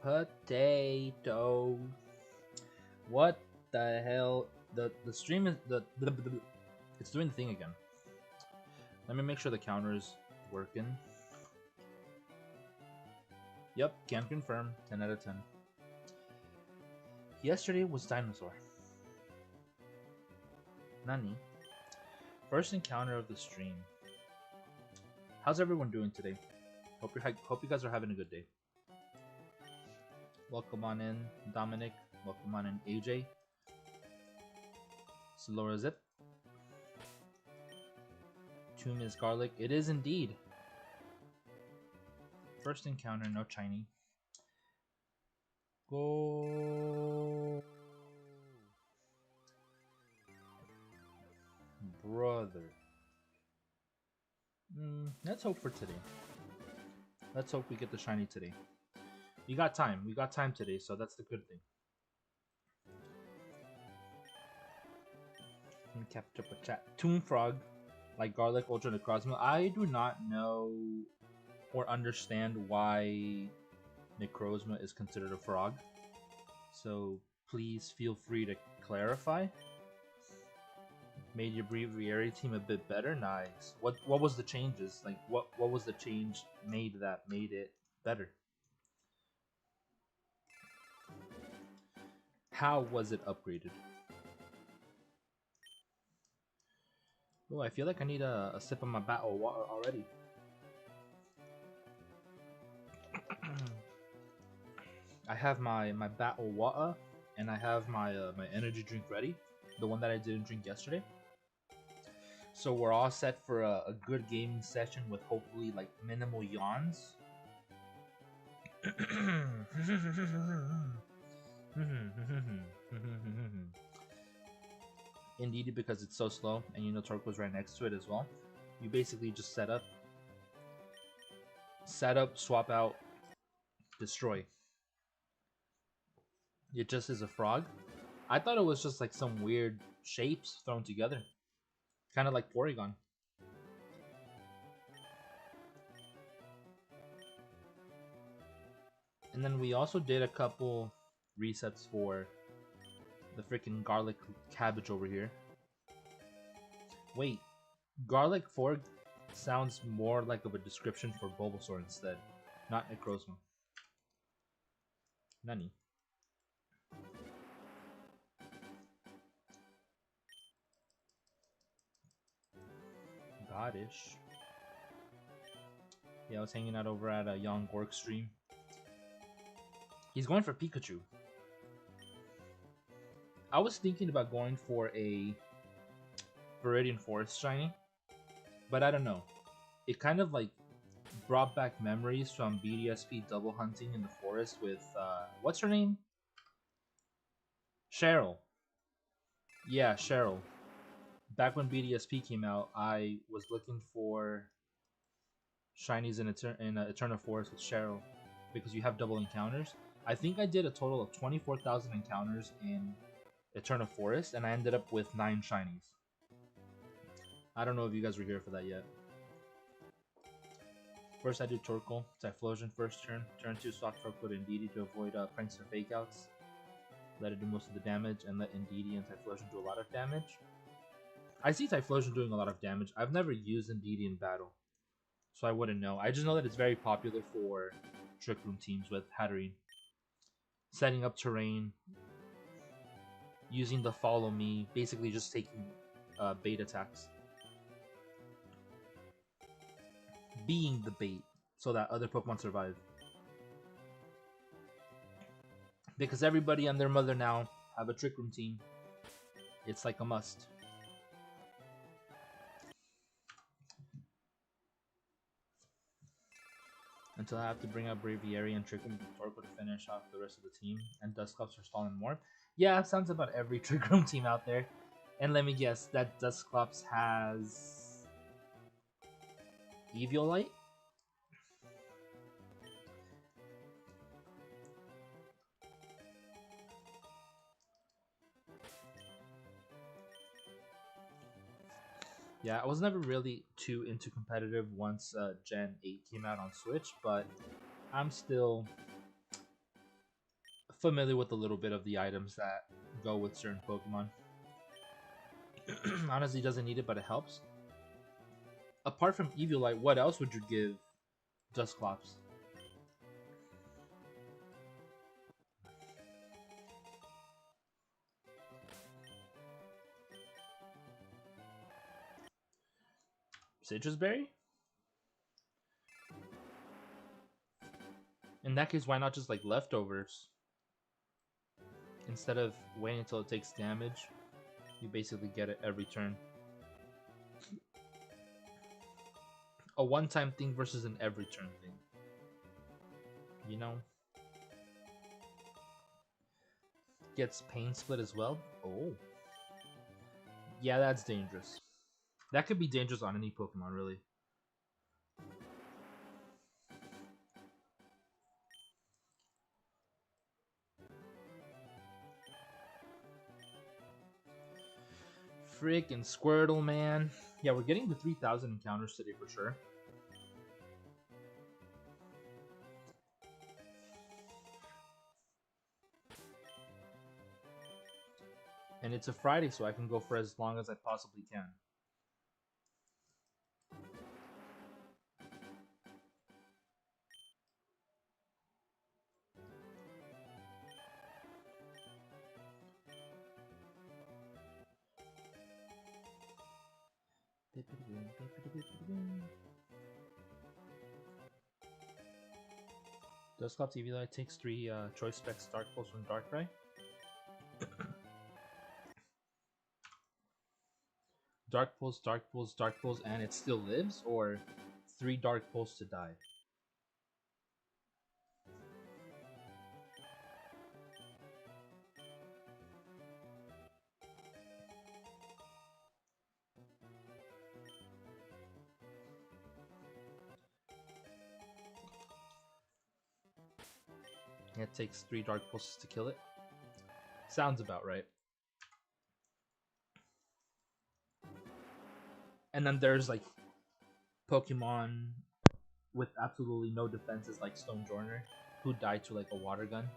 Potato. What the hell? The stream is it's doing the thing again. Let me make sure the counter is working. Yep, can confirm. 10 out of 10. Yesterday was dinosaur. Nani? First encounter of the stream. How's everyone doing today? Hope you guys are having a good day. Welcome on in, Dominic. Welcome on in, AJ. Laura Zip. Tomb is garlic. It is indeed. First encounter, no Chinese. Go. Brother. Let's hope for today. Let's hope we get the shiny today. We got time. We got time today, so that's the good thing. Kept up a chat. Tomb Frog, like garlic, ultra necrozma. I do not know or understand why necrozma is considered a frog. So please feel free to clarify. Made your breviary team a bit better. Nice. What was the changes? Like what was the change made it better? How was it upgraded? Oh, I feel like I need a sip of my battle water already. I have my battle water and I have my my energy drink ready, the one that I didn't drink yesterday. So we're all set for a good gaming session with hopefully like minimal yawns. Indeed, because it's so slow, and you know Torko's right next to it as well. You basically just set up, swap out, destroy. It just is a frog. I thought it was just like some weird shapes thrown together, kind of like Porygon. And then we also did a couple resets for the freaking garlic cabbage over here. Wait, garlic fork sounds more like of a description for Bulbasaur instead, not Necrozma. Nani? Godish. Yeah, I was hanging out over at a Young Gork stream. He's going for Pikachu. I was thinking about going for a Viridian Forest shiny, but I don't know. It kind of like brought back memories from BDSP double hunting in the forest with what's her name? Cheryl. Yeah, Cheryl. Back when BDSP came out, I was looking for shinies in Eternal Forest with Cheryl because you have double encounters. I think I did a total of 24,000 encounters in Eternal Forest, and I ended up with 9 shinies. I don't know if you guys were here for that yet. First I do Torkoal, Typhlosion first turn. Turn 2 swap Torkoal to Indeedee to avoid pranks and fakeouts. Let it do most of the damage, and let Indeedee and Typhlosion do a lot of damage. I see Typhlosion doing a lot of damage. I've never used Indeedee in battle, so I wouldn't know. I just know that it's very popular for Trick Room teams with Hatterene. Setting up terrain, using the follow me, basically just taking bait attacks. Being the bait so that other Pokemon survive. Because everybody and their mother now have a Trick Room team. It's like a must. Until I have to bring up Braviary and Trick Room Torkoal to finish off the rest of the team. And Dusclops are stalling more. Yeah, sounds about every Trick Room team out there. And let me guess, that Dusclops has Eviolite? Yeah, I was never really too into competitive once Gen 8 came out on Switch, but I'm still familiar with a little bit of the items that go with certain Pokemon. Honestly, doesn't need it, but it helps. Apart from Eviolite, what else would you give Dusclops? Citrus Berry? In that case, why not just like leftovers? Instead of waiting until it takes damage, you basically get it every turn. A one-time thing versus an every turn thing. You know? Gets pain split as well? Oh. Yeah, that's dangerous. That could be dangerous on any Pokemon, really. Frickin' Squirtle, man. Yeah, we're getting the 3,000 encounters today for sure. And it's a Friday, so I can go for as long as I possibly can. Dusclops Eviolite takes 3 Choice Specs Dark Pulse from Darkrai. Dark Pulse, Dark Pulse, Dark Pulse, and it still lives? Or 3 Dark Pulse to die? It takes 3 Dark Pulses to kill it. Sounds about right. And then there's like Pokemon with absolutely no defenses like Stonjourner, who died to like a water gun.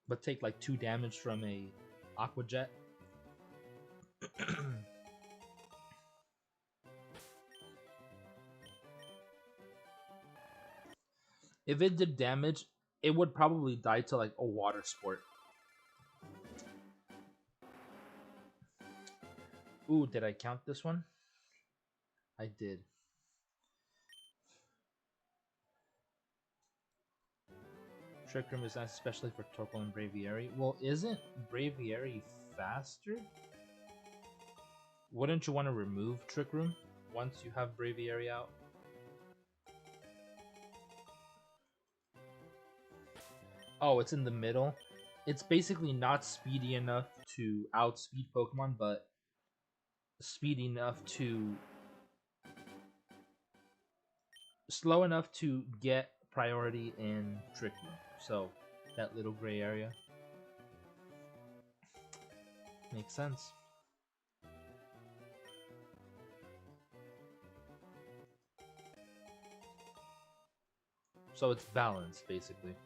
But take like 2 damage from a Aqua Jet. If it did damage, it would probably die to like a water sport. Ooh, did I count this one? I did. Trick Room is nice, especially for Torkoal and Braviary. Well, isn't Braviary faster? Wouldn't you want to remove Trick Room once you have Braviary out? Oh, it's in the middle. It's basically not speedy enough to outspeed Pokemon, but speedy enough to... slow enough to get priority in Trick Room. So, that little gray area. Makes sense. So it's balanced, basically.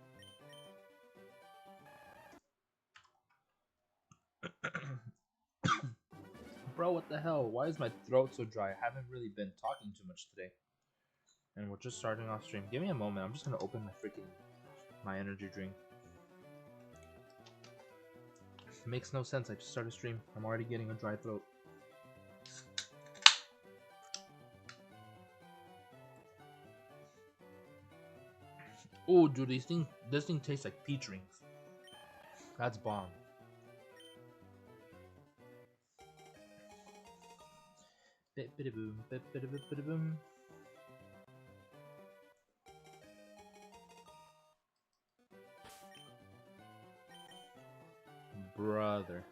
Bro, what the hell? Why is my throat so dry? I haven't really been talking too much today. And we're just starting off stream. Give me a moment. I'm just gonna open my energy drink. It makes no sense. I just started stream. I'm already getting a dry throat. Oh, dude, this thing tastes like peach rings. That's bomb. Bit-bit-a-boom, bit-bit-a-bit-bit-a-boom. Brother.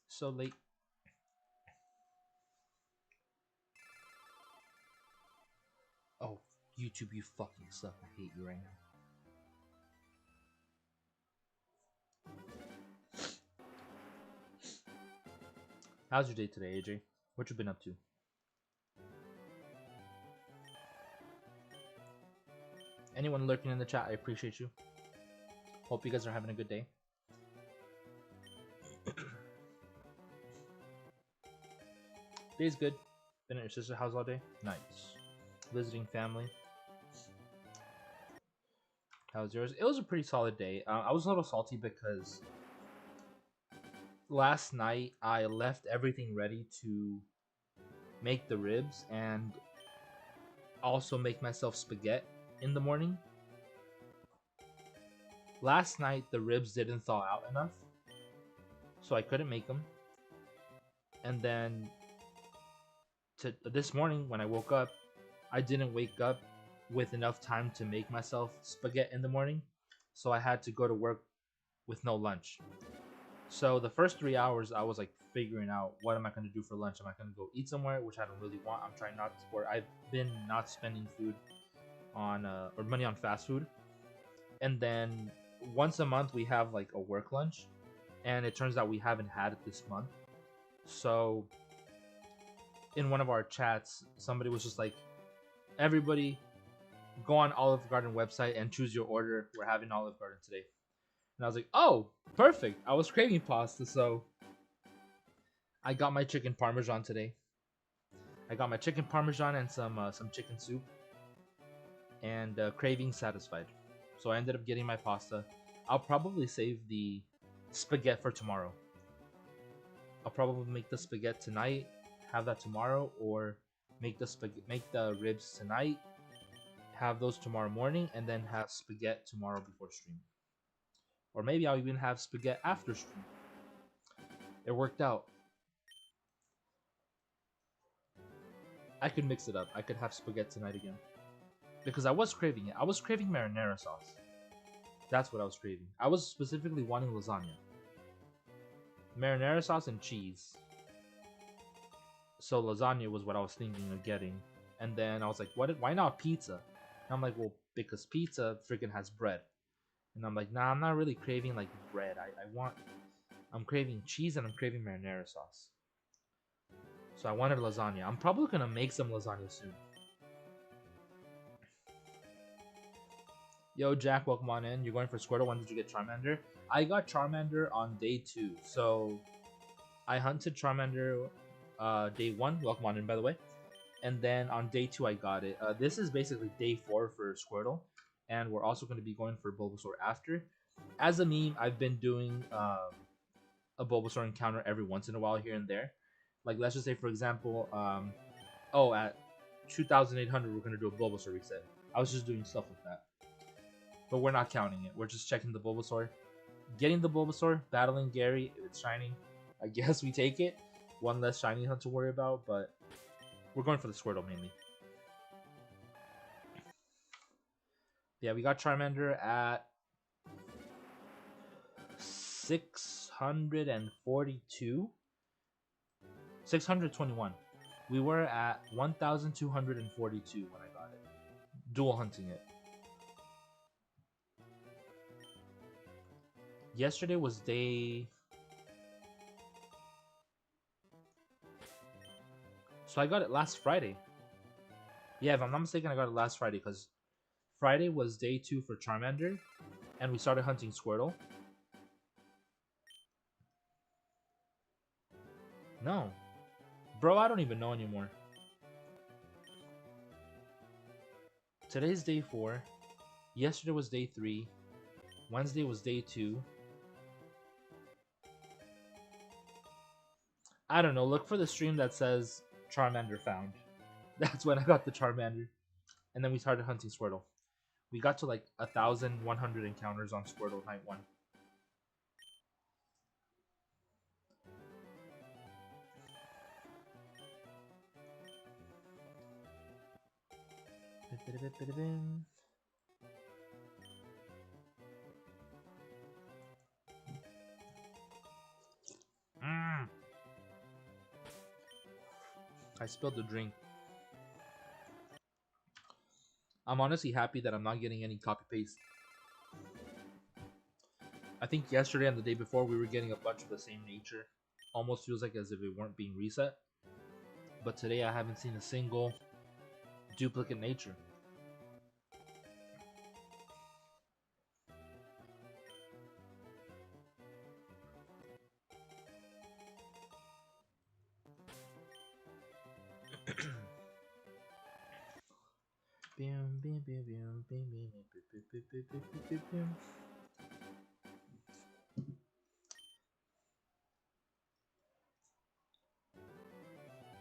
So late. Oh, YouTube, you fucking suck. I hate you right now. How's your day today, AJ? What you been up to? Anyone lurking in the chat, I appreciate you. Hope you guys are having a good day. Day's good. Been at your sister's house all day? Nice. Visiting family. How was yours? It was a pretty solid day. I was a little salty because last night I left everything ready to make the ribs and also make myself spaghetti in the morning. Last night the ribs didn't thaw out enough, so I couldn't make them. And then this morning when I woke up, I didn't wake up with enough time to make myself spaghetti in the morning, so I had to go to work with no lunch. So the first 3 hours I was like figuring out what am I going to do for lunch. Am I going to go eat somewhere, which I don't really want. I'm trying not to, or I've been not spending food on or money on fast food. And then once a month we have like a work lunch, and it turns out we haven't had it this month. So in one of our chats, somebody was just like, everybody go on Olive Garden website and choose your order. We're having Olive Garden today. And I was like, oh, perfect. I was craving pasta, so I got my chicken parmesan today. I got my chicken parmesan and some chicken soup, and craving satisfied. So I ended up getting my pasta. I'll probably save the spaghetti for tomorrow. I'll probably make the spaghetti tonight, have that tomorrow, or make the ribs tonight, have those tomorrow morning, and then have spaghetti tomorrow before stream. Or maybe I'll even have spaghetti after stream. It worked out. I could mix it up. I could have spaghetti tonight again. Because I was craving it. I was craving marinara sauce. That's what I was craving. I was specifically wanting lasagna. Marinara sauce and cheese. So lasagna was what I was thinking of getting. And then I was like, why not pizza? And I'm like, well, because pizza freaking has bread. And I'm like, nah, I'm not really craving like bread. I'm craving cheese and I'm craving marinara sauce. So I wanted lasagna. I'm probably gonna make some lasagna soon. Yo, Jack, welcome on in. You're going for Squirtle. When did you get Charmander? I got Charmander on day 2. So I hunted Charmander day 1. Welcome on in, by the way. And then on day 2, I got it. This is basically day 4 for Squirtle. And we're also going to be going for Bulbasaur after. As a meme, I've been doing a Bulbasaur encounter every once in a while here and there. Like, let's just say, for example, at 2,800, we're going to do a Bulbasaur reset. I was just doing stuff like that. But we're not counting it. We're just checking the Bulbasaur. Getting the Bulbasaur, battling Gary, if it's shiny, I guess we take it. One less shiny hunt to worry about, but we're going for the Squirtle mainly. Yeah, we got Charmander at 642. 621. We were at 1,242 when I got it. Dual hunting it. Yesterday was day... So I got it last Friday. Yeah, if I'm not mistaken, I got it last Friday because Friday was day 2 for Charmander, and we started hunting Squirtle. No. Bro, I don't even know anymore. Today's day 4. Yesterday was day 3. Wednesday was day 2. I don't know. Look for the stream that says Charmander found. That's when I got the Charmander. And then we started hunting Squirtle. We got to like 1,100 encounters on Squirtle night 1. I spilled the drink. I'm honestly happy that I'm not getting any copy paste. I think yesterday and the day before we were getting a bunch of the same nature. Almost feels like as if it weren't being reset. But today I haven't seen a single duplicate nature.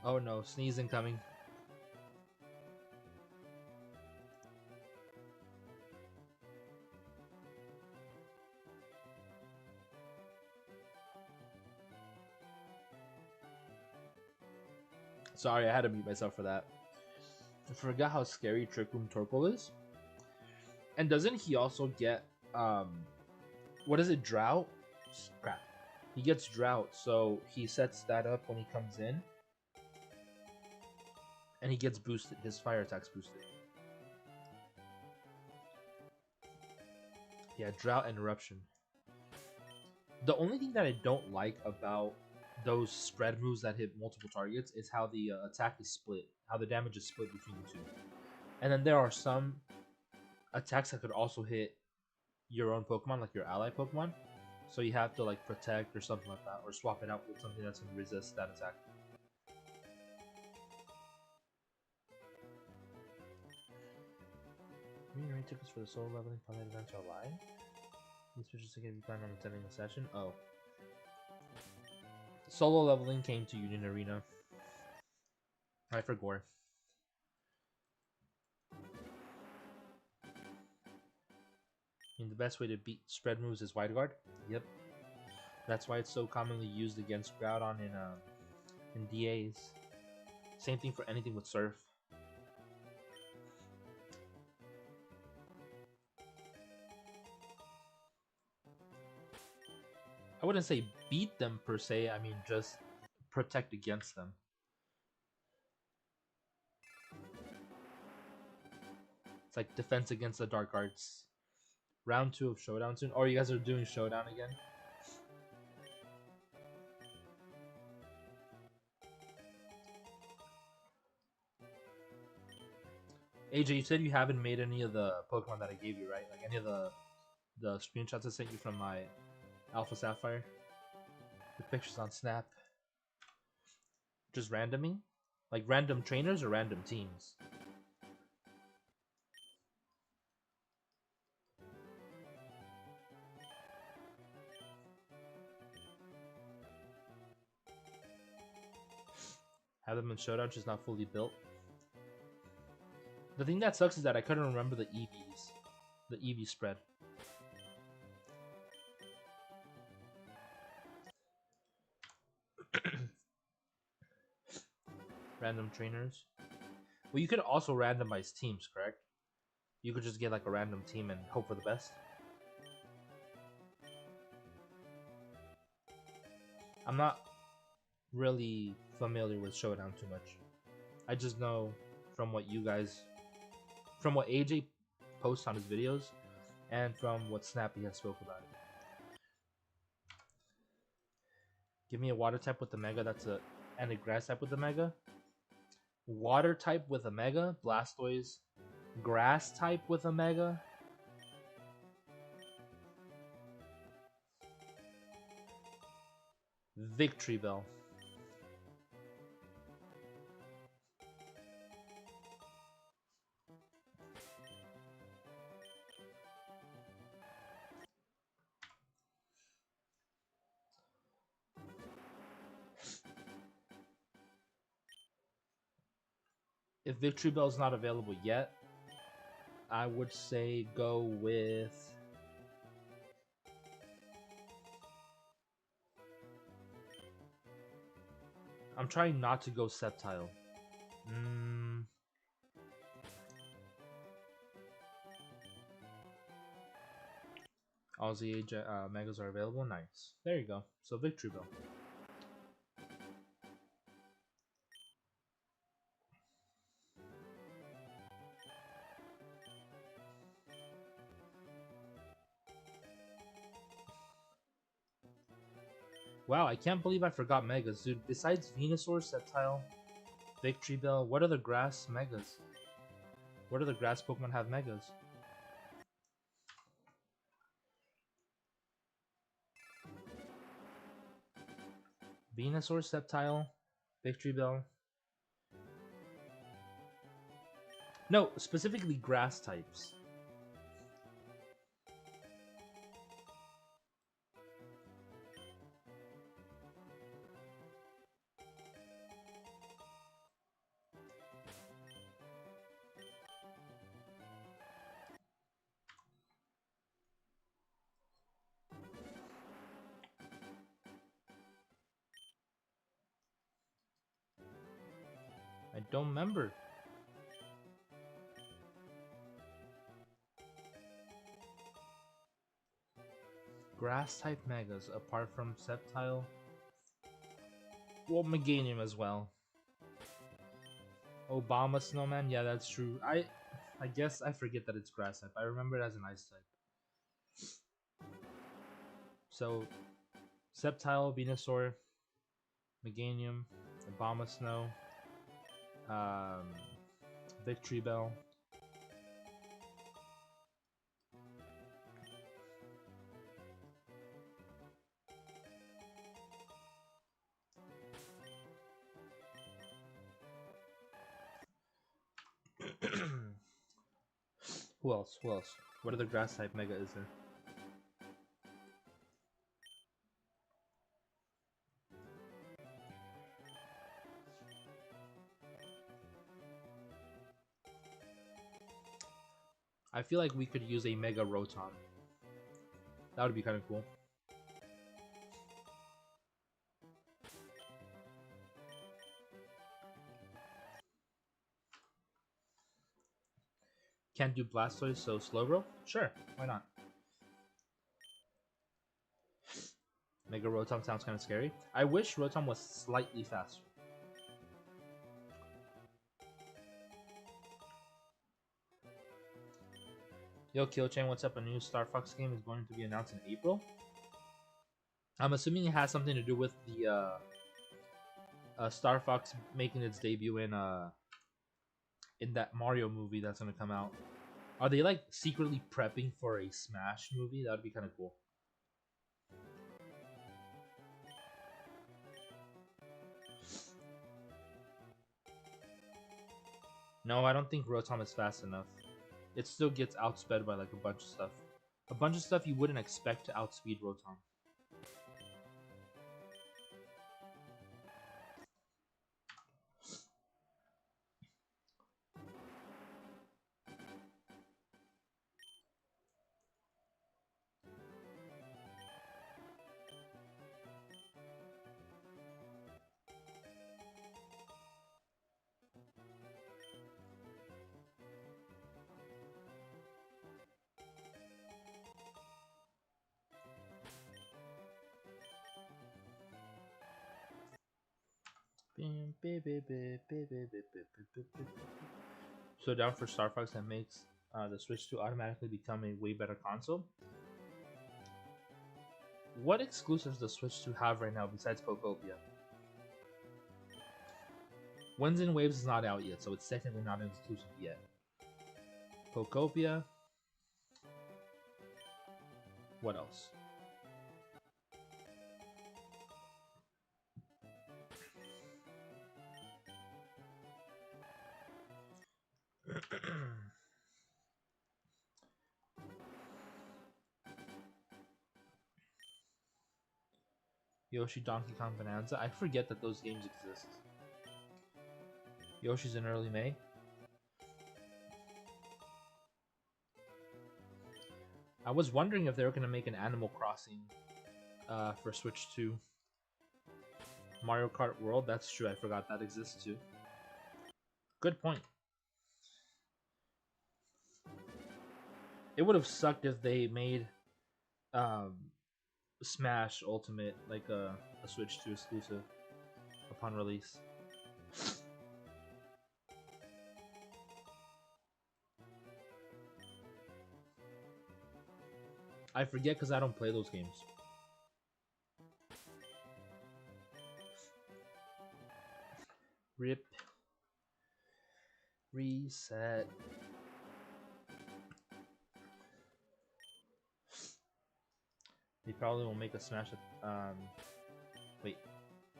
Oh no, sneezing coming. Sorry, I had to mute myself for that. I forgot how scary Trick Room Torpal is. And doesn't he also get, what is it, Drought? Crap. He gets Drought, so he sets that up when he comes in. And he gets boosted, his fire attack's boosted. Yeah, Drought and Eruption. The only thing that I don't like about those spread moves that hit multiple targets is how the attack is split, how the damage is split between the two. And then there are some attacks that could also hit your own Pokemon, like your ally Pokemon. So you have to like protect or something like that, or swap it out with something that's going to resist that attack. Mean tickets for the solo leveling Planet events are live. These pictures again if you plan on attending the session. Oh. Solo leveling came to Union Arena. I forgot. I mean, the best way to beat spread moves is Wide Guard. Yep. That's why it's so commonly used against Groudon in DAs. Same thing for anything with Surf. I wouldn't say beat them per se, I mean just protect against them. It's like defense against the Dark Arts. Round 2 of Showdown soon. Oh, you guys are doing Showdown again? AJ, you said you haven't made any of the Pokemon that I gave you, right? Like any of the screenshots I sent you from my Alpha Sapphire? The pictures on Snap. Just randoming? Like random trainers or random teams? Have them in Showdown, just not fully built. The thing that sucks is that I couldn't remember the EVs. The EV spread. Random trainers. Well, you could also randomize teams, correct? You could just get like a random team and hope for the best. I'm not really familiar with Showdown too much. I just know from what you guys, from what AJ posts on his videos, and from what Snappy has spoke about it. Give me a water type with the Mega, and a grass type with the Mega. Water type with a Mega, Blastoise. Grass type with a Mega. Victory Bell. If Victory Bell is not available yet, I would say go with... I'm trying not to go Sceptile. All the Megas are available. Nice. There you go. So Victory Bell. Wow, I can't believe I forgot Megas, dude. Besides Venusaur, Sceptile, Victory Bell, what are the grass Megas? What are the grass Pokemon have Megas? Venusaur, Sceptile, Victory Bell. No, specifically grass types. I don't remember. Grass type megas apart from Sceptile. Well, Meganium as well. Obama Snowman, yeah, that's true. I guess I forget that it's grass type. I remember it as an ice type. So Sceptile, Venusaur, Meganium, Obama Snow, um, Victory Bell. Who else? Who else? What other grass type mega is there? I feel like we could use a Mega Rotom. That would be kind of cool. Can't do Blastoise, so Slowbro? Sure, why not? Mega Rotom sounds kind of scary. I wish Rotom was slightly faster. Yo, Killchain, what's up? A new Star Fox game is going to be announced in April. I'm assuming it has something to do with the Star Fox making its debut in that Mario movie that's gonna come out. Are they like secretly prepping for a Smash movie? That would be kind of cool. No, I don't think Rotom is fast enough. It still gets outsped by like a bunch of stuff. A bunch of stuff you wouldn't expect to outspeed Rotom. So down for Star Fox that makes the Switch 2 automatically become a way better console. What exclusives does Switch 2 have right now besides Pokopia? Winds and Waves is not out yet, so it's technically not an exclusive yet. Pokopia. What else? Yoshi Donkey Kong Bonanza. I forget that those games exist. Yoshi's in early May. I was wondering if they were going to make an Animal Crossing for Switch 2. Mario Kart World, that's true. I forgot that exists too. Good point. It would have sucked if they made Smash Ultimate like a Switch 2 exclusive upon release. I forget because I don't play those games. RIP. Reset. They probably will make a Smash. Wait.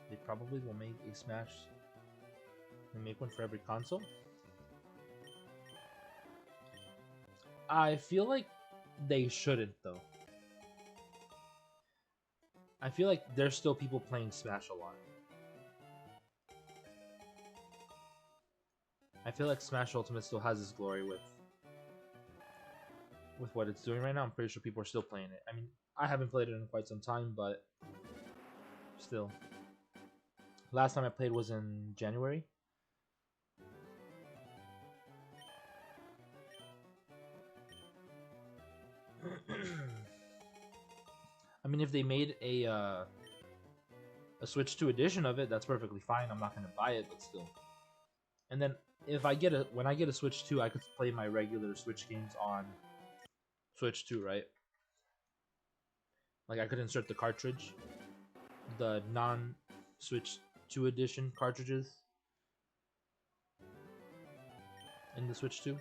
They probably will make a Smash. They make one for every console. I feel like they shouldn't though. I feel like there's still people playing Smash a lot. I feel like Smash Ultimate still has its glory with what it's doing right now. I'm pretty sure people are still playing it. I mean, I haven't played it in quite some time, but still. Last time I played was in January. I mean, if they made a Switch 2 edition of it, that's perfectly fine. I'm not gonna buy it, but still. And then if I get when I get a Switch 2, I could play my regular Switch games on Switch 2, right? Like I could insert the cartridge, the non-Switch 2 edition cartridges in the Switch 2.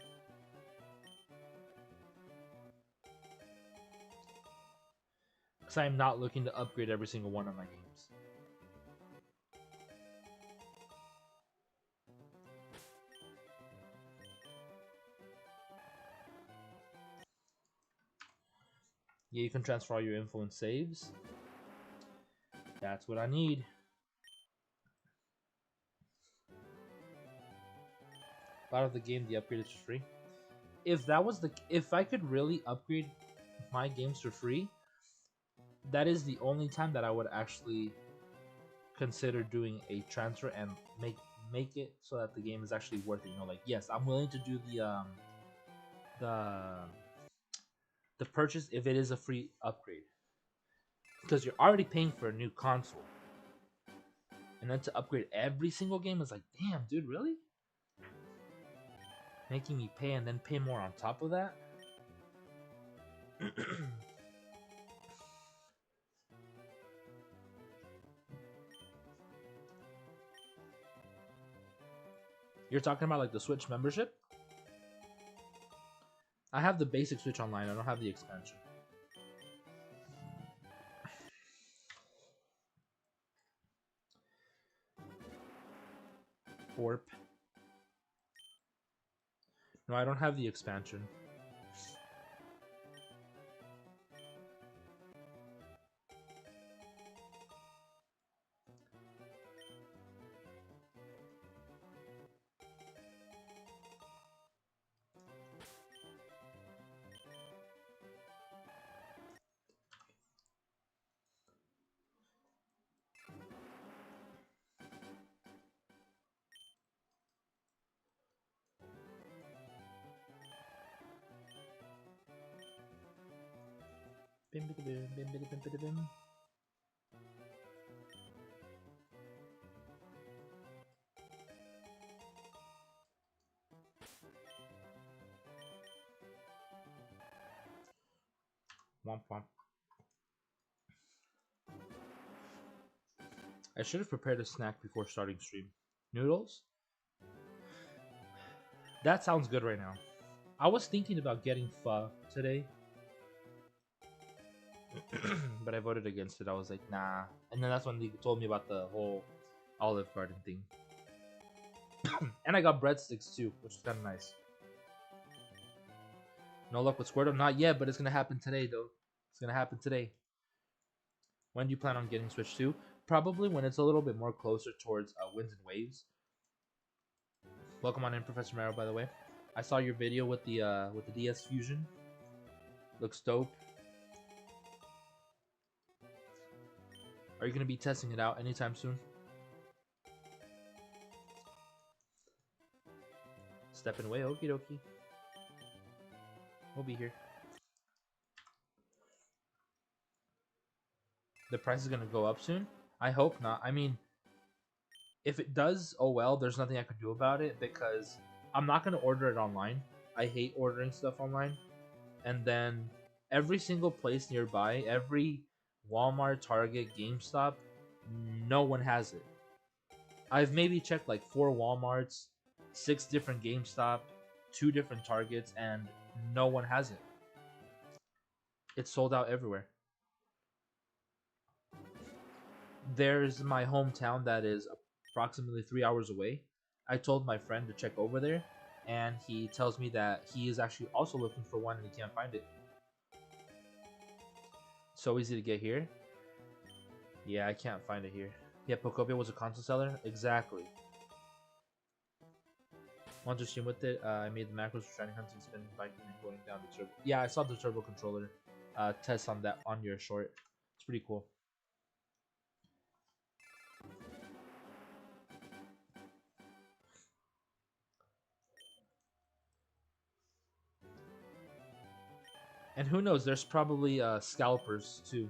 Because I'm not looking to upgrade every single one of my games. Yeah, you can transfer all your info and saves. That's what I need. Out of the game, the upgrade is free. If I could really upgrade my games for free, that is the only time that I would actually consider doing a transfer and make it so that the game is actually worth it. You know, like yes, I'm willing to do the the purchase if it is a free upgrade, because you're already paying for a new console, and then to upgrade every single game is like, damn, dude, really? Making me pay and then pay more on top of that? You're talking about like the Switch membership? I have the basic Switch Online. I don't have the expansion. Warp. No, I don't have the expansion. Bim, bim, bim, bim, bim, bim, bim. Womp womp. I should have prepared a snack before starting stream. Noodles? That sounds good right now. I was thinking about getting pho today, but I voted against it. I was like, nah. And then that's when they told me about the whole Olive Garden thing. And I got breadsticks too, which is kind of nice. No luck with Squirtle? Not yet, but it's going to happen today, though. It's going to happen today. When do you plan on getting Switch 2? Probably when it's a little bit more closer towards Winds and Waves. Welcome on in, Professor Marrow, by the way. I saw your video with the DS Fusion. Looks dope. Are you going to be testing it out anytime soon? Stepping away, okie dokie. We'll be here. The price is going to go up soon? I hope not. I mean, if it does, oh well, there's nothing I could do about it because I'm not going to order it online. I hate ordering stuff online. And then every single place nearby, every Walmart, Target, GameStop, no one has it. I've maybe checked like 4 Walmarts, 6 different GameStop, 2 different Targets, and no one has it. It's sold out everywhere. There's my hometown that is approximately 3 hours away. I told my friend to check over there, and he tells me that he is actually also looking for one and he can't find it. So easy to get here. Yeah, I can't find it here. Yeah, Pokopia was a console seller? Exactly. Want to stream with it? I made the macros for shiny hunting, spinning, biking, and going down the turbo. Yeah, I saw the turbo controller test on that on your short. It's pretty cool. And who knows, there's probably scalpers too.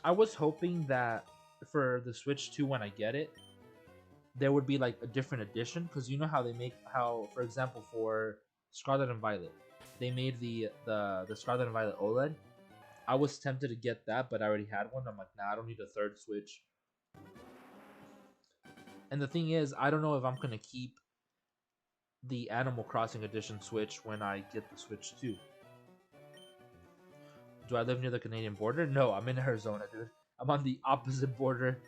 I was hoping that for the Switch 2 when I get it, there would be like a different edition, because you know how they make, how for example for Scarlet and Violet, they made the Scarlet and Violet OLED. I was tempted to get that, but I already had one. I'm like, nah, I don't need a third Switch. And the thing is, I don't know if I'm gonna keep the Animal Crossing Edition Switch when I get the Switch 2. Do I live near the Canadian border? No, I'm in Arizona, dude. I'm on the opposite border.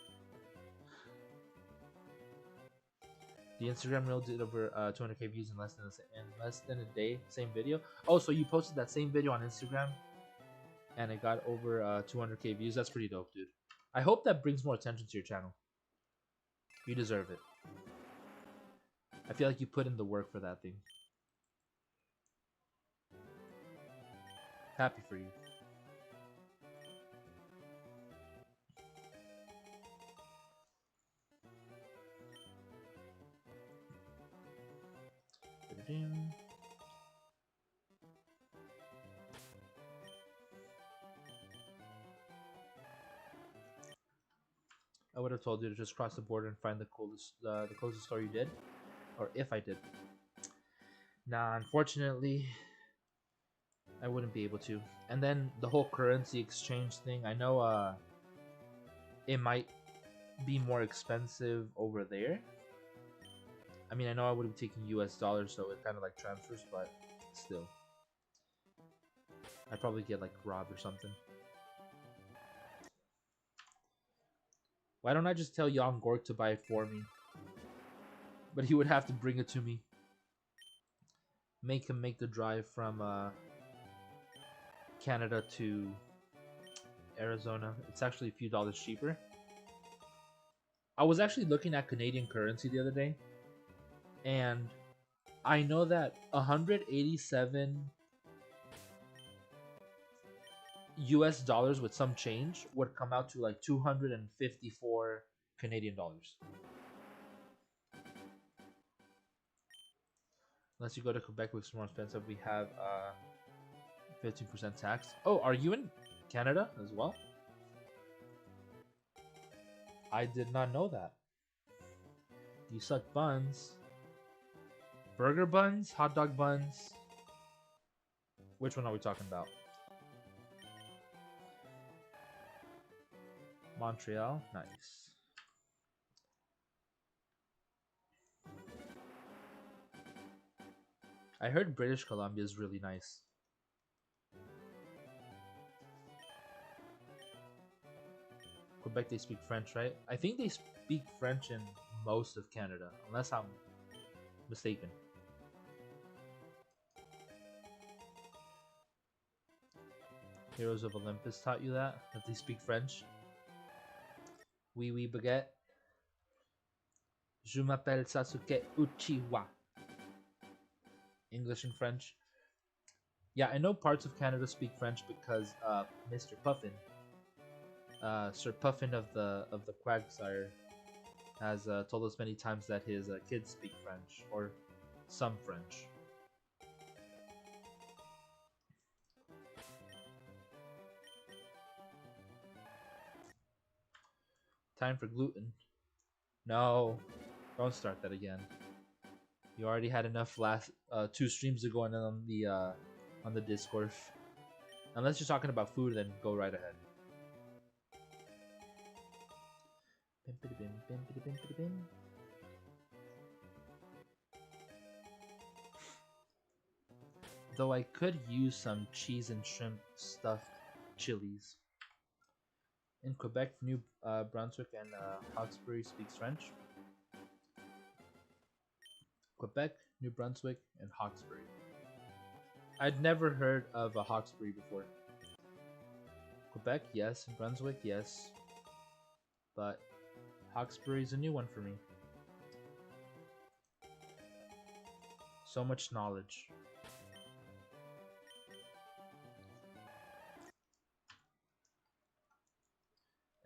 The Instagram reel did over 200k views in less than a day. Same video. Oh, so you posted that same video on Instagram, and it got over 200k views. That's pretty dope, dude. I hope that brings more attention to your channel. You deserve it. I feel like you put in the work for that thing. Happy for you. I would have told you to just cross the border and find the closest store you did, or if I did. Nah, unfortunately, I wouldn't be able to. And then the whole currency exchange thing, I know it might be more expensive over there. I mean, I know I would be taking US dollars, so it kind of like transfers, but still. I'd probably get like robbed or something. Why don't I just tell Young Gork to buy it for me? But he would have to bring it to me. Make him make the drive from Canada to Arizona. It's actually a few dollars cheaper. I was actually looking at Canadian currency the other day, and I know that 187 US dollars with some change would come out to like 254 Canadian dollars. Unless you go to Quebec, which is more expensive, we have 15% tax. Oh, are you in Canada as well? I did not know that. You suck buns. Burger buns? Hot dog buns? Which one are we talking about? Montreal? Nice. I heard British Columbia is really nice. Quebec, they speak French, right? I think they speak French in most of Canada, unless I'm mistaken. Heroes of Olympus taught you that they speak French. Oui, oui, baguette. Je m'appelle Sasuke Uchiwa. English and French. Yeah, I know parts of Canada speak French because Mr. Puffin, Sir Puffin of the Quagsire, has told us many times that his kids speak French, or some French. Time for gluten. No, don't start that again. You already had enough last 2 streams ago and on the Discord. Unless you're talking about food, then go right ahead. Though I could use some cheese and shrimp stuffed chilies. In Quebec, New Brunswick, and Hawkesbury speaks French. Quebec, New Brunswick, and Hawkesbury. I'd never heard of a Hawkesbury before. Quebec, yes. Brunswick, yes. But Hawkesbury's a new one for me. So much knowledge.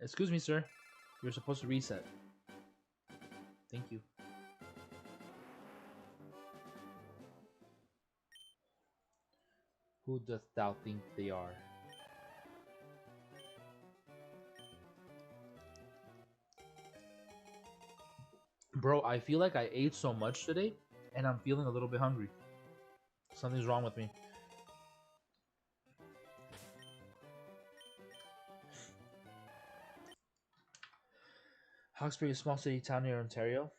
Excuse me, sir. You're supposed to reset. Thank you. Who dost thou think they are? Bro, I feel like I ate so much today, and I'm feeling a little bit hungry. Something's wrong with me. Hawkesbury is a small city town near Ontario,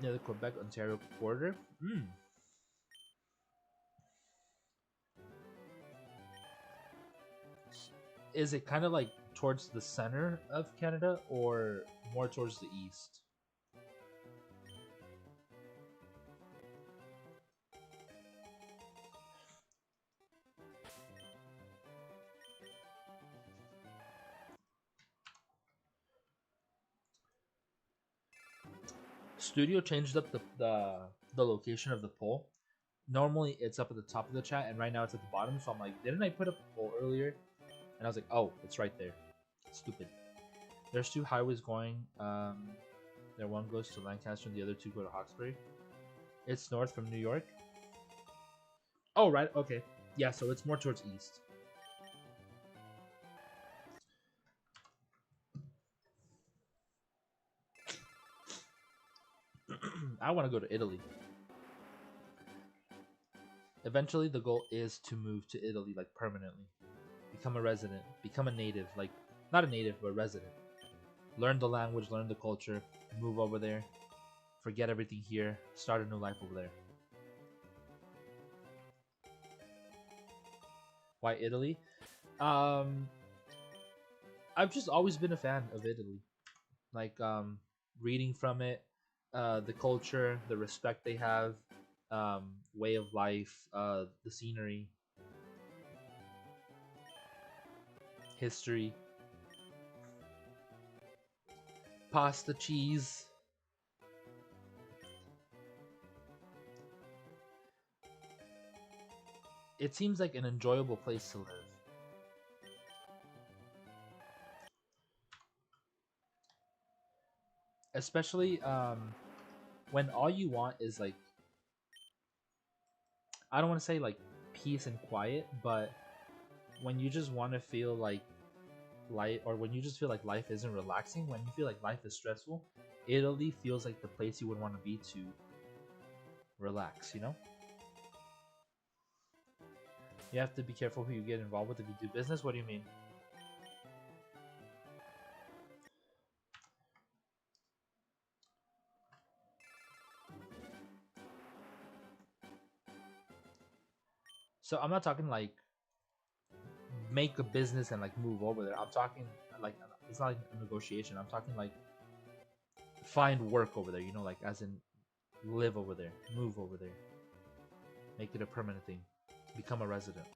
near the Quebec-Ontario border. Is it kind of like towards the center of Canada or more towards the east? Studio changed up the location of the poll. Normally it's up at the top of the chat, and right now it's at the bottom. So I'm like, didn't I put up a poll earlier? And I was like, oh, it's right there. Stupid. There's two highways going. There one goes to Lancaster, and the other two go to Hawkesbury. It's north from New York. Oh, right. Okay. Yeah, so it's more towards east. I want to go to Italy. Eventually, the goal is to move to Italy, like permanently. Become a resident. Become a native. Like, not a native, but a resident. Learn the language, learn the culture, move over there. Forget everything here. Start a new life over there. Why Italy? I've just always been a fan of Italy. Like, reading from it, the culture, the respect they have, way of life, the scenery, history, pasta, cheese. It seems like an enjoyable place to live. Especially when all you want is like, I don't want to say like peace and quiet, but when you just want to feel like life, or when you just feel like life isn't relaxing, when you feel like life is stressful, Italy feels like the place you would want to be to relax, you know? You have to be careful who you get involved with if you do business. What do you mean? So I'm not talking like make a business and like move over there. I'm talking like, it's not like a negotiation. I'm talking like find work over there, you know, like as in live over there, move over there, make it a permanent thing, become a resident.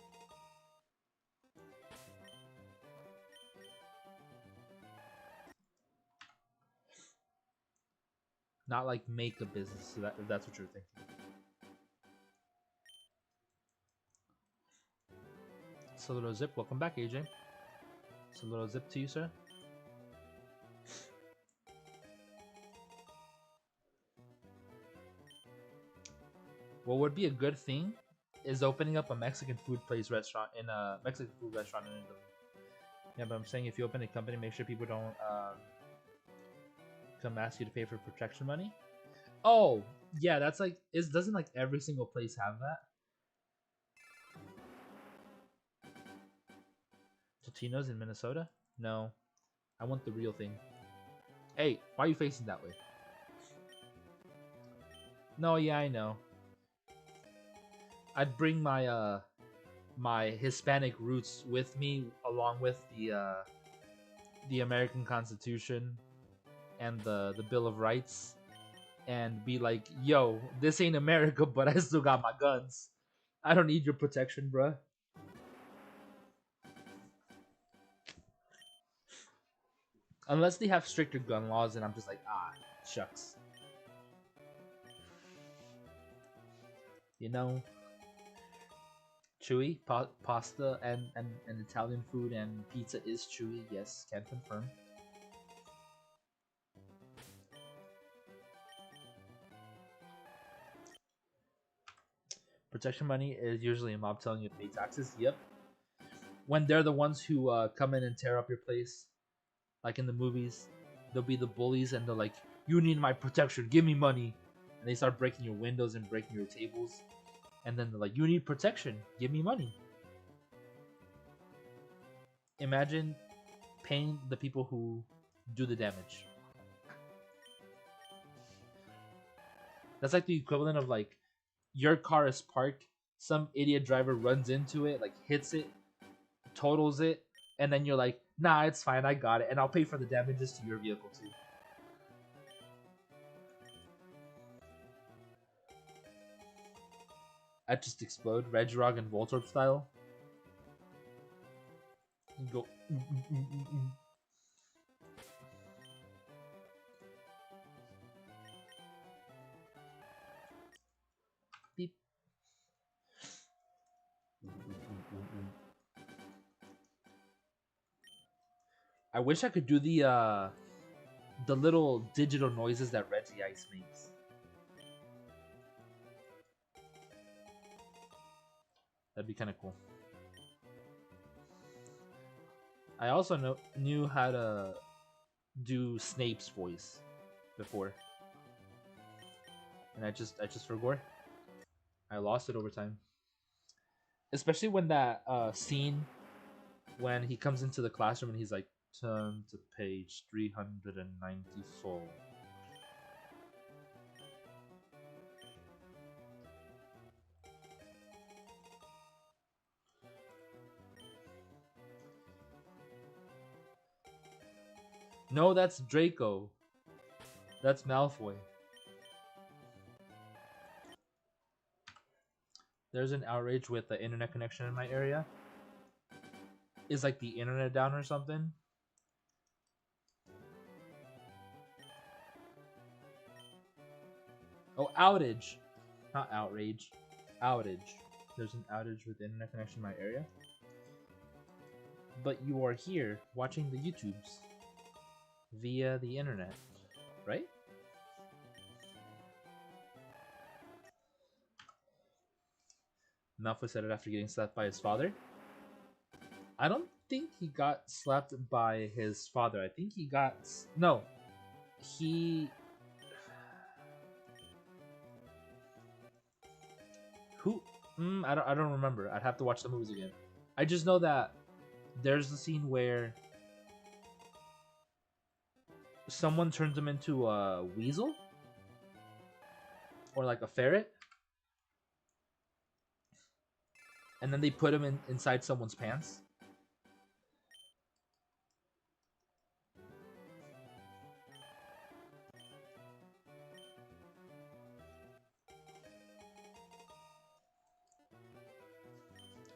Not like make a business, so if that's what you're thinking. Saludo Zip, welcome back, AJ. Saludo Zip to you, sir. What would be a good thing is opening up a Mexican food restaurant in Italy. Yeah, but I'm saying if you open a company, make sure people don't come ask you to pay for protection money. Oh, yeah, that's like, doesn't like every single place have that? Totino's in Minnesota? No, I want the real thing. Hey, why are you facing that way? No, yeah, I know. I'd bring my my Hispanic roots with me, along with the American Constitution and the Bill of Rights. and be like, yo, this ain't America, but I still got my guns. I don't need your protection, bruh. Unless they have stricter gun laws, and I'm just like, ah, shucks. You know, chewy pasta and Italian food and pizza is chewy. Yes, can confirm. Protection money is usually a mob telling you to pay taxes. Yep. When they're the ones who come in and tear up your place, like in the movies, they'll be the bullies and they're like, "You need my protection. Give me money," and they start breaking your windows and breaking your tables. And then they're like, "You need protection. Give me money." Imagine paying the people who do the damage. That's like the equivalent of like your car is parked, some idiot driver runs into it, like hits it, totals it, and then you're like, nah, it's fine, I got it, and I'll pay for the damages to your vehicle too. I just explode, Regirog and Voltorb style. And go. Beep. I wish I could do the little digital noises that Reggie Ice makes. That'd be kind of cool. I also knew how to do Snape's voice before, and I just forgot. I lost it over time, especially when that scene when he comes into the classroom and he's like, "Turn to page 394." No, that's Draco. That's Malfoy. There's an outrage with the internet connection in my area. Is like the internet down or something? Oh, outage. Not outrage. Outage. There's an outage with internet connection in my area. But you are here watching the YouTubes via the internet, right? Malfoy said it after getting slapped by his father. I don't think he got slapped by his father. I think he got... No. He... Who? I don't remember. I'd have to watch the movies again. I just know that there's the scene where someone turns him into a weasel or like a ferret, and then they put him inside someone's pants.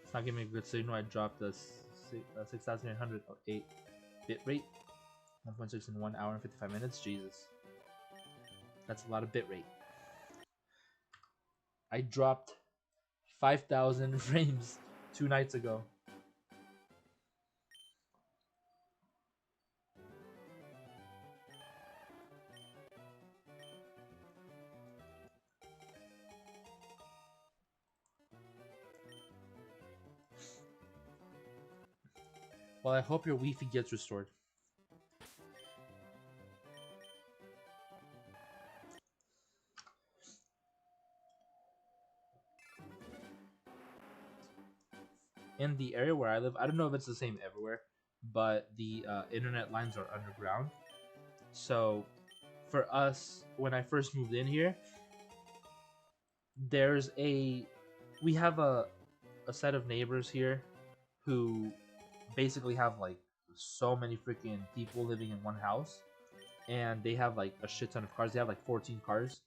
It's not giving me a good signal. I dropped the 6,808 bit rate. 1.6 in 1 hour and 55 minutes. Jesus. That's a lot of bit rate. I dropped 5,000 frames 2 nights ago. Well, I hope your Wi-Fi gets restored. In the area where I live, I don't know if it's the same everywhere, but the internet lines are underground. So for us, when I first moved in here, we have a set of neighbors here who basically have like so many freaking people living in one house. and they have like a shit ton of cars. They have like 14 cars,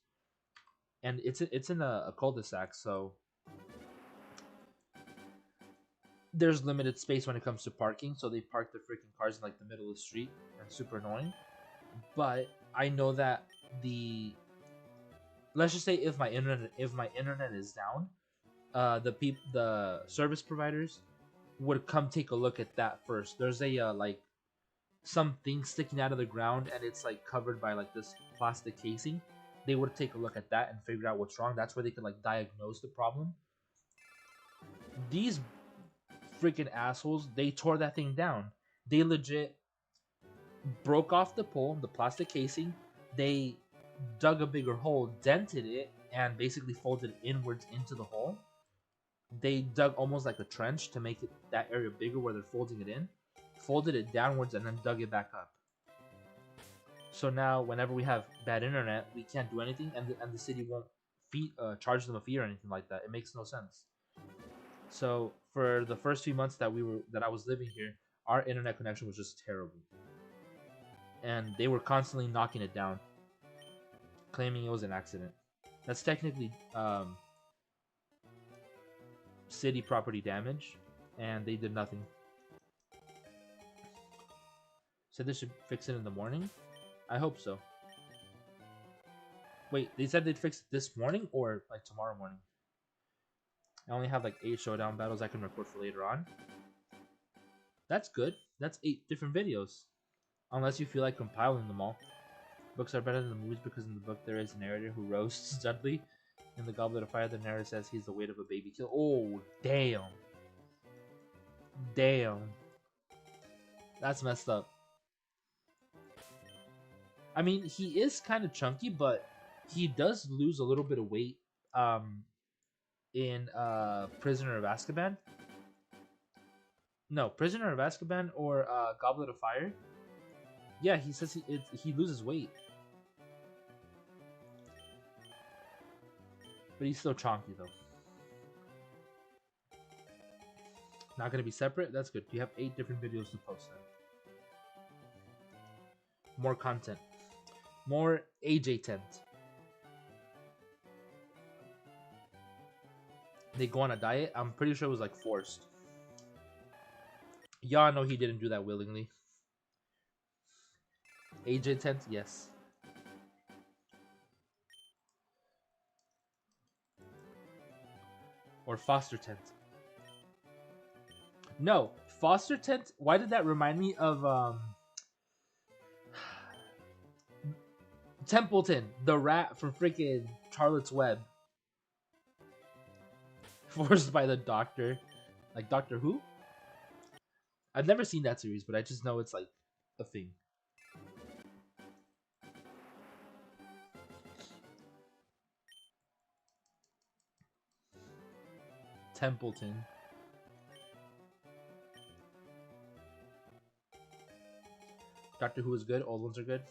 and it's in a cul-de-sac, so there's limited space when it comes to parking. So they park their freaking cars in like the middle of the street, and super annoying. But I know that the let's just say if my internet is down, the service providers would come take a look at that first. There's a like something sticking out of the ground, and it's like covered by like this plastic casing. They would take a look at that and figure out what's wrong. That's where they could like diagnose the problem. These freaking assholes, they tore that thing down. They legit broke off the pole, the plastic casing. They dug a bigger hole, dented it, and basically folded it inwards into the hole. They dug almost like a trench to make that area bigger where they're folding it in, folded it downwards, and then dug it back up. So now, whenever we have bad internet, we can't do anything, and the city won't charge them a fee or anything like that. It makes no sense. So for the first few months that I was living here, our internet connection was just terrible, and they were constantly knocking it down, claiming it was an accident. That's technically city property damage, and they did nothing. Said they should fix it in the morning. I hope so. Wait, they said they'd fix it this morning or like tomorrow morning? I only have like 8 showdown battles I can record for later on. That's good. That's 8 different videos. Unless you feel like compiling them all. Books are better than the movies because in the book there is a narrator who roasts Dudley. In the Goblet of Fire, the narrator says he's the weight of a baby kill. Oh, damn. Damn. That's messed up. I mean, he is kind of chunky, but he does lose a little bit of weight in Prisoner of Azkaban. No, Prisoner of Azkaban or Goblet of Fire. Yeah, he says he loses weight. But he's still chunky, though. Not going to be separate? That's good. You have 8 different videos to post then. More content. More AJ tent. They go on a diet. I'm pretty sure it was like forced. Y'all know he didn't do that willingly. AJ tent, yes. Or foster tent. No, foster tent. Why did that remind me of Templeton, the rat from freaking Charlotte's Web? Forced by the Doctor. Like Doctor Who? I've never seen that series, but I just know it's like a thing. Templeton. Doctor Who is good. Old ones are good.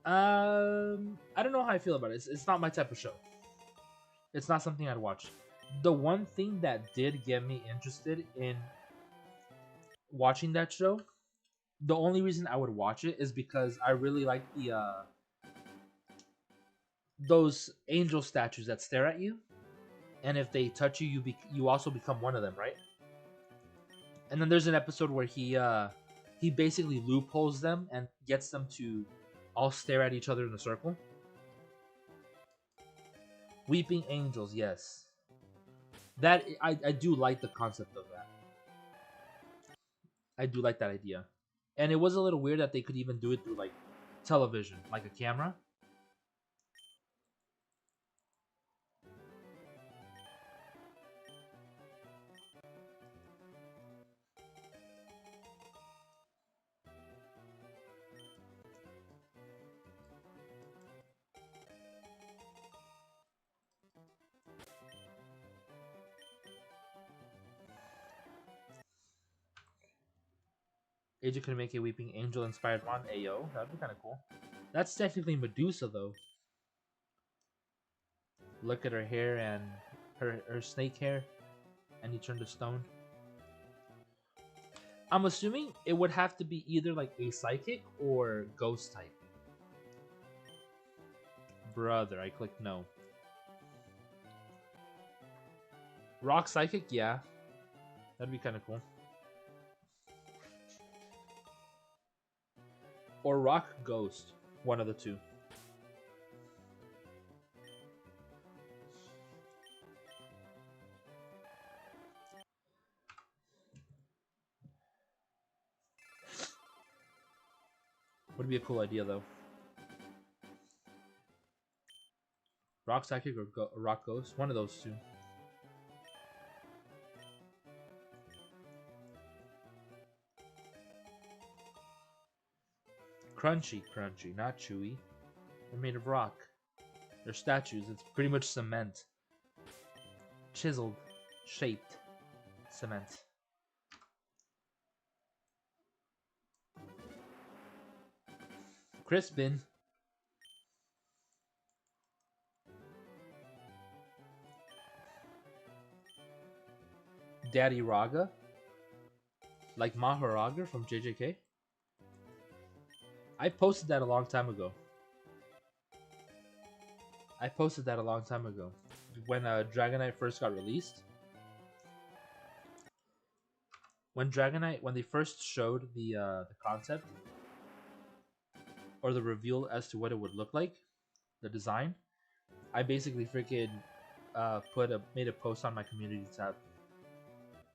I don't know how I feel about it. It's not my type of show. It's not something I'd watch. The one thing that did get me interested in watching that show, the only reason I would watch it is because I really like the those angel statues that stare at you, and if they touch you, you also become one of them, right? And then there's an episode where he basically loopholes them and gets them to all stare at each other in a circle. Weeping angels, yes. That I do like the concept of that. I do like that idea. And it was a little weird that they could even do it through like television, like a camera. AJ could make a weeping angel inspired one. Ayo, that'd be kind of cool. That's technically Medusa though. Look at her hair and her snake hair, and he turned to stone. I'm assuming it would have to be either like a psychic or ghost type. Brother, I clicked no. Rock psychic, yeah. That'd be kind of cool. Or rock ghost. One of the two. Would be a cool idea though. Rock psychic or rock ghost. One of those two. Crunchy, crunchy, not chewy. They're made of rock. They're statues. It's pretty much cement. Chiseled, shaped cement. Crispin. Daddy Raga. Like Maharaga from JJK. I posted that a long time ago. When Dragonite first got released. When they first showed the concept or the reveal as to what it would look like, the design, I basically freaking made a post on my community tab,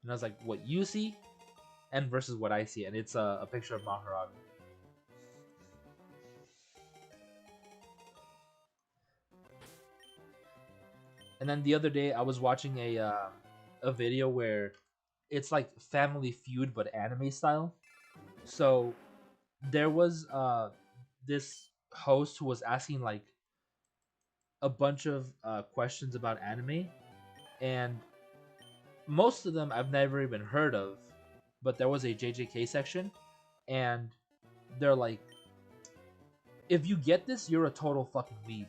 and I was like, "What you see, and versus what I see," and it's a picture of Maharaga. And then the other day, I was watching a video where it's like Family Feud but anime style. So there was this host who was asking like a bunch of questions about anime, and most of them I've never even heard of. But there was a JJK section, and they're like, "If you get this, you're a total fucking weeb."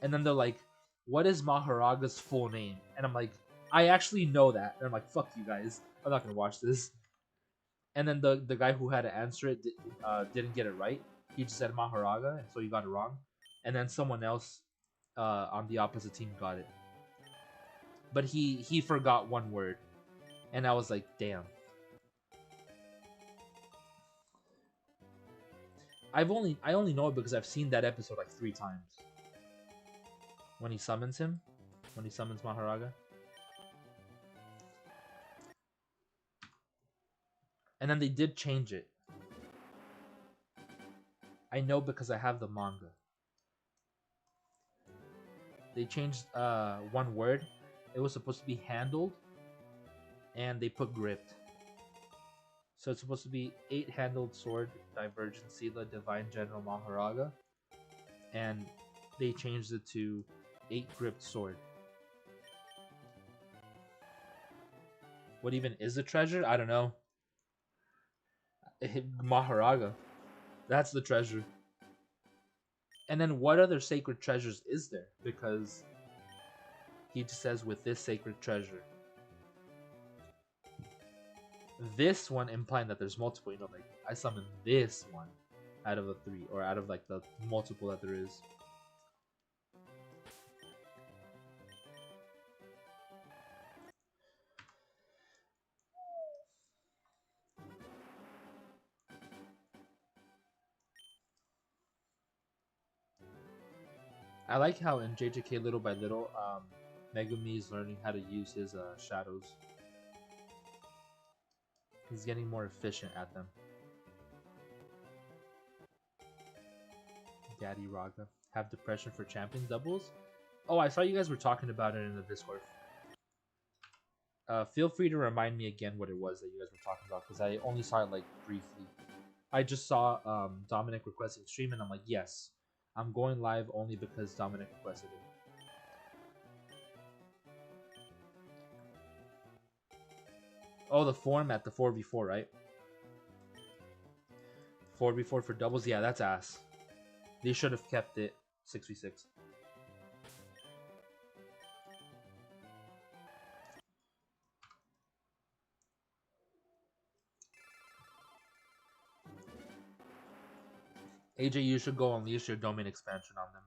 And then they're like, "What is Maharaga's full name?" And I'm like, "I actually know that." And I'm like, "Fuck you guys, I'm not gonna watch this." And then the guy who had to answer it didn't get it right. He just said Maharaga, and so he got it wrong. And then someone else on the opposite team got it, but he forgot one word, and I was like, damn. I only know it because I've seen that episode like 3 times. When he summons Maharaga. And then they did change it. I know because I have the manga. They changed one word. It was supposed to be handled, and they put gripped. So it's supposed to be 8-handled sword, Divergent Sila, Divine General Maharaga. And they changed it to 8-gripped sword. What even is a treasure? I don't know. Maharaga. That's the treasure. And then what other sacred treasures is there? Because he just says with this sacred treasure. This one implying that there's multiple, you know, like I summon this one out of the 3, or out of like the multiple that there is. I like how in JJK little by little, Megumi is learning how to use his shadows. He's getting more efficient at them. Daddy Raga. Have depression for champion doubles? Oh, I saw you guys were talking about it in the Discord. Feel free to remind me again what it was that you guys were talking about, because I only saw it like briefly. I just saw Dominic requesting stream, and I'm like, yes, I'm going live only because Dominic requested it. Oh, the format, the 4v4, right? 4v4 for doubles? Yeah, that's ass. They should have kept it 6v6. AJ, you should go unleash your domain expansion on them.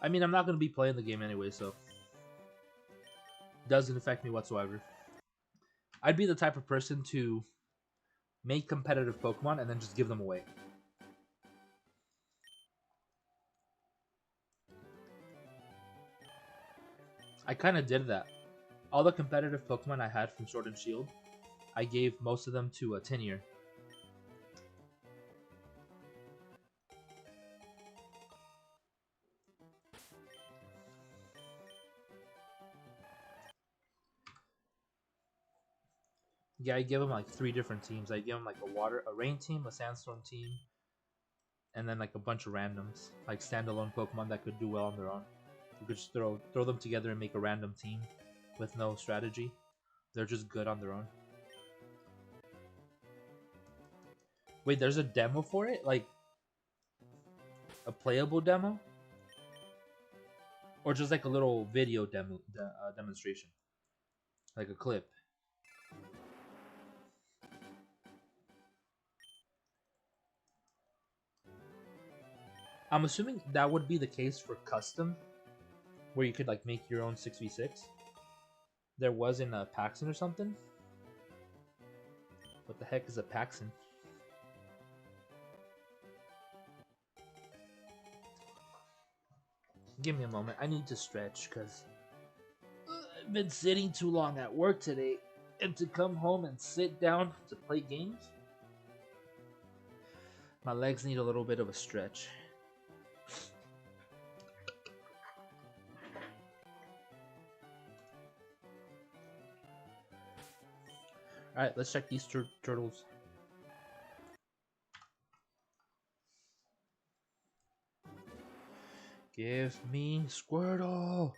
I mean, I'm not going to be playing the game anyway, so it doesn't affect me whatsoever. I'd be the type of person to make competitive Pokemon and then just give them away. I kind of did that. All the competitive Pokemon I had from Sword and Shield, I gave most of them to a Tinnier. Yeah, I give them like 3 different teams. I give them like a rain team, a sandstorm team, and then like a bunch of randoms, like standalone Pokemon that could do well on their own. You could just throw them together and make a random team with no strategy. They're just good on their own. Wait, there's a demo for it? Like a playable demo? Or just like a little video demonstration? Like a clip? I'm assuming that would be the case for custom, where you could like make your own 6v6. There was in a Paxton or something. What the heck is a Paxton? Give me a moment. I need to stretch because I've been sitting too long at work today, and to come home and sit down to play games, my legs need a little bit of a stretch. Alright, let's check these turtles. Give me Squirtle!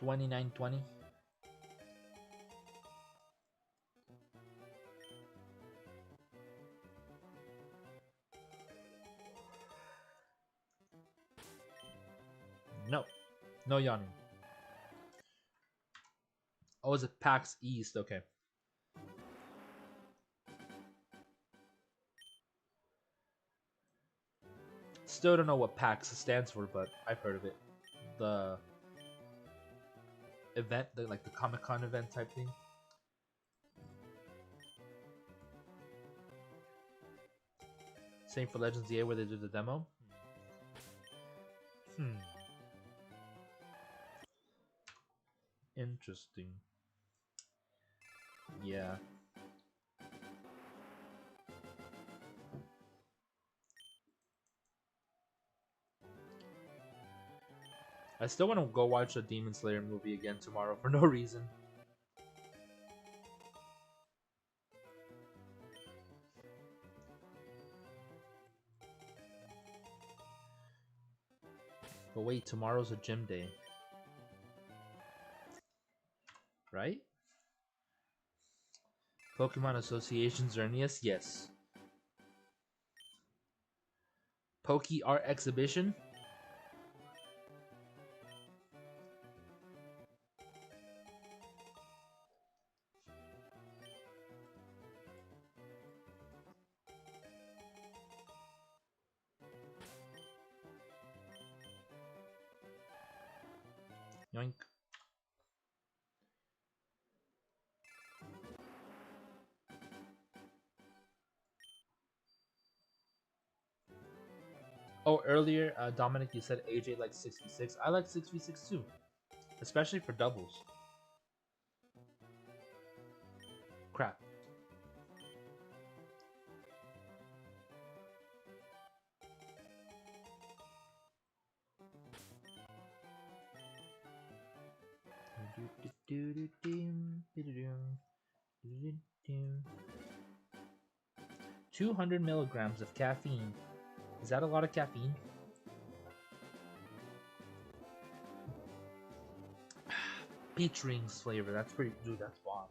$29.20. No. No yawning. Oh, is it PAX East? Okay. Still don't know what PAX stands for, but I've heard of it. The event, like the Comic-Con event type thing. Same for Legends EA where they did the demo. Interesting. Yeah. I still want to go watch the Demon Slayer movie again tomorrow for no reason. But wait, tomorrow's a gym day. Right? Pokemon Association Xerneas? Yes. Poke Art Exhibition? Yoink. Oh, earlier, Dominic, you said AJ likes 6v6. I like 6v6 too. Especially for doubles. Crap. $200 milligrams of caffeine. Is that a lot of caffeine? Peach rings flavor. That's pretty. Dude, that's bomb.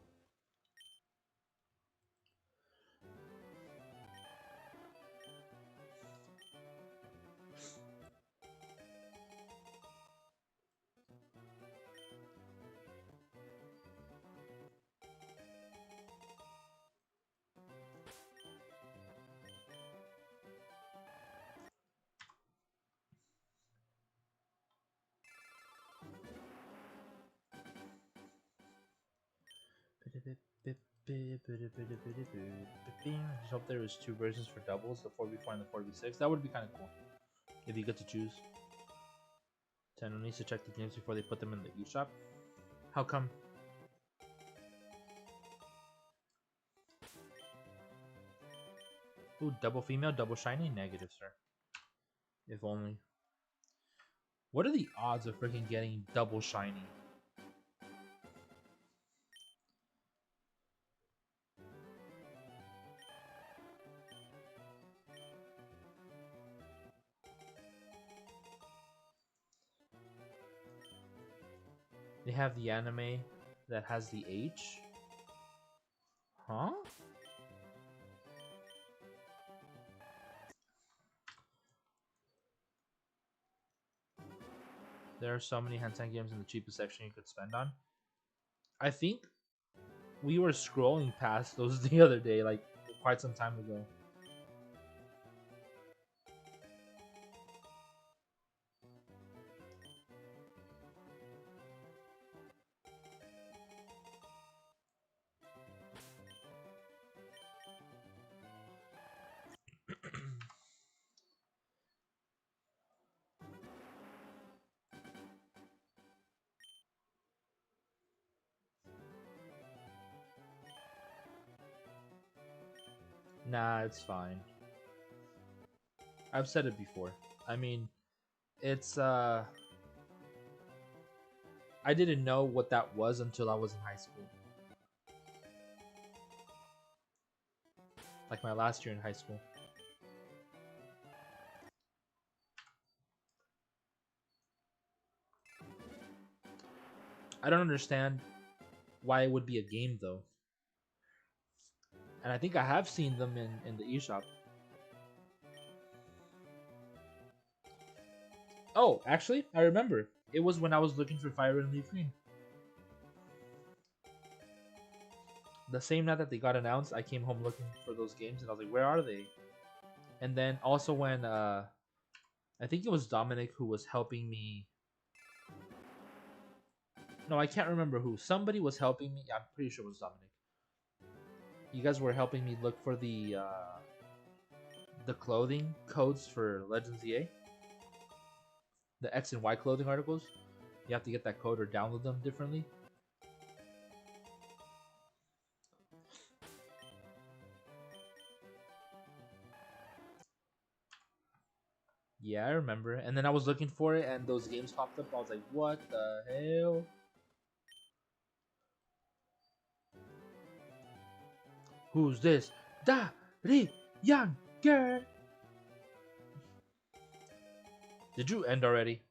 Just hope there was 2 versions for doubles, the 4v4 and the 4v6. That would be kind of cool if you get to choose. Nintendo needs to check the games before they put them in the eShop. How come? Ooh, double female, double shiny? Negative, sir. If only. What are the odds of freaking getting double shiny? They have the anime that has the H? Huh? There are so many hentai games in the cheapest section you could spend on. I think we were scrolling past those the other day, like quite some time ago. Nah, it's fine. I've said it before. I mean, it's I didn't know what that was until I was in high school. Like my last year in high school. I don't understand why it would be a game though. And I think I have seen them in the eShop. Oh, actually, I remember. It was when I was looking for FireRed and LeafGreen. The same night that they got announced, I came home looking for those games, and I was like, where are they? And then also when, I think it was Dominic who was helping me. No, I can't remember who. Somebody was helping me. I'm pretty sure it was Dominic. You guys were helping me look for the clothing codes for Legends EA. The X and Y clothing articles. You have to get that code or download them differently. Yeah, I remember. And then I was looking for it, and those games popped up. I was like, what the hell? Who's this? Young girl. Did you end already?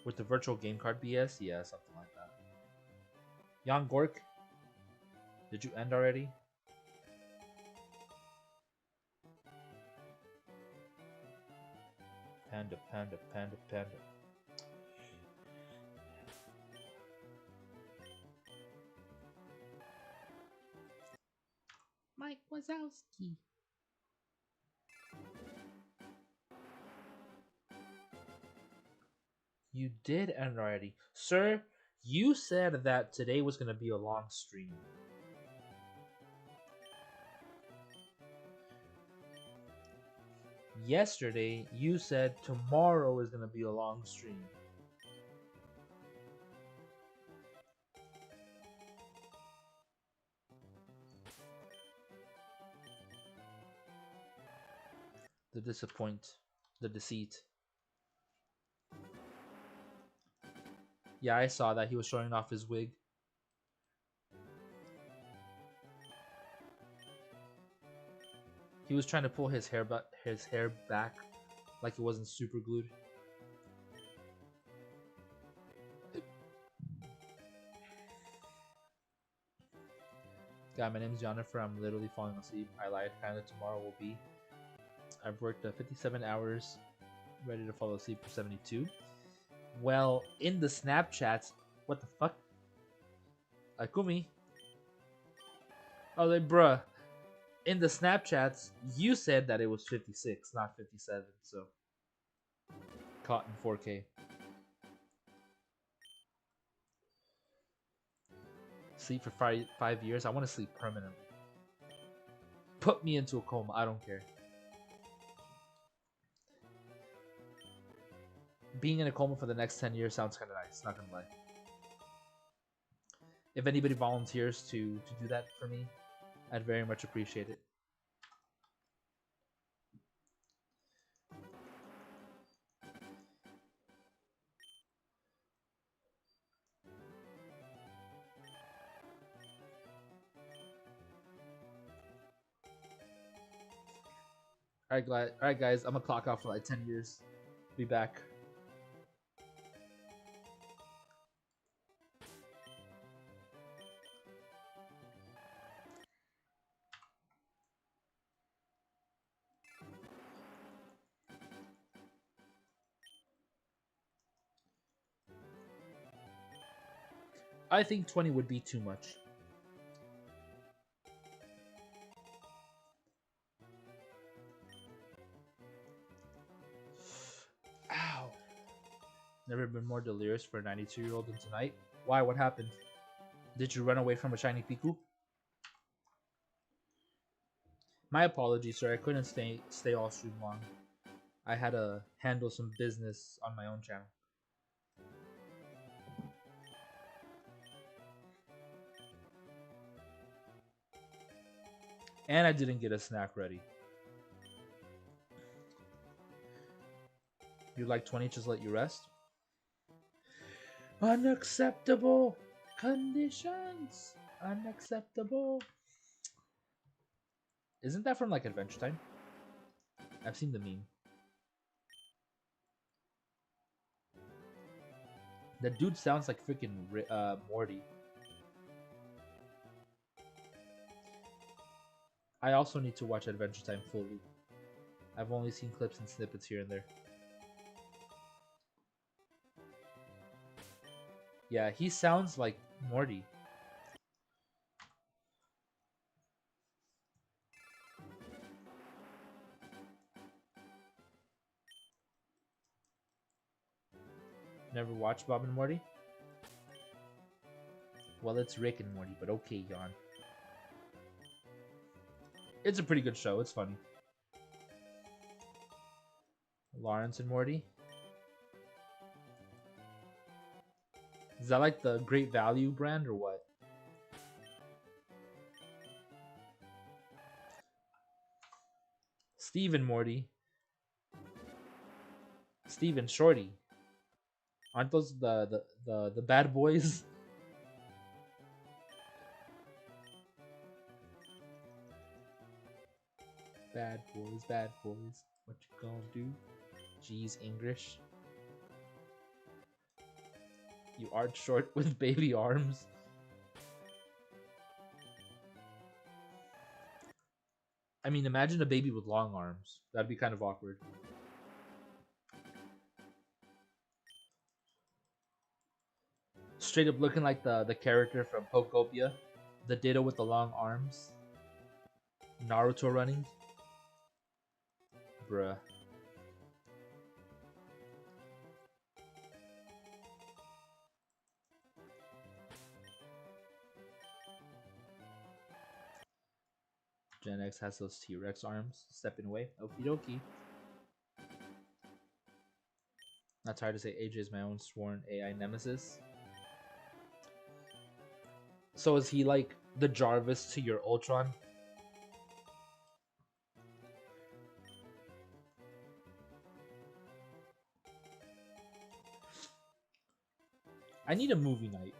With the virtual game card BS? Yeah, something like that. Young Gork, did you end already? Panda, panda, panda, panda. Mike Wazowski. You did end already. Sir, you said that today was going to be a long stream. Yesterday, you said tomorrow is going to be a long stream. The the deceit. Yeah, I saw that he was showing off his wig. He was trying to pull his hair back like it wasn't super glued. God, my name's Jennifer. I'm literally falling asleep. I lied. Kinda tomorrow will be. I've worked 57 hours, ready to fall asleep for 72. Well, in the Snapchats, what the fuck? Akumi. Oh, like, bruh. In the Snapchats, you said that it was 56, not 57, so. Caught in 4K. sleep for 5 years. I want to sleep permanently. Put me into a coma. I don't care. Being in a coma for the next 10 years sounds kind of nice. Not gonna lie. If anybody volunteers to do that for me, I'd very much appreciate it. Alright, guys. I'm gonna clock out for like 10 years. Be back. I think 20 would be too much. Ow. Never been more delirious for a 92-year-old than tonight. Why? What happened? Did you run away from a shiny Piku? My apologies, sir. I couldn't stay all stream long. I had to handle some business on my own channel. And I didn't get a snack ready. You'd like 20 just let you rest? Unacceptable conditions. Unacceptable. Isn't that from like Adventure Time? I've seen the meme. That dude sounds like freaking Morty. I also need to watch Adventure Time fully. I've only seen clips and snippets here and there. Yeah, he sounds like Morty. Never watched Bob and Morty? Well, it's Rick and Morty, but okay, Jan. It's a pretty good show. It's funny. Lawrence and Morty? Is that like the Great Value brand or what? Steve and Morty. Steve and Shorty. Aren't those the bad boys? Bad boys, bad boys. What you gonna do? Jeez, English. You are short with baby arms. I mean, imagine a baby with long arms. That'd be kind of awkward. Straight up looking like the character from Pokopia. The Ditto with the long arms. Naruto running. Bruh. Gen X has those T-Rex arms. Stepping away. Okie dokie. Not tired to say AJ is my own sworn AI nemesis. So is he like the Jarvis to your Ultron? I need a movie night.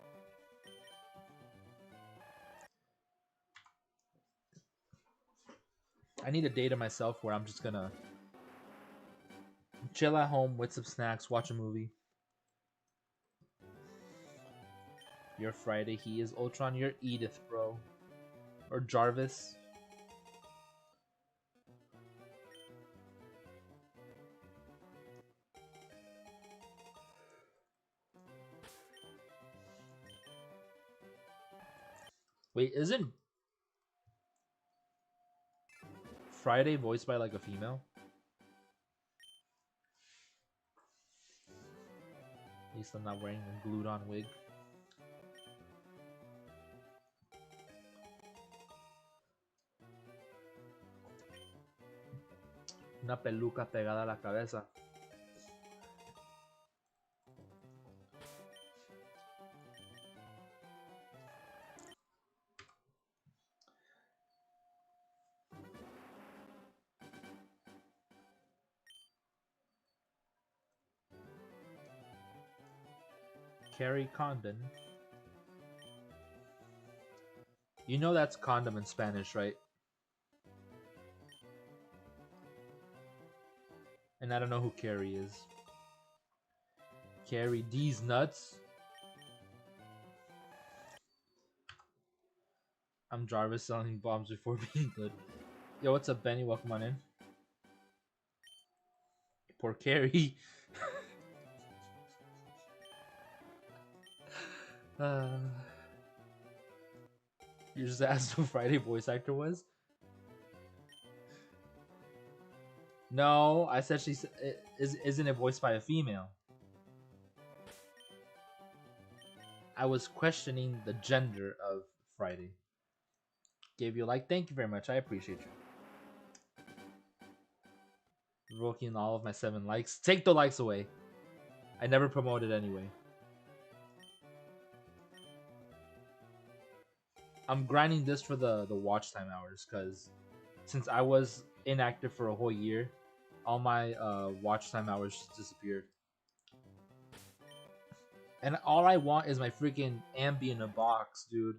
I need a day to myself where I'm just gonna chill at home with some snacks, watch a movie. You're Friday, he is Ultron, you're Edith, bro. Or Jarvis. Wait, isn't Friday voiced by like a female? At least I'm not wearing a glued on wig. Una peluca pegada a la cabeza. Carry condom. You know that's condom in Spanish, right? And I don't know who Carrie is. Carrie D's nuts. I'm Jarvis selling bombs before being good. Yo, what's up, Benny? Welcome on in. Poor Carrie. You just asked who Friday voice actor was? No, I said isn't it voiced by a female? I was questioning the gender of Friday. Gave you a like. Thank you very much. I appreciate you. Revoking all of my 7 likes. Take the likes away. I never promoted anyway. I'm grinding this for the watch time hours because since I was inactive for a whole year, all my watch time hours just disappeared. And all I want is my freaking Ambi in a box, dude.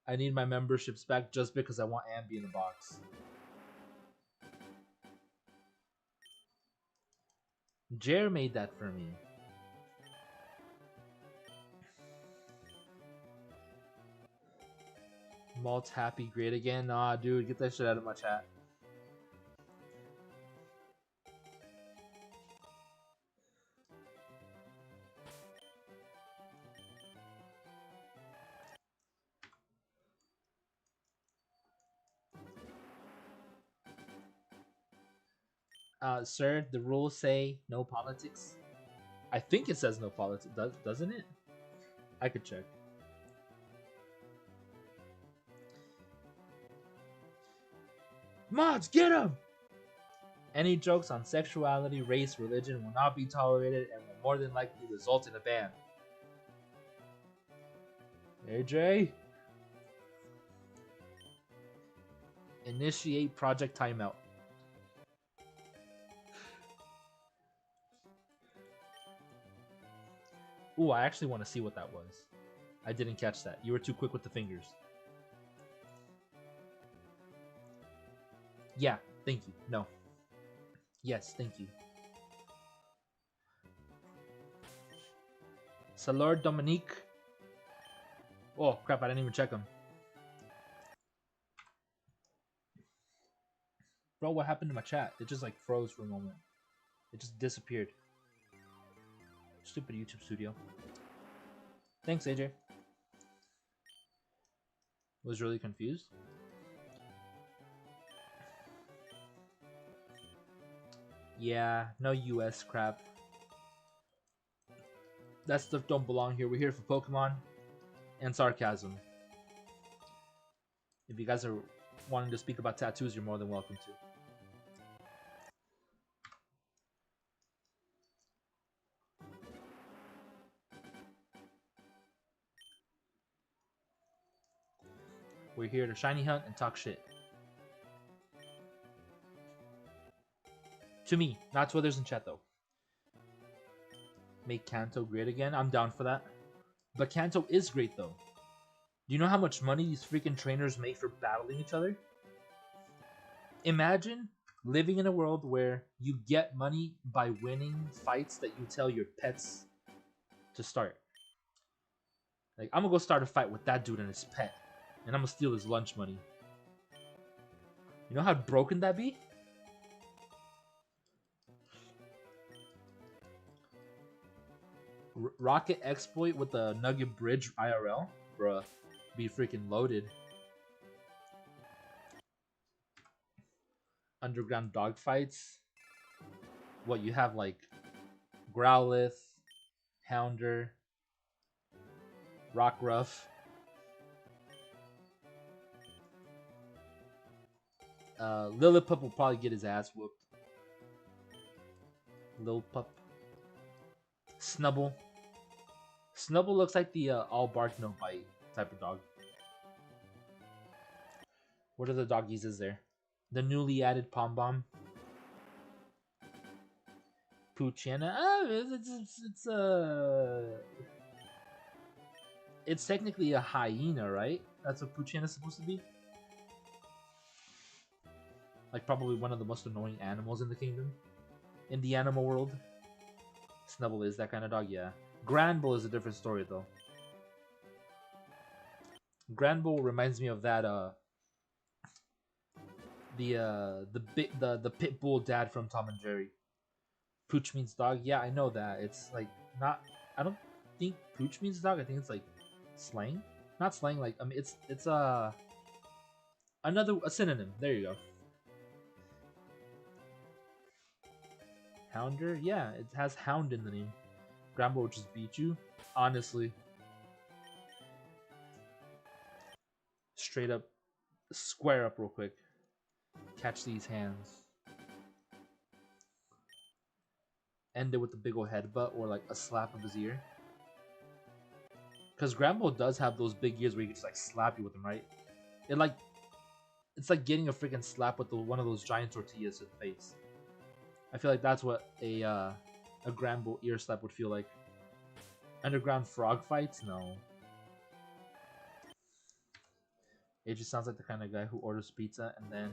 I need my memberships back just because I want Ambi in a box. Jer made that for me. Malt happy great again? Nah, dude, get that shit out of my chat. Sir, the rules say no politics. I think it says no politics, doesn't it? I could check. Mods, get him! Any jokes on sexuality, race, religion will not be tolerated and will more than likely result in a ban. AJ? Initiate project timeout. Ooh, I actually want to see what that was. I didn't catch that. You were too quick with the fingers. Yeah, thank you. No. Yes, thank you. Salor Dominique. Oh, crap, I didn't even check him. Bro, what happened to my chat? It just like froze for a moment. It just disappeared. Stupid YouTube studio. Thanks, AJ. Was really confused. Yeah, no US crap. That stuff don't belong here. We're here for Pokemon and sarcasm. If you guys are wanting to speak about tattoos, you're more than welcome to. We're here to shiny hunt and talk shit. To me, not to others in chat though. Make Kanto great again? I'm down for that. But Kanto is great though. Do you know how much money these freaking trainers make for battling each other? Imagine living in a world where you get money by winning fights that you tell your pets to start. Like, I'm gonna go start a fight with that dude and his pet, and I'm gonna steal his lunch money. You know how broken that be? Rocket exploit with the Nugget Bridge IRL? Bruh, be freaking loaded. Underground dogfights. What, you have like Growlithe, Hounder, Rockruff. Lilliput will probably get his ass whooped. Lil Pup. Snubble. Snubble looks like the all bark no bite type of dog. What are the doggies is there? The newly added Pom Bomb. Poochana. It's technically a hyena, right? That's what Poochana is supposed to be. Like probably one of the most annoying animals in the kingdom, in the animal world. Snubble is that kind of dog, yeah. Granbull is a different story though. Granbull reminds me of that the pit bull dad from Tom and Jerry. Pooch means dog. Yeah, I know that. It's like not. I don't think pooch means dog. I think it's like slang, not slang. Like I mean, it's a synonym. There you go. Hounder. Yeah, it has hound in the name. Granbull will just beat you. Honestly, straight up, square up real quick. Catch these hands. End it with a big ol' headbutt or like a slap of his ear. Because Granbull does have those big ears where you can just like slap you with them, right? It's like getting a freaking slap with one of those giant tortillas to the face. I feel like that's what a Granbull ear slap would feel like. Underground frog fights? No. It just sounds like the kind of guy who orders pizza and then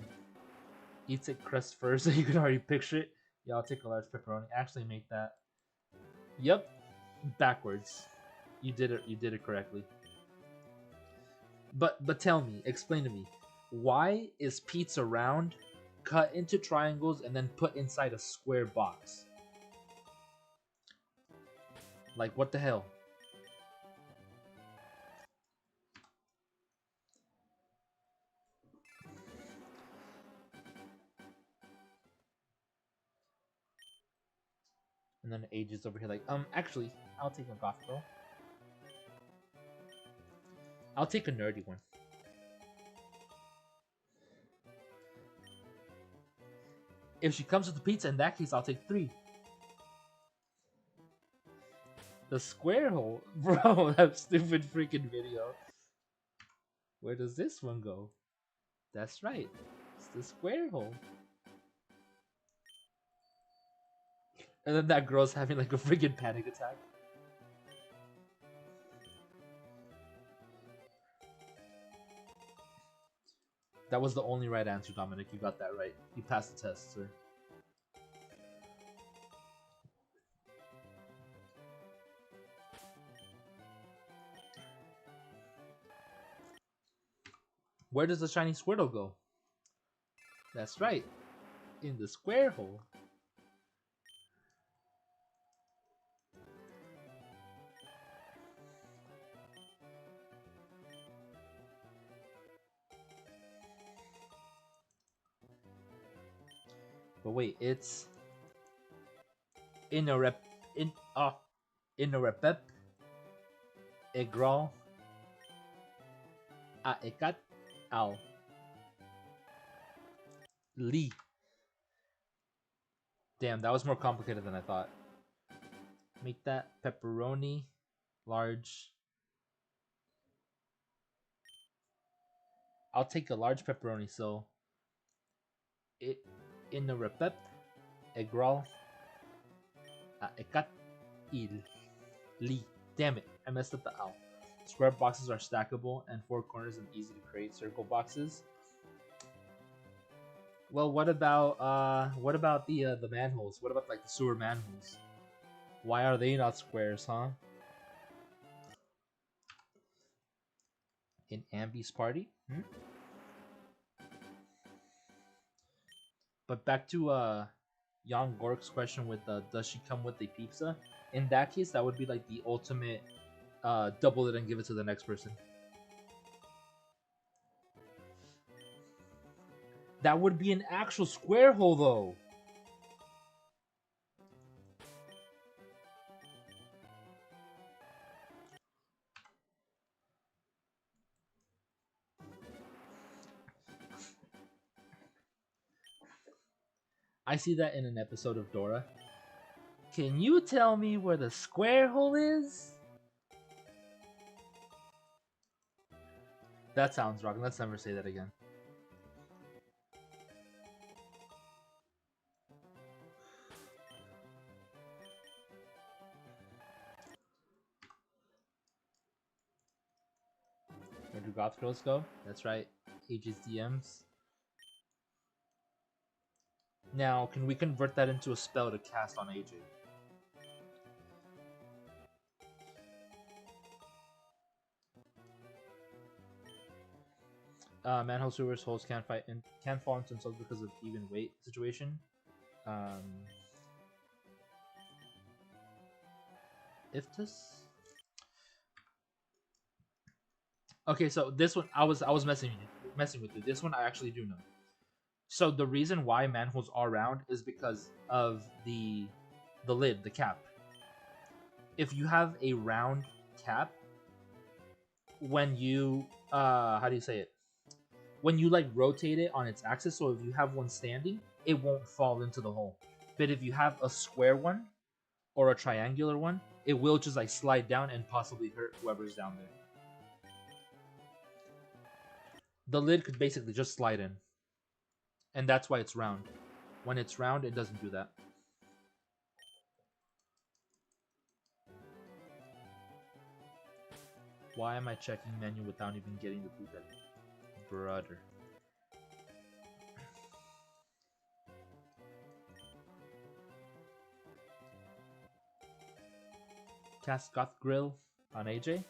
eats it crust first, so you can already picture it. Yeah, I'll take a large pepperoni. Actually, make that. Yep, backwards. You did it. You did it correctly. But tell me, explain to me, why is pizza round, cut into triangles, and then put inside a square box? Like what the hell? And then Ages over here like, actually, I'll take a goth girl. I'll take a nerdy one. If she comes with the pizza, in that case, I'll take 3. The square hole? Bro, that stupid freaking video. Where does this one go? That's right. It's the square hole. And then that girl's having like a freaking panic attack. That was the only right answer, Dominic. You got that right. You passed the test, sir. Where does the shiny Squirtle go? That's right. In the square hole. But wait, it's in a repep egral a ekat al li. Damn, that was more complicated than I thought. Make that pepperoni large. I'll take a large pepperoni, so it in a repep egral a ekat il li. Damn it, I messed up the al. Square boxes are stackable and 4 corners and easy to create. Circle boxes. Well, what about the manholes? What about like the sewer manholes? Why are they not squares, huh? In Ambi's party? But back to Jan Gork's question with does she come with a pizza? In that case, that would be like the ultimate double it and give it to the next person. That would be an actual square hole though. I see that in an episode of Dora. Can you tell me where the square hole is? That sounds wrong. Let's never say that again. Where do goth girls go? That's right. Ages DMs. Now, can we convert that into a spell to cast on AJ? Manhole sewers holes can't fight and can't fall into themselves because of even weight situation. If this. Okay, so this one I was messing with you. This one I actually do know. So the reason why manholes are round is because of the lid, the cap. If you have a round cap, when you how do you say it? When you like rotate it on its axis, so if you have one standing, it won't fall into the hole. But if you have a square one or a triangular one, it will just like slide down and possibly hurt whoever's down there. The lid could basically just slide in. And that's why it's round. When it's round, it doesn't do that. Why am I checking menu without even getting the boot? Brother. Cast Goth Grill on AJ?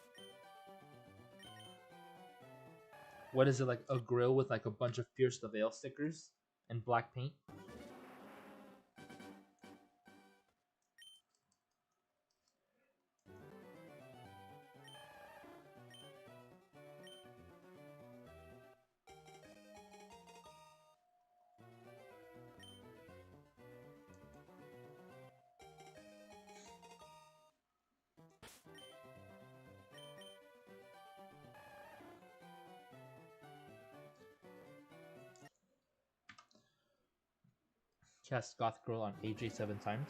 What is it, like a grill with like a bunch of Pierce the Veil stickers and black paint? Cast Goth Girl on AJ 7 times.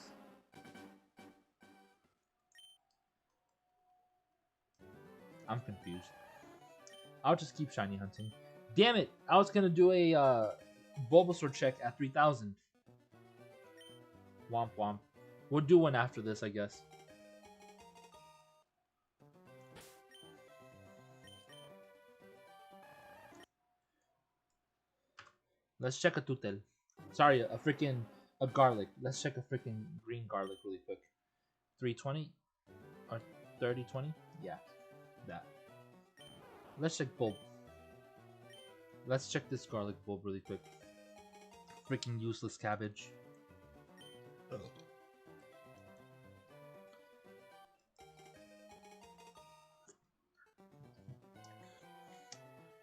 I'm confused. I'll just keep shiny hunting. Damn it! I was gonna do a Bulbasaur check at 3000. Womp womp. We'll do one after this, I guess. Let's check a Tutel. Sorry, a garlic. Let's check a freaking green garlic really quick. 320 or 3020? Yeah, that. Let's check bulb. Let's check this garlic bulb really quick. Freaking useless cabbage. Ugh.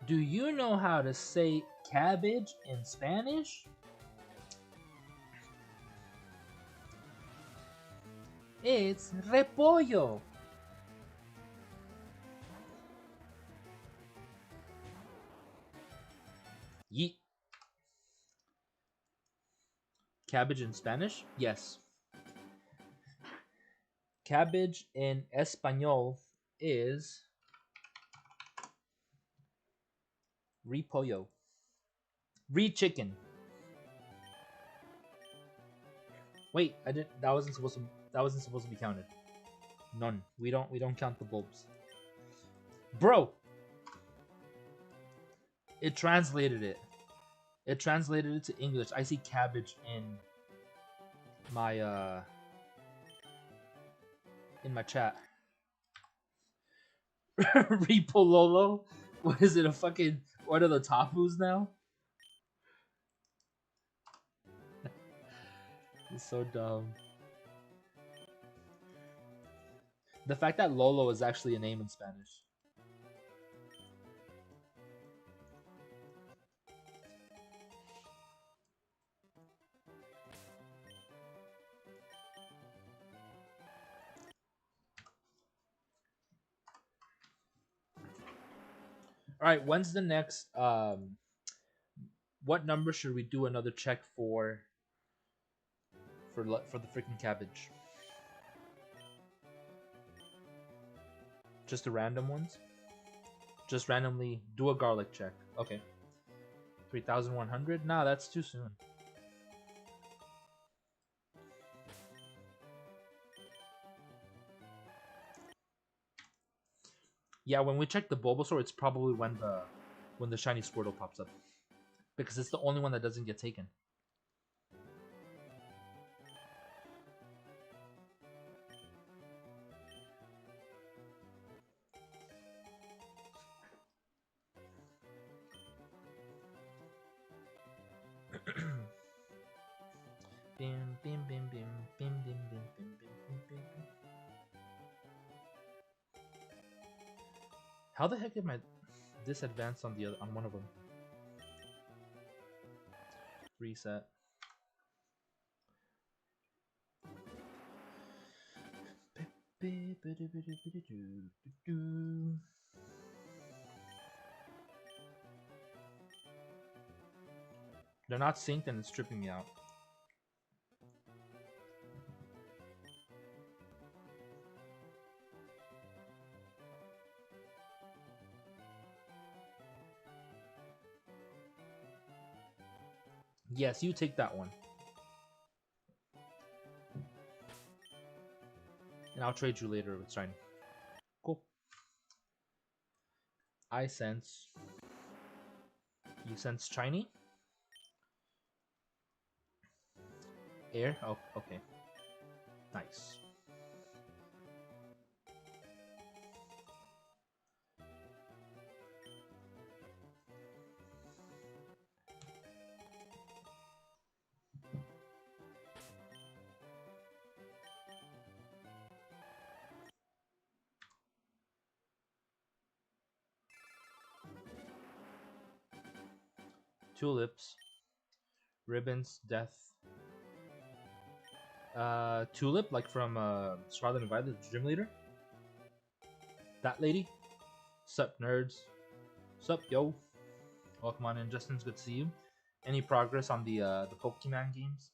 Do you know how to say cabbage in Spanish? It's repollo. Yeet. Cabbage in Spanish? Yes. Cabbage in Espanol is repollo. Re-chicken. Wait, I didn't. That wasn't supposed to be counted. None. We don't count the bulbs. Bro, it translated it. It translated it to English. I see cabbage in my chat. Repololo? What is it? A fucking what are the tafus now? It's so dumb. The fact that Lolo is actually a name in Spanish. Alright, when's the next what number should we do another check for the freaking cabbage? Just the random ones? Just randomly do a garlic check. Okay. 3,100? Nah, that's too soon. Yeah, when we check the Bulbasaur, it's probably when the shiny Squirtle pops up. Because it's the only one that doesn't get taken. Bim, bim, bim, bim, bim, bim, bim, bim, bim, bim, bim. How the heck am I this advanced on one of them? Reset. They're not synced and it's tripping me out. Yes, you take that one. And I'll trade you later with shiny. Cool. I sense. You sense shiny? Air? Oh, okay. Nice. Tulips. Ribbons. Death. Tulip, like from Scarlet and Violet, the gym leader. That lady. Sup, nerds. Sup, yo. Welcome on in, Justin. It's good to see you. Any progress on the Pokemon games?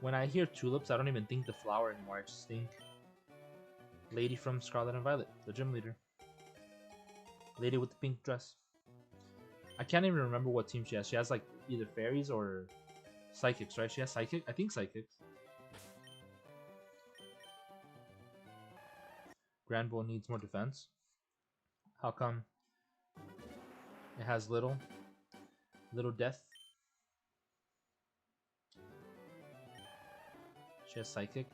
When I hear tulips, I don't even think the flower anymore. I just think lady from Scarlet and Violet, the gym leader. Lady with the pink dress. I can't even remember what team she has. She has like either fairies or psychics, right? She has psychic. I think psychics. Granbull needs more defense. How come? It has little death. She has psychic.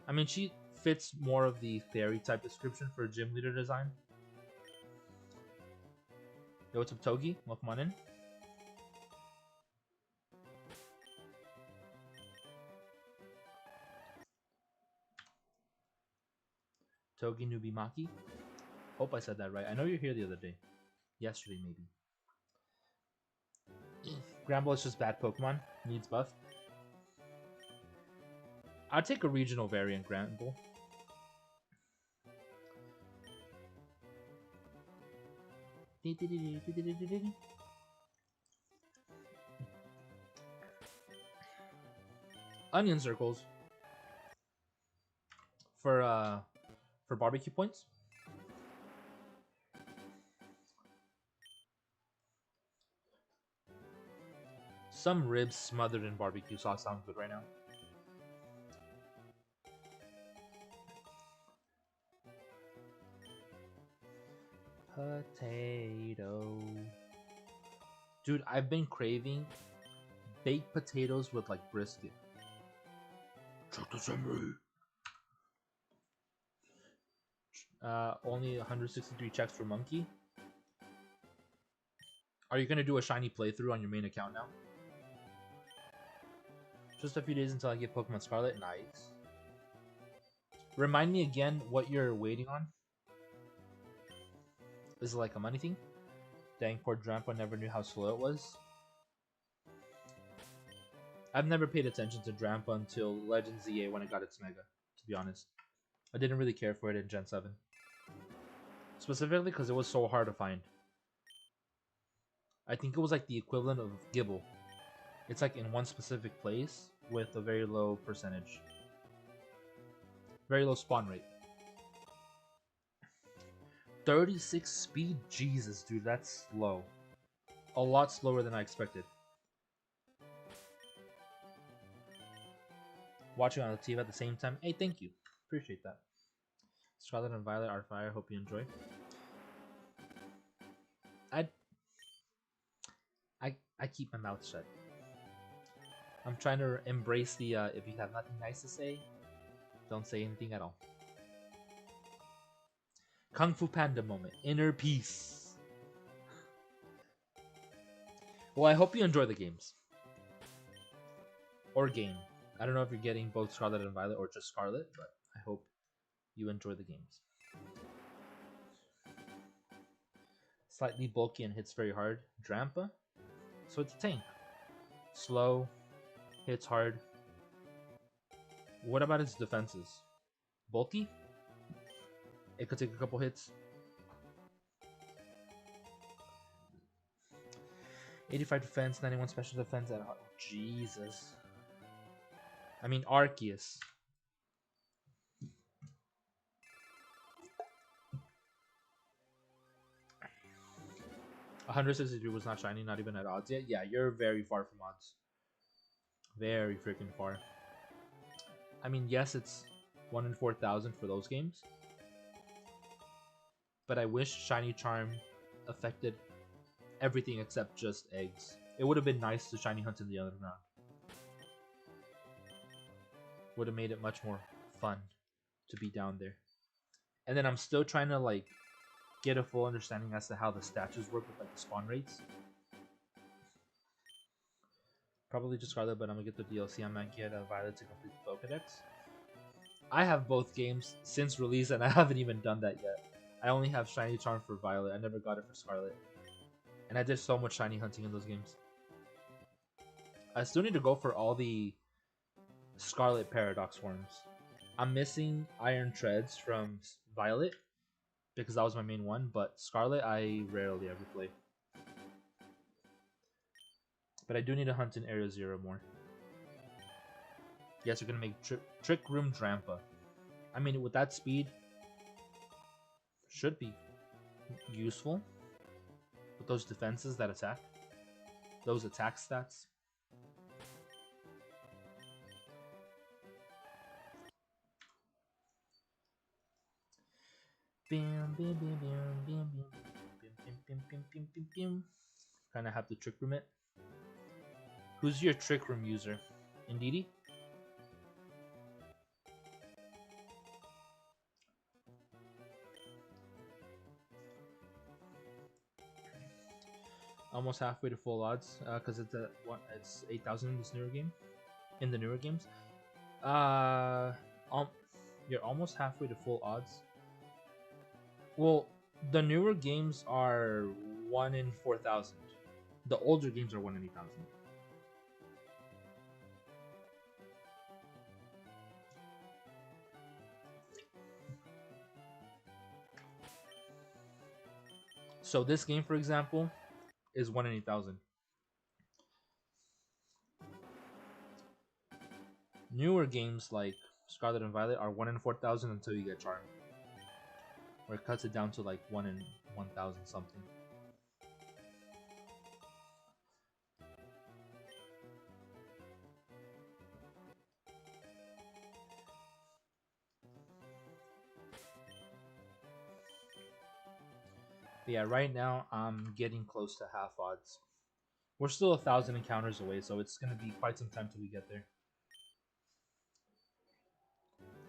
I mean, she fits more of the fairy type description for gym leader design. Yo, what's up, Togi? Welcome on in. Togi Nubimaki. Hope I said that right. I know you're here the other day. Yesterday, maybe. Granbull is just bad Pokemon. Needs buff. I'd take a regional variant Granbull. Onion circles for barbecue points. Some ribs smothered in barbecue sauce sounds good right now. Potato. Dude, I've been craving baked potatoes with like brisket. Only 163 checks for Monkey. Are you gonna do a shiny playthrough on your main account now? Just a few days until I get Pokemon Scarlet. Nice. Remind me again what you're waiting on. Is it like a money thing? Dang, poor Drampa never knew how slow it was. I've never paid attention to Drampa until Legends ZA when it got its Mega, to be honest. I didn't really care for it in Gen 7. Specifically because it was so hard to find. I think it was like the equivalent of Gibble. It's like in one specific place with a very low percentage. Very low spawn rate. 36 speed? Jesus, dude, that's slow. A lot slower than I expected. Watching on the TV at the same time. Hey, thank you. Appreciate that. Scarlet and Violet are fire. Hope you enjoy. I keep my mouth shut. I'm trying to embrace the if you have nothing nice to say, don't say anything at all. Kung Fu Panda moment. Inner peace. Well, I hope you enjoy the games. Or game. I don't know if you're getting both Scarlet and Violet or just Scarlet, but I hope you enjoy the games. Slightly bulky and hits very hard. Drampa. So it's a tank. Slow. Hits hard. What about its defenses? Bulky? It could take a couple hits. 85 defense, 91 special defense. Oh, Jesus. I mean, Arceus. $163 was not shiny, not even at odds yet. Yeah, you're very far from odds. Very freaking far. I mean, yes, it's 1 in 4,000 for those games. But I wish Shiny Charm affected everything except just eggs. It would have been nice to Shiny Hunt in the underground. Would have made it much more fun to be down there. And then I'm still trying to like get a full understanding as to how the statues work with like the spawn rates. Probably just Scarlet, but I'm gonna get the DLC. I might get a Violet to complete the Pokedex. I have both games since release and I haven't even done that yet. I only have Shiny Charm for Violet. I never got it for Scarlet. And I did so much shiny hunting in those games. I still need to go for all the Scarlet Paradox forms. I'm missing Iron Treads from Violet because that was my main one, but Scarlet I rarely ever play. But I do need to hunt in Area Zero more. Yes, we're gonna make Trick Room Drampa. I mean, with that speed, should be useful. With those defenses that attack, those attack stats. Kind of have to Trick Room it. Who's your Trick Room user? Indeedee? Almost halfway to full odds, because it's it's 8,000 in this newer game. In the newer games, you're almost halfway to full odds. Well, the newer games are 1 in 4,000. The older games are 1 in 8,000. So this game, for example, is 1 in 8,000. Newer games like Scarlet and Violet are 1 in 4,000 until you get Charm. Where it cuts it down to like 1 in 1,000 something. But yeah, right now I'm getting close to half odds. We're still 1,000 encounters away, so it's going to be quite some time till we get there.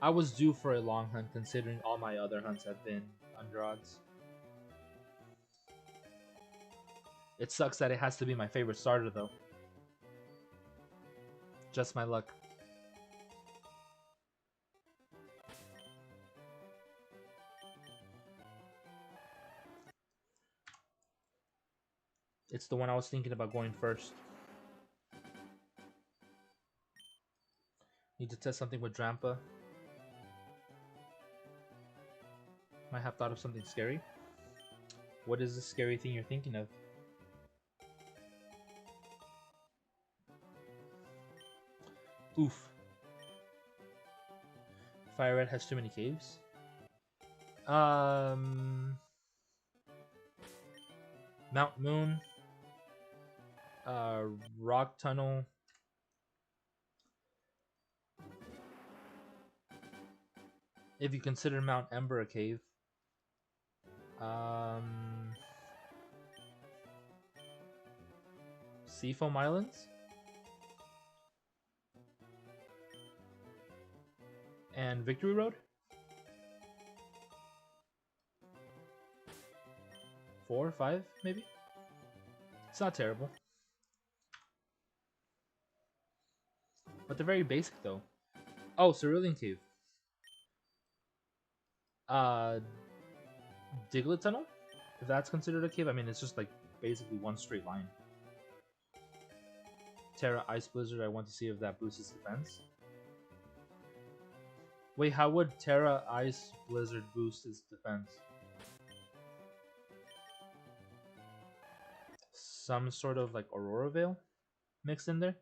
I was due for a long hunt considering all my other hunts have been under odds. It sucks that it has to be my favorite starter though. Just my luck. It's the one I was thinking about going first. Need to test something with Drampa. I have thought of something scary. What is the scary thing you're thinking of? Oof. FireRed has too many caves. Mount Moon. Rock Tunnel. If you consider Mount Ember a cave. Seafoam Islands. And Victory Road. 4 or 5, maybe? It's not terrible. But they're very basic, though. Oh, Cerulean Cave. Diglett Tunnel? If that's considered a cave, I mean, it's just like basically one straight line. Terra Ice Blizzard, I want to see if that boosts its defense. Wait, how would Terra Ice Blizzard boost its defense? Some sort of like Aurora Veil mixed in there?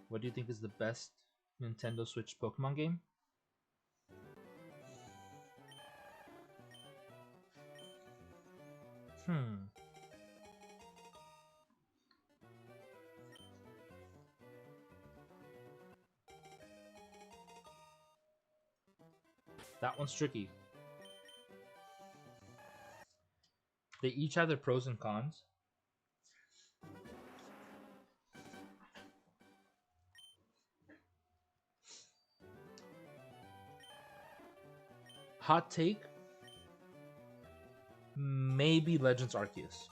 What do you think is the best Nintendo Switch Pokemon game? That one's tricky. They each have their pros and cons. Hot take? Maybe Legends Arceus.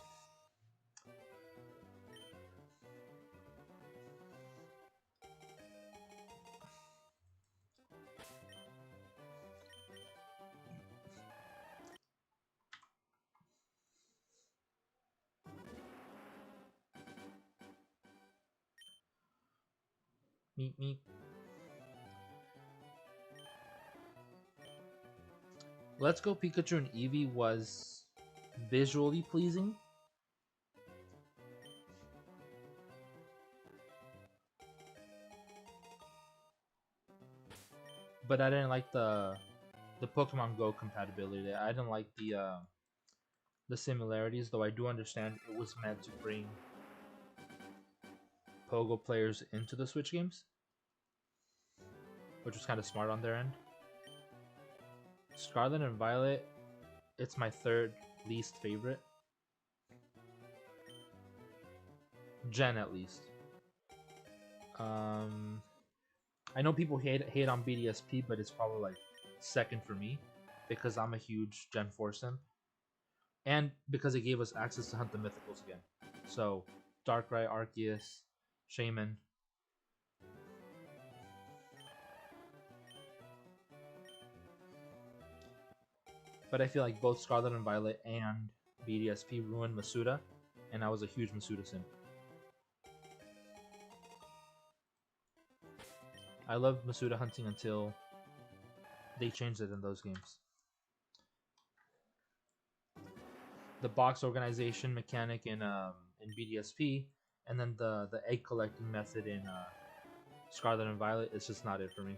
Meep meep. Let's Go Pikachu and Eevee was visually pleasing. But I didn't like the Pokemon Go compatibility. I didn't like the similarities, though I do understand it was meant to bring Pogo players into the Switch games, which was kind of smart on their end. Scarlet and Violet, it's my third least favorite. Gen, at least. I know people hate on BDSP, but it's probably like second for me because I'm a huge Gen 4 sim. And because it gave us access to hunt the mythicals again. So, Darkrai, Arceus, Shaman. But I feel like both Scarlet and Violet and BDSP ruined Masuda, and I was a huge Masuda sim. I loved Masuda hunting until they changed it in those games. The box organization mechanic in BDSP, and then the egg collecting method in Scarlet and Violet, it's just not it for me.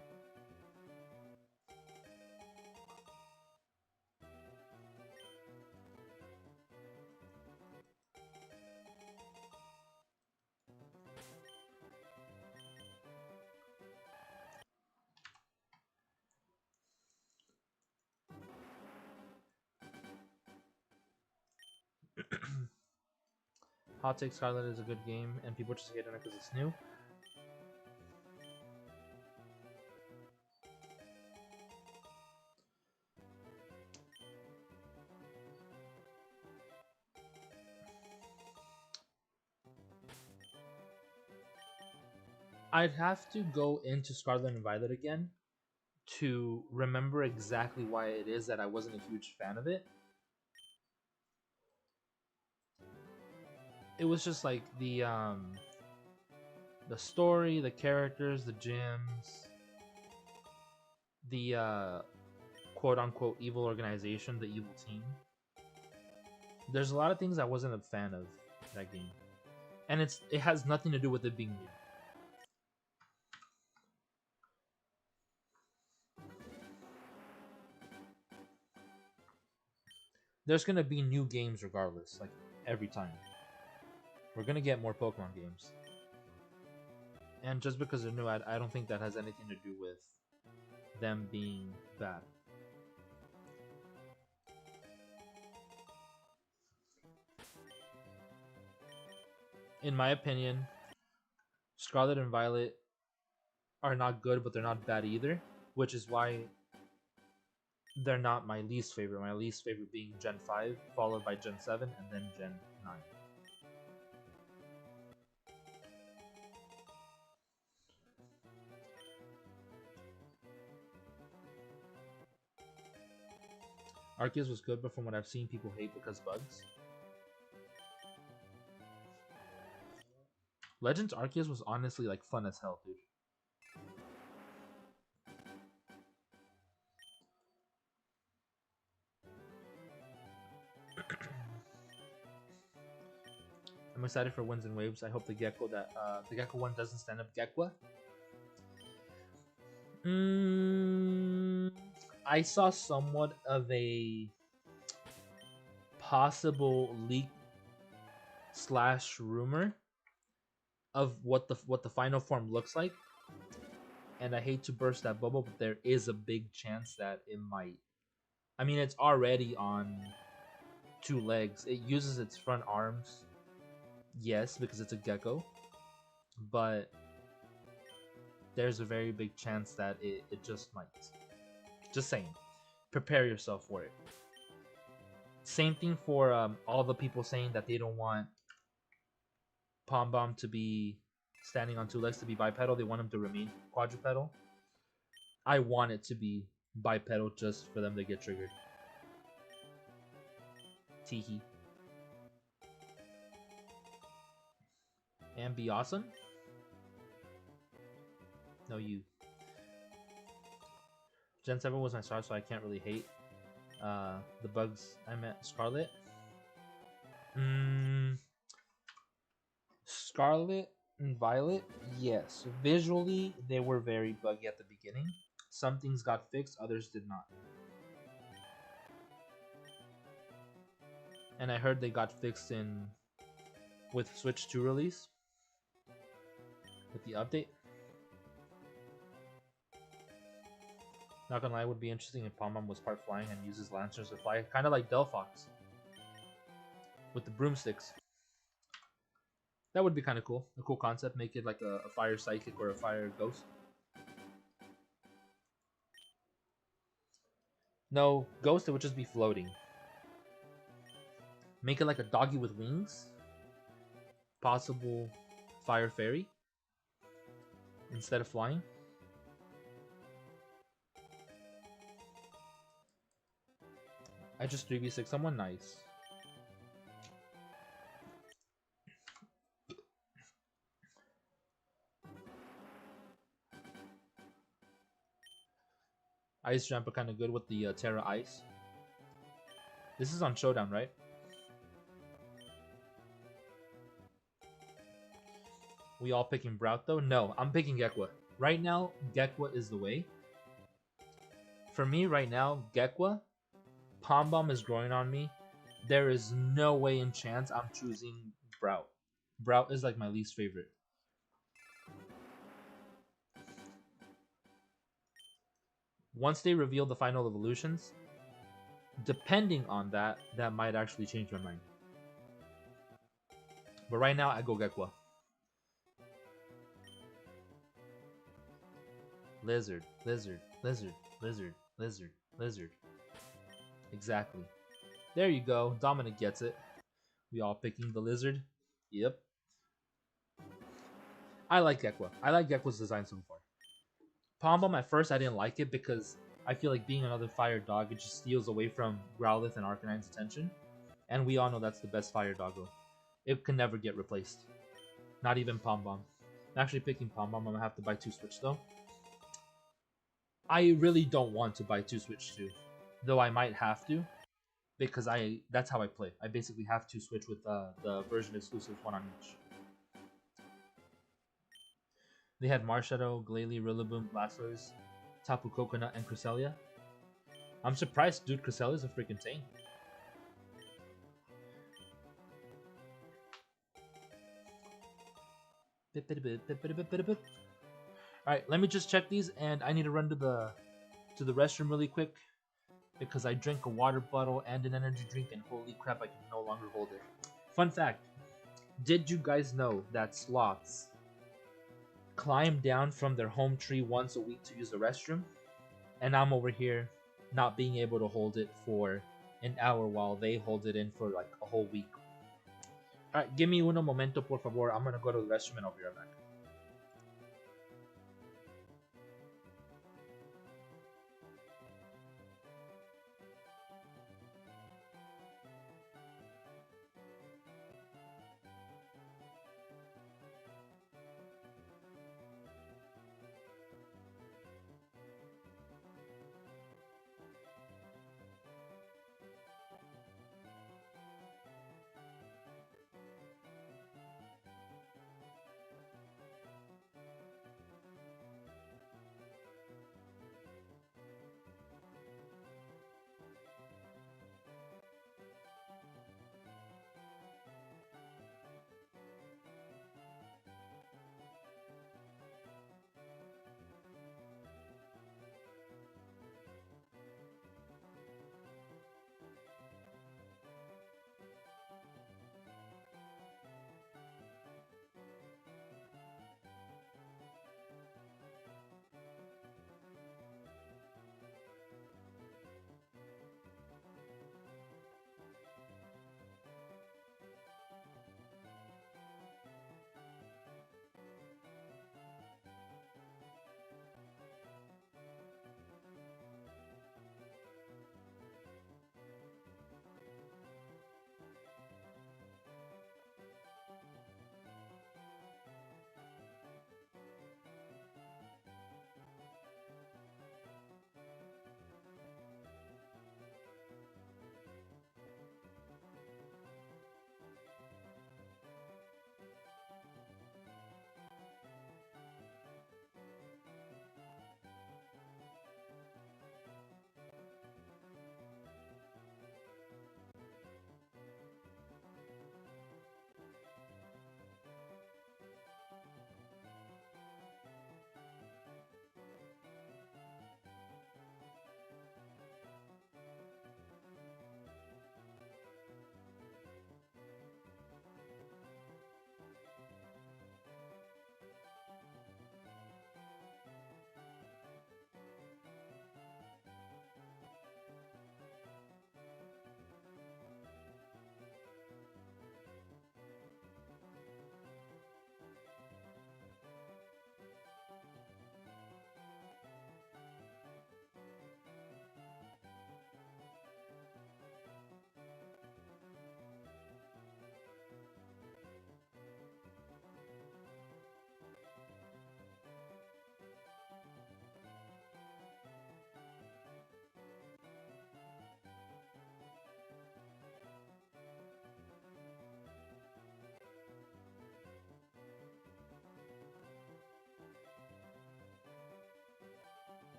Hot take: Scarlet is a good game, and people just hate on it because it's new. I'd have to go into Scarlet and Violet again to remember exactly why it is that I wasn't a huge fan of it. It was just like the story, the characters, the gyms, the quote unquote evil organization, the evil team. There's a lot of things I wasn't a fan of that game, and it has nothing to do with it being new. There's gonna be new games regardless, like every time. We're gonna get more Pokemon games, and just because they're new, I don't think that has anything to do with them being bad. In my opinion, Scarlet and Violet are not good, but they're not bad either, which is why they're not my least favorite. My least favorite being Gen 5, followed by Gen 7, and then Gen 9. Arceus was good, but from what I've seen, people hate because bugs. Legends Arceus was honestly like fun as hell, dude. I'm excited for Winds and Waves. I hope the Gecko one doesn't stand up Gekwa. I saw somewhat of a possible leak / rumor of what the final form looks like, and I hate to burst that bubble, but there is a big chance that it might. I mean, it's already on 2 legs. It uses its front arms, yes, because it's a gecko, but there's a very big chance that it just might. Just saying, prepare yourself for it. Same thing for all the people saying that they don't want Pom Bomb to be standing on 2 legs, to be bipedal. They want him to remain quadrupedal. I want it to be bipedal just for them to get triggered. Teehee. And be awesome? No, you. Gen 7 was my start, so I can't really hate. The bugs I met Scarlet. Scarlet and Violet, yes. Visually, they were very buggy at the beginning. Some things got fixed, others did not. And I heard they got fixed with Switch 2 release. With the update. Not gonna lie, it would be interesting if Pom-Pom was part flying and uses Lancers to fly. Kind of like Delphox. With the broomsticks. That would be kind of cool. A cool concept. Make it like a fire psychic or a fire ghost. No, ghost, it would just be floating. Make it like a doggy with wings. Possible fire fairy. Instead of flying. I just 3v6 someone nice. Ice Jump are kind of good with the Terra Ice. This is on Showdown, right? We all picking Brout though? No, I'm picking Gekwa. Right now, Gekwa is the way. For me, right now, Gekwa, Palm Bomb is growing on me. There is no way in chance I'm choosing Brout. Brout is like my least favorite. Once they reveal the final evolutions, depending on that, that might actually change my mind. But right now, I go Gekwa. Lizard, lizard, lizard, lizard, lizard, lizard. Exactly. There you go. Dominic gets it. We all picking the lizard. Yep. I like Gekwa. I like Gekwa's design so far. Palm Bomb at first I didn't like it because I feel like being another fire dog, it just steals away from Growlithe and Arcanine's attention. And we all know that's the best fire doggo. It can never get replaced. Not even Palm Bomb. I'm actually picking Palm Bomb. I'm gonna have to buy 2 Switch though. I really don't want to buy 2 Switch 2. Though I might have to. Because that's how I play. I basically have to switch with the version exclusives, one on each. They had Marshadow, Glalie, Rillaboom, Blastoise, Tapu Coconut, and Cresselia. I'm surprised, dude. Cresselia's a freaking tank. Alright, let me just check these, and I need to run to the restroom really quick because I drank a water bottle and an energy drink, and holy crap, I can no longer hold it. Fun fact, did you guys know that sloths climb down from their home tree once a week to use the restroom? And I'm over here not being able to hold it for an hour while they hold it in for like a whole week. Alright, give me uno momento, por favor. I'm gonna go to the restroom and I'll be right back.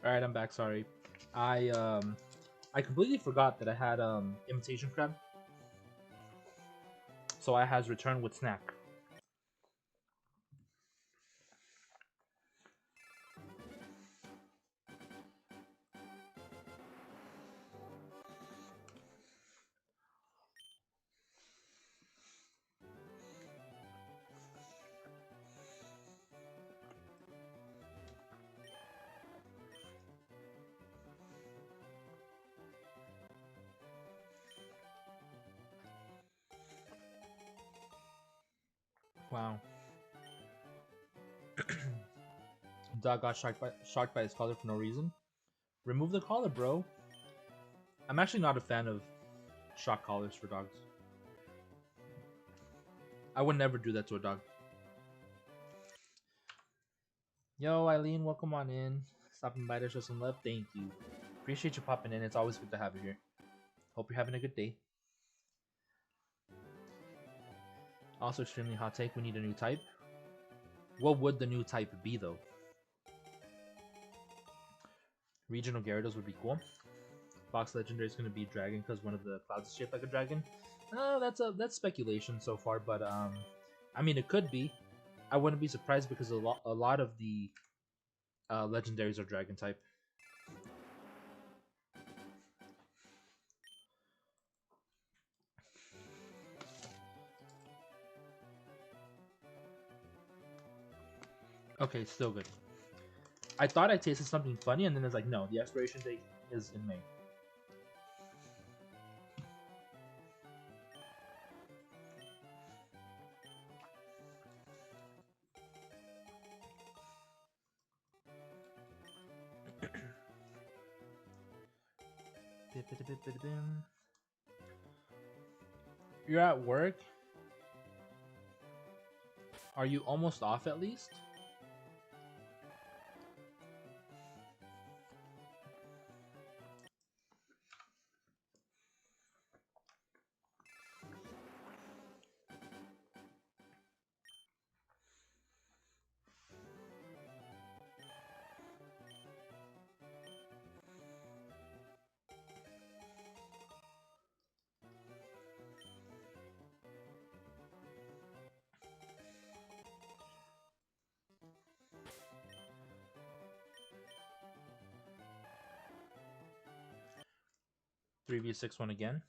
All right, I'm back. Sorry, I I completely forgot that I had imitation crab, so I has returned with snack. Wow. Dog got shocked by his collar for no reason. Remove the collar, bro. I'm actually not a fan of shock collars for dogs. I would never do that to a dog. Yo, Eileen, welcome on in. Stopping by to show some love. Thank you. Appreciate you popping in. It's always good to have you here. Hope you're having a good day. Also, extremely hot take. We need a new type. What would the new type be, though? Regional Gyarados would be cool. Fox Legendary is going to be dragon because one of the clouds is shaped like a dragon. That's speculation so far, but I mean it could be. I wouldn't be surprised because a lot of the legendaries are dragon type. Okay, still good. I thought I tasted something funny, and then it's like, no, the expiration date is in May. You're at work? Are you almost off at least? Three v 6 one again.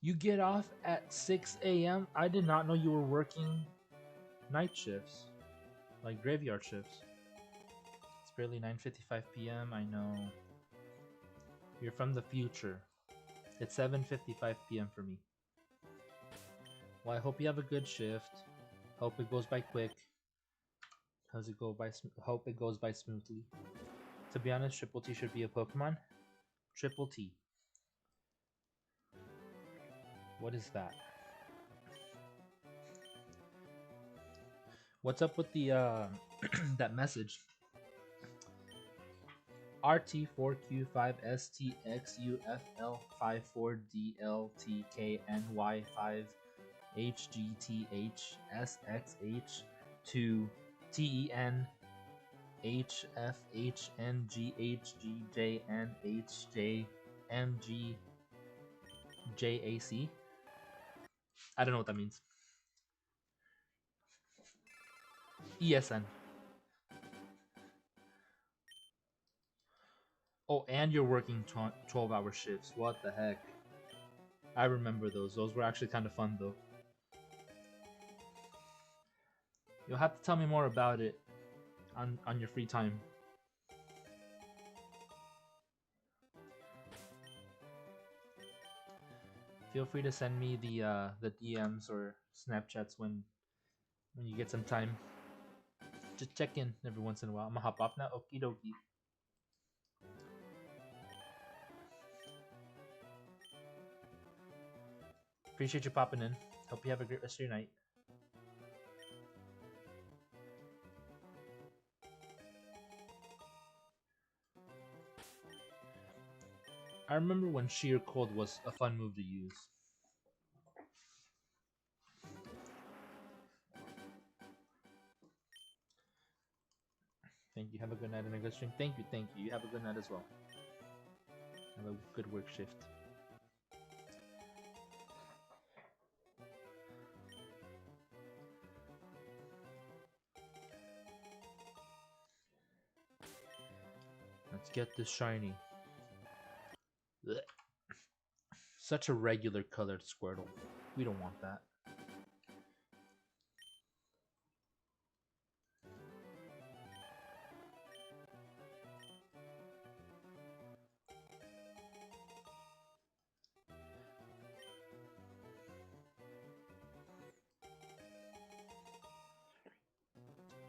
You get off at 6 a.m.? I did not know you were working night shifts. Like graveyard shifts. It's barely 9:55 p.m. I know. You're from the future. It's 7:55 p.m. for me. Well, I hope you have a good shift. Hope it goes by quick. Hope it goes by smoothly. To be honest, Triple T should be a Pokemon. Triple T. What is that? What's up with the that message? RT4Q5STX UFL540DLTKNY5HGTH SXH2TEN HFHNGHGJAC. I don't know what that means. ESN. Oh, and you're working 12-hour shifts. What the heck? I remember those. Those were actually kind of fun, though. You'll have to tell me more about it on your free time. Feel free to send me the DMs or Snapchats when you get some time. Just check in every once in a while. I'm gonna hop off now. Okie dokie. Appreciate you popping in. Hope you have a great rest of your night. I remember when Sheer Cold was a fun move to use. Thank you. Have a good night and a good stream. Thank you. Thank you. You have a good night as well. Have a good work shift. Let's get this shiny. Blech. Such a regular colored Squirtle. We don't want that.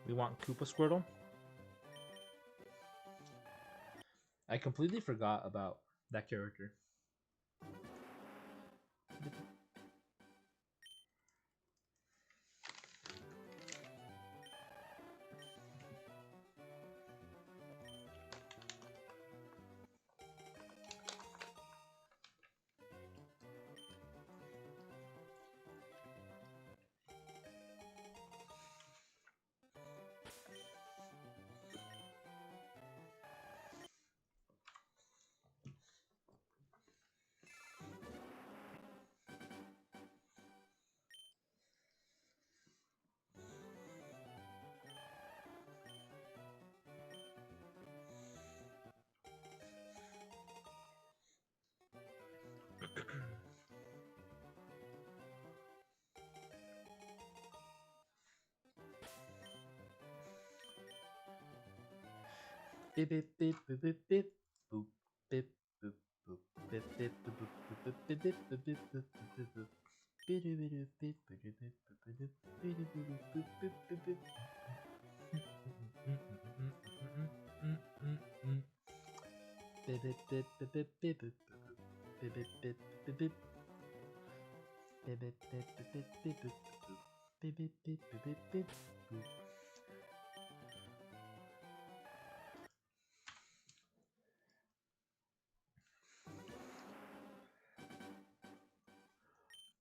We want Koopa Squirtle. I completely forgot about that character. Bip bip bip bip bip bip boop bip boop boop bip bip boop boop bip bip boop bip boop boop boop.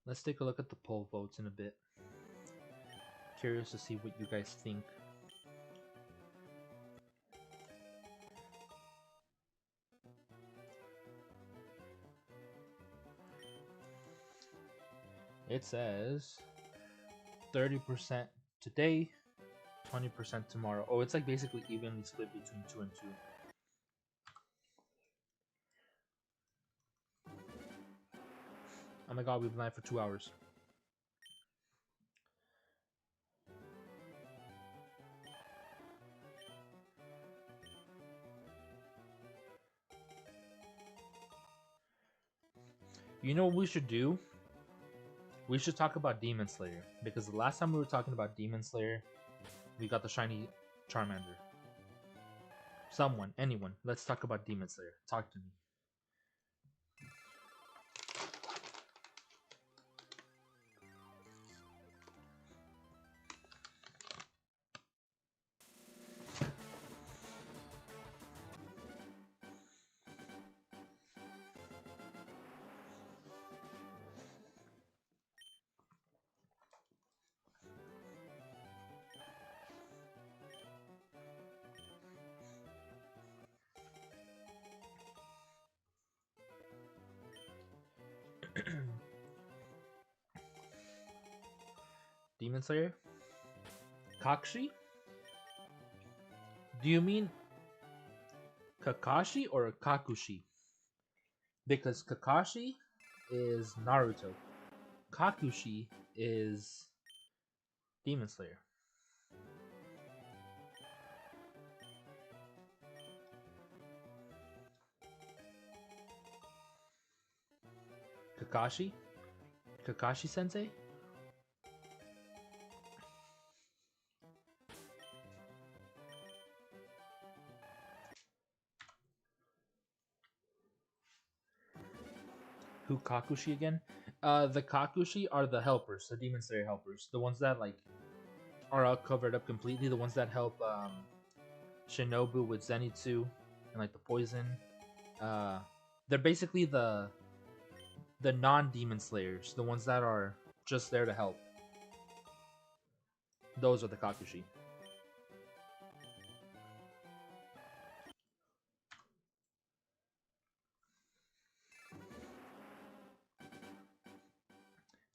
Let's take a look at the poll votes in a bit. Curious to see what you guys think. It says 30% today, 20% tomorrow. Oh, it's like basically evenly split between 2 and 2. Oh my god, we've been live for 2 hours. You know what we should do? We should talk about Demon Slayer. Because the last time we were talking about Demon Slayer, we got the shiny Charmander. Someone, anyone, let's talk about Demon Slayer. Talk to me. Demon Slayer? Kakshi? Do you mean Kakashi or Kakushi? Because Kakashi is Naruto. Kakushi is Demon Slayer. Kakashi? Kakashi Sensei? Who Kakushi again? The Kakushi are the helpers, the Demon Slayer helpers. The ones that like are all covered up completely. The ones that help Shinobu with Zenitsu and like the poison. They're basically the non-Demon Slayers, the ones that are just there to help. Those are the Kakushi.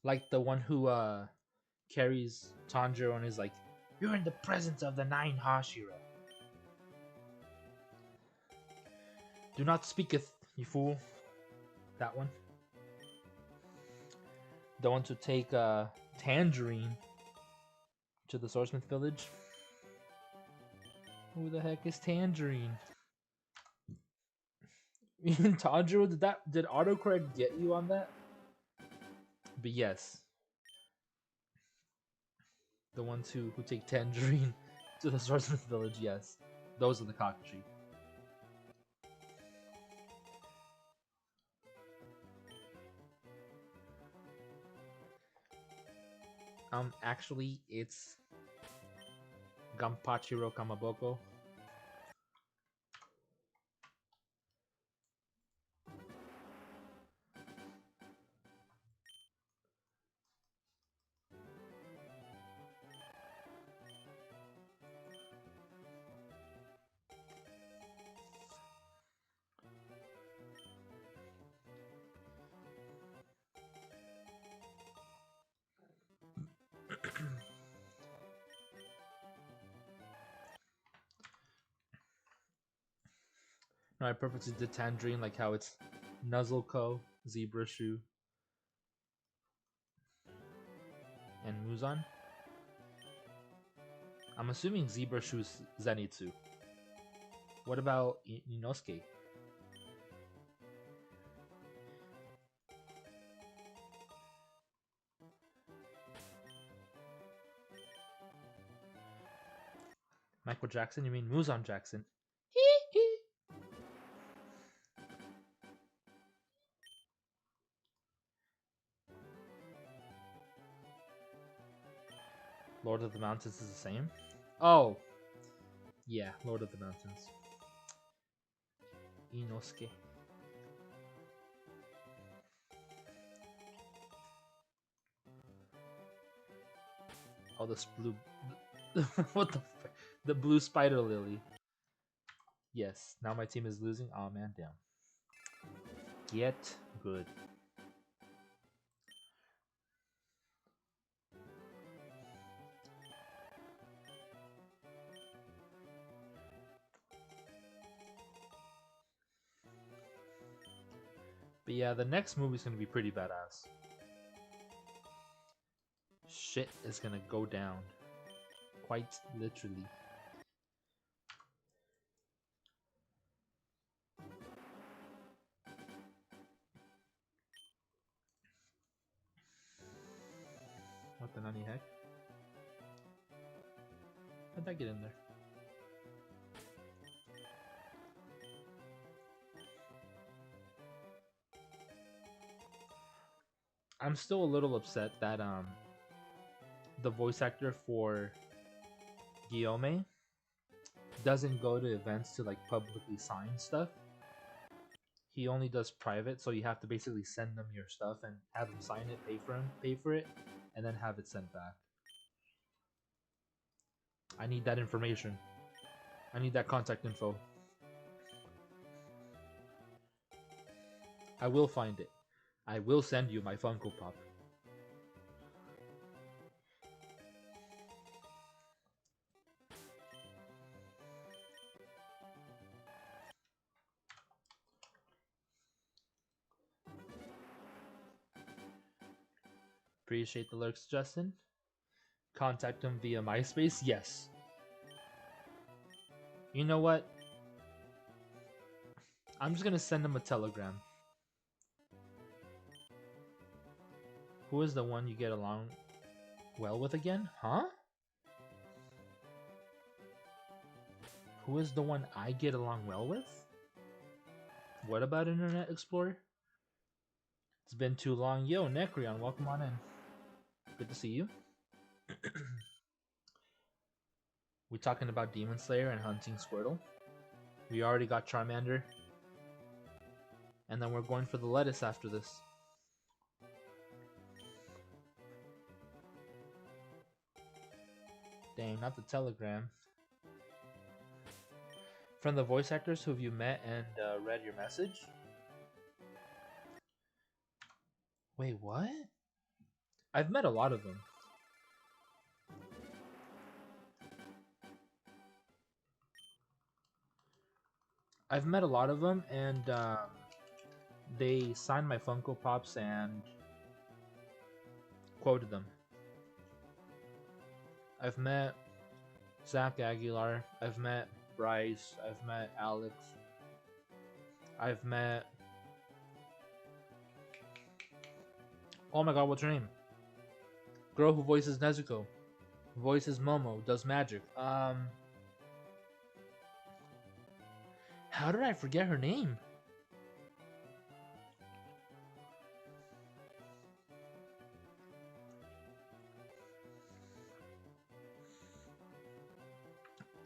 Like the one who carries Tanjiro and is like, "You're in the presence of the 9 Hashira. Do not speaketh, you fool." That one. The one to take Tangerine to the Swordsmith village. Who the heck is Tangerine? Tanjiro, did autocorrect get you on that? But yes, the ones who take Tangerine to the Swordsmith village, yes. Those are the Kakashi. Actually, it's Gampachiro Kamaboko. No, I purposely did Tangerine, like how it's Nuzzleco, Zebra Shoe, and Muzan. I'm assuming Zebra Shoe's Zenitsu. What about Inosuke? Michael Jackson? You mean Muzan Jackson? Lord of the Mountains is the same? Oh, yeah, Lord of the Mountains. Inosuke. Oh, this blue... what the blue spider lily. Yes, now my team is losing. Oh man, damn. Get good. But yeah, the next movie's gonna be pretty badass. Shit is gonna go down. Quite literally. What the nani heck? How'd that get in there? I'm still a little upset that the voice actor for Guillaume doesn't go to events to like publicly sign stuff. He only does private, so you have to basically send them your stuff and have them sign it, pay for it, and then have it sent back. I need that information. I need that contact info. I will find it. I will send you my Funko Pop. Appreciate the lurks, Justin. Contact him via MySpace? Yes. You know what? I'm just gonna send him a telegram. Who is the one you get along well with again? Huh? Who is the one I get along well with? What about Internet Explorer? It's been too long. Yo, Necreon, welcome on in. Good to see you. We talking about Demon Slayer and hunting Squirtle. We already got Charmander. And then we're going for the lettuce after this. Dang, not the telegram. From the voice actors who have you met and read your message? Wait, what? I've met a lot of them. I've met a lot of them, and they signed my Funko Pops and quoted them. I've met Zach Aguilar. I've met Bryce. I've met Alex. I've met... Oh my god, what's her name? Girl who voices Nezuko. Voices Momo. Does magic. How did I forget her name?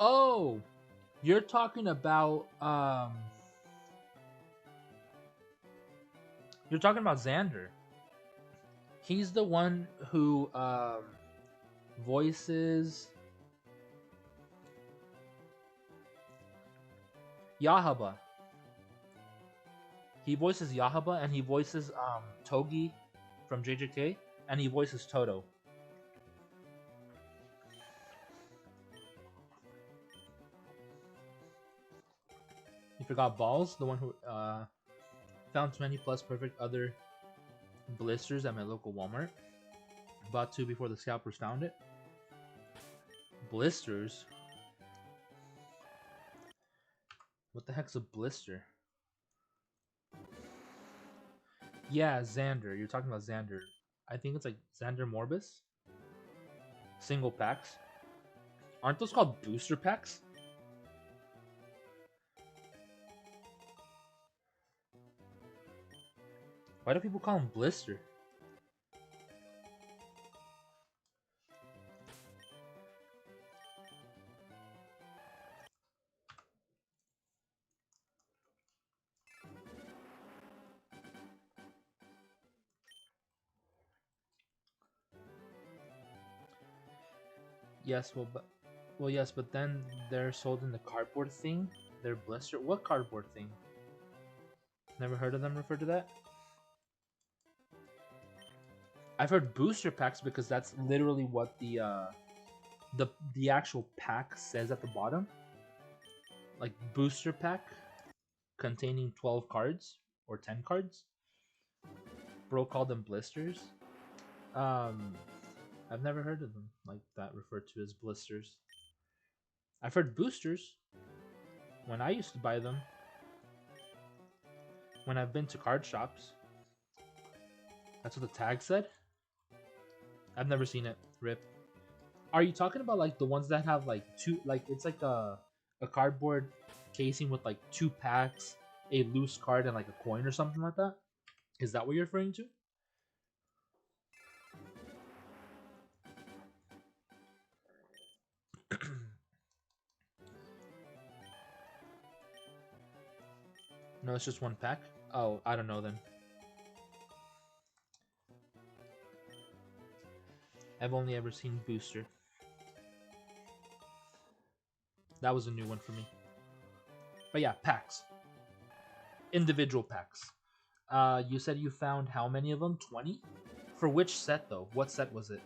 Oh! You're talking about, You're talking about Xander. He's the one who, voices... Yahaba. He voices Yahaba, and he voices, Togi from JJK, and he voices Toto. You forgot Balls, the one who, found 20 plus perfect other blisters at my local Walmart. Bought 2 before the scalpers found it. Blisters? What the heck's a blister? Yeah, Xander. You're talking about Xander. I think it's like Xander Morbus. Single packs. Aren't those called booster packs? Why do people call them blister? Yes, well, yes, but then they're sold in the cardboard thing. They're blister. What cardboard thing? Never heard of them refer to that. I've heard booster packs because that's literally what the actual pack says at the bottom. Like booster pack containing 12 cards or 10 cards. Bro called them blisters. I've never heard of them like that referred to as blisters. I've heard boosters when I used to buy them. When I've been to card shops. That's what the tag said. I've never seen it. Rip. Are you talking about like the ones that have like two, like it's like a cardboard casing with like 2 packs, a loose card, and like a coin or something like that? Is that what you're referring to? No, it's just 1 pack. Oh, I don't know then. I've only ever seen booster. That was a new one for me. But yeah, packs. Individual packs. You said you found how many of them? 20? For which set though? What set was it?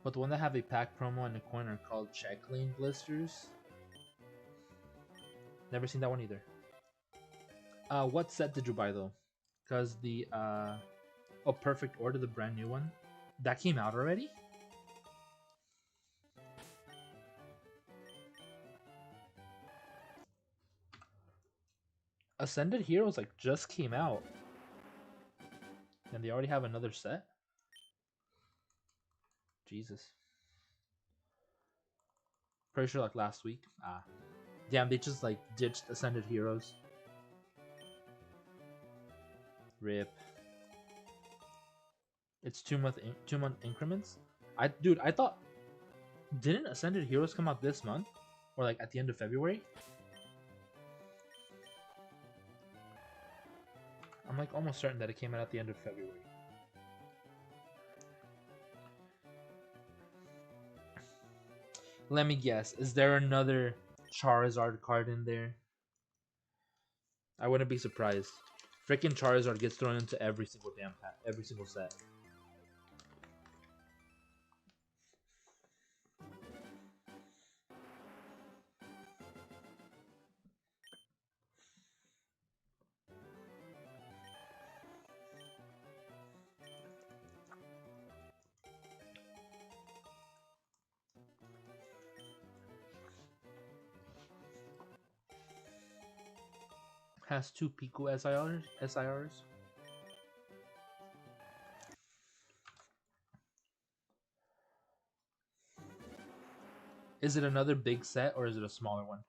But the one that have a pack promo and a coin are called check lane blisters. Never seen that one either. What set did you buy though? Because the Perfect Order, the brand new one, that came out already? Ascended Heroes like just came out. And they already have another set? Jesus. Pretty sure like last week. Ah. Damn, they just like ditched Ascended Heroes. Rip. It's 2-month increments? Dude, I thought, didn't Ascended Heroes come out this month? Or like at the end of February? I'm like almost certain that it came out at the end of February. Let me guess. Is there another Charizard card in there? I wouldn't be surprised. Freaking Charizard gets thrown into every single damn pack, every single set. Has 2 Pico SIRs. Is it another big set or is it a smaller one?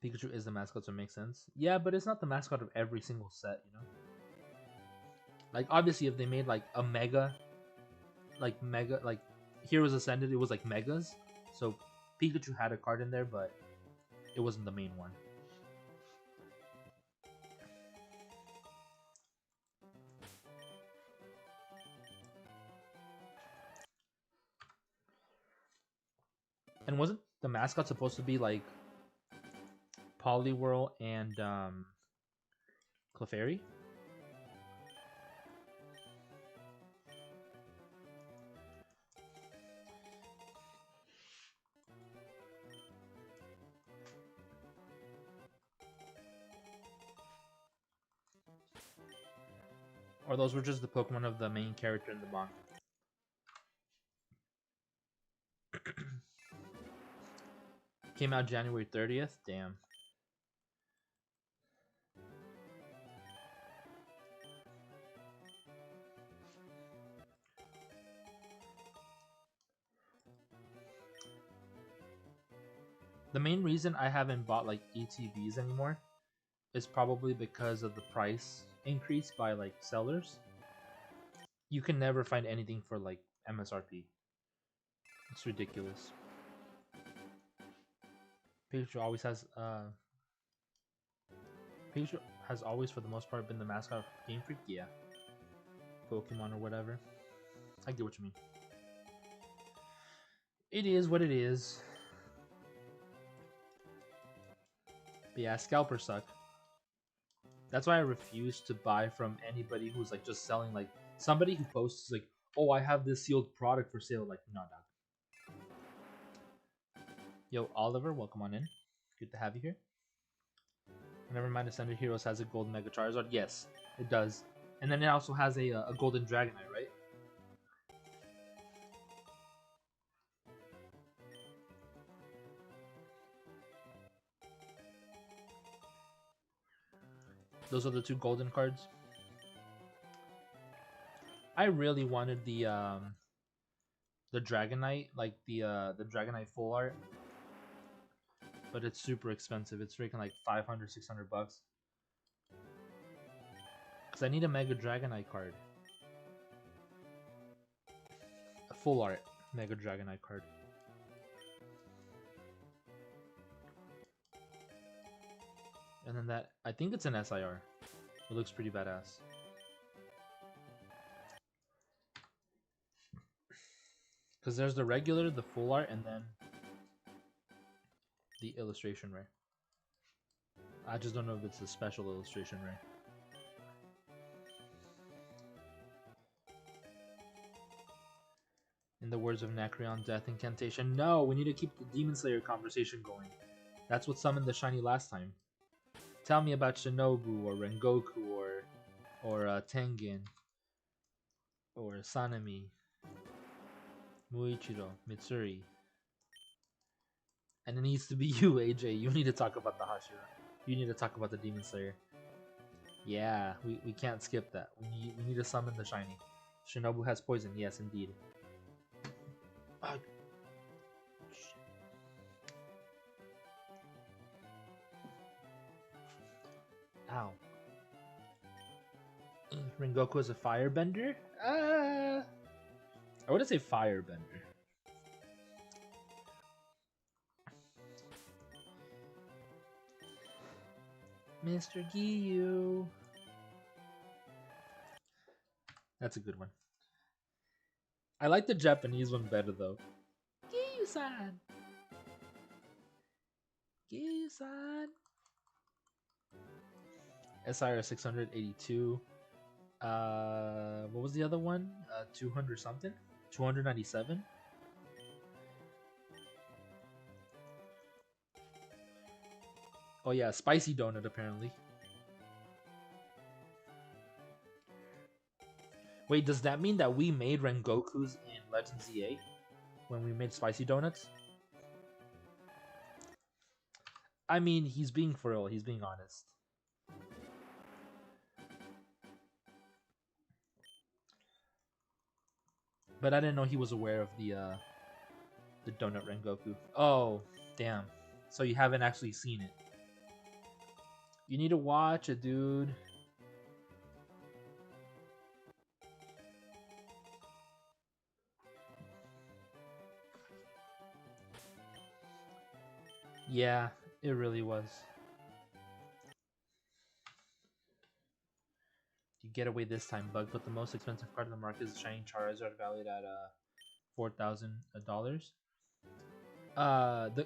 Pikachu is the mascot, so it makes sense. Yeah, but it's not the mascot of every single set, you know? Like, obviously, if they made, like, a mega, like, Heroes Ascended, it was, like, megas. So, Pikachu had a card in there, but it wasn't the main one. And wasn't the mascot supposed to be, like, Poliwhirl and, Clefairy? Or those were just the Pokemon of the main character in the manga? Came out January 30th? Damn. The main reason I haven't bought like ETBs anymore is probably because of the price increase by like sellers. You can never find anything for like MSRP. It's ridiculous. Pikachu always has Pikachu has always for the most part been the mascot of Game Freak, yeah. Pokemon or whatever. I get what you mean. It is what it is. But yeah, scalpers suck. That's why I refuse to buy from anybody who's like just selling, like somebody who posts like, oh, I have this sealed product for sale. Like, no, dog. Yo, Oliver, welcome on in. Good to have you here. Never mind, Ascended Heroes has a Golden Mega Charizard. Yes, it does. And then it also has a Golden Dragonite, right? Those are the 2 golden cards. I really wanted the Dragonite, like the Dragonite full art, but it's super expensive. It's freaking like 500, 600 bucks. Cause I need a Mega Dragonite card, a full art Mega Dragonite card. And then that, I think it's an SIR. It looks pretty badass. Because there's the regular, the full art, and then the illustration rare. I just don't know if it's a special illustration rare. In the words of Nacreon, death incantation. No, we need to keep the Demon Slayer conversation going. That's what summoned the shiny last time. Tell me about Shinobu or Rengoku or Tengen or Sanemi, Muichiro, Mitsuri. And it needs to be you, AJ. You need to talk about the Hashira. You need to talk about the Demon Slayer. Yeah, we can't skip that. We need to summon the shiny. Shinobu has poison. Yes, indeed. Ow. Rengoku is a firebender? I wouldn't say firebender. Mr. Giyu. That's a good one. I like the Japanese one better though. Giyu-san. Giyu-san. SIR 682. What was the other one? 200 something? 297? Oh yeah, spicy donut apparently. Wait, does that mean that we made Rengoku's in Legends EA? When we made spicy donuts? I mean, he's being for real. He's being honest. But I didn't know he was aware of the donut Rengoku. Oh, damn. So you haven't actually seen it. You need to watch it, dude. Yeah, it really was. You get away this time, Bug. But the most expensive card in the market is Shining Charizard, valued at $4,000.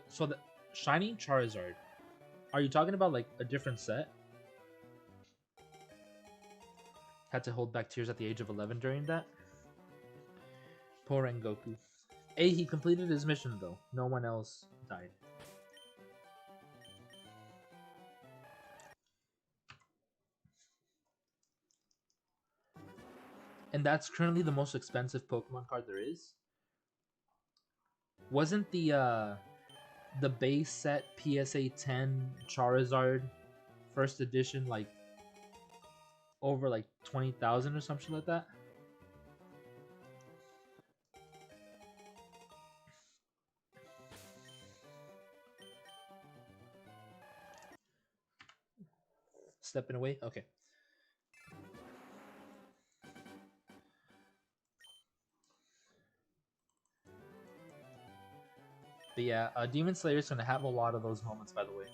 So the Shining Charizard. Are you talking about like a different set? Had to hold back tears at the age of 11 during that. Poor Rengoku. He completed his mission though. No one else died. And that's currently the most expensive Pokemon card there is. Wasn't the base set PSA 10 Charizard first edition like over like 20,000 or something like that? Stepping away? Okay. But yeah, Demon Slayer's gonna have a lot of those moments, by the way.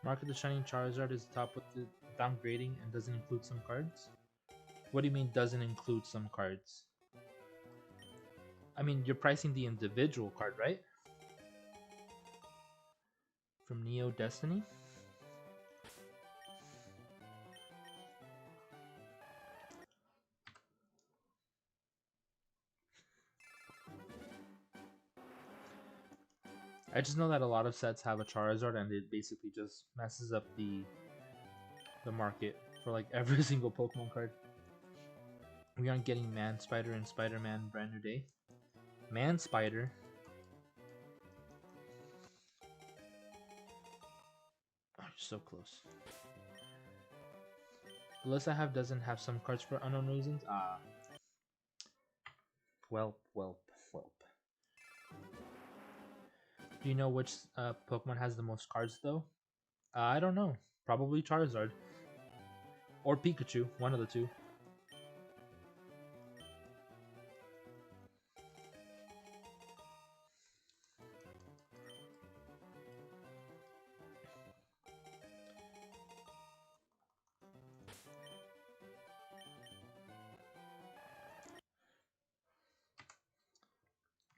Market the Shining Charizard is top with the downgrading and doesn't include some cards? What do you mean doesn't include some cards? I mean, you're pricing the individual card, right? From Neo Destiny? I just know that a lot of sets have a Charizard and it basically just messes up the market for like every single Pokemon card. We aren't getting Man Spider and Spider-Man Brand New Day. Man Spider? Oh, you're so close. The list I have doesn't have some cards for unknown reasons. Welp, welp, welp. Do you know which Pokemon has the most cards though? I don't know. Probably Charizard. Or Pikachu, one of the two.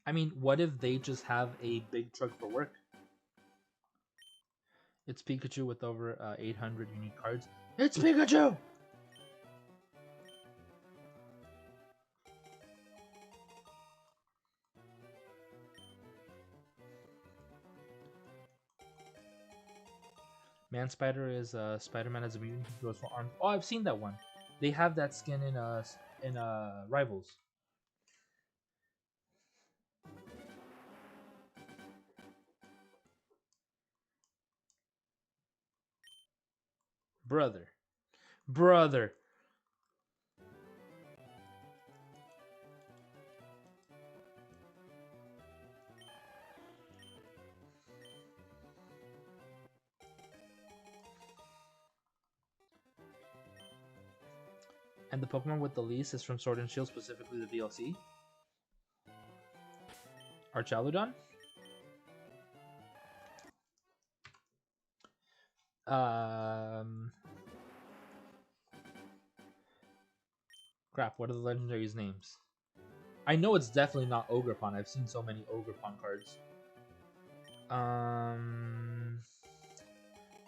I mean, what if they just have a big truck for work? It's Pikachu with over 800 unique cards. It's Pikachu! Man Spider is Spider-Man as a mutant who grows 4 arms. Oh, I've seen that one. They have that skin in Rivals. Brother. Brother. And the Pokemon with the least is from Sword and Shield, specifically the DLC. Archaludon? Crap, what are the legendaries' names? I know it's definitely not Ogerpon. I've seen so many Ogerpon cards.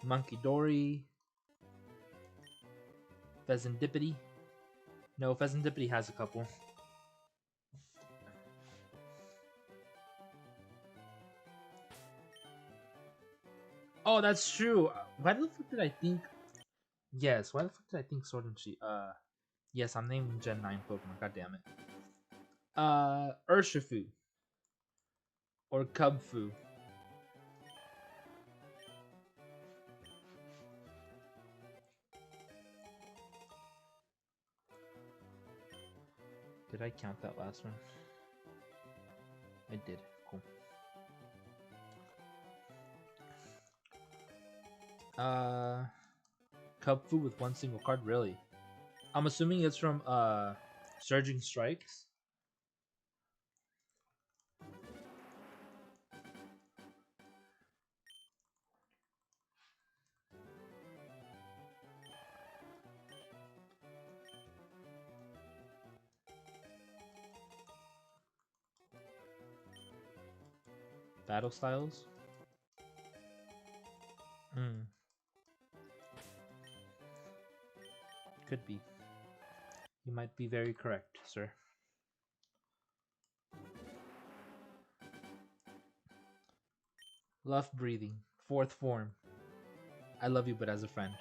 Monkey Dory. Pheasantipity. No, Pheasantipity has a couple. Oh, that's true. Why the fuck did I think? Yes, why the fuck did I think Sword and Shield? Yes, I'm naming Gen 9 Pokemon. God damn it. Urshifu or Cubfu. Did I count that last one? I did. Cool. Cubfu with one single card, really? I'm assuming it's from Surging Strikes. Battle styles. Could be. You might be very correct, sir. Love breathing. Fourth form. I love you, but as a friend.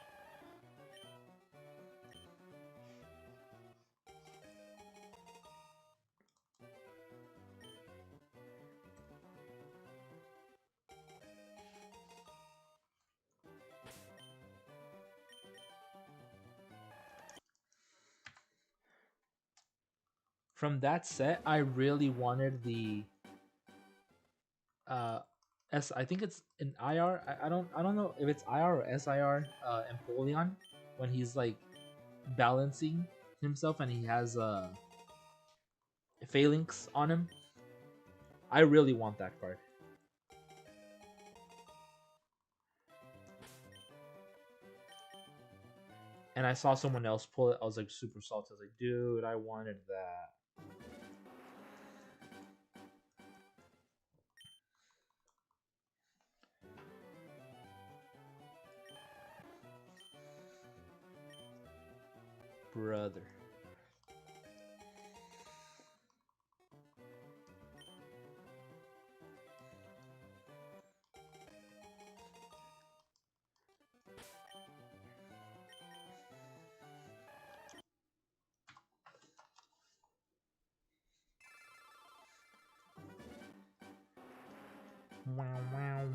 From that set, I really wanted the I think it's an IR. I don't know if it's IR or SIR Empoleon when he's like balancing himself and he has Phalanx on him. I really want that card. And I saw someone else pull it. I was like super salty. I was like, dude, I wanted that. Brother. Wow, wow.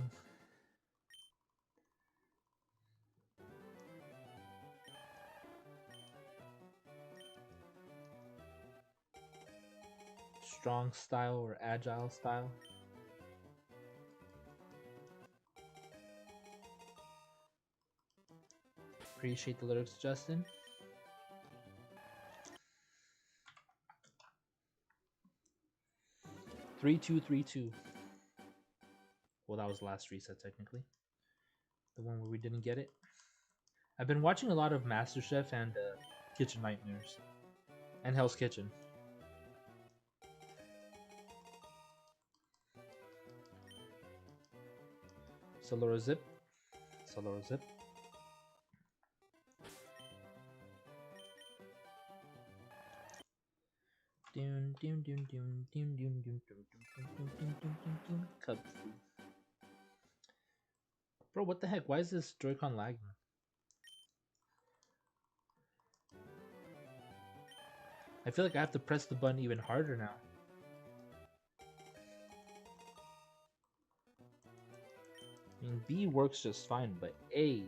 Strong style or agile style. Appreciate the lyrics, Justin. Three, two, 3-2. Well, that was the last reset, technically. The one where we didn't get it. I've been watching a lot of MasterChef and Kitchen Nightmares. And Hell's Kitchen. Soloro Zip. Soloro Zip. Cub food. Bro, what the heck? Why is this Joy-Con lagging? I feel like I have to press the button even harder now. I mean, B works just fine, but A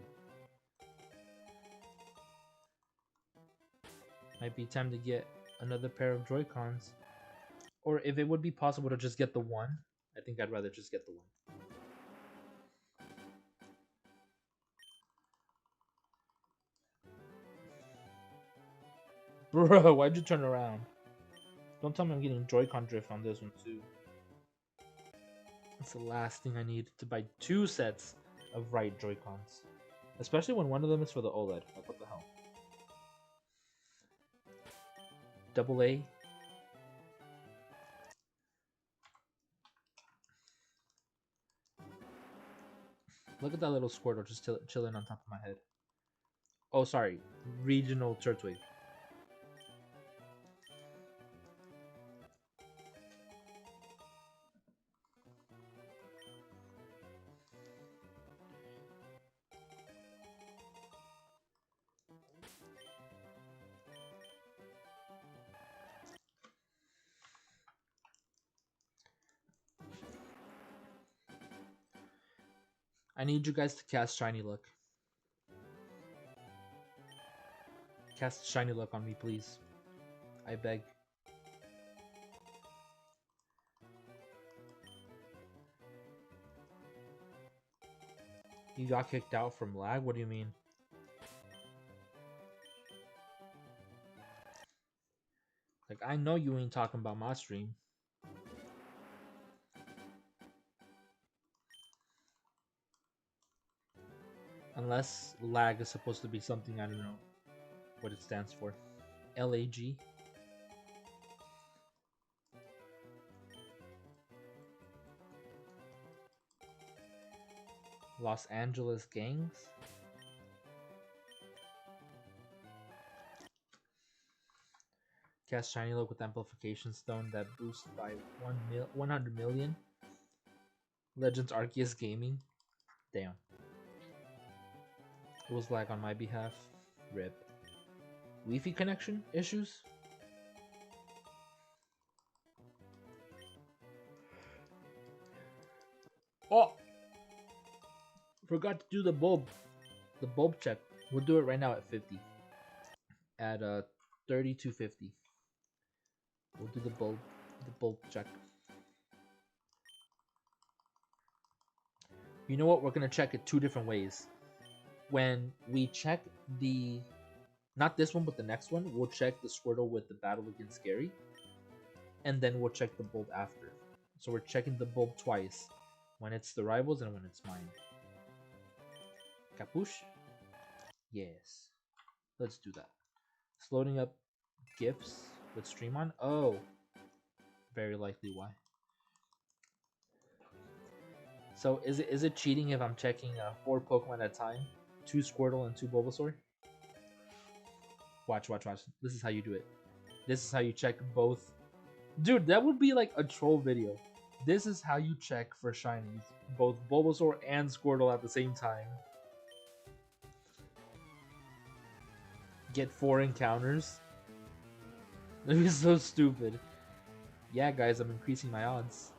might be time to get another pair of Joy-Cons. Or if it would be possible to just get the one, I think I'd rather just get the one. Bro, why'd you turn around? Don't tell me I'm getting Joy-Con drift on this one too. It's the last thing I need to buy 2 sets of right Joy-Cons. Especially when one of them is for the OLED. Like, what the hell? Double A. Look at that little Squirtle just chilling on top of my head. Oh, sorry. Regional Turtwig. I need you guys to cast Shiny Look. Cast Shiny Look on me, please. I beg. You got kicked out from lag? What do you mean? Like, I know you ain't talking about my stream. Unless lag is supposed to be something I don't know what it stands for. LAG? Los Angeles Gangs? Cast Shiny Look with Amplification Stone that boosts by 100 million. Legends Arceus Gaming. Damn. It was lag on my behalf. RIP. Wi-Fi connection issues? Oh! Forgot to do the bulb. The bulb check. We'll do it right now at 50. At 3250. We'll do the bulb check. You know what? We're gonna check it 2 different ways. When we check the, not this one, but the next one, we'll check the Squirtle with the battle against Scary, and then we'll check the bulb after. So we're checking the bulb twice, when it's the rivals and when it's mine. Capuche? Yes. Let's do that. It's loading up GIFs with stream on. Oh, very likely why. So is it cheating if I'm checking 4 Pokemon at a time? 2 Squirtle and 2 Bulbasaur? Watch. This is how you do it. This is how you check both. Dude, that would be like a troll video. This is how you check for shinies. Both Bulbasaur and Squirtle at the same time. Get 4 encounters. That'd be so stupid. Yeah, guys, I'm increasing my odds.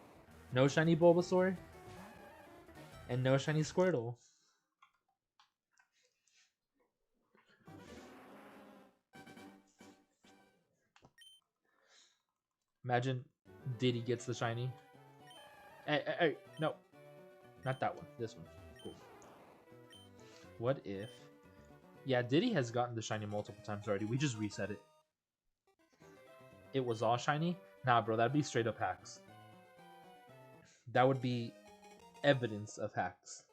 No shiny Bulbasaur. And no shiny Squirtle. Imagine Diddy gets the shiny. Hey, no. Not that one. This one. Cool. What if... Yeah, Diddy has gotten the shiny multiple times already. We just reset it. It was all shiny? Nah, bro, that'd be straight up hacks. That would be evidence of hacks.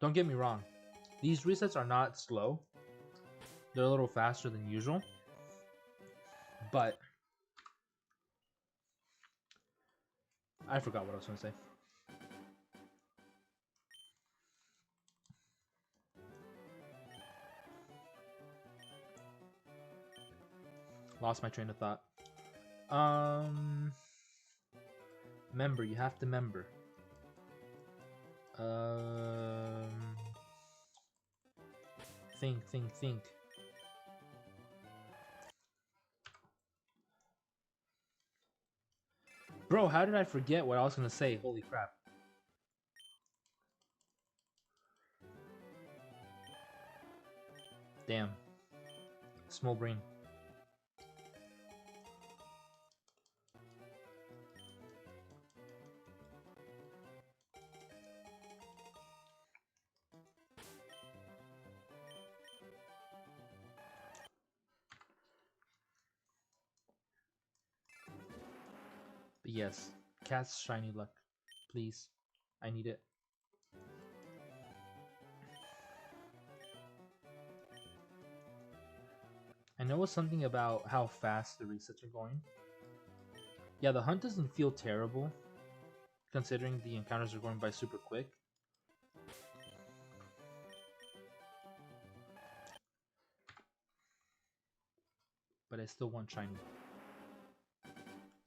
Don't get me wrong. These resets are not slow. They're a little faster than usual. But... I forgot what I was going to say. Lost my train of thought. Member, you have to member. Think. Bro, how did I forget what I was gonna say? Holy crap. Damn. Small brain. But yes, Cat's shiny luck. Please. I need it. I know it's something about how fast the resets are going. Yeah, the hunt doesn't feel terrible, considering the encounters are going by super quick. But I still want shiny.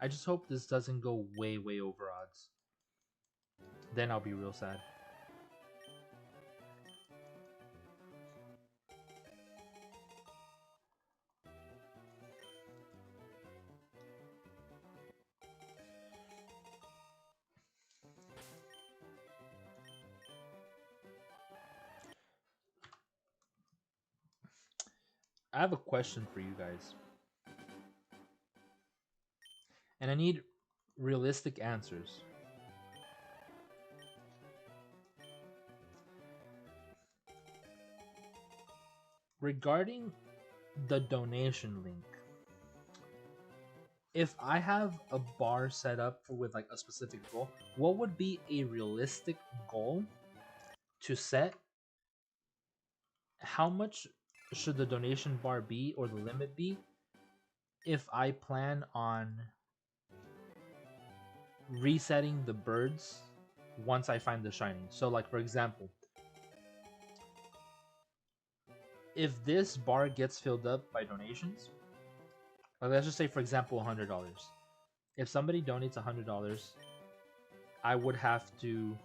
I just hope this doesn't go way over odds. Then I'll be real sad. I have a question for you guys. And I need realistic answers. Regarding the donation link, if I have a bar set up with like a specific goal, what would be a realistic goal to set? How much should the donation bar be, or the limit be, if I plan on resetting the birds once I find the shiny? So like, for example, if this bar gets filled up by donations, like let's just say for example $100. If somebody donates $100, I would have to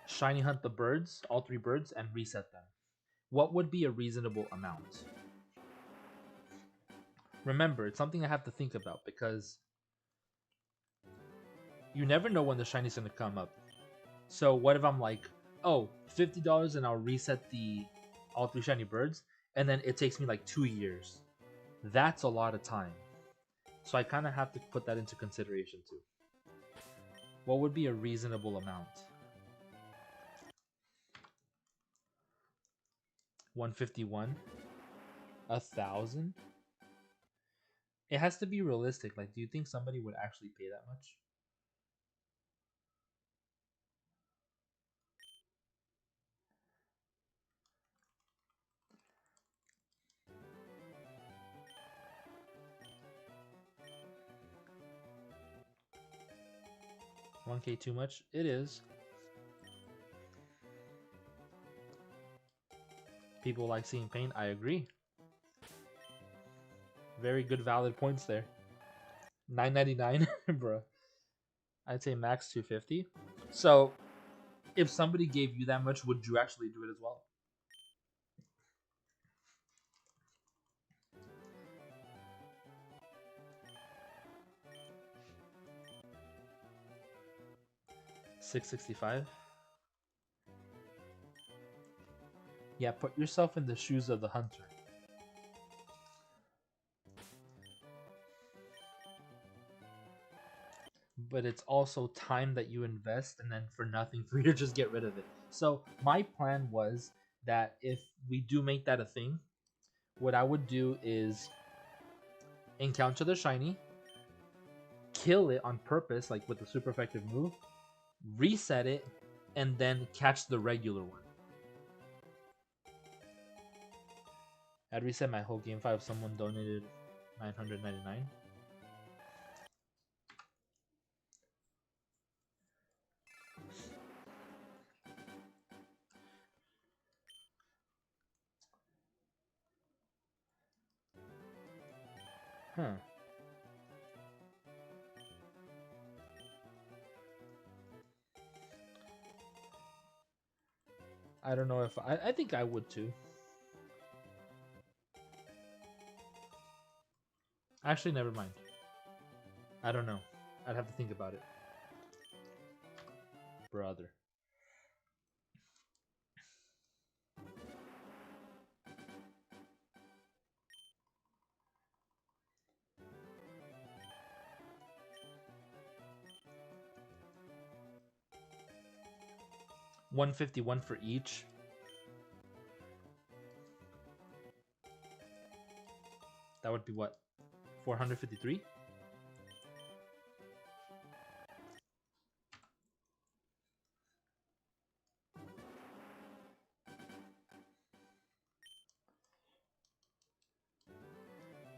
shiny hunt the birds, all 3 birds, and reset them. What would be a reasonable amount? Remember, it's something I have to think about, because you never know when the shiny's gonna come up. So what if I'm like, oh, $50 and I'll reset the all 3 shiny birds, and then it takes me like 2 years. That's a lot of time. So I kind of have to put that into consideration too. What would be a reasonable amount? 151? 1,000? It has to be realistic. Like, do you think somebody would actually pay that much? $1K too much? It is. People like seeing pain. I agree. Very good, valid points there. $9.99, bro. I'd say max 250. So, if somebody gave you that much, would you actually do it as well? $665. Yeah, put yourself in the shoes of the hunter. But it's also time that you invest, and then for nothing for you to just get rid of it. So my plan was that if we do make that a thing, what I would do is encounter the shiny, kill it on purpose, like with a super effective move, reset it, and then catch the regular one. I'd reset my whole game if someone donated $999. Huh. I don't know if I think I would too. Actually, never mind. I don't know. I'd have to think about it. Brother. $151 for each. That would be what? 453?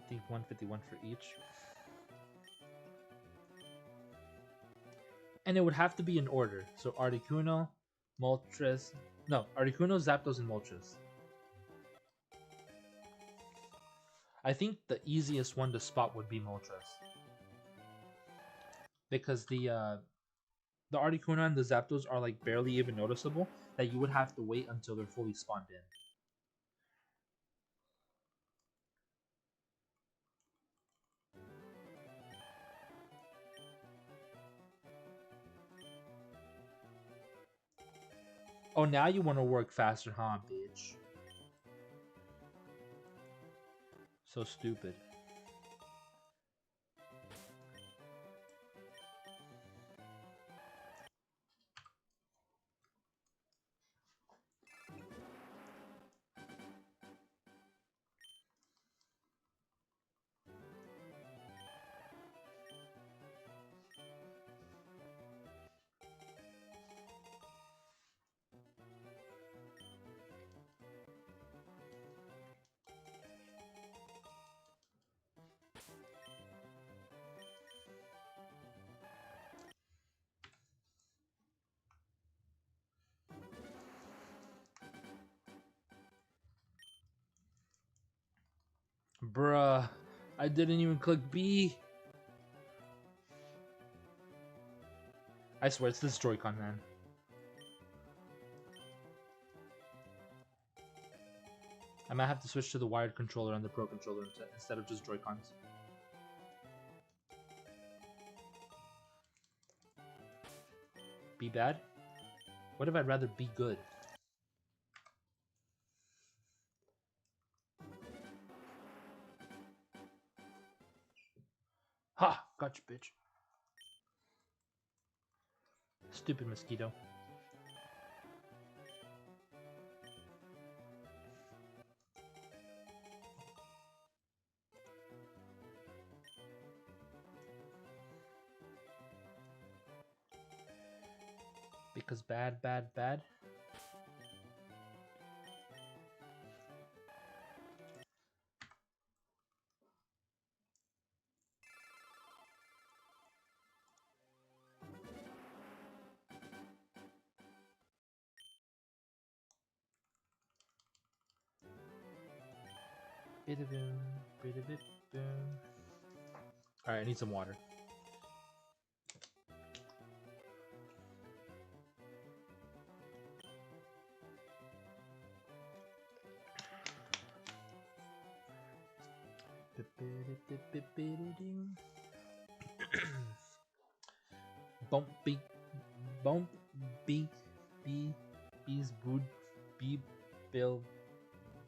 I think 151 for each. And it would have to be in order. So Articuno, Moltres. No, Articuno, Zapdos, and Moltres. I think the easiest one to spot would be Moltres. Because the Articuno and the Zapdos are like barely even noticeable, that you would have to wait until they're fully spawned in. Oh, now you want to work faster, huh, bitch? So stupid. Bruh, I didn't even click B. I swear, it's this Joy-Con, man. I might have to switch to the wired controller and the Pro controller instead of just Joy-Cons. Be bad? What if I'd rather be good? Ha! Gotcha, bitch. Stupid mosquito. Because bad, bad, bad. Alright, I need some water. Bump beat bees would be bill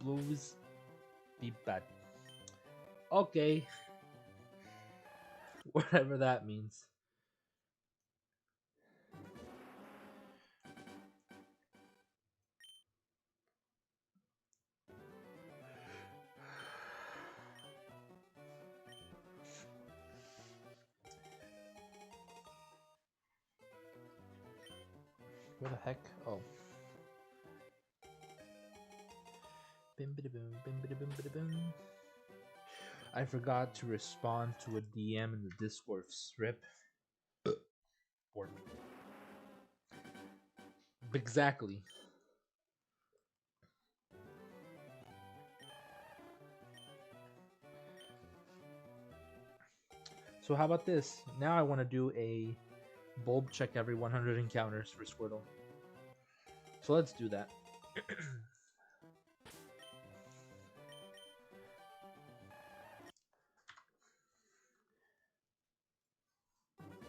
blues be bad. Okay. Whatever that means. Where the heck? Oh. I forgot to respond to a DM in the Discord strip. Exactly. So how about this? Now I want to do a bulb check every 100 encounters for Squirtle. So let's do that.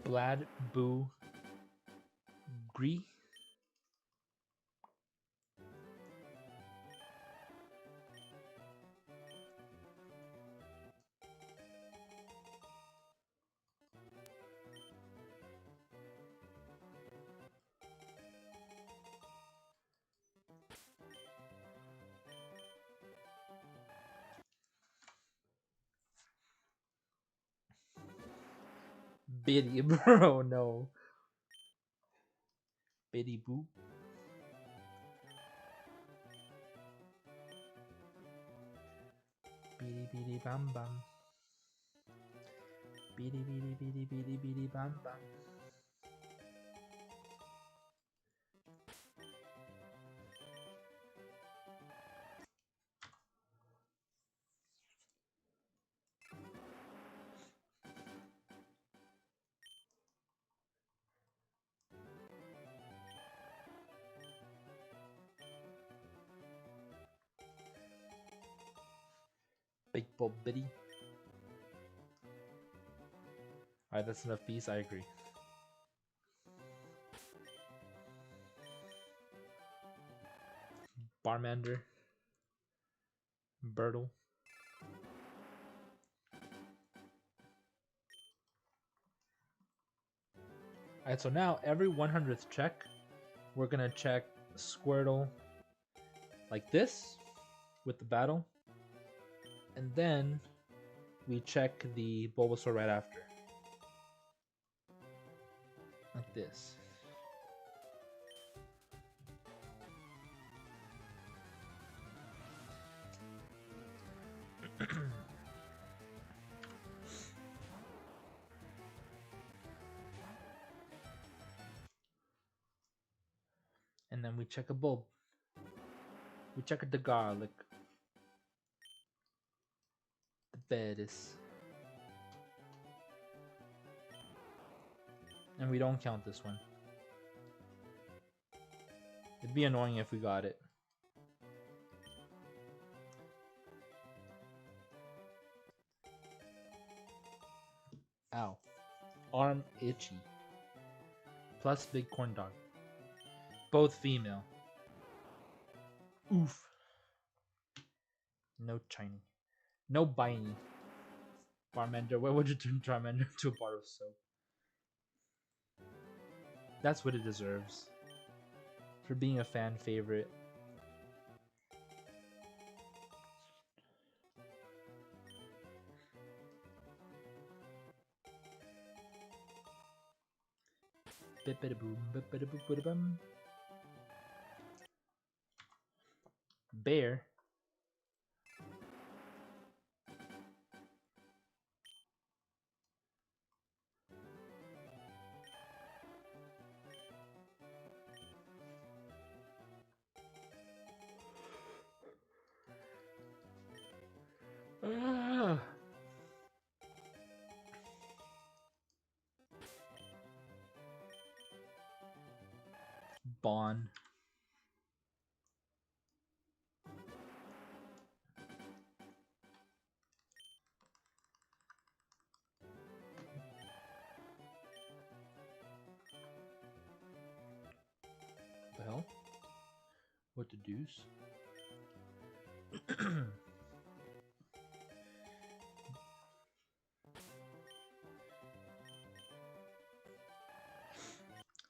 Blad Boo Gree. Biddy, bro, no. Biddy Boo. Biddy biddy bam bam. Biddy biddy biddy biddy biddy bam bam. Big Bob Biddy. Alright, that's enough piece, I agree. Barmander. Birtle. Alright, so now every 100th check, we're gonna check Squirtle like this with the battle, and then we check the Bulbasaur right after. Like this. And then we check a bulb. We check the garlic. The Bettis. And we don't count this one. It'd be annoying if we got it. Ow. Arm itchy. Plus big corn dog. Both female. Oof. No shiny. No bitey. Barmander, where would you turn Charmander into a bar of soap? That's what it deserves. For being a fan favorite. Bear. Bon. The hell? What the deuce?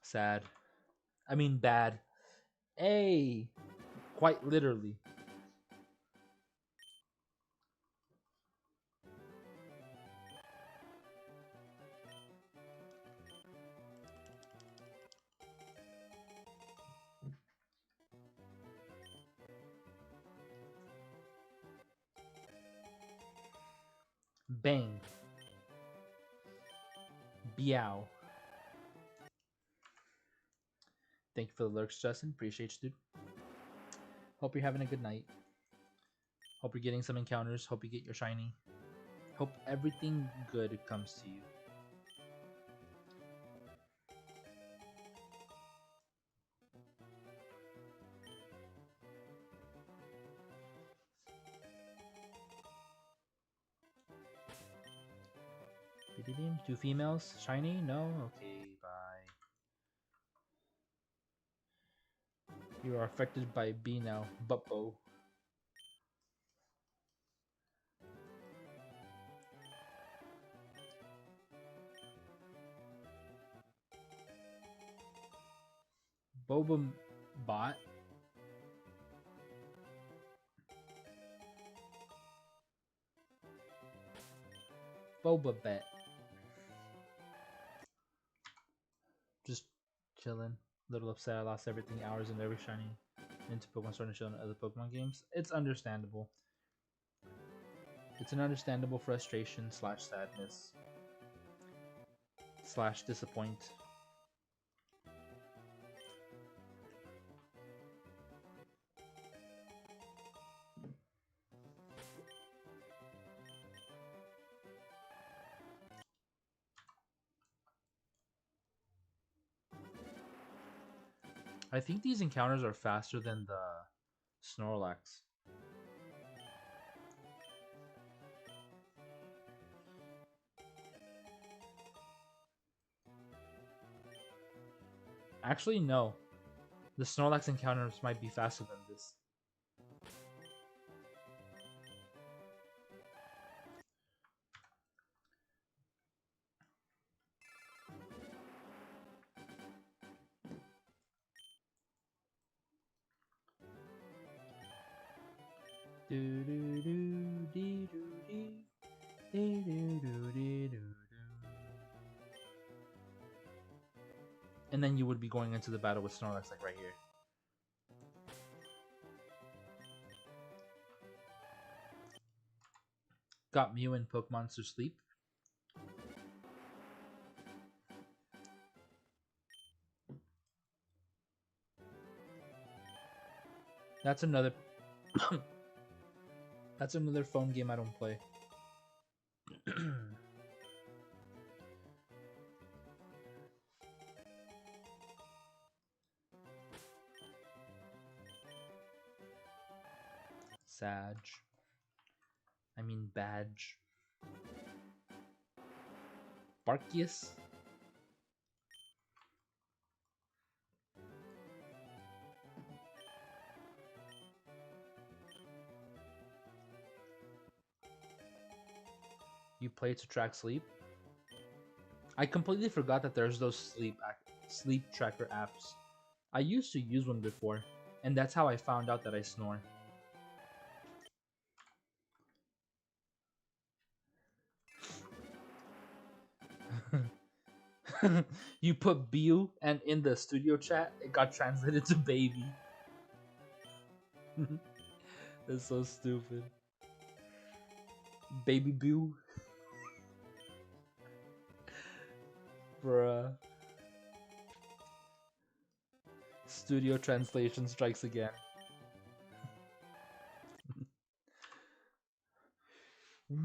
Sad. I mean bad. Hey! Quite literally. Bang. Meow. Thank you for the lurks, Justin. Appreciate you, dude. Hope you're having a good night. Hope you're getting some encounters. Hope you get your shiny. Hope everything good comes to you. Two females. Shiny? No? Okay, bye. You are affected by B now. Buppo. Boba bot. Boba Bet. Just chilling. A little upset I lost everything hours and every shiny into Pokemon Sword and Shield and other Pokemon games. It's understandable. It's an understandable frustration / sadness / disappoint. I think these encounters are faster than the Snorlax. Actually, no. The Snorlax encounters might be faster than this. And then you would be going into the battle with Snorlax like right here. Got Mew and Pokemon to sleep. That's another That's another phone game I don't play. Sag. I mean badge. Barkius. You play to track sleep? I completely forgot that there's those sleep tracker apps. I used to use one before, and that's how I found out that I snore. You put Biu, and in the studio chat, it got translated to baby. That's so stupid. Baby Biu. Bruh. Studio translation strikes again.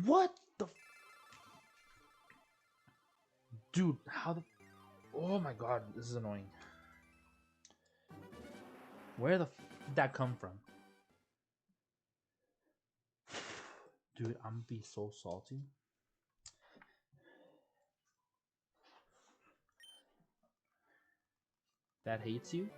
What the? Dude, how the? Oh my god, this is annoying. Where the did that come from? Dude, I'm gonna be so salty. That hates you?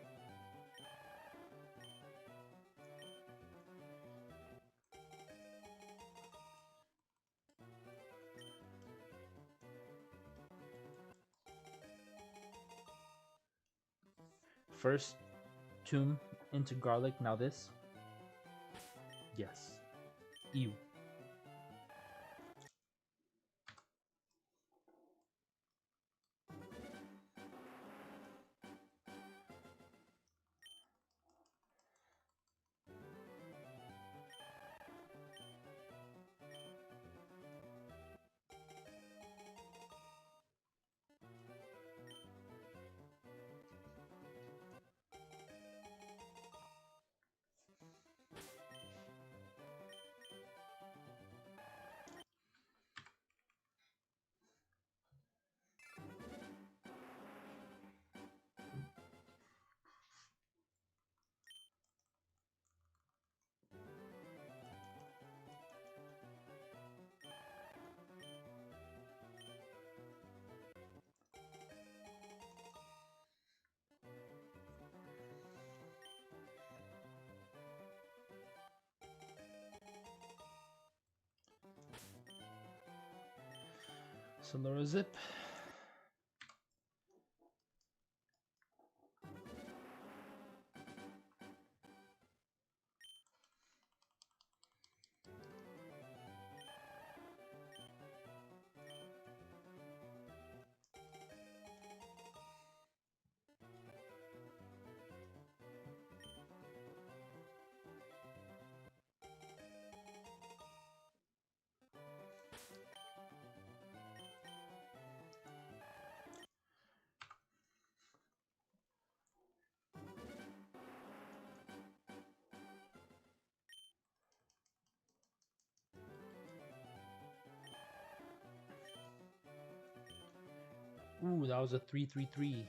First tomb into garlic, now this? Yes. Ew. Solora Zip. Ooh, that was a 3-3-3.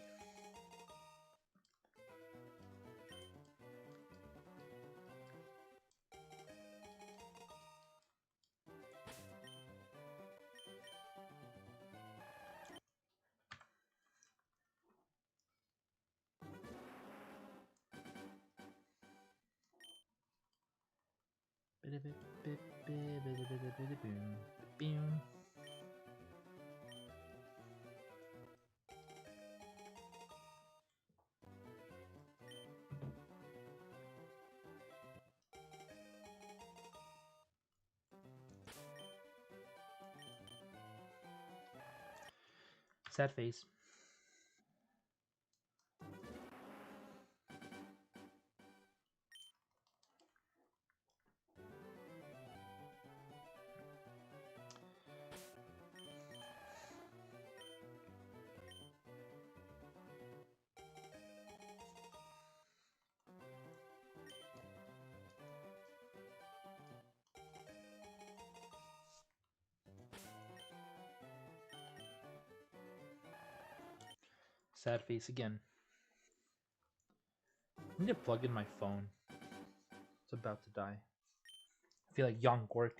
Sad face. Sad face again. I need to plug in my phone. It's about to die. I feel like young Gork.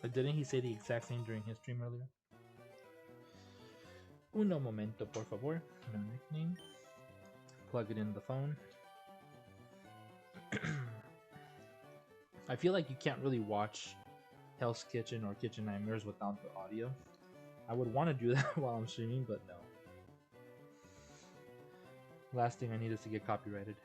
But didn't he say the exact same during his stream earlier? Uno momento, por favor. No nickname. Plug it in the phone. I feel like you can't really watch Hell's Kitchen or Kitchen Nightmares without the audio. I would want to do that while I'm streaming, but no. Last thing I need is to get copyrighted.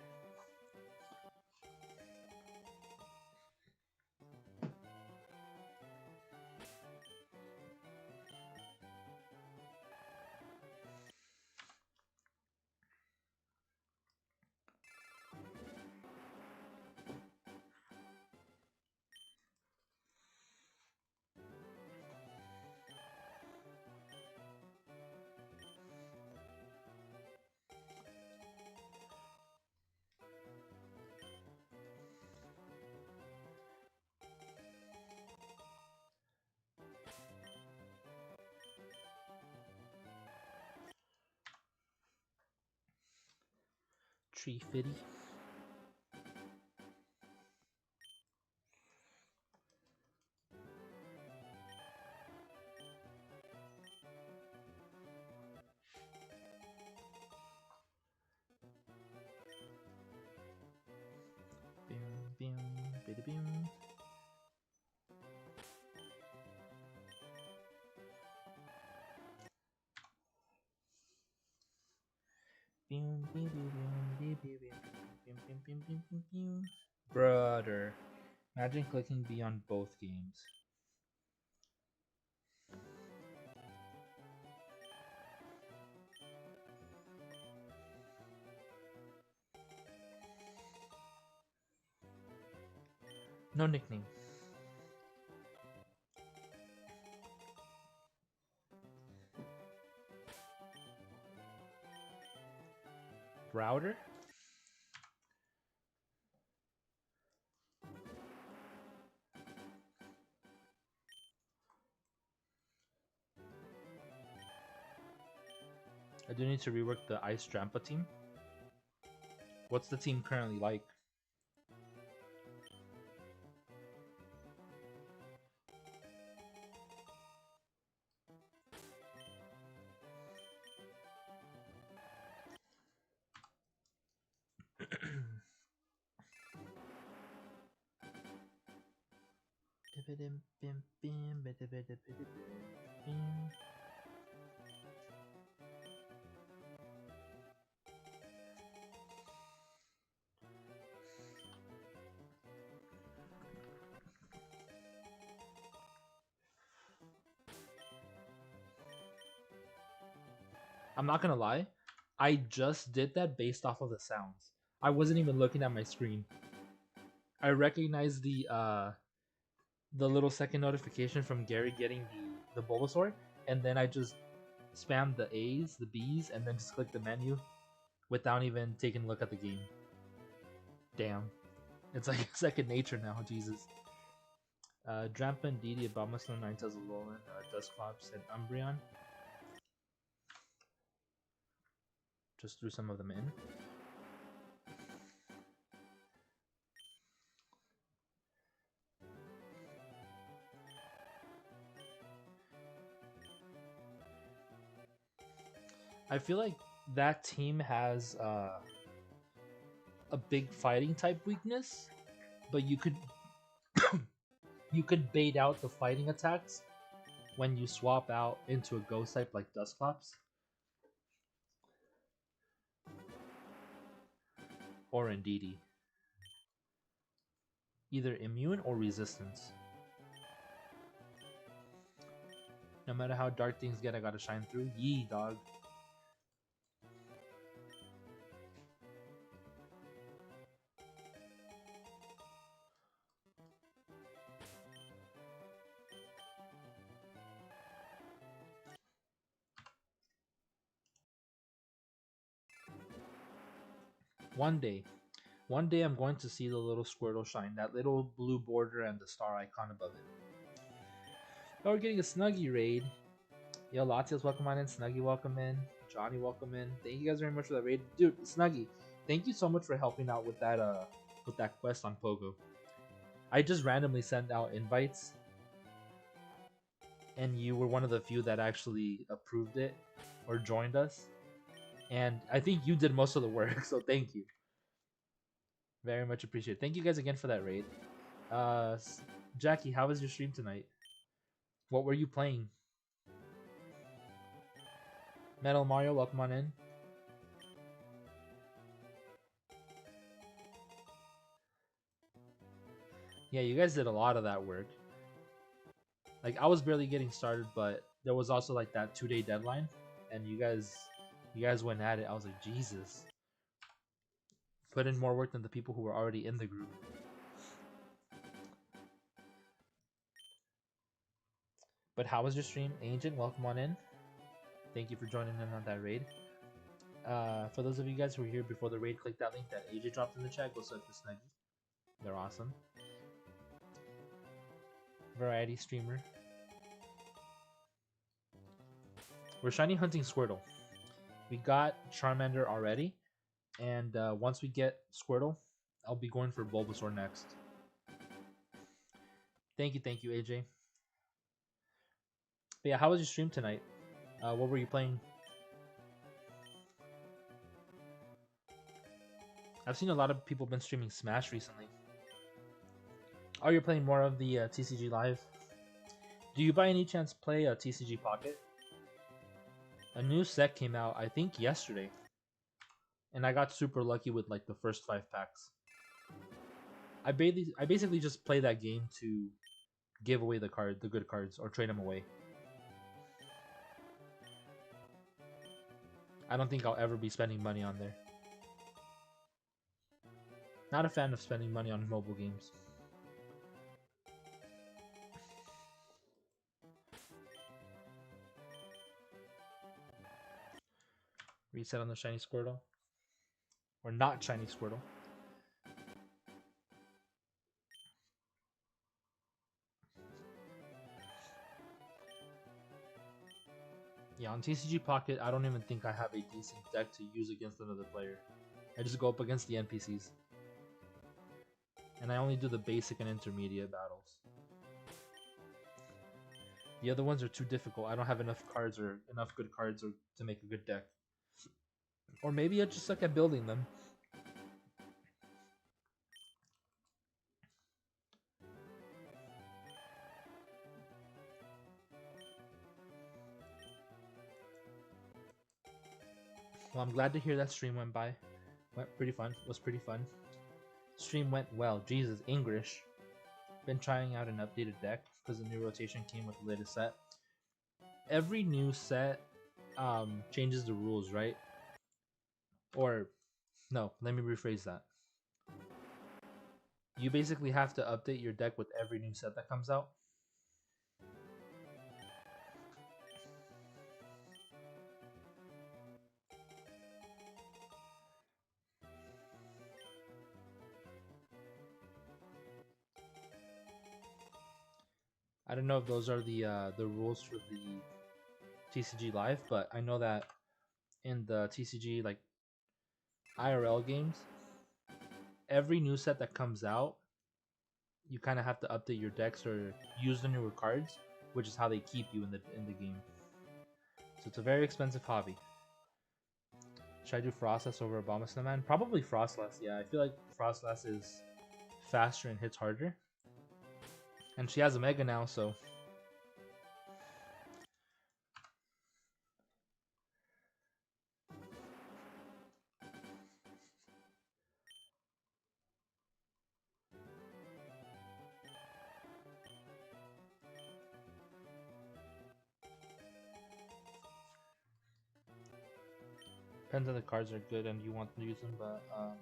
Tree Fitty. Brother, imagine clicking B on both games. No nickname. Router? I do need to rework the Ice Trampa team. What's the team currently like? I'm not gonna lie, I just did that based off of the sounds. I wasn't even looking at my screen. I recognized the little second notification from Gary getting the Bulbasaur, and then I just spammed the A's, the B's, and then just clicked the menu without even taking a look at the game. Damn. It's like second nature now, Jesus. Drampa and Didi, Abomasnow, Ninetales, Alolan, Dusclops, and Umbreon. Just threw some of them in. I feel like that team has a big fighting type weakness, but you could you could bait out the fighting attacks when you swap out into a ghost type like Dusclops or Indeedee. Either immune or resistance. No matter how dark things get, I gotta shine through. Yee, dog. One day I'm going to see the little Squirtle shine, that little blue border and the star icon above it. Oh, we're getting a Snuggie raid. Yo, Latios, welcome on in. Snuggie, welcome in. Johnny, welcome in. Thank you guys very much for that raid. Dude, Snuggie, thank you so much for helping out with that quest on Pogo. I just randomly sent out invites, and you were one of the few that actually approved it or joined us. And I think you did most of the work, so thank you. Very much appreciated. Thank you guys again for that raid. Jackie, how was your stream tonight? What were you playing? Metal Mario, welcome on in. Yeah, you guys did a lot of that work. Like, I was barely getting started, but there was also like that 2-day deadline, and you guys went at it. I was like, Jesus. Put in more work than the people who were already in the group. But how was your stream? Ancient, welcome on in. Thank you for joining in on that raid. For those of you guys who were here before the raid, click that link that AJ dropped in the chat. Go search the Snuggie. They're awesome. Variety streamer. We're shiny hunting Squirtle. We got Charmander already, and once we get Squirtle, I'll be going for Bulbasaur next. Thank you, AJ. But yeah, how was your stream tonight? What were you playing? I've seen a lot of people been streaming Smash recently. Oh, you're playing more of the TCG Live? Do you by any chance play a TCG Pocket? A new set came out, I think, yesterday. And I got super lucky with like the first 5 packs. I basically just play that game to give away the good cards, or trade them away. I don't think I'll ever be spending money on there. Not a fan of spending money on mobile games. Reset on the shiny Squirtle. Or not shiny Squirtle. Yeah, on TCG Pocket, I don't even think I have a decent deck to use against another player. I just go up against the NPCs. And I only do the basic and intermediate battles. The other ones are too difficult. I don't have enough cards or enough good cards to make a good deck. Or maybe I just suck at building them. Well, I'm glad to hear that stream went by. Went pretty fun. Was pretty fun. Stream went well. Jesus, English. Been trying out an updated deck because the new rotation came with the latest set. Every new set changes the rules, right? Or no, let me rephrase that. You basically have to update your deck with every new set that comes out. I don't know if those are the rules for the TCG Live, but I know that in the TCG like IRL games, every new set that comes out, you kind of have to update your decks or use the newer cards, which is how they keep you in the game. So it's a very expensive hobby. Should I do Frostless over Abomasnow? Probably Frostless. Yeah, I feel like Frostless is faster and hits harder. And she has a Mega now, so depends on the cards are good and you want to use them, but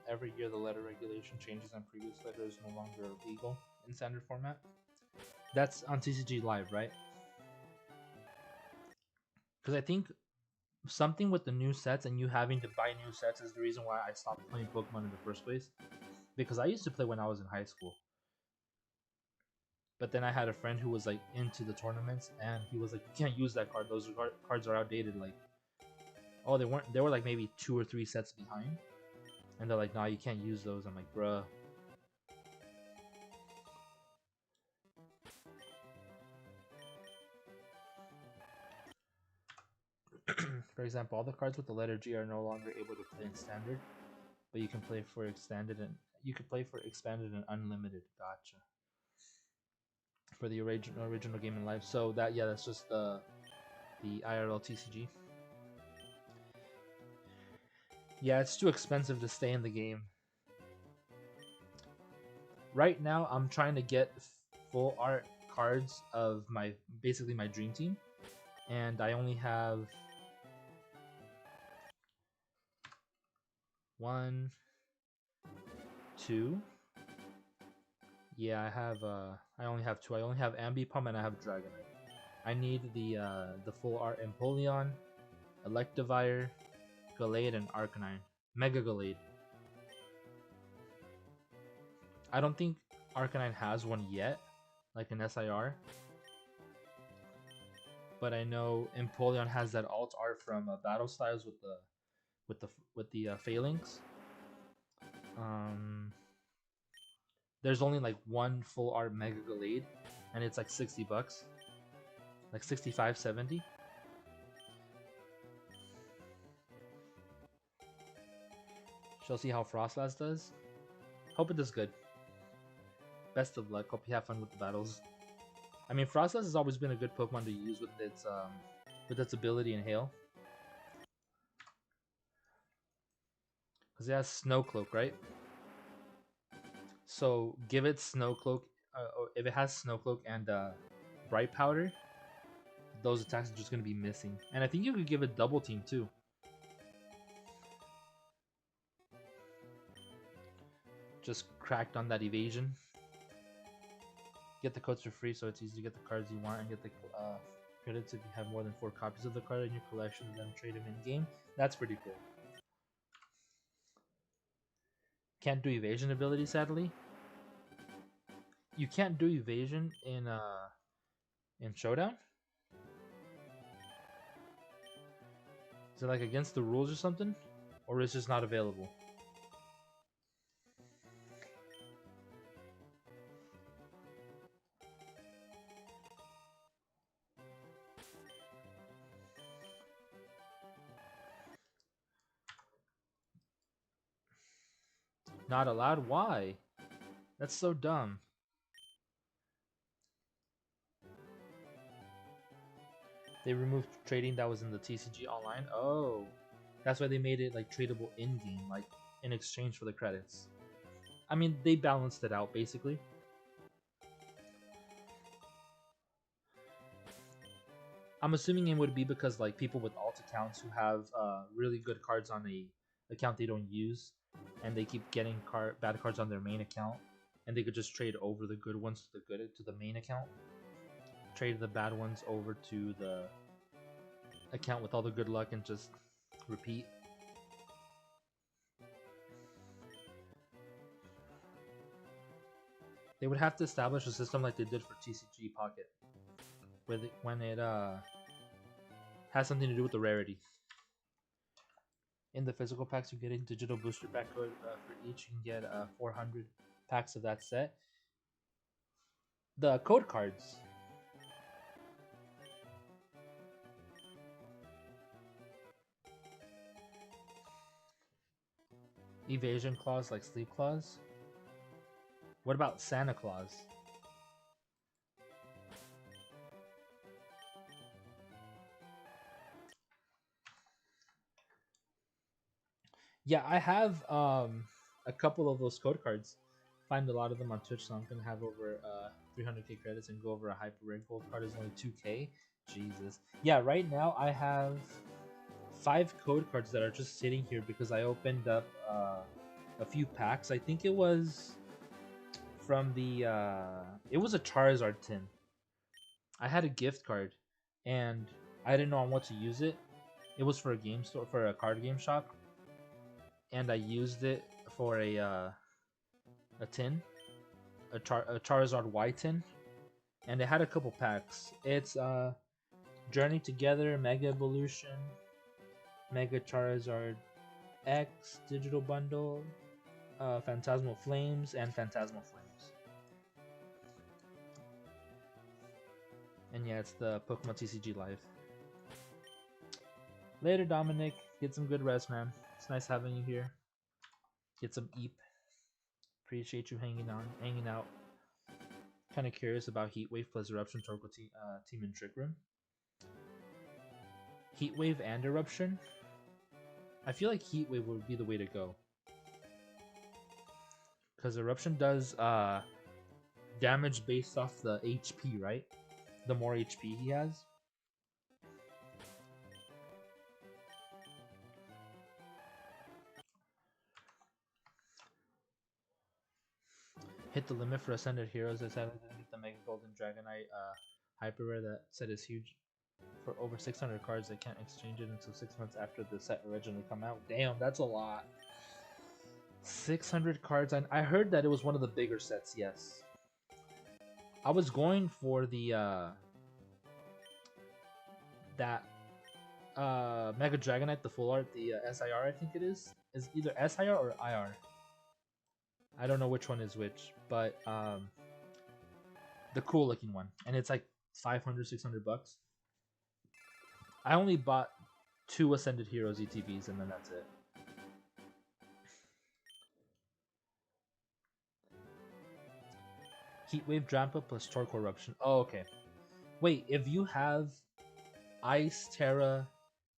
every year the letter regulation changes and previous letter is no longer legal in standard format. That's on TCG Live, right? Because I think something with the new sets and you having to buy new sets is the reason why I stopped playing Pokemon in the first place. Because I used to play when I was in high school. But then I had a friend who was like into the tournaments and he was like, you can't use that card. Those cards are outdated. Like, oh, they weren't. They were like maybe 2 or 3 sets behind. And they're like, nah, you can't use those. I'm like, bruh. For example, all the cards with the letter G are no longer able to play in standard, but you can play for expanded and unlimited. Gotcha. For the original game in life. So that that's just the IRL TCG. Yeah, it's too expensive to stay in the game. Right now, I'm trying to get full art cards of basically my dream team, and I only have 1, 2. Yeah, I only have 2. I only have Ambipom and I have Dragonite. I need the full art Empoleon, Electivire, Gallade, and Arcanine. Mega Gallade. I don't think Arcanine has one yet, like an SIR. But I know Empoleon has that alt art from Battle Styles with the Phalanx. There's only like one full art Mega Gallade, and it's like $60, like 65, 70. Shall see how Frostlass does. Hope it does good. Best of luck. Hope you have fun with the battles. I mean, Frostlass has always been a good Pokemon to use with its ability in Hail. Because it has Snow Cloak, right? So give it Snow Cloak. If it has Snow Cloak and Bright Powder, those attacks are just going to be missing. And I think you could give it Double Team too. Just cracked on that evasion. Get the codes for free, so it's easy to get the cards you want and get the credits if you have more than 4 copies of the card in your collection and then trade them in game. That's pretty cool. Can't do evasion ability, sadly. You can't do evasion in Showdown? Is it like against the rules or something? Or is it just not available? Not allowed? Why? That's so dumb. They removed trading that was in the TCG online? Oh. That's why they made it like tradable in game, like in exchange for the credits. I mean, they balanced it out basically. I'm assuming it would be because like people with alt accounts who have really good cards on a account they don't use, and they keep getting bad cards on their main account, and they could just trade over the good ones to the main account, trade the bad ones over to the account with all the good luck, and just repeat. They would have to establish a system like they did for TCG Pocket, when it has something to do with the rarity. In the physical packs, you get a digital booster pack code for each. You can get 400 packs of that set. The code cards. Evasion clause like sleep clause. What about Santa Claus? Yeah, I have a couple of those code cards. Find a lot of them on Twitch, so I'm gonna have over 300k credits and go over a hyper rare gold card is only 2k. Jesus. Yeah, right now I have 5 code cards that are just sitting here because I opened up a few packs. I think it was from the it was a Charizard tin. I had a gift card and I didn't know on what to use it. It was for a game store, for a card game shop, and I used it for a tin, a Charizard Y tin, and it had a couple packs. It's Journey Together, Mega Evolution, Mega Charizard X Digital Bundle, Phantasmal Flames, and Phantasmal Flames. And yeah, it's the Pokemon TCG Live. Later, Dominic. Get some good rest, man. It's nice having you here. Get some eep. Appreciate you hanging out. Kind of curious about Heatwave plus Eruption Torkoal team in Trick Room. Heatwave and Eruption. I feel like Heatwave would be the way to go, because Eruption does damage based off the HP, right? The more HP he has. Hit the limit for Ascended Heroes. I said I didn't get the Mega Golden Dragonite Hyper Rare that set is huge. For over 600 cards, I can't exchange it until 6 months after the set originally come out. Damn, that's a lot. 600 cards. I heard that it was one of the bigger sets, yes. I was going for the that Mega Dragonite, the full art, the SIR, I think it is. Is either SIR or IR. I don't know which one is which, but the cool looking one, and it's like 500, 600 bucks. I only bought 2 Ascended Heroes ETBs, and then that's it. Heatwave Drampa plus Torkoal Eruption. Oh, okay. Wait, if you have Ice Terra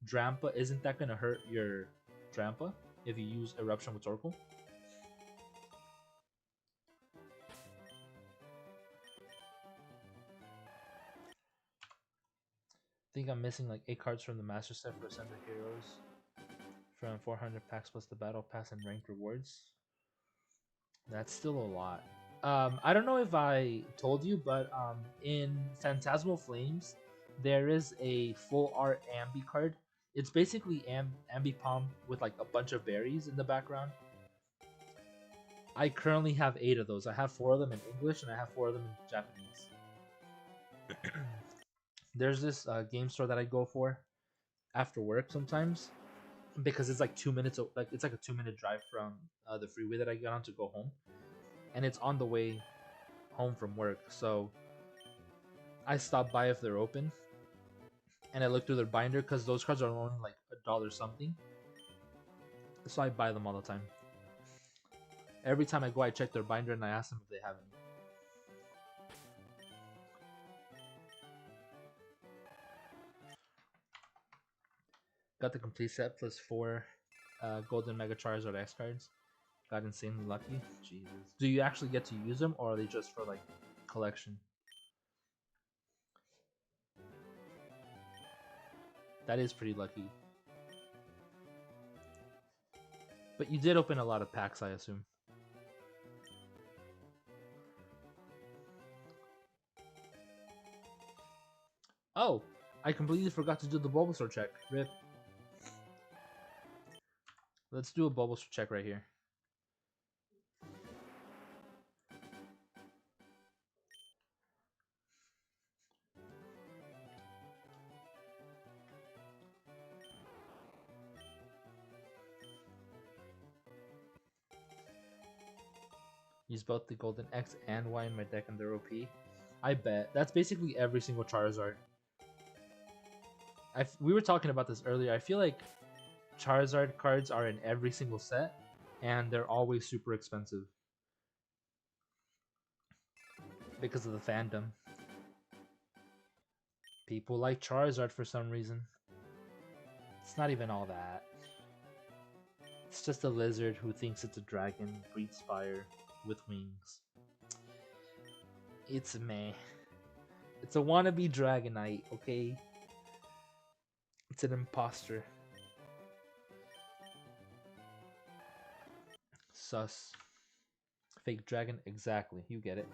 Drampa, isn't that gonna hurt your Drampa if you use Eruption with Torkoal? I think I'm missing like 8 cards from the Master Set for Ascended Heroes from 400 packs plus the Battle Pass and ranked rewards. That's still a lot. I don't know if I told you, but in Phantasmal Flames, there is a full art Ambi card. It's basically Ambipom with like a bunch of berries in the background. I currently have 8 of those. I have 4 of them in English and I have 4 of them in Japanese. There's this game store that I go for after work sometimes, because it's like 2 minutes, like it's like a 2-minute drive from the freeway that I get on to go home, and it's on the way home from work. So I stop by if they're open, and I look through their binder because those cards are only like $1 something. So I buy them all the time. Every time I go, I check their binder and I ask them if they have any. Got the complete set plus 4 golden Mega Charizard X cards. Got insanely lucky. Jesus. Do you actually get to use them, or are they just for like collection? That is pretty lucky. But you did open a lot of packs, I assume. Oh, I completely forgot to do the Bulbasaur check. Rip. Let's do a Bulbasaur check right here. Use both the Golden X and Y in my deck and they're OP. I bet. That's basically every single Charizard. We were talking about this earlier. I feel like Charizard cards are in every single set, and they're always super expensive. Because of the fandom. People like Charizard for some reason. It's not even all that. It's just a lizard who thinks it's a dragon, breathes fire with wings. It's meh. It's a wannabe Dragonite, okay? It's an imposter. Sus. Fake dragon, exactly. You get it.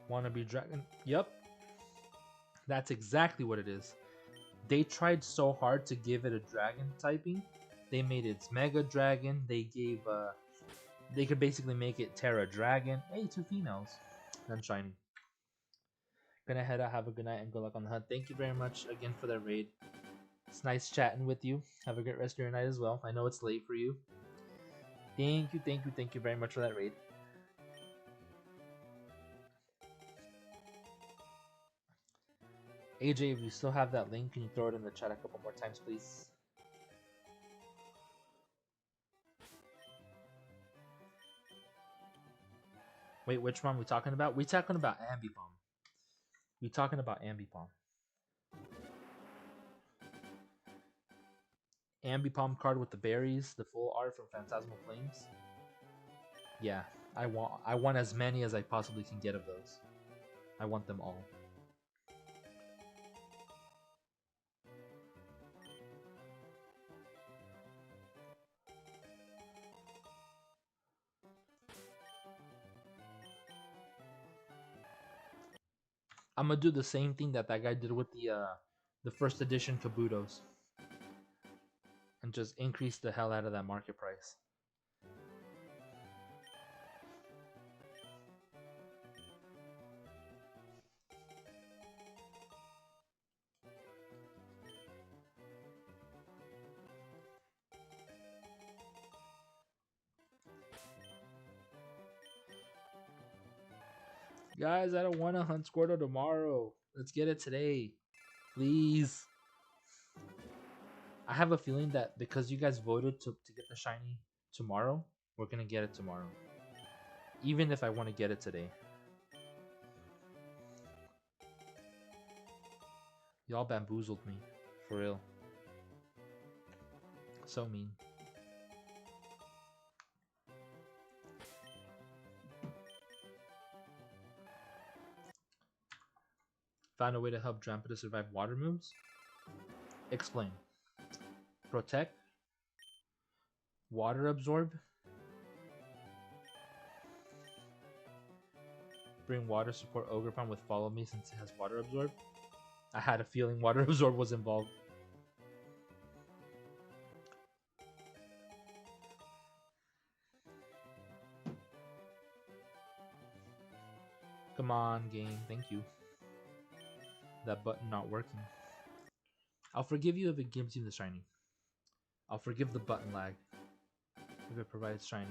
Wannabe dragon. Yep. That's exactly what it is. They tried so hard to give it a dragon typing. They made its Mega Dragon. They gave they could basically make it Terra Dragon. Hey, 2 females. Then shiny. Gonna head out, have a good night, and good luck on the hunt. Thank you very much again for that raid. It's nice chatting with you. Have a great rest of your night as well. I know it's late for you. Thank you very much for that raid. AJ, if you still have that link, can you throw it in the chat a couple more times, please? Wait, which one are we talking about? We talking about Ambipom. We talking about Ambipom. Ambipom card with the berries, the full art from Phantasmal Flames. Yeah, I want as many as I possibly can get of those. I want them all. I'm gonna do the same thing that guy did with the first edition Kabutos, and just increase the hell out of that market price. Guys, I don't want to hunt Squirtle tomorrow. Let's get it today. Please. I have a feeling that because you guys voted to get the shiny tomorrow, we're going to get it tomorrow. Even if I want to get it today. Y'all bamboozled me. For real. So mean. Found a way to help Drampa survive water moves? Explain. Protect. Water absorb. Bring water support Ogerpon with follow me since it has water absorb. I had a feeling water absorb was involved. Come on, game. Thank you. That button not working. I'll forgive you if it gives you the shiny. I'll forgive the button lag if it provides shiny.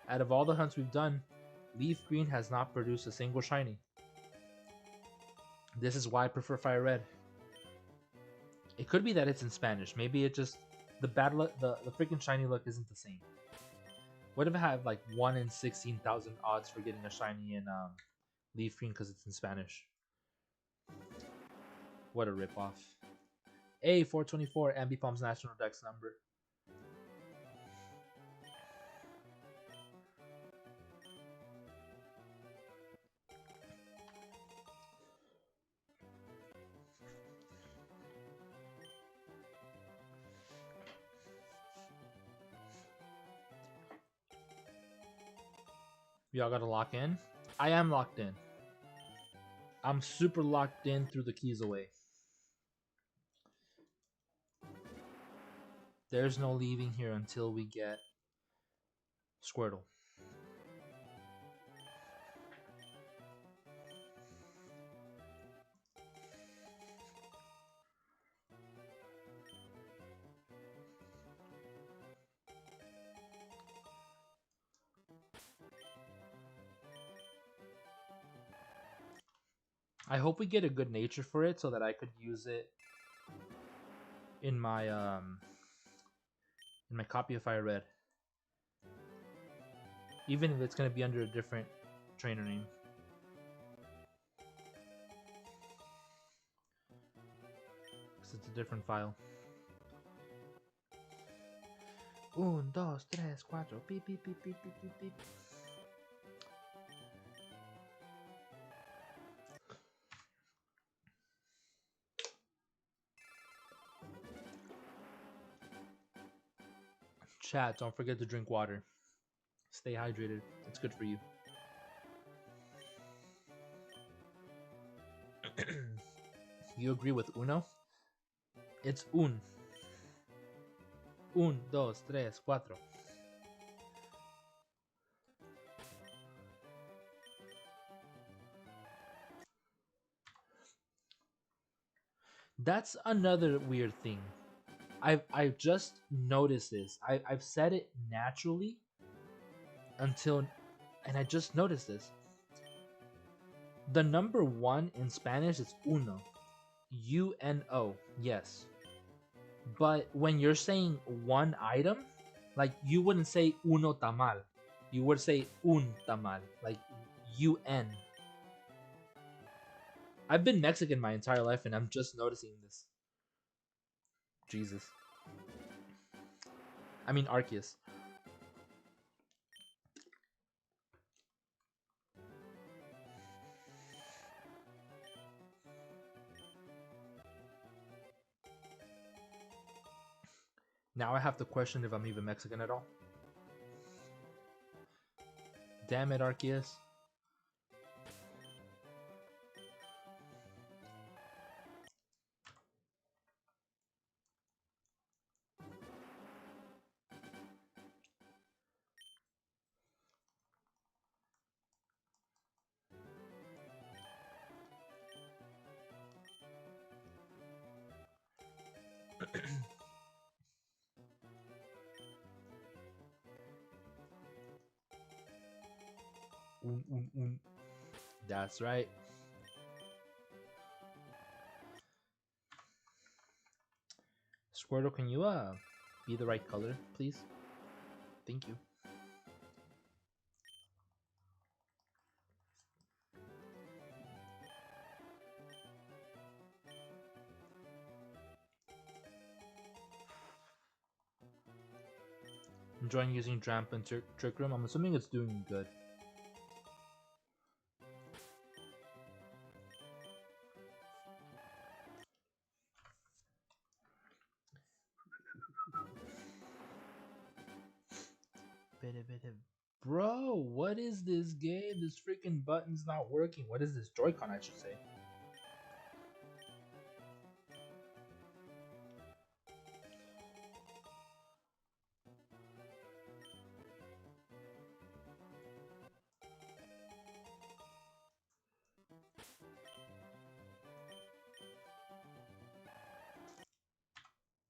Out of all the hunts we've done, LeafGreen has not produced a single shiny. This is why I prefer FireRed. It could be that it's in Spanish. Maybe it just the bad luck, the freaking shiny luck isn't the same. What if I have like 1 in 16,000 odds for getting a shiny in LeafGreen because it's in Spanish? What a ripoff. A424 Ambipom's national dex number. Y'all gotta lock in? I am locked in. I'm super locked in through the keys away. There's no leaving here until we get Squirtle. I hope we get a good nature for it so that I could use it in my copy of FireRed. Even if it's gonna be under a different trainer name. Because it's a different file. 1, 2, 3, 4, beep beep beep beep beep beep beep. Chat, don't forget to drink water. Stay hydrated. It's good for you. You agree with Uno? It's un. 1, 2, 3, 4. That's another weird thing. I've just noticed this. I've said it naturally until, and I just noticed this. The number 1 in Spanish is uno. U-N-O, yes. But when you're saying one item, like you wouldn't say uno tamal. You would say un tamal, like U-N. I've been Mexican my entire life and I'm just noticing this. Jesus. I mean Arceus. Now I have to question if I'm even Mexican at all. Damn it, Arceus. That's right. Squirtle, can you be the right color, please? Thank you. Enjoying using Dramp and Trick Room. I'm assuming it's doing good. Bro, what is this game? This freaking button's not working. What is this? Joy-Con, I should say.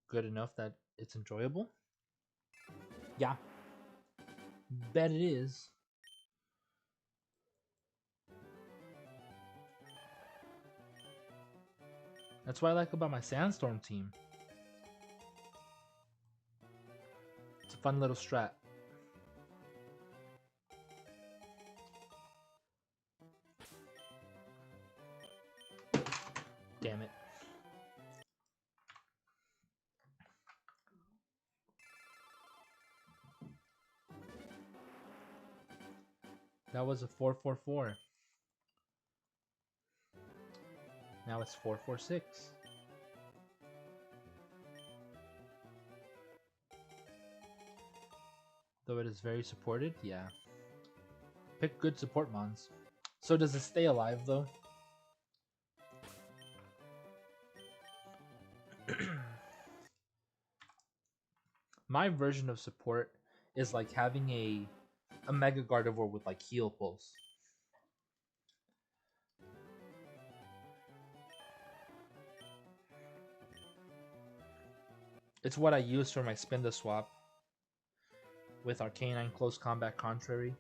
Good enough that it's enjoyable? Yeah. Bet it is. That's what I like about my Sandstorm team. It's a fun little strat. Damn it. That was a 4-4-4. Now it's 4-4-6. Though it is very supported, yeah. Pick good support mons. So does it stay alive though? My version of support is like having a Mega Gardevoir with like heal pulse. It's what I use for my spin to swap with Arcanine Close Combat Contrary.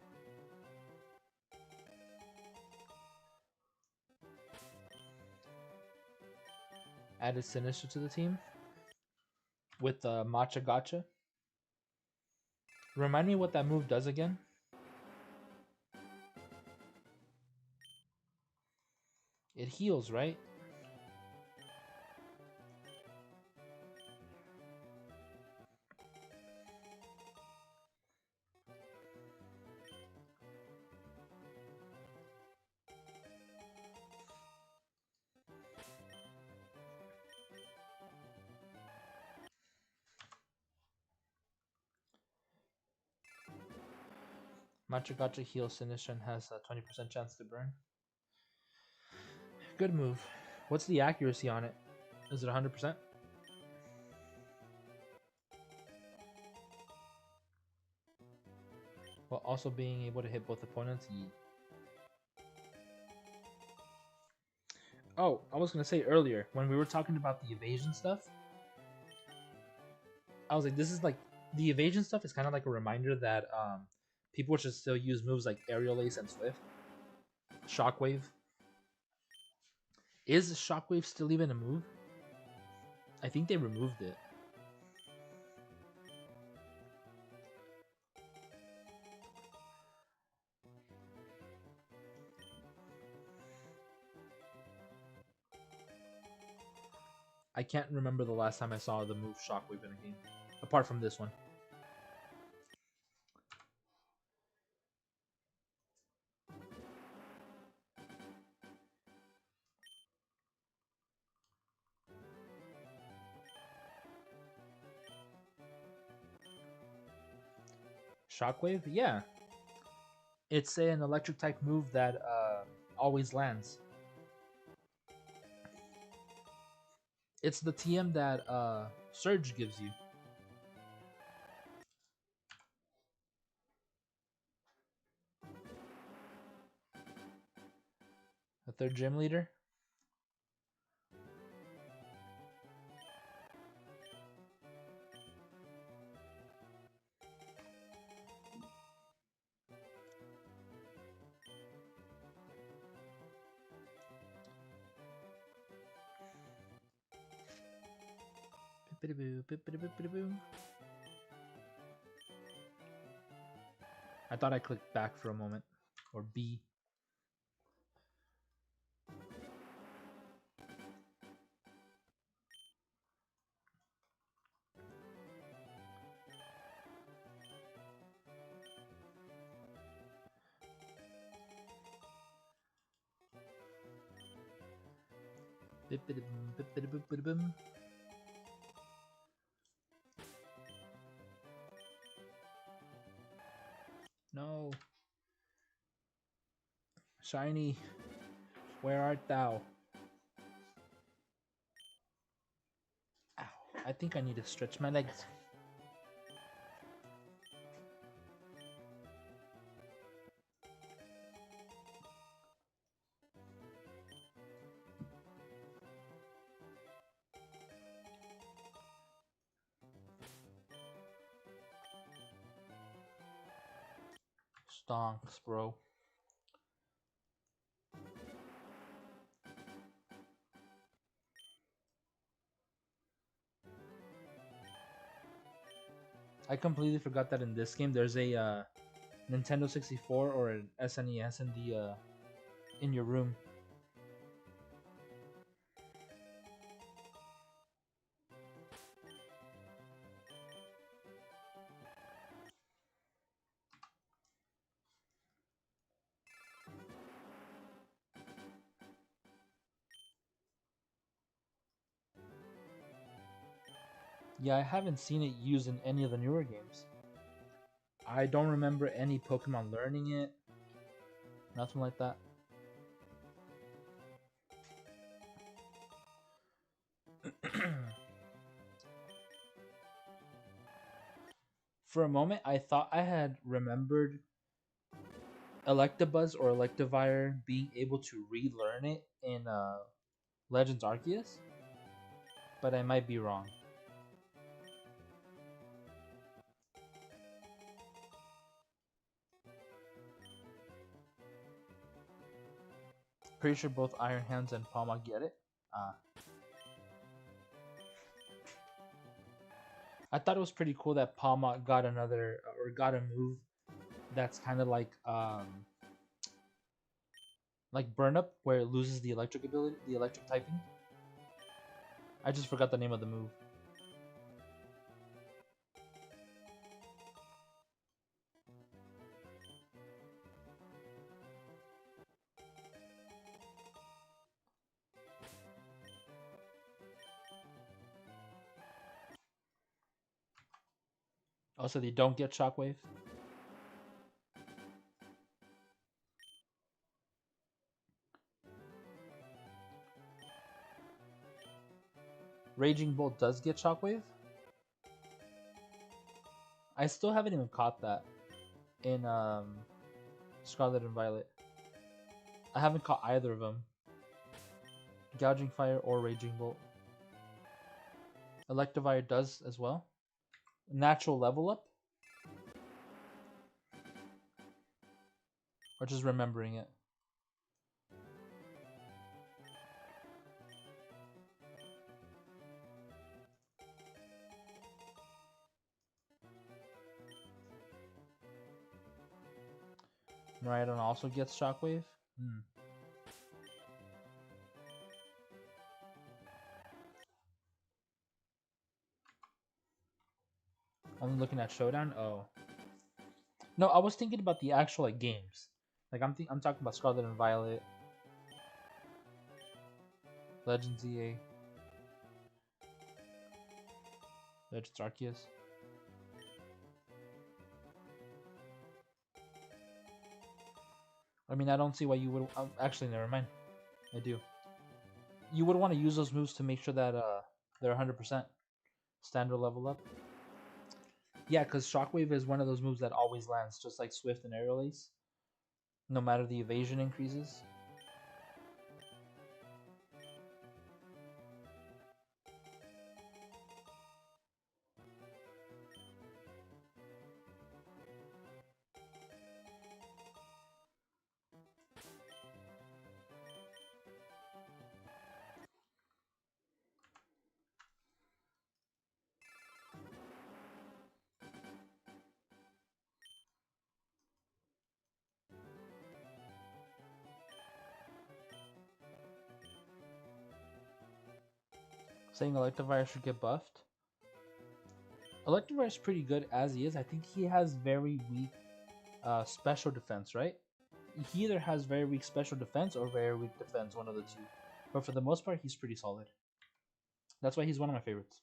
Added Sinister to the team with Matcha Gotcha. Remind me what that move does again. It heals, right? Matcha Gotcha heals Sinister and has a 20% chance to burn. Good move. What's the accuracy on it? Is it 100%? While also being able to hit both opponents. Oh, I was going to say earlier, when we were talking about the evasion stuff, I was like, this is like, the evasion stuff is kind of like a reminder that people should still use moves like Aerial Ace and Swift. Shockwave. Is Shockwave still even a move? I think they removed it. I can't remember the last time I saw the move Shockwave in a game, apart from this one. Shockwave? Yeah. It's an electric type move that always lands. It's the TM that Surge gives you. The third gym leader? I thought I clicked back for a moment. Or B. No. Shiny, where art thou? Ow. I think I need to stretch my legs. Stonks, bro. I completely forgot that in this game there's a Nintendo 64 or an SNES in the in your room. Yeah, I haven't seen it used in any of the newer games. I don't remember any Pokemon learning it. Nothing like that. For a moment, I thought I had remembered Electabuzz or Electivire being able to relearn it in Legends Arceus, but I might be wrong. Pretty sure both Iron Hands and Palma get it. I thought it was pretty cool that Palma got another or got a move that's kind of like Burn Up, where it loses the electric ability, the electric typing. I just forgot the name of the move. Also, they don't get Shockwave. Raging Bolt does get Shockwave. I still haven't even caught that in Scarlet and Violet. I haven't caught either of them. Gouging Fire or Raging Bolt. Electivire does as well. Natural level up. Or just remembering it. Miraidon also gets Shockwave. I'm looking at Showdown. Oh, no, I was thinking about the actual like games. Like I'm talking about Scarlet and Violet, Legends EA, Legends Arceus. I mean, I don't see why you would. Actually, never mind. I do. You would want to use those moves to make sure that they're 100% standard level up. Yeah, because Shockwave is one of those moves that always lands, just like Swift and Aerial Ace. No matter the evasion increases. Saying Electivire should get buffed. Electivire is pretty good as he is. I think he has very weak special defense, right? He either has very weak special defense or very weak defense, one of the two. But for the most part, he's pretty solid. That's why he's one of my favorites.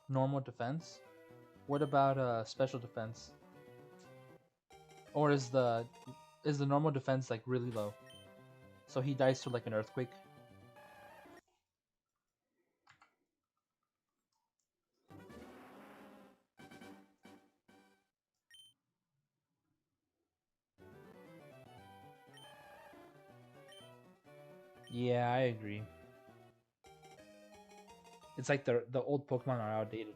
Normal defense. What about special defense? Or is the normal defense like really low? So he dies to like an earthquake. Yeah, I agree. It's like the old Pokemon are outdated.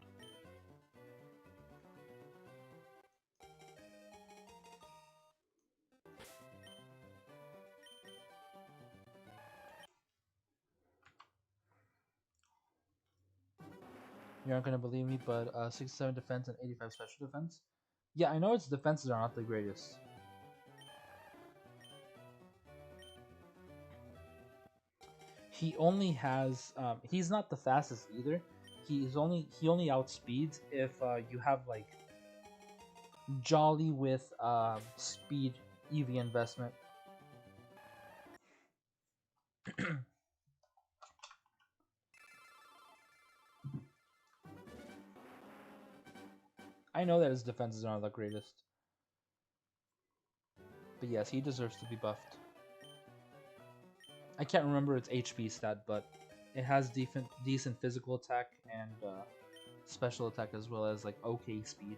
You aren't gonna believe me, but 67 defense and 85 special defense. Yeah, I know its defenses are not the greatest. He only has. He's not the fastest either. He only outspeeds if you have like Jolly with speed EV investment. I know that his defenses are not the greatest. But yes, he deserves to be buffed. I can't remember its HP stat, but it has decent physical attack and special attack as well as like okay speed.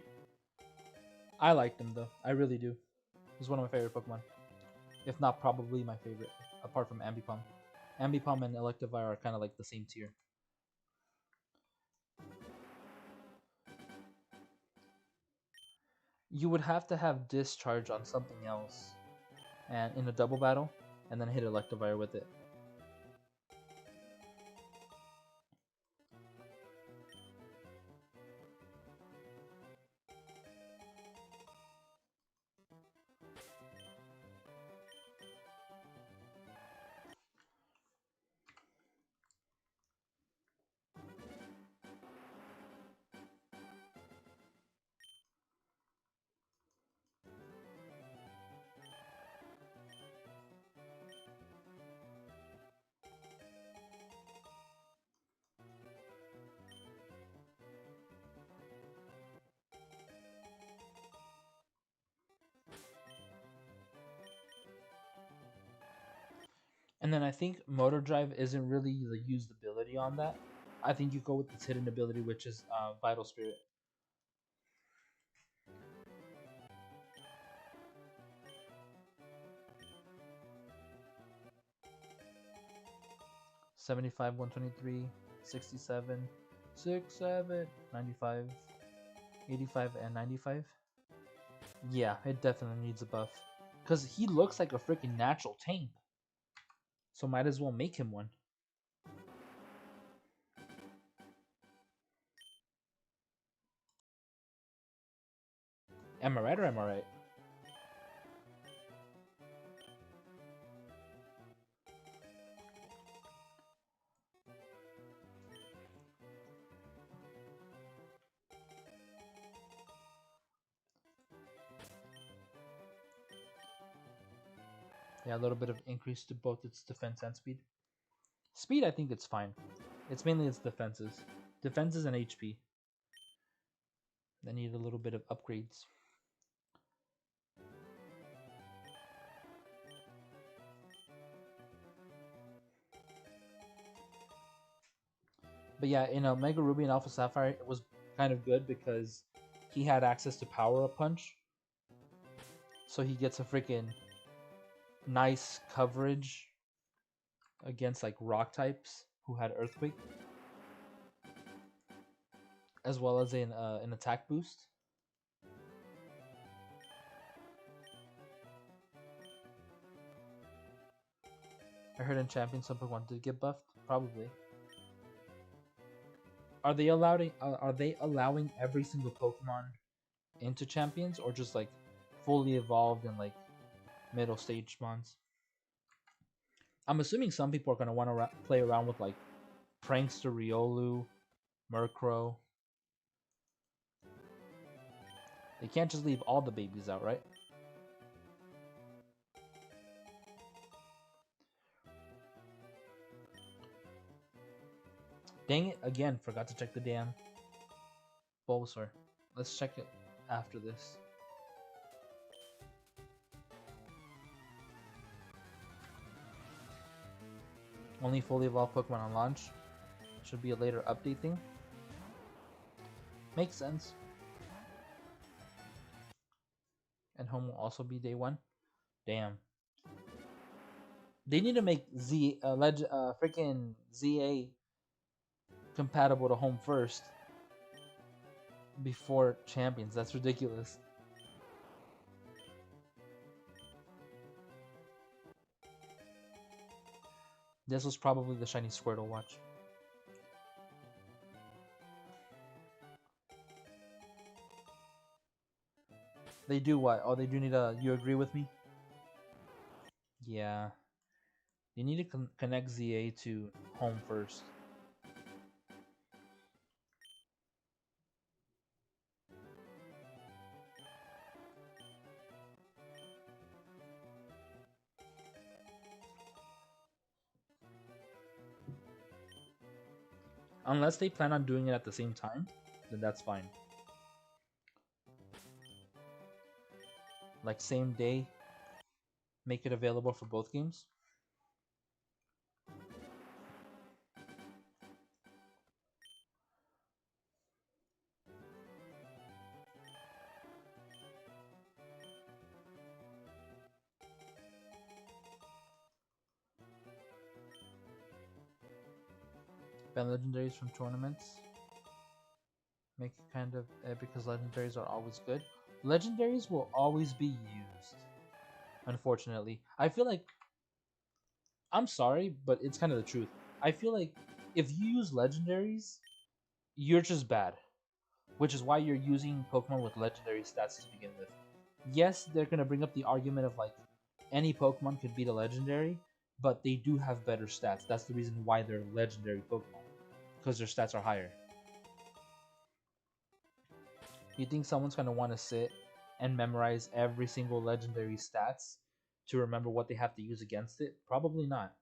I liked him though. I really do. He's one of my favorite Pokemon. If not probably my favorite, apart from Ambipom. Ambipom and Electivire are kind of like the same tier. You would have to have Discharge on something else and in a double battle, and then hit Electivire with it. And then I think Motor Drive isn't really the usability on that. I think you go with its hidden ability, which is Vital Spirit. $75, 123, 67, 67, 95, 85, and 95. Yeah, it definitely needs a buff. Because he looks like a freaking natural tank. So might as well make him one. Am I right or am I right? Yeah, a little bit of increase to both its defense and speed. Speed, I think it's fine. It's mainly its defenses. Defenses and HP. They need a little bit of upgrades. But yeah, in Omega Ruby and Alpha Sapphire, it was kind of good because he had access to Power Up Punch. So he gets a freaking nice coverage against like rock types who had Earthquake, as well as an attack boost. I heard in Champions some Pokemon did get buffed. Probably. Are they allowing every single Pokemon into Champions, or just like fully evolved and like middle stage mons? I'm assuming some people are gonna want to play around with like Prankster Riolu, Murkrow. They can't just leave all the babies out, right? Dang it, again, forgot to check the damn Bulbasaur. Let's check it after this. Only fully evolved Pokemon on launch. Should be a later update thing. Makes sense. And home will also be day one. Damn. They need to make freaking ZA compatible to home first before Champions. That's ridiculous. This was probably the shiny Squirtle watch. They do what? Oh, they do need a. You agree with me? Yeah. You need to connect ZA to home first. Unless they plan on doing it at the same time, then that's fine. Like same day, make it available for both games. Ban legendaries from tournaments. Make it kind of because legendaries are always good. Legendaries will always be used. Unfortunately, I feel like I'm sorry, but it's kind of the truth. I feel like if you use legendaries, you're just bad, which is why you're using Pokemon with legendary stats to begin with. Yes, they're gonna bring up the argument of like any Pokemon could beat a legendary, but they do have better stats. That's the reason why they're legendary Pokemon, because their stats are higher. You think someone's gonna want to sit and memorize every single legendary stats to remember what they have to use against it? Probably not.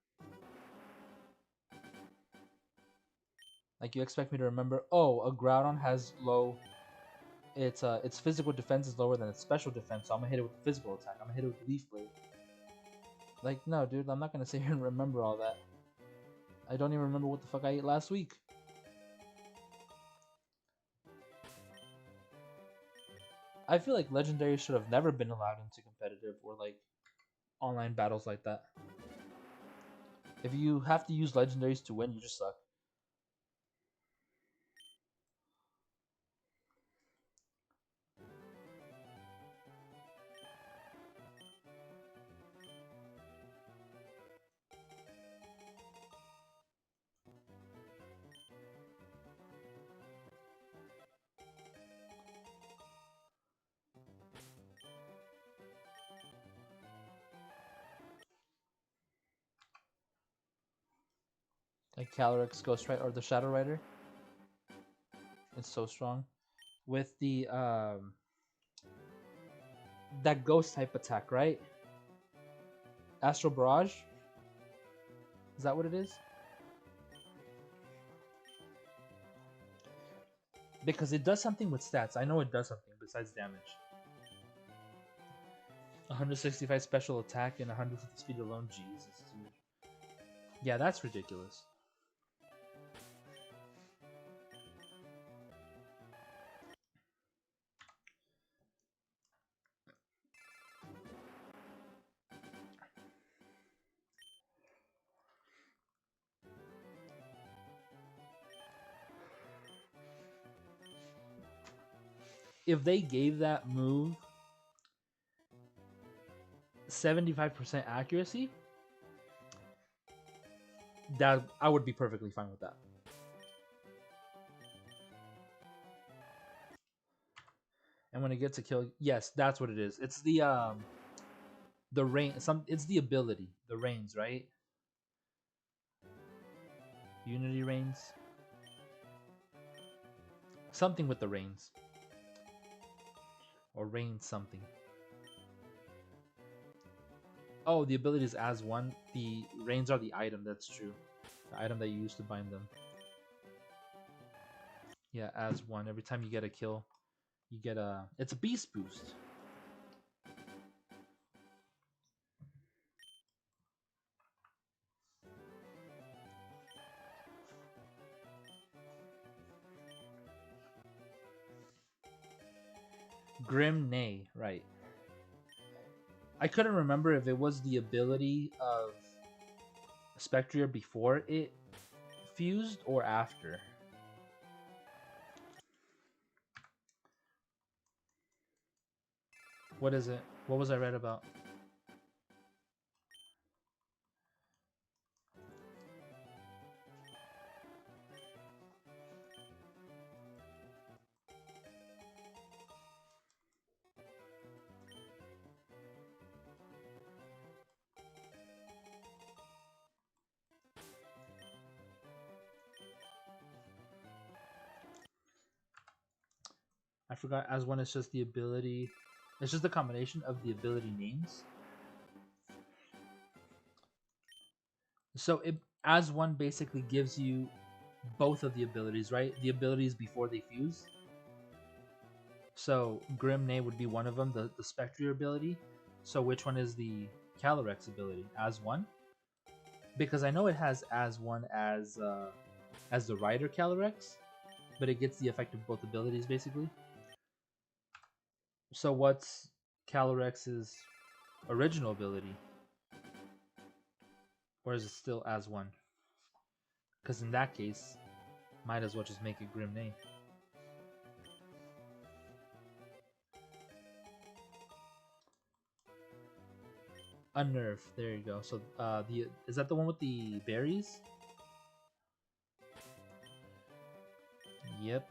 Like you expect me to remember, oh, a Groudon has low its physical defense is lower than its special defense, so I'm gonna hit it with a physical attack. I'm gonna hit it with Leaf Blade. Like, no, dude, I'm not gonna sit here and remember all that. I don't even remember what the fuck I ate last week. I feel like legendaries should have never been allowed into competitive or like online battles like that. If you have to use legendaries to win, you just suck. Like Calyrex, Ghost Rider, or the Shadow Rider. It's so strong. With the that ghost type attack, right? Astral Barrage? Is that what it is? Because it does something with stats. I know it does something besides damage. 165 special attack and 150 speed alone. Jesus, dude. Yeah, that's ridiculous. If they gave that move 75% accuracy, that I would be perfectly fine with that. And when it gets a kill, yes, that's what it is. It's the rain. It's the ability, the rains, right? Unity rains. Something with the rains, or rain something. Oh, the ability is as one. The rains are the item. That's true. The item that you use to bind them. Yeah, as one. Every time you get a kill, you get a. It's a beast boost. Grim Nay, right. I couldn't remember if it was the ability of Spectrier before it fused or after. What is it? What was I read about? forgot. As one is just the ability. It's just the combination of the ability names. So it as one basically gives you both of the abilities, right? The abilities before they fuse. So Grimnay would be one of them, the Spectre ability. So which one is the Calyrex ability? As one? Because I know it has as one as the Rider Calyrex, but it gets the effect of both abilities basically. So what's Calyrex's original ability? Or is it still as one? Because in that case, might as well just make it Grimnay. Unnerve. There you go. So is that the one with the berries? Yep.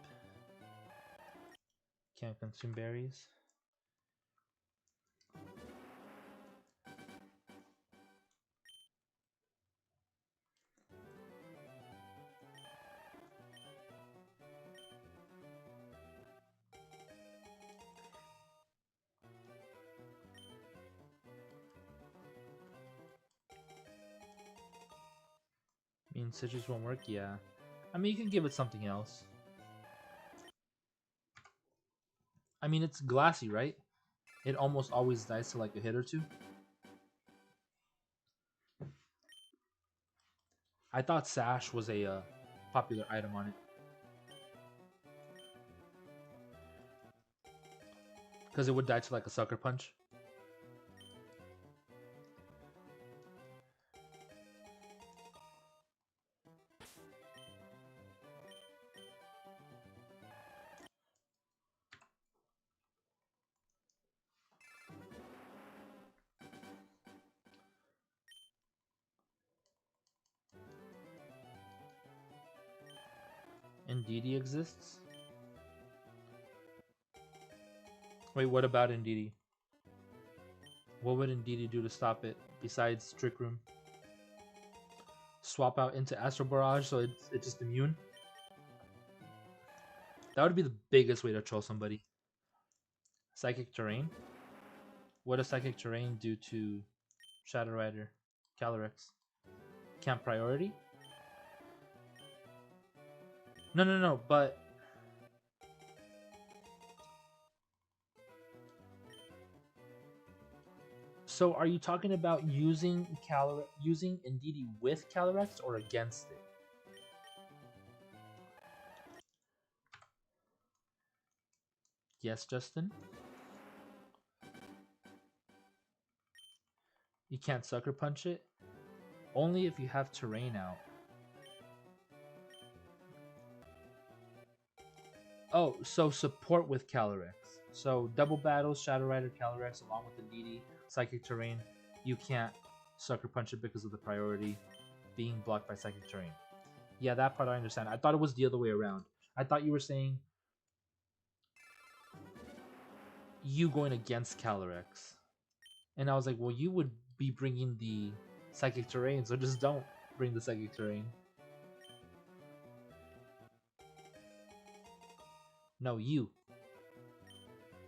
Can't consume berries. I mean, citrus won't work? Yeah. I mean, you can give it something else. I mean, it's glassy, right? It almost always dies to like a hit or two. I thought Sash was a popular item on it. Because it would die to like a sucker punch. Indeedee exists? Wait, what about Indeedee? What would Indeedee do to stop it besides Trick Room? Swap out into Astral Barrage so it's just immune? That would be the biggest way to troll somebody. Psychic Terrain? What does Psychic Terrain do to Shadow Rider Calyrex? Camp Priority? No, but... So are you talking about using Indeedee with Calyrex or against it? Yes, Justin? You can't Sucker Punch it? Only if you have Terrain out. Oh, so support with Calyrex. So double battles, Shadow Rider, Calyrex, along with Indeedee, Psychic Terrain. You can't Sucker Punch it because of the priority being blocked by Psychic Terrain. Yeah, that part I understand. I thought it was the other way around. I thought you were saying you going against Calyrex. And I was like, well, you would be bringing the Psychic Terrain, so just don't bring the Psychic Terrain. No, you.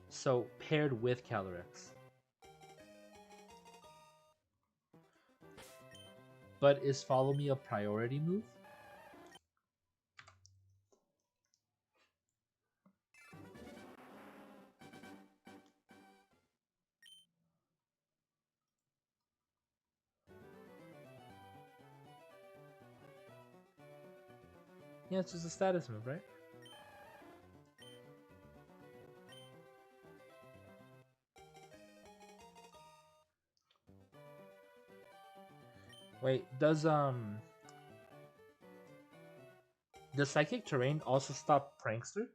So, paired with Calyrex. But is Follow Me a priority move? Yeah, it's just a status move, right? Wait, does Psychic Terrain also stop Prankster?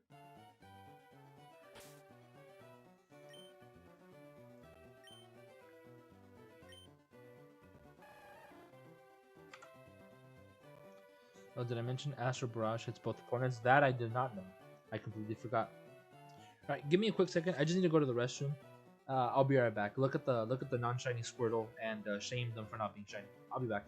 Oh, did I mention Astral Barrage hits both opponents? That I did not know. I completely forgot. All right, give me a quick second. I just need to go to the restroom. I'll be right back. Look at the non-shiny Squirtle and shame them for not being shiny. I'll be back.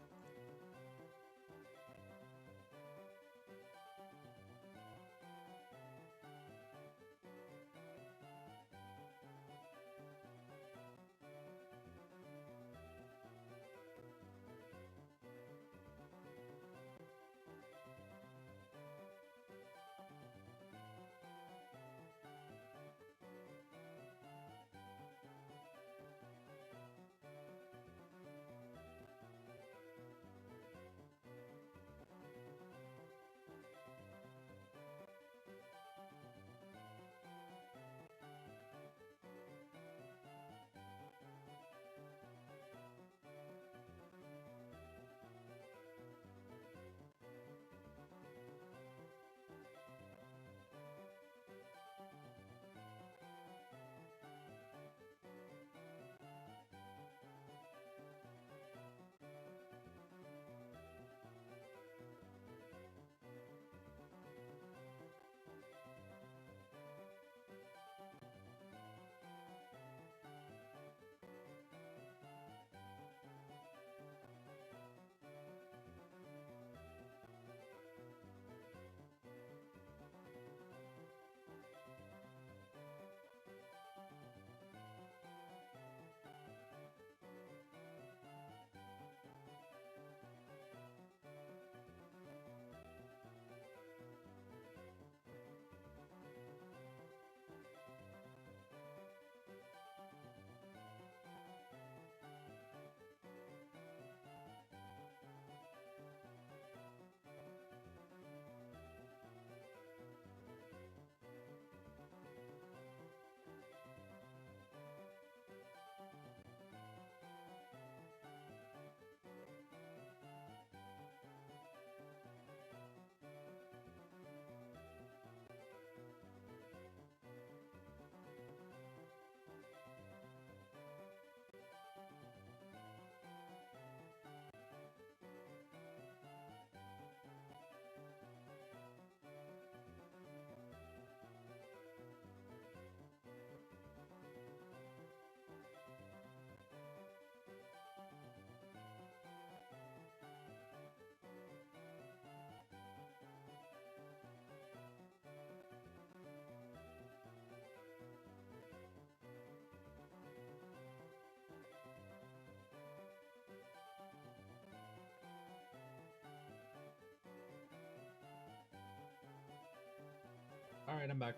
Alright, I'm back.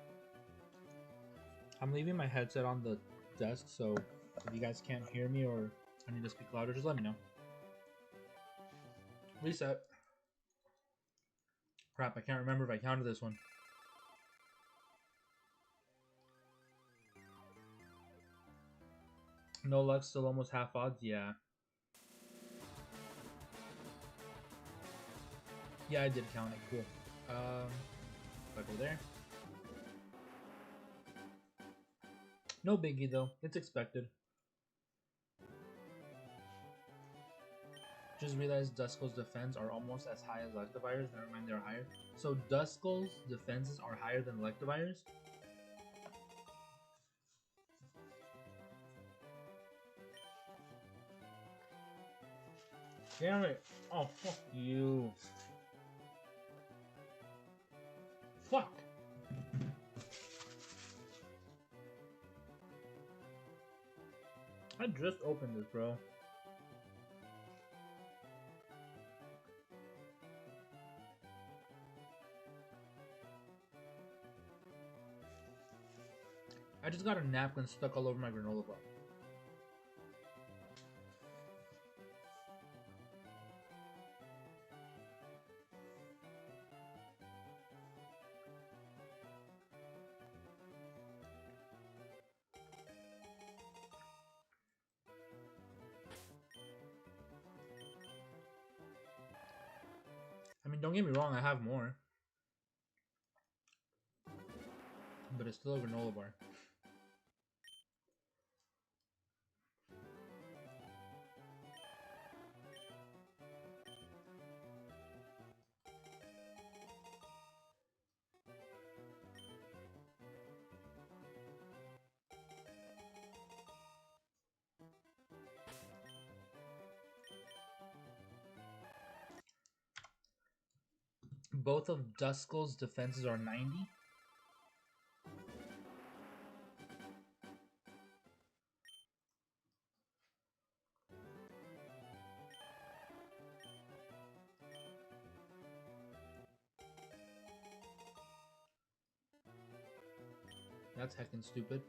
I'm leaving my headset on the desk, so if you guys can't hear me or I need to speak louder, just let me know. Reset. Crap, I can't remember if I counted this one. No luck, still almost half odds? Yeah. Yeah, I did count it. Cool. If I go there. No biggie though. It's expected. Just realized Duskull's defense are almost as high as Electivire's. Never mind, they're higher. So Duskull's defenses are higher than Electivire's? Damn it. Oh, fuck you. Fuck. I just opened this, bro. I just got a napkin stuck all over my granola bar. I mean, don't get me wrong, I have more. But it's still a granola bar. Both of Duskull's defenses are 90. That's heckin' stupid.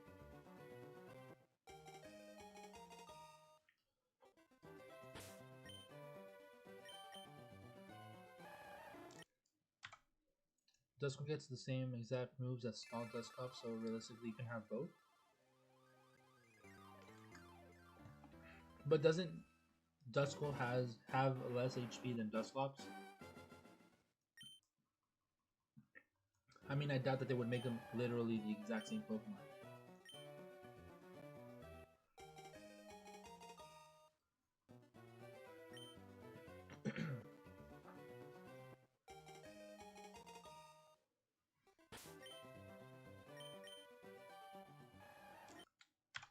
Duskull gets the same exact moves as small Duskull, so realistically you can have both. But doesn't Duskull have less HP than Dusclops? I mean, I doubt that they would make them literally the exact same Pokemon.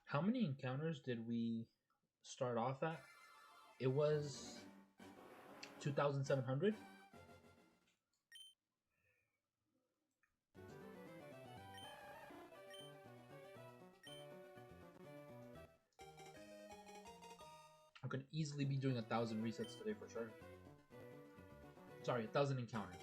How many encounters did we start off at? It was 2,700? I could easily be doing 1,000 resets today for sure. Sorry, 1,000 encounters.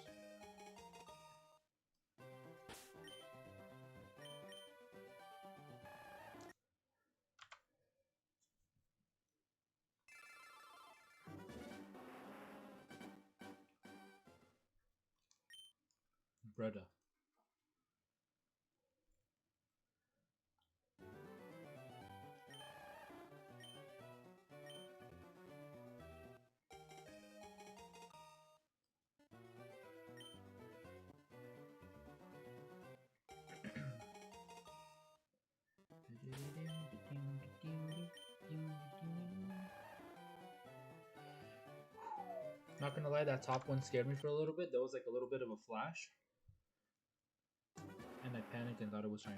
Brother. Not gonna lie, that top one scared me for a little bit. There was like a little bit of a flash. And I panicked and thought it was shiny.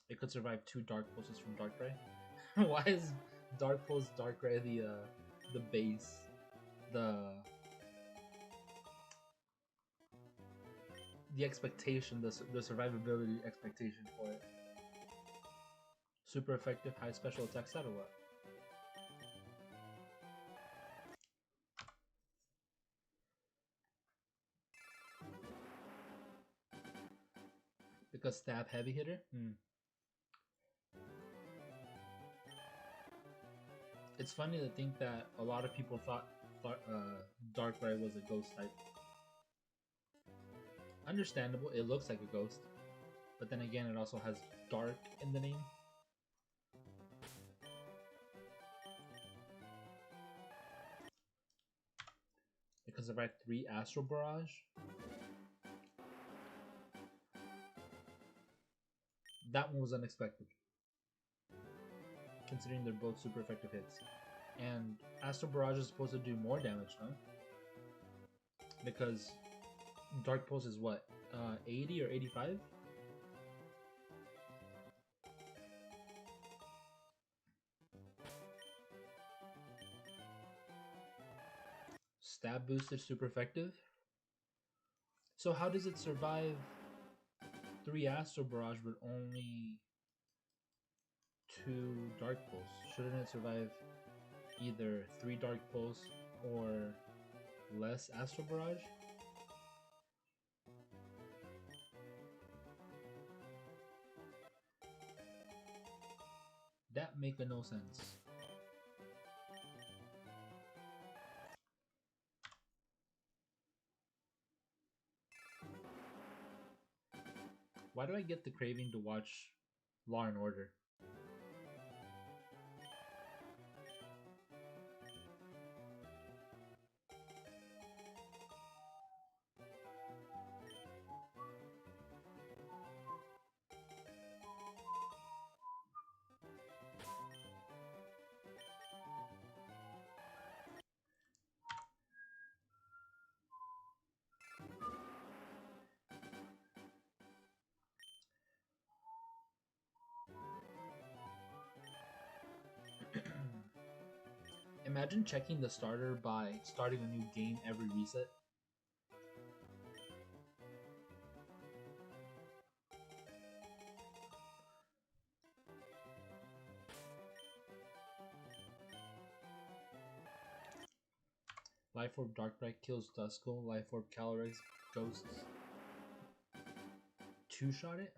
It could survive 2 Dark Pulses from Darkrai. Why is Dark Pulse Darkrai the base? The expectation, the survivability expectation for it. Super effective, high special attack stat or what? Because stab heavy hitter? It's funny to think that a lot of people thought Darkrai was a ghost type. Understandable, it looks like a ghost. But then again, it also has dark in the name. Because if I had 3 Astral Barrage, that one was unexpected, considering they're both super effective hits. And Astral Barrage is supposed to do more damage, no? Because Dark Pulse is what? 80 or 85? Stab boost is super effective. So how does it survive 3 Astral Barrage but only 2 Dark Pulse? Shouldn't it survive either 3 Dark Pulse or less Astral Barrage? That make no sense. Why do I get the craving to watch Law and Order? Imagine checking the starter by starting a new game every reset. Life Orb Darkrai kills Duskull. Life Orb Calyrex ghosts. 2-shot it?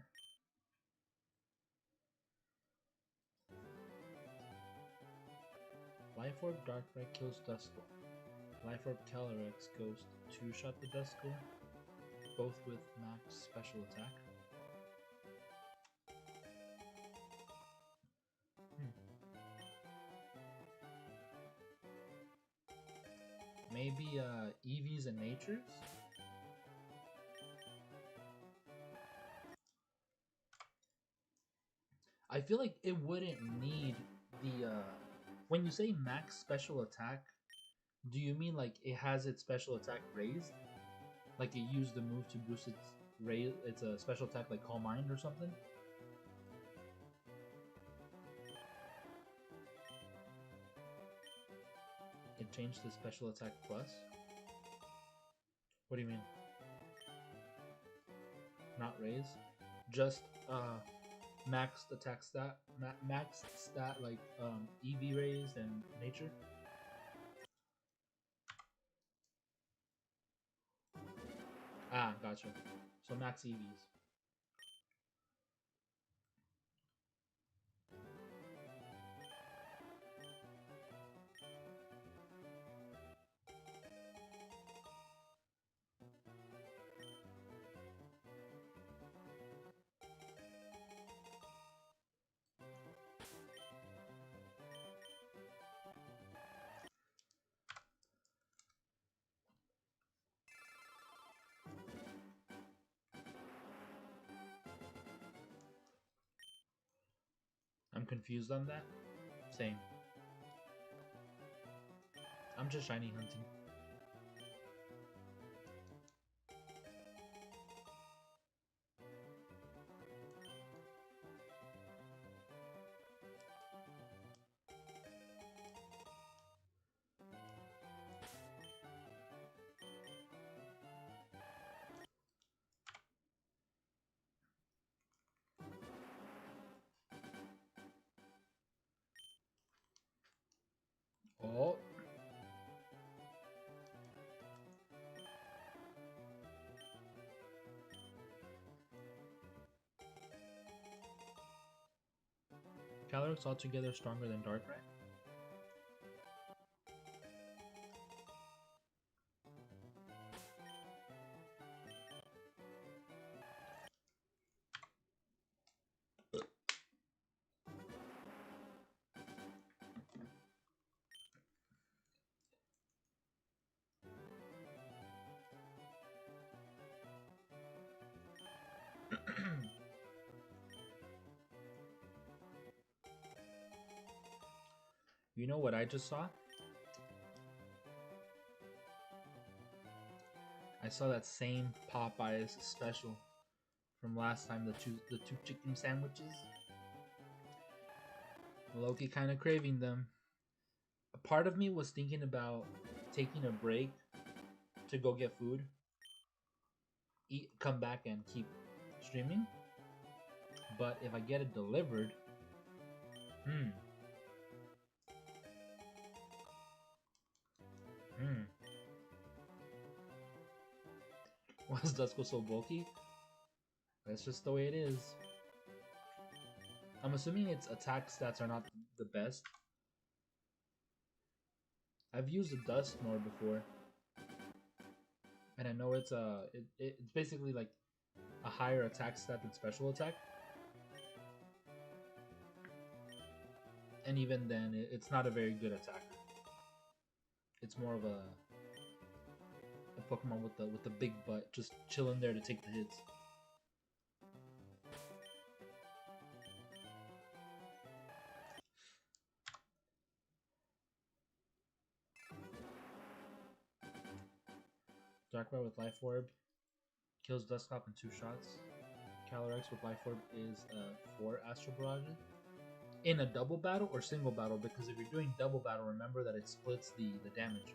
Life Orb Darkrai kills Duskull. Life Orb Calyrex Ghost 2-shot the Duskull, both with max special attack. Maybe EVs and Natures? I feel like it wouldn't need the when you say max special attack, do you mean like it has its special attack raised? Like it used the move to boost its a special attack like Calm Mind or something? It changed the special attack plus? What do you mean? Not raise? Just maxed attack stat, maxed stat like EV raised and nature? Ah, gotcha. So max EVs. I'm confused on that. Same. I'm just shiny hunting. Oh. Calyrex altogether stronger than Darkrai? You know what I just saw? I saw that same Popeyes special from last time, the two chicken sandwiches. Loki kind of craving them. A part of me was thinking about taking a break to go get food, eat, come back, and keep streaming. But if I get it delivered, why is Dusko so bulky? That's just the way it is. I'm assuming its attack stats are not the best. I've used a Dusknoir before, and I know it's it's basically like a higher attack stat than special attack. And even then, it's not a very good attacker. It's more of a Pokemon with the big butt, just chilling there to take the hits. Darkrai with Life Orb kills Dusclops in 2 shots. Calyrex with Life Orb is 4 Astral Barrages. In a double battle or single battle, because if you're doing double battle, remember that it splits the damage.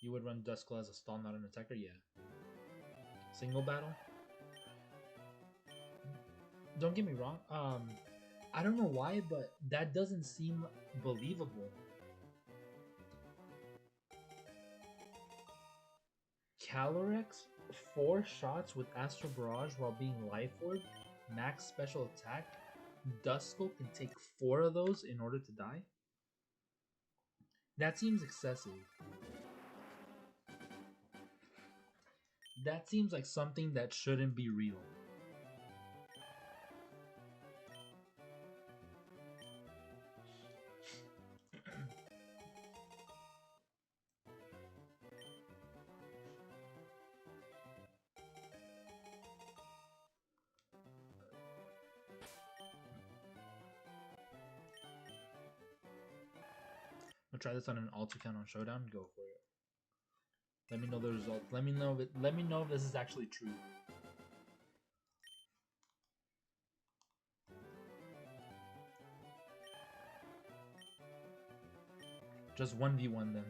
You would run Duskull as a stall, not an attacker? Yeah. Single battle? Don't get me wrong. I don't know why, but that doesn't seem believable. Calyrex, 4 shots with Astral Barrage while being Life Orb, max special attack. Duskull can take 4 of those in order to die? That seems excessive. That seems like something that shouldn't be real. I'll try this on an alt account on Showdown. Go for it. Let me know the results. Let me know if this is actually true. Just 1v1 then.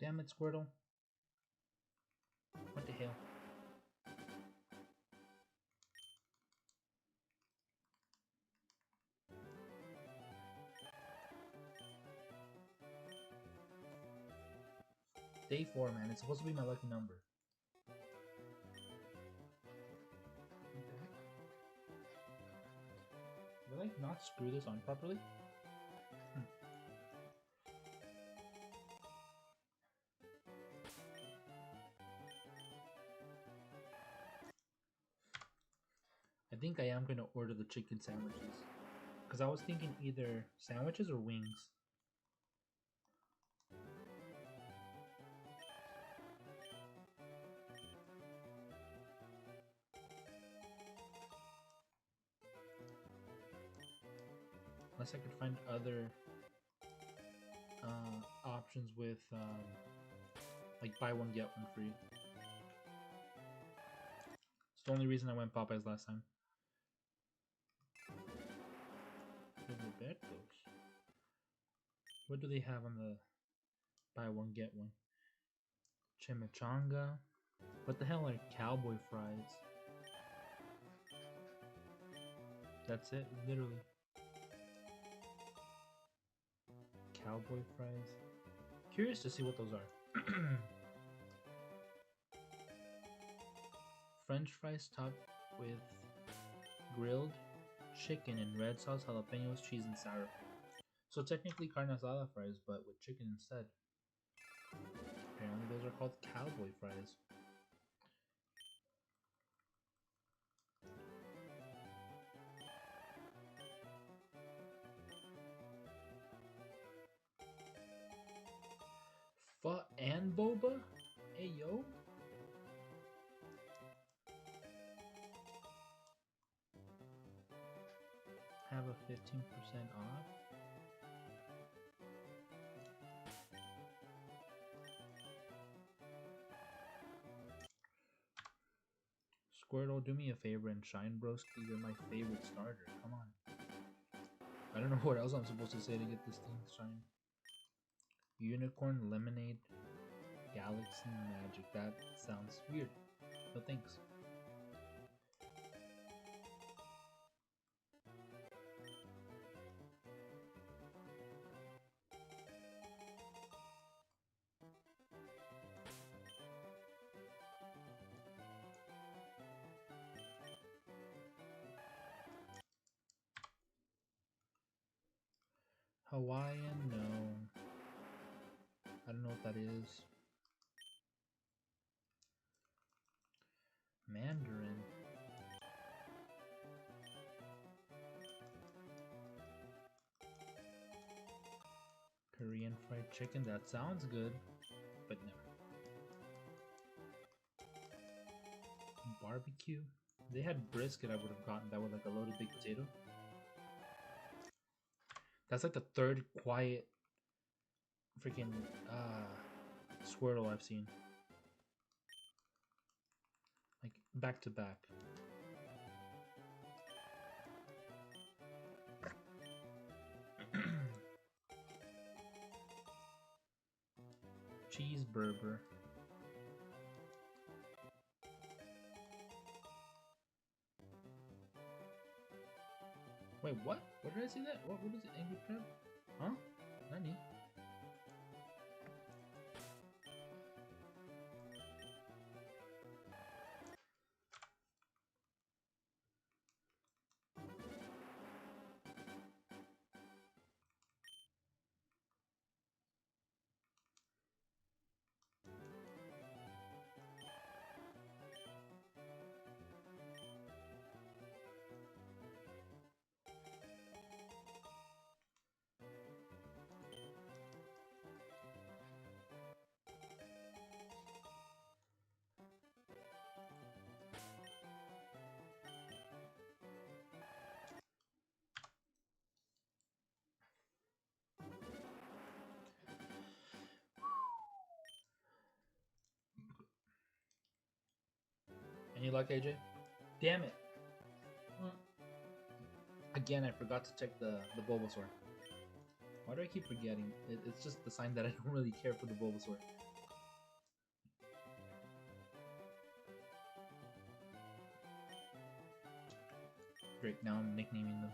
Damn it, Squirtle. What the hell? Day 4, man. It's supposed to be my lucky number. What the heck? Did I not screw this on properly? I think I am going to order the chicken sandwiches. Because I was thinking either sandwiches or wings. Unless I could find other options with like buy one get one free. It's the only reason I went Popeyes last time. What do they have on the buy one get one? Chimichanga. What the hell are cowboy fries? That's it, literally. Cowboy fries. Curious to see what those are. French fries topped with grilled chicken and red sauce, jalapenos, cheese, and sour cream. So technically carne asada fries, but with chicken instead. Apparently those are called cowboy fries. Pho and boba? Hey yo. Have a 15% off. Squirtle, do me a favor and shine, broski. You're my favorite starter. Come on. I don't know what else I'm supposed to say to get this thing shine. Unicorn, lemonade, galaxy, magic. That sounds weird. No thanks. Hawaiian, no. I don't know what that is. Mandarin. Korean fried chicken, that sounds good, but never. Barbecue. They had brisket I would have gotten that with like a loaded baked potato. That's like the third quiet freaking Squirtle I've seen. Like back to back. Cheeseburger. Wait, what? Where did I see that? What is it? Angry Crab? Huh? Nani? Any luck, AJ? Damn it! Again, I forgot to check the Bulbasaur. Why do I keep forgetting? It's just the sign that I don't really care for the Bulbasaur. Great, now I'm nicknaming them.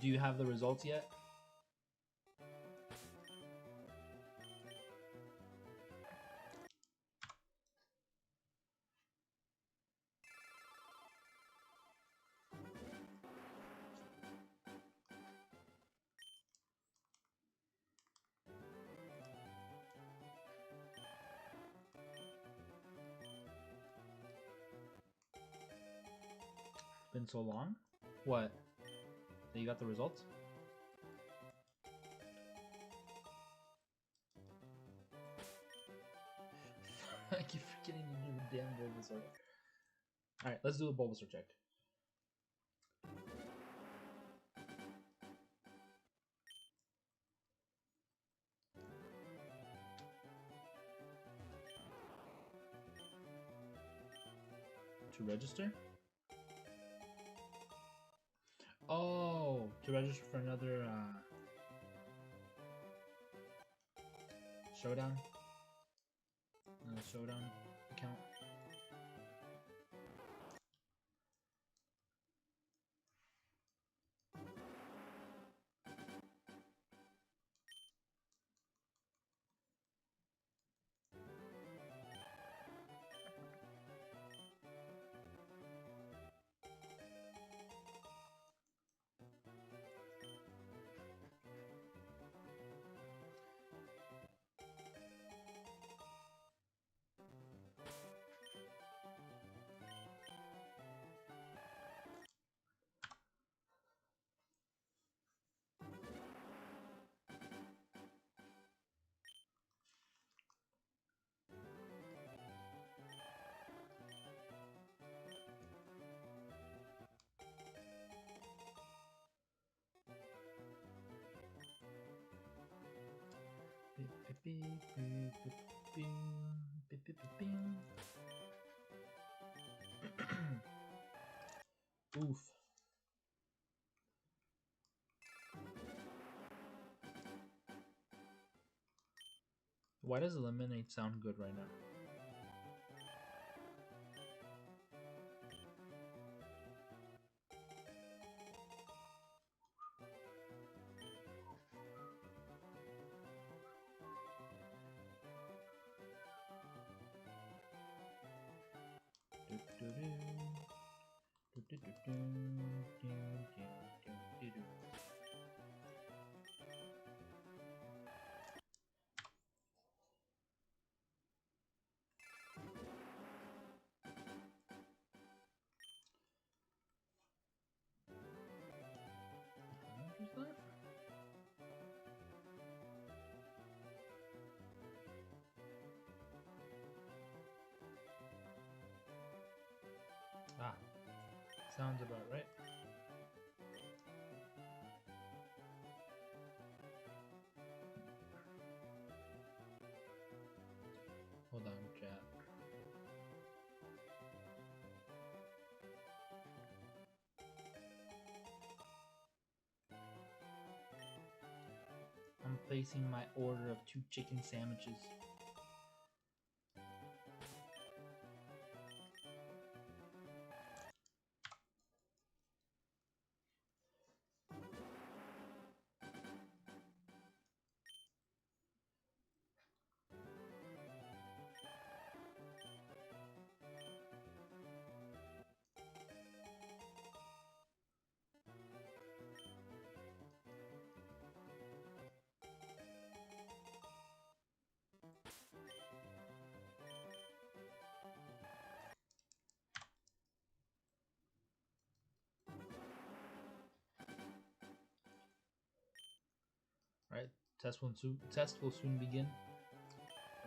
Do you have the results yet? Been so long. What? So you got the results? I keep forgetting to do the damn Bulbasaur. Alright, let's do a Bulbasaur check. To register? Oh, to register for another showdown? Showdown account? Oof. Why does eliminate sound good right now? Ah, sounds about right. Hold on, chat. I'm placing my order of 2 chicken sandwiches. Alright, test will soon begin.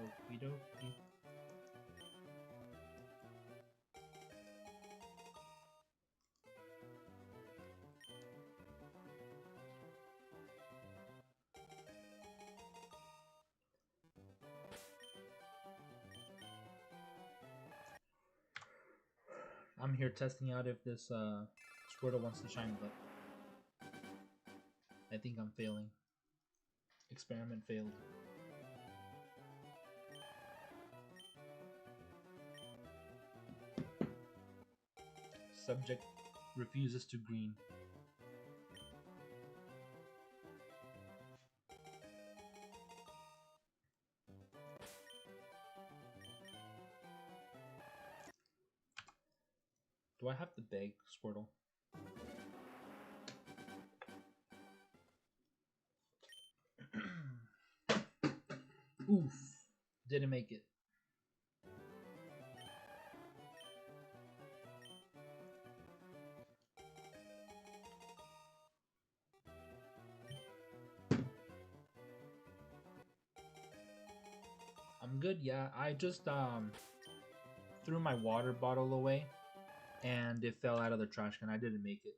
Okie dokie. I'm here testing out if this Squirtle wants to shine, but I think I'm failing. Experiment failed. Subject refuses to green. Do I have to beg Squirtle? Oof. Didn't make it. Good, yeah. I just threw my water bottle away and it fell out of the trash can. I didn't make it.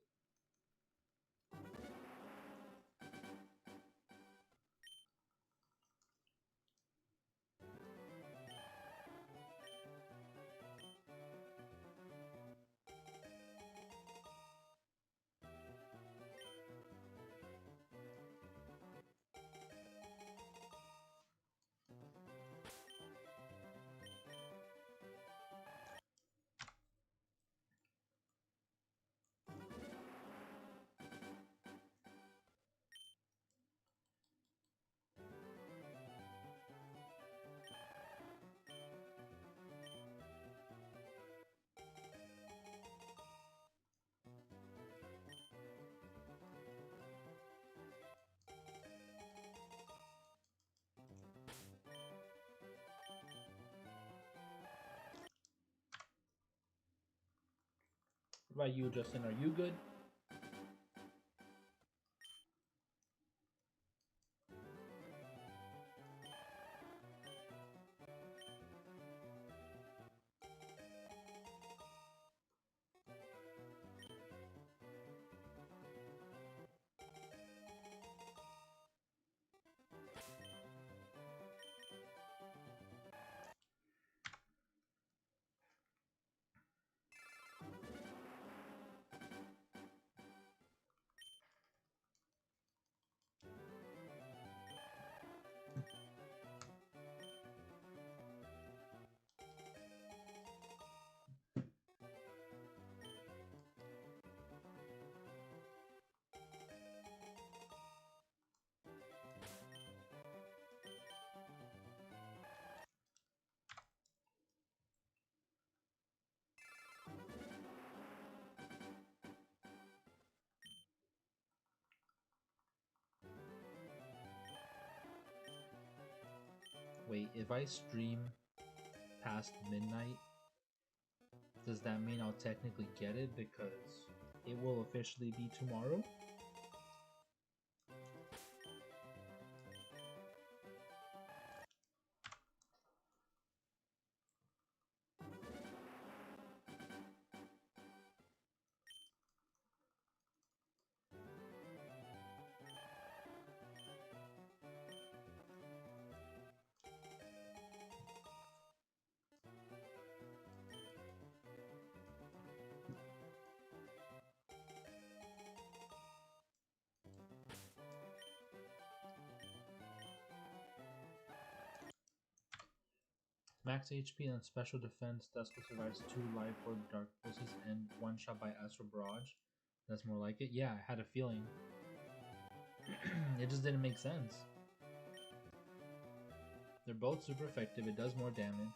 What about you, Justin? Are you good? Wait, if I stream past midnight, does that mean I'll technically get it because it will officially be tomorrow? Max HP and special defense. Desko survives 2 life orb dark pulses and 1 shot by Astral Barrage. That's more like it. Yeah, I had a feeling. It just didn't make sense. They're both super effective. It does more damage.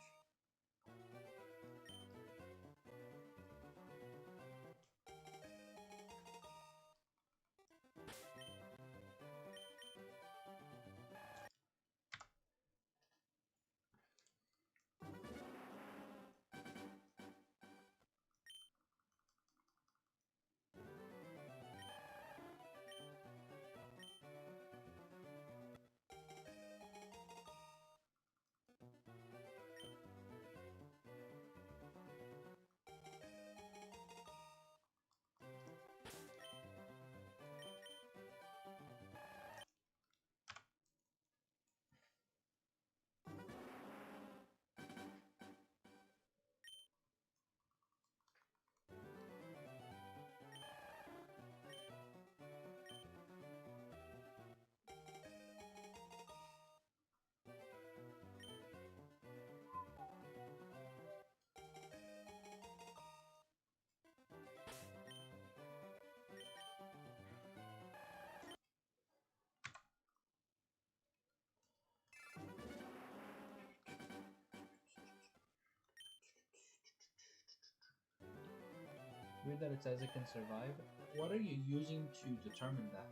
Weird that it says it can survive. What are you using to determine that?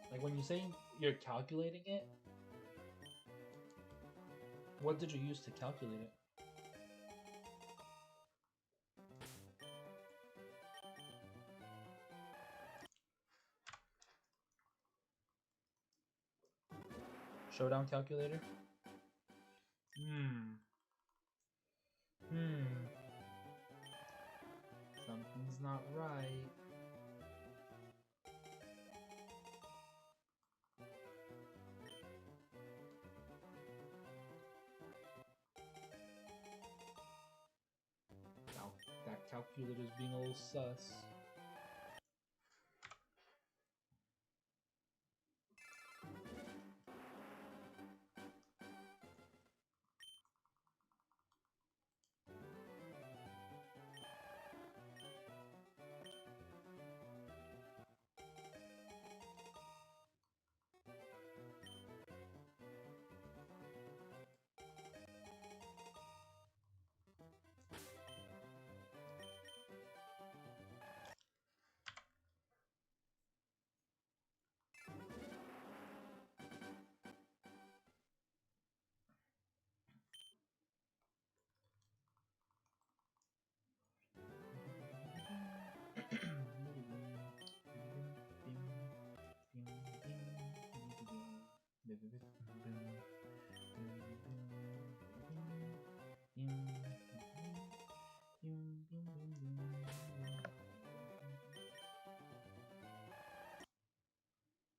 Like when you say you're calculating it, what did you use to calculate it? Showdown calculator? Something's not right. That calculator's being a little sus.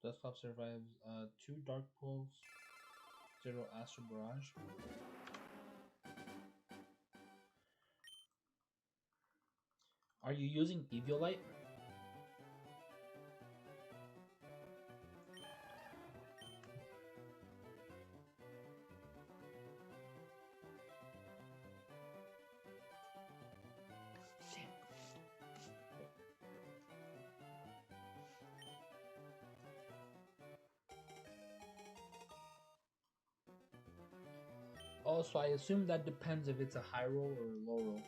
Dustclops survives 2 Dark Pulse, 0 Astral Barrage. Are you using Eviolite? Also, I assume that depends if it's a high roll or a low roll.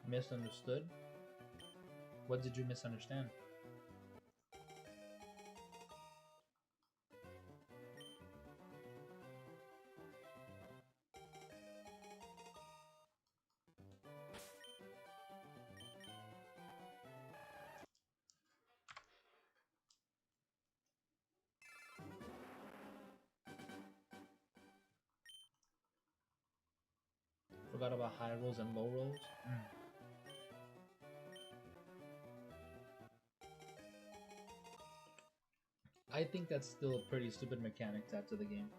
Misunderstood? What did you misunderstand? Forgot about high rolls and low rolls? I think that's still a pretty stupid mechanic to add to the game.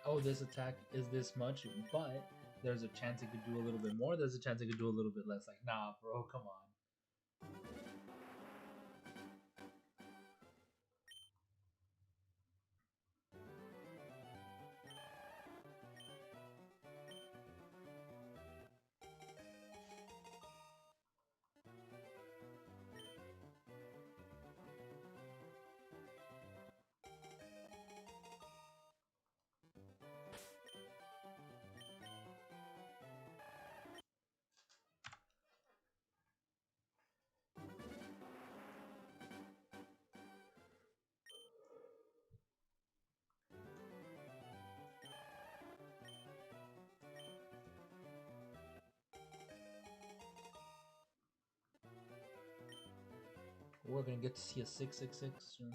Oh, this attack is this much, but there's a chance it could do a little bit more, there's a chance it could do a little bit less. Like, nah, bro, come on. We're gonna get to see a 666 soon.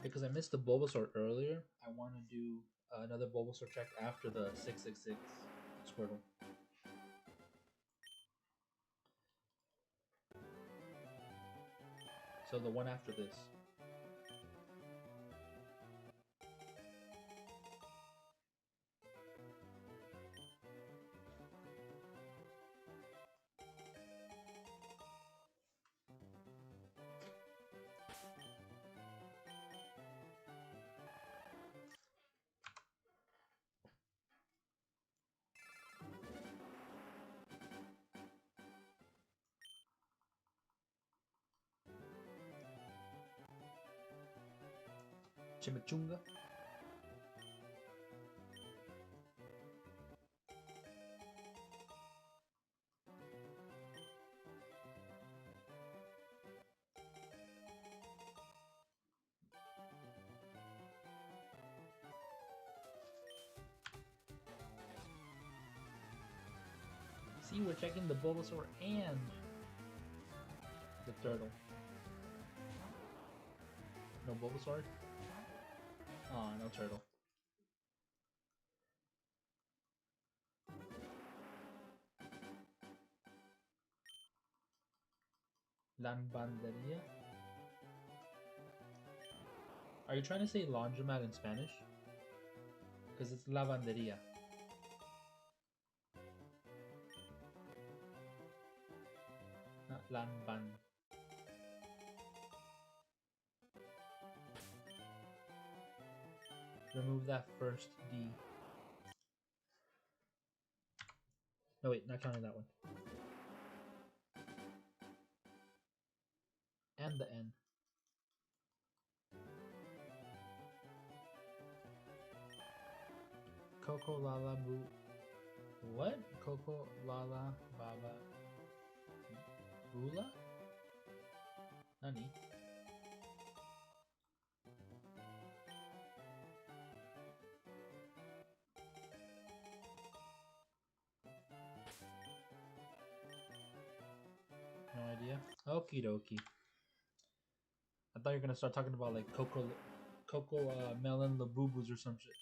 Because I missed the Bulbasaur earlier, I want to do another Bulbasaur check after the 666 Squirtle. So the one after this. Chimichunga. See, we're checking the Bulbasaur and the turtle. No Bulbasaur? Aw, no turtle. Lavanderia? Are you trying to say laundromat in Spanish? Because it's lavanderia. Not lanban. Remove that first D. No, wait, not counting that one. And the N. Coco Lala Boo. What? Coco Lala Baba Bula? Nani? No idea. Okie dokie. I thought you were gonna start talking about like Coco Melon Labubus or some shit.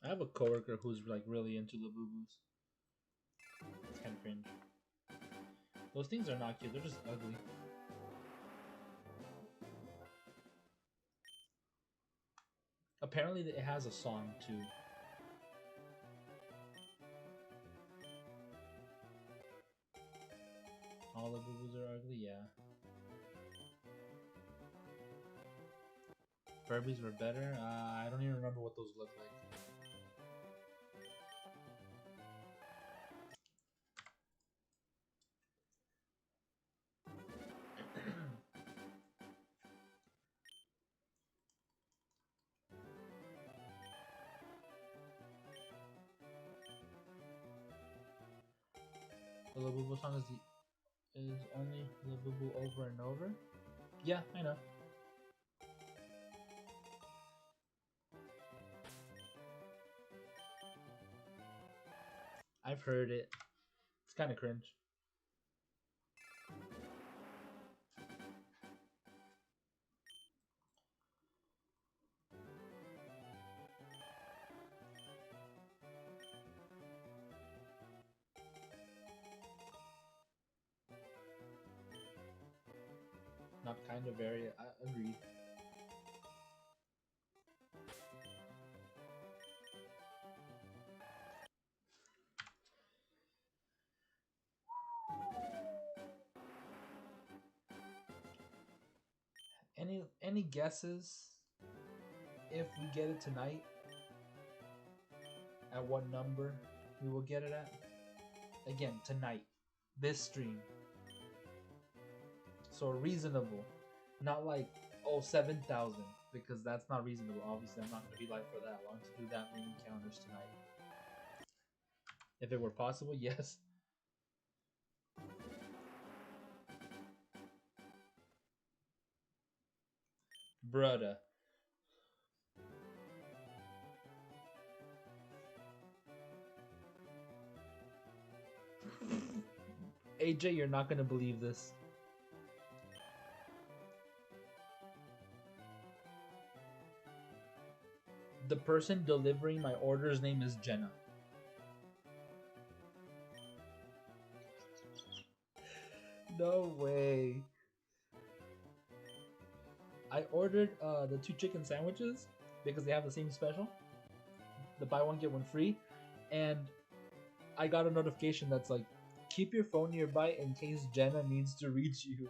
I have a coworker who's like really into Labubus. It's kind of cringe. Those things are not cute, they're just ugly. Apparently it has a song too. All Labubus are ugly, yeah. Furbies were better? I don't even remember what those look like. The Labubu song is only Labubu over and over? Yeah, I know. I've heard it. It's kind of cringe. Not kind of very. I agreed. Any guesses if we get it tonight? At what number we will get it at? Again, tonight. This stream. So reasonable. Not like, oh, 7,000. Because that's not reasonable. Obviously, I'm not going to be live for that long to do that many counters tonight. If it were possible, yes. Brother. AJ, you're not going to believe this. The person delivering my order's name is Jenna. No way. I ordered the 2 chicken sandwiches because they have the same special. The buy one, get one free. And I got a notification that's like, keep your phone nearby in case Jenna needs to reach you.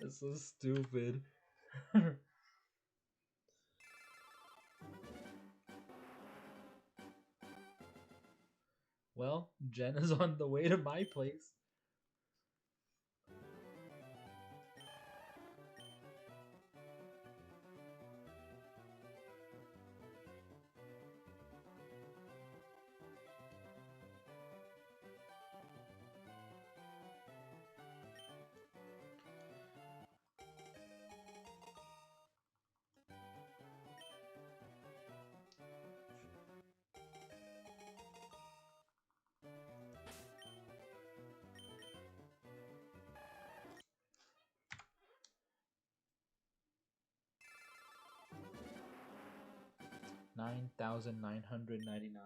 That's so stupid. Well, Jenna's on the way to my place. 9,999.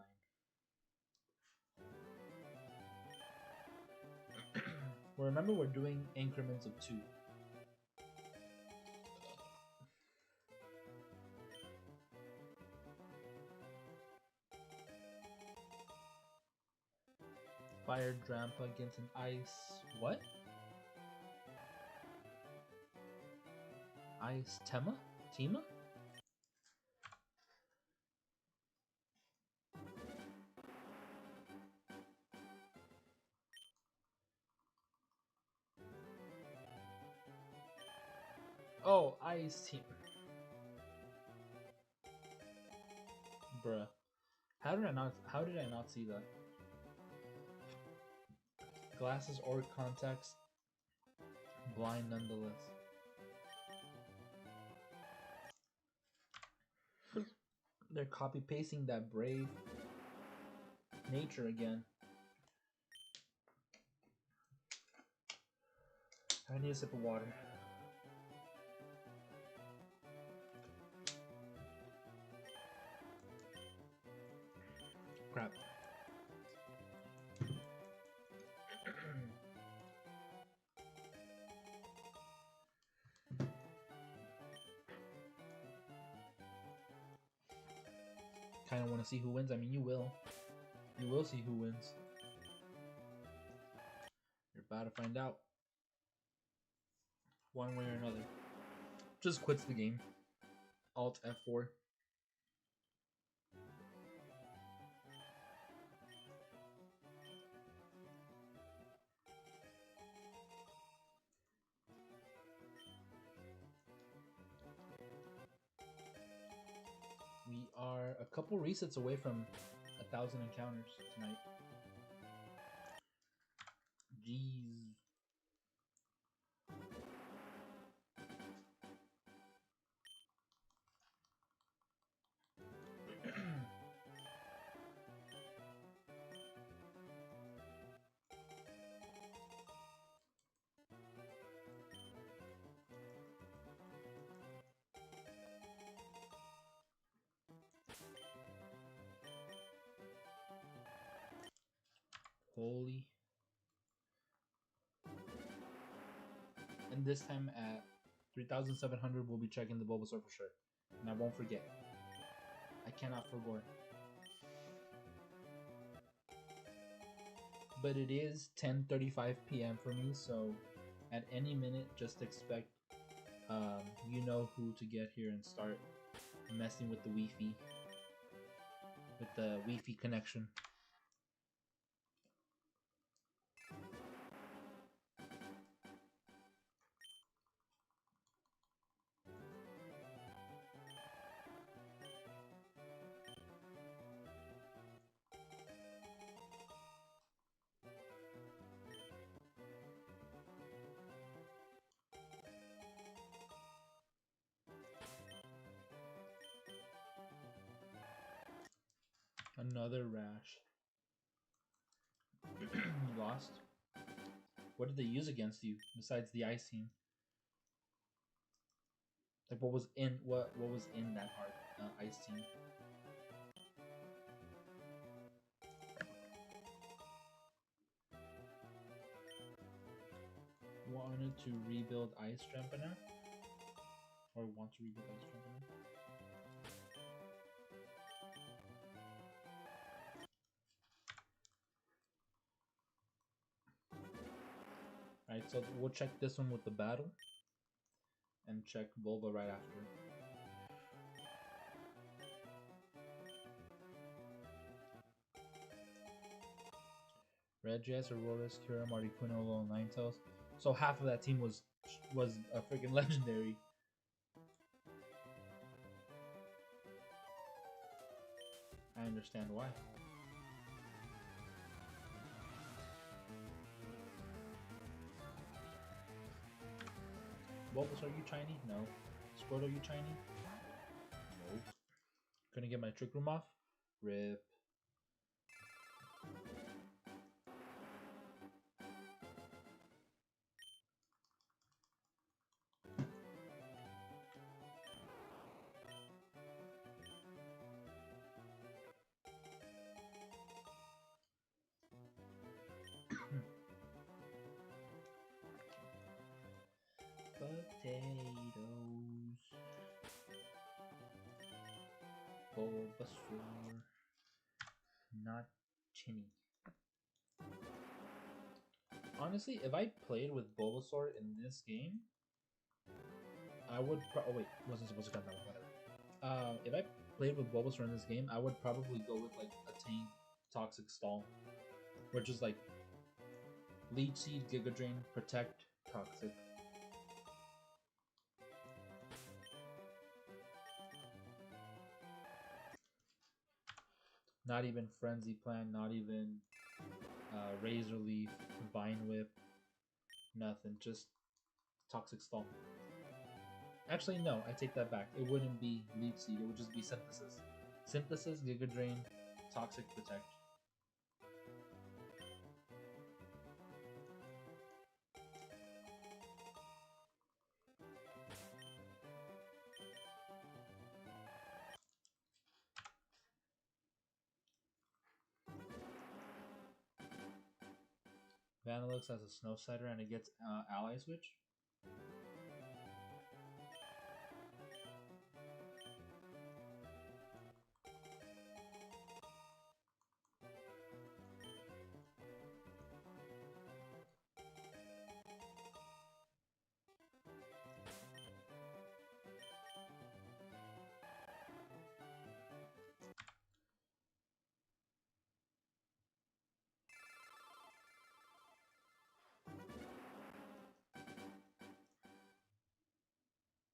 Well, remember we're doing increments of 2. Fire Drampa against an ice. What? Ice Tema? Tima? Oh, Ice Team. Bruh. How did I not see that? Glasses or contacts. Blind nonetheless. They're copy pasting that brave nature again. I need a sip of water. Crap. Kind of want to see who wins. I mean, you will. You will see who wins. You're about to find out. One way or another. Just quits the game. Alt F4. We are a couple resets away from 1,000 encounters tonight. Jeez. Holy. And this time at 3,700 we'll be checking the Bulbasaur for sure. And I won't forget. I cannot forget. But it is 10:35 p.m. for me, so at any minute just expect you know who to get here and start messing with the Wi-Fi. With the Wi-Fi connection. Another rash. You lost? What did they use against you besides the ice team? Like what was in that hard ice team? Wanted to rebuild Ice Trampana? Or want to rebuild Ice Trampana? Alright, so we'll check this one with the battle. And check Bulba right after. Regias, Auroras, Kira, Marticuno, Little Ninetales. So half of that team was a freaking legendary. I understand why. Bulbasaur, are you shiny? No. Squirtle, you shiny? Nope. Couldn't get my Trick Room off? RIP. potatoes. Bulbasaur. Not Chinny. Honestly, if I played with Bulbasaur in this game, I would. Oh wait, wasn't supposed to cut that one. Whatever. If I played with Bulbasaur in this game, I would probably go with like a tank Toxic Stall, which is like Leech Seed, Giga Drain, Protect, Toxic. Not even Frenzy Plant, not even Razor Leaf, Vine Whip, nothing. Just Toxic Stall. Actually, no, I take that back. It wouldn't be Leech Seed, it would just be Synthesis. Synthesis, Giga Drain, Toxic, Protect. Vanillux has a Snow Cider and it gets Ally Switch.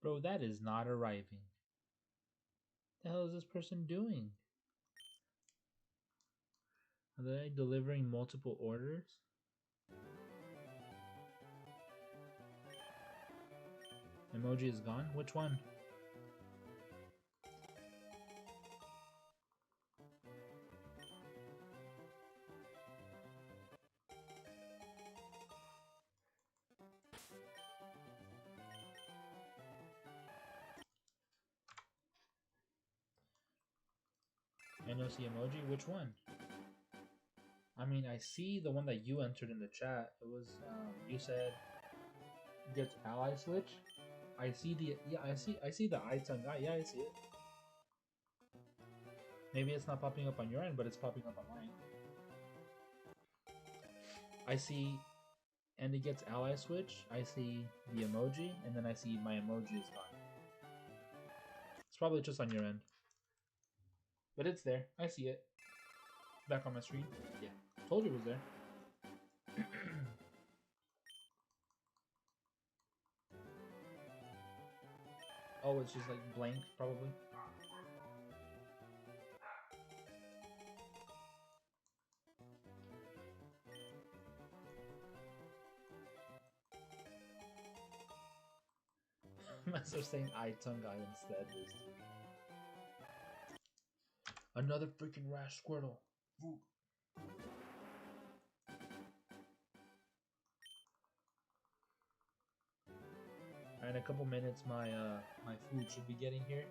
Bro, that is not arriving. What the hell is this person doing? Are they delivering multiple orders? Emoji is gone? Which one? NOC emoji? Which one? I mean, I see the one that you entered in the chat. It was, you said gets ally switch. I see the, yeah, I see the iTungue guy. Yeah, I see it. Maybe it's not popping up on your end, but it's popping up on mine. I see, and it gets ally switch. I see the emoji, and then I see my emoji is gone. It's probably just on your end. But it's there. I see it. Back on my screen. Yeah. Told you it was there. Oh, it's just like blank, probably. Master saying iTungue guy instead. Another freaking Rash Squirtle. Ooh. In a couple minutes, my my food should be getting here.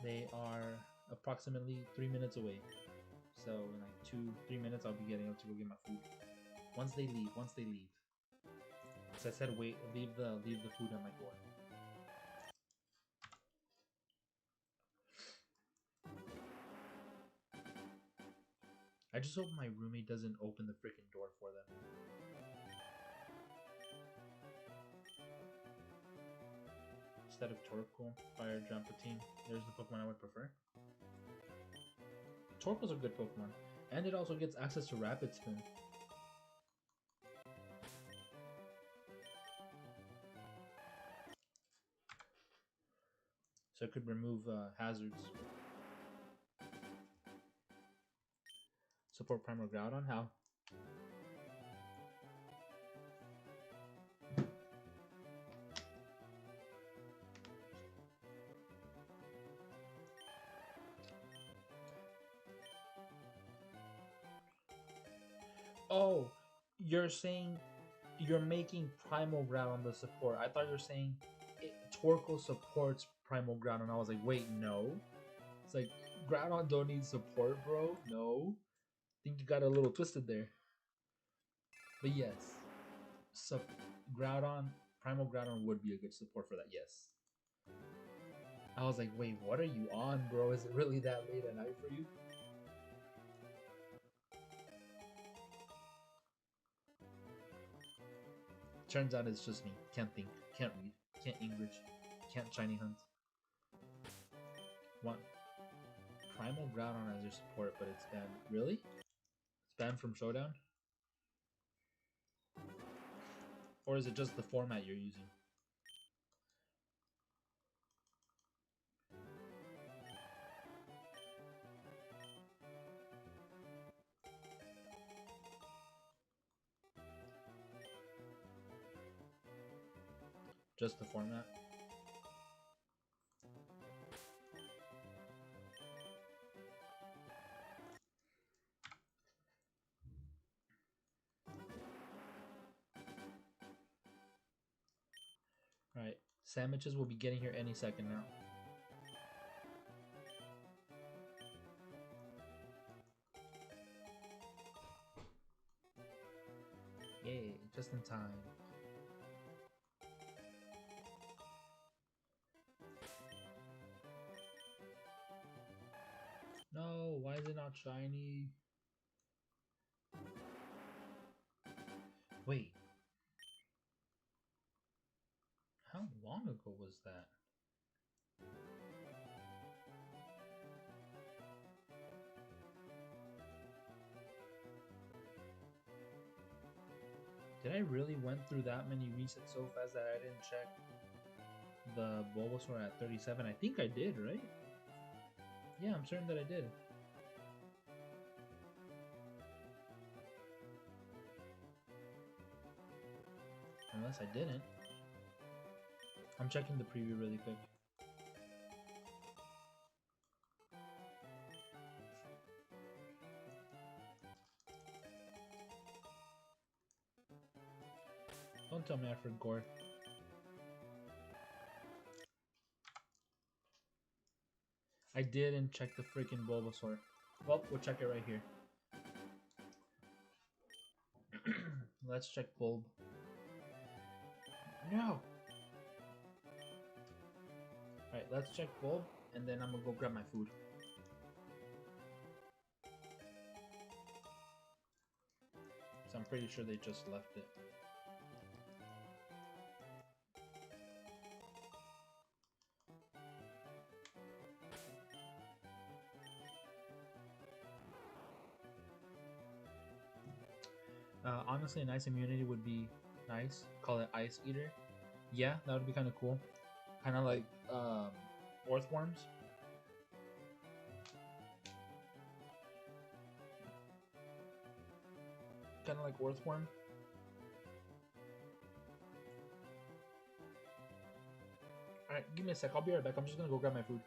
They are approximately 3 minutes away, so in like 2-3 minutes, I'll be getting up to go get my food. Once they leave. So I said, wait, leave the food at my door. I just hope my roommate doesn't open the freaking door for them. Instead of Torkoal, Fire Jump Team, there's the Pokemon I would prefer. Torkoal's a good Pokemon, and it also gets access to Rapid Spin. So it could remove hazards. Support Primal Groudon? How? Oh, you're saying you're making Primal Groudon the support. I thought you were saying Torkoal supports Primal Groudon. I was like, wait, no. It's like, Groudon don't need support, bro. No. I think you got a little twisted there. But yes, Groudon, Primal Groudon would be a good support for that, yes. I was like, wait, what are you on, bro? Is it really that late at night for you? Turns out it's just me. Can't think, can't read, can't English, can't shiny hunt. What? Primal Groudon as your support, but it's banned. Really? It's banned from Showdown? Or is it just the format you're using? Just the format? Alright, sandwiches will be getting here any second now. Yay, just in time. No, why is it not shiny? Wait. How long ago was that? Did I really went through that many resets so fast that I didn't check the Bulbasaur at 37? I think I did, right? Yeah, I'm certain that I did. Unless I didn't. I'm checking the preview really quick. Don't tell me I forgot. I didn't check the freaking Bulbasaur. Well, we'll check it right here. Let's check Bulb. No! Alright, let's check Bulb, and then I'm gonna go grab my food. So I'm pretty sure they just left it. Honestly, a nice immunity would be nice. Call it Ice Eater. Yeah, that would be kind of cool. Kind of like Earthworms. Kind of like Earthworm. Alright, give me a sec. I'll be right back. I'm just gonna go grab my food.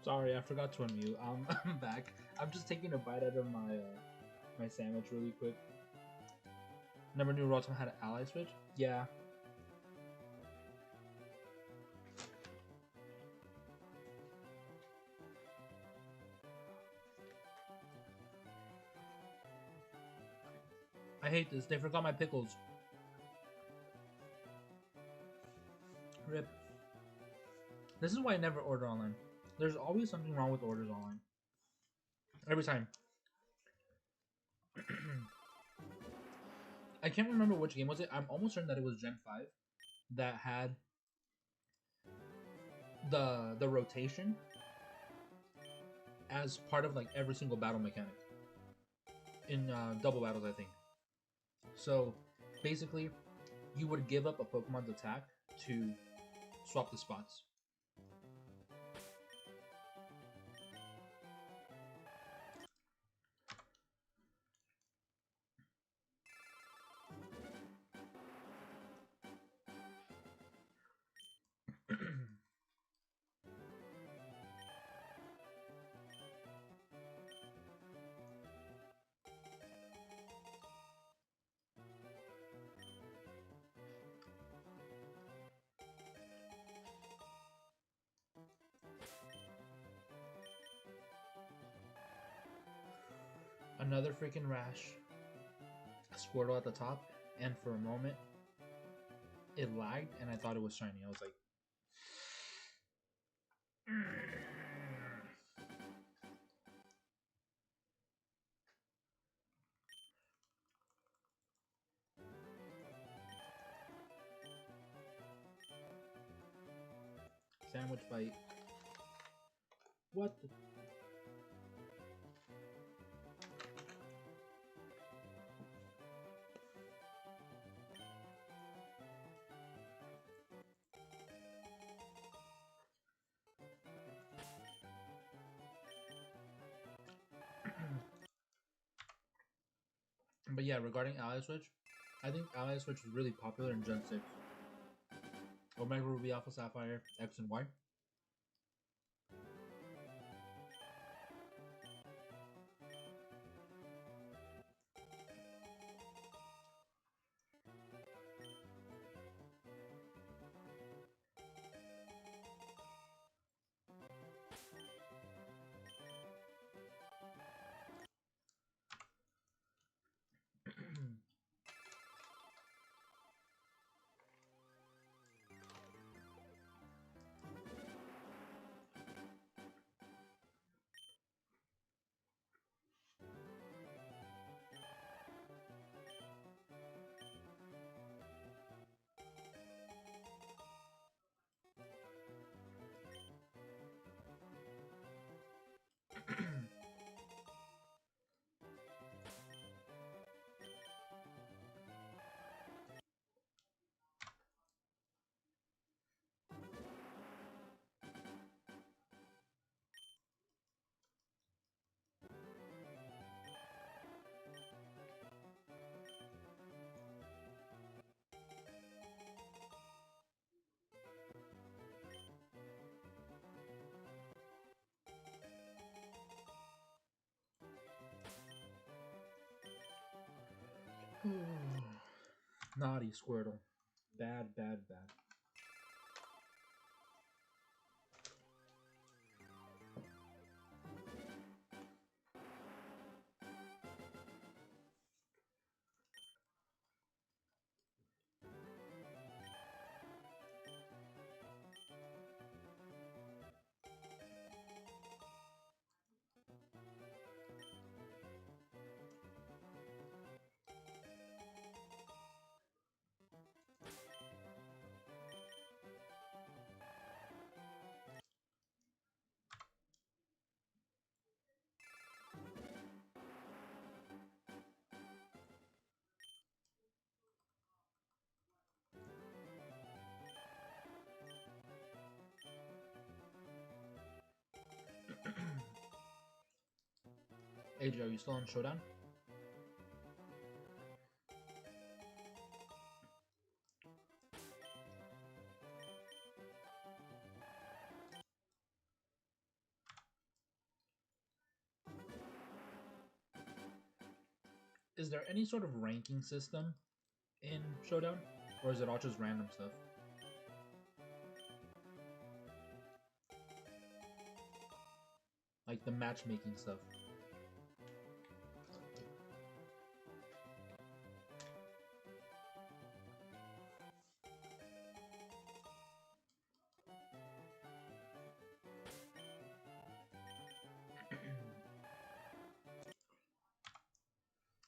Sorry, I forgot to unmute. I'm back. I'm just taking a bite out of my my sandwich really quick. Never knew Rotom had an ally switch. Yeah. I hate this. They forgot my pickles. Rip. This is why I never order online. There's always something wrong with orders online. Every time. I can't remember which game was it. I'm almost certain that it was Gen 5 that had the rotation as part of like every single battle mechanic in double battles, I think. So basically, you would give up a Pokemon's attack to swap the spots. Another freaking rash. Squirtle at the top, and for a moment, it lagged, and I thought it was shiny. I was like, sandwich bite. What the? But yeah, regarding Ally Switch, I think Ally Switch was really popular in Gen 6. Omega Ruby, Alpha Sapphire, X and Y. Naughty Squirtle. Bad, bad, bad. AJ, are you still on Showdown? Is there any sort of ranking system in Showdown? Or is it all just random stuff? Like the matchmaking stuff.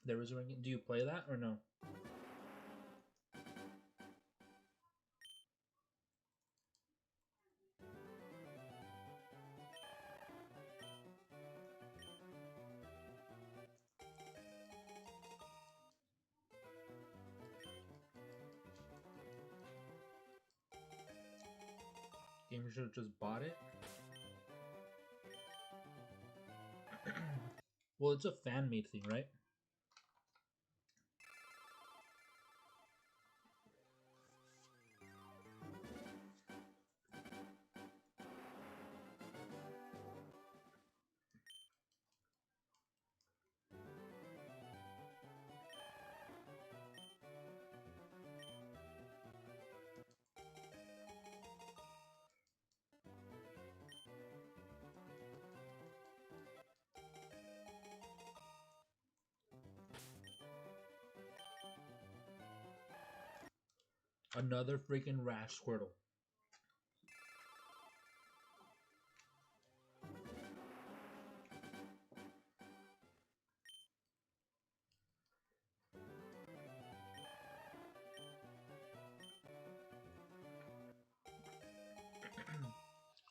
There is a ranking. Do you play that or no? Game should have just bought it. Well, it's a fan-made thing, right? Another freaking rash Squirtle.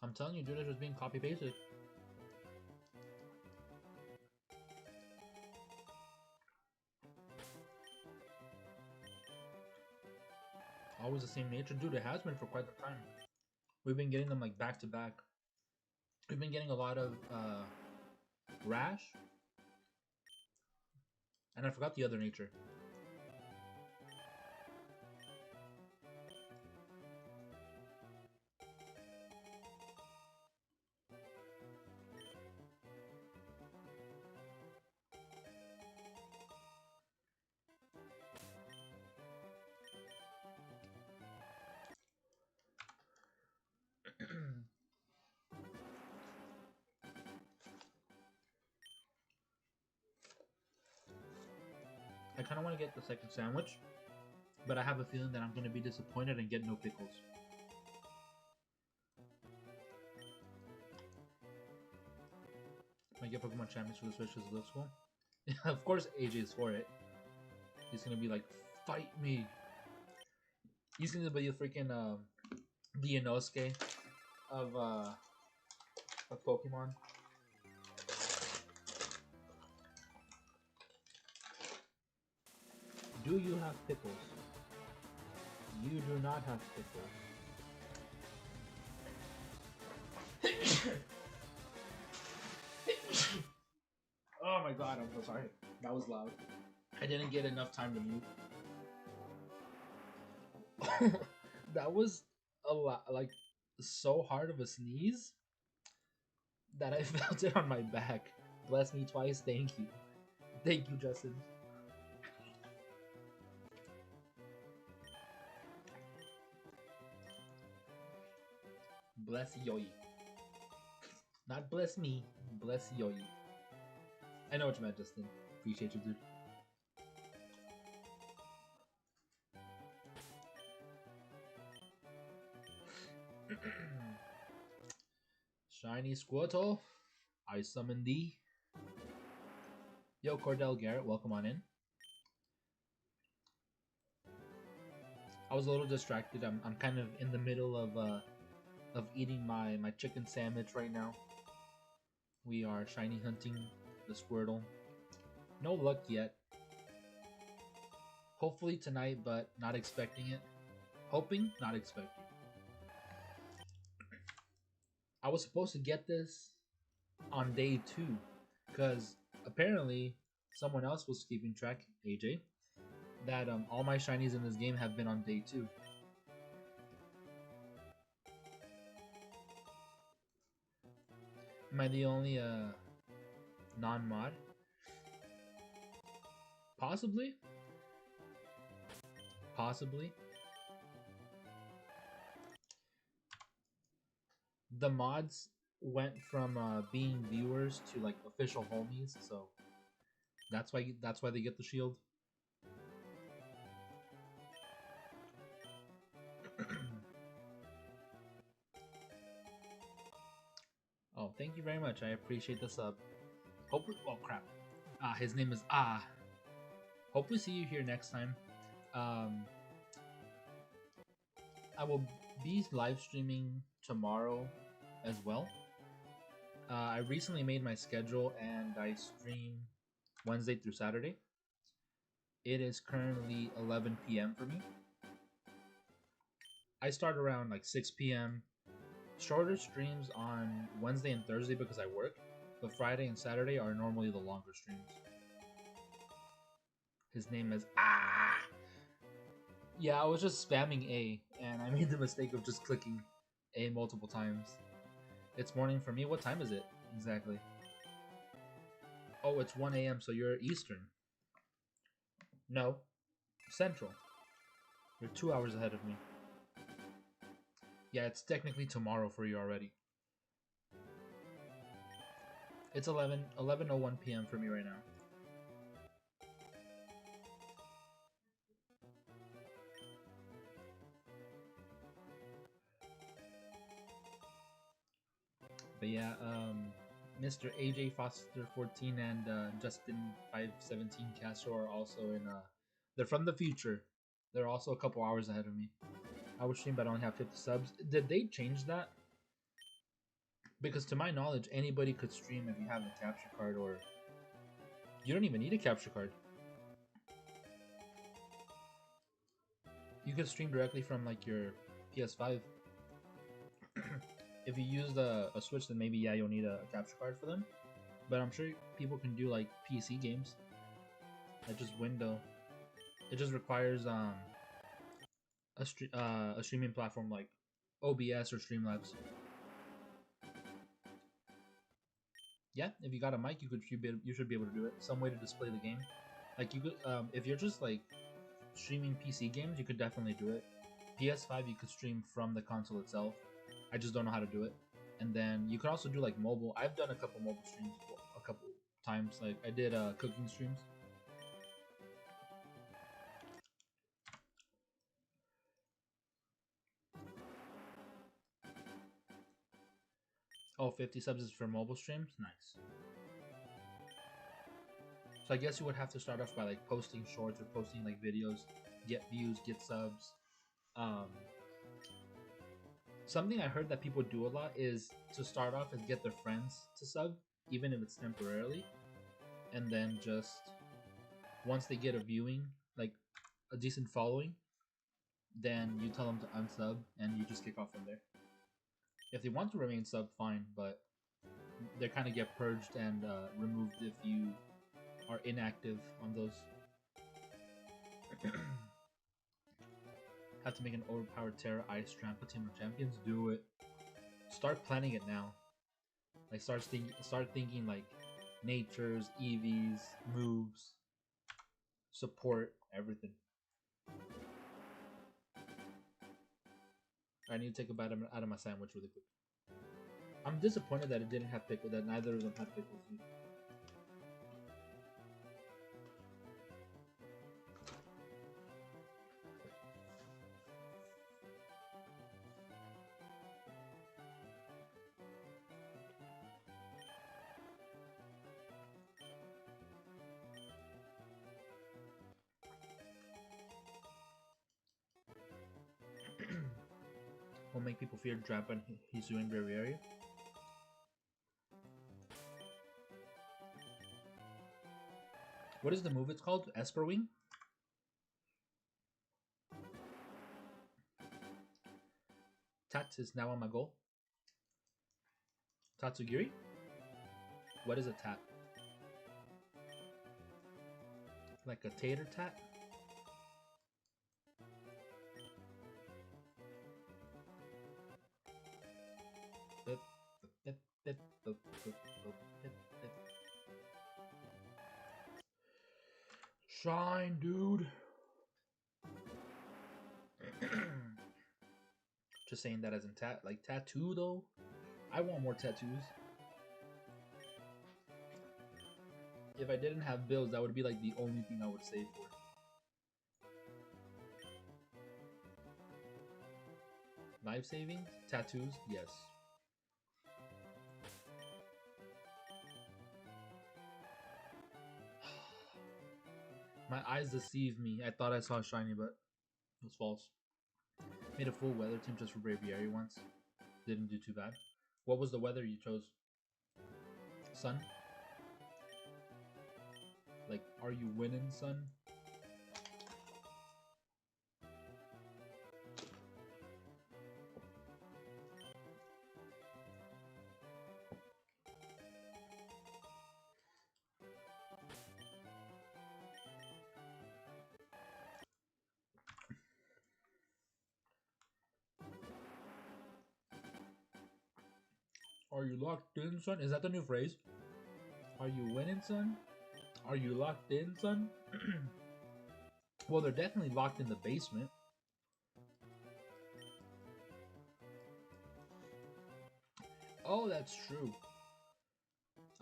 I'm telling you, dude, it was being copy pasted. Always the same nature, dude. It has been for quite some time. We've been getting them like back to back. We've been getting a lot of rash, and I forgot the other nature. I kind of want to get the second sandwich, but I have a feeling that I'm going to be disappointed and get no pickles. I get Pokemon Champions for the Switch because it looks cool. Of course AJ's for it. He's going to be like, fight me. He's going to be the freaking the Inosuke of Pokemon. Do you have pickles? You do not have pickles. Oh my god, I'm so sorry. That was loud. I didn't get enough time to mute. That was a lot, like, so hard of a sneeze that I felt it on my back. Bless me twice, thank you. Thank you, Justin. Bless Yoi. Not bless me, bless Yoi. I know what you meant, Justin. Appreciate you, dude. Shiny Squirtle, I summon thee. Yo, Cordell Garrett, welcome on in. I was a little distracted. I'm kind of in the middle of eating my chicken sandwich right now. We are shiny hunting the Squirtle. No luck yet. Hopefully tonight, but not expecting it. Hoping, not expecting. I was supposed to get this on day 2 because apparently someone else was keeping track, AJ, that all my shinies in this game have been on day 2. Am I the only non-mod? Possibly. Possibly. The mods went from being viewers to like official homies, so that's why they get the shield. Oh, thank you very much. I appreciate the sub. Hope. Oh crap. His name is Hope we see you here next time. Um, I will be live streaming tomorrow as well. I recently made my schedule and I stream Wednesday through Saturday. It is currently 11 p.m. for me. I start around like 6 p.m. Shorter streams on Wednesday and Thursday because I work, but Friday and Saturday are normally the longer streams. His name is Yeah, I was just spamming A, and I made the mistake of just clicking A multiple times. It's morning for me. What time is it exactly? Oh, it's 1 a.m., so you're Eastern. No, Central. You're 2 hours ahead of me. Yeah, it's technically tomorrow for you already. It's 11:01 p.m. for me right now. But yeah, Mr. AJ Foster 14 and Justin 517 Castro are also in. They're from the future. They're also a couple hours ahead of me. I would stream, but I only have 50 subs. Did they change that? Because to my knowledge, anybody could stream if you have a capture card, or you don't even need a capture card. You could stream directly from like your PS5. If you use a Switch, then maybe yeah, you'll need a capture card for them. But I'm sure people can do like PC games. That just window. It just requires a streaming platform like OBS or Streamlabs. Yeah, if you got a mic, you should be able to do it. Some way to display the game. Like you could, if you're just like streaming PC games, you could definitely do it. PS5, you could stream from the console itself. I just don't know how to do it. And then you can also do like mobile. I've done a couple mobile streams a couple times. Like I did cooking streams. Oh, 50 subs is for mobile streams? Nice. So I guess you would have to start off by like posting shorts or posting like videos, get views, get subs. Something I heard that people do a lot is to start off and get their friends to sub, even if it's temporarily, and then just once they get a viewing, like a decent following, then you tell them to unsub and you just kick off from there. If they want to remain sub, fine, but they kind of get purged and removed if you are inactive on those. Have to make an overpowered Terra Ice Trampa Team of Champions? Do it. Start planning it now. Like start thinking like natures, EVs, moves, support, everything. I need to take a bite out of my sandwich really quick. I'm disappointed that it didn't have pickle. That neither of them had pickles. Will make people fear Drap and he's doing Breviary. What is the move it's called? Esper Wing? Tats is now on my goal. Tatsugiri? What is a tat? Like a tater tat? Shine, dude. Just saying that as in tattoo though. I want more tattoos. If I didn't have bills, that would be like the only thing I would save for. Life savings? Tattoos? Yes. My eyes deceived me. I thought I saw shiny, but it was false. Made a full weather team just for Braviary once. Didn't do too bad. What was the weather you chose? Sun? Like, are you winning, son? Are you locked in, son? Is that the new phrase? Are you winning, son? Are you locked in, son? Well, they're definitely locked in the basement. Oh, that's true.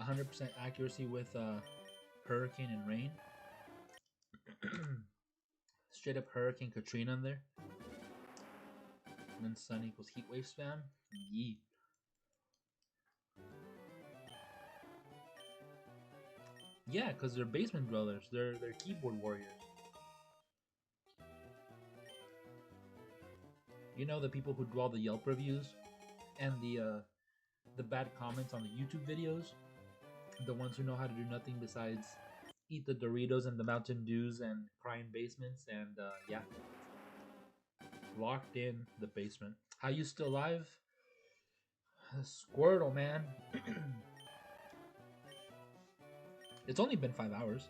100% accuracy with Hurricane and Rain. Straight up Hurricane Katrina in there. And then Sun equals Heatwave spam. Yeet. Yeah, because they're basement dwellers. They're keyboard warriors. You know, the people who do all the Yelp reviews and the bad comments on the YouTube videos, the ones who know how to do nothing besides eat the Doritos and the Mountain Dews and cry in basements, and yeah, locked in the basement. How you still alive? Squirtle, man. It's only been 5 hours.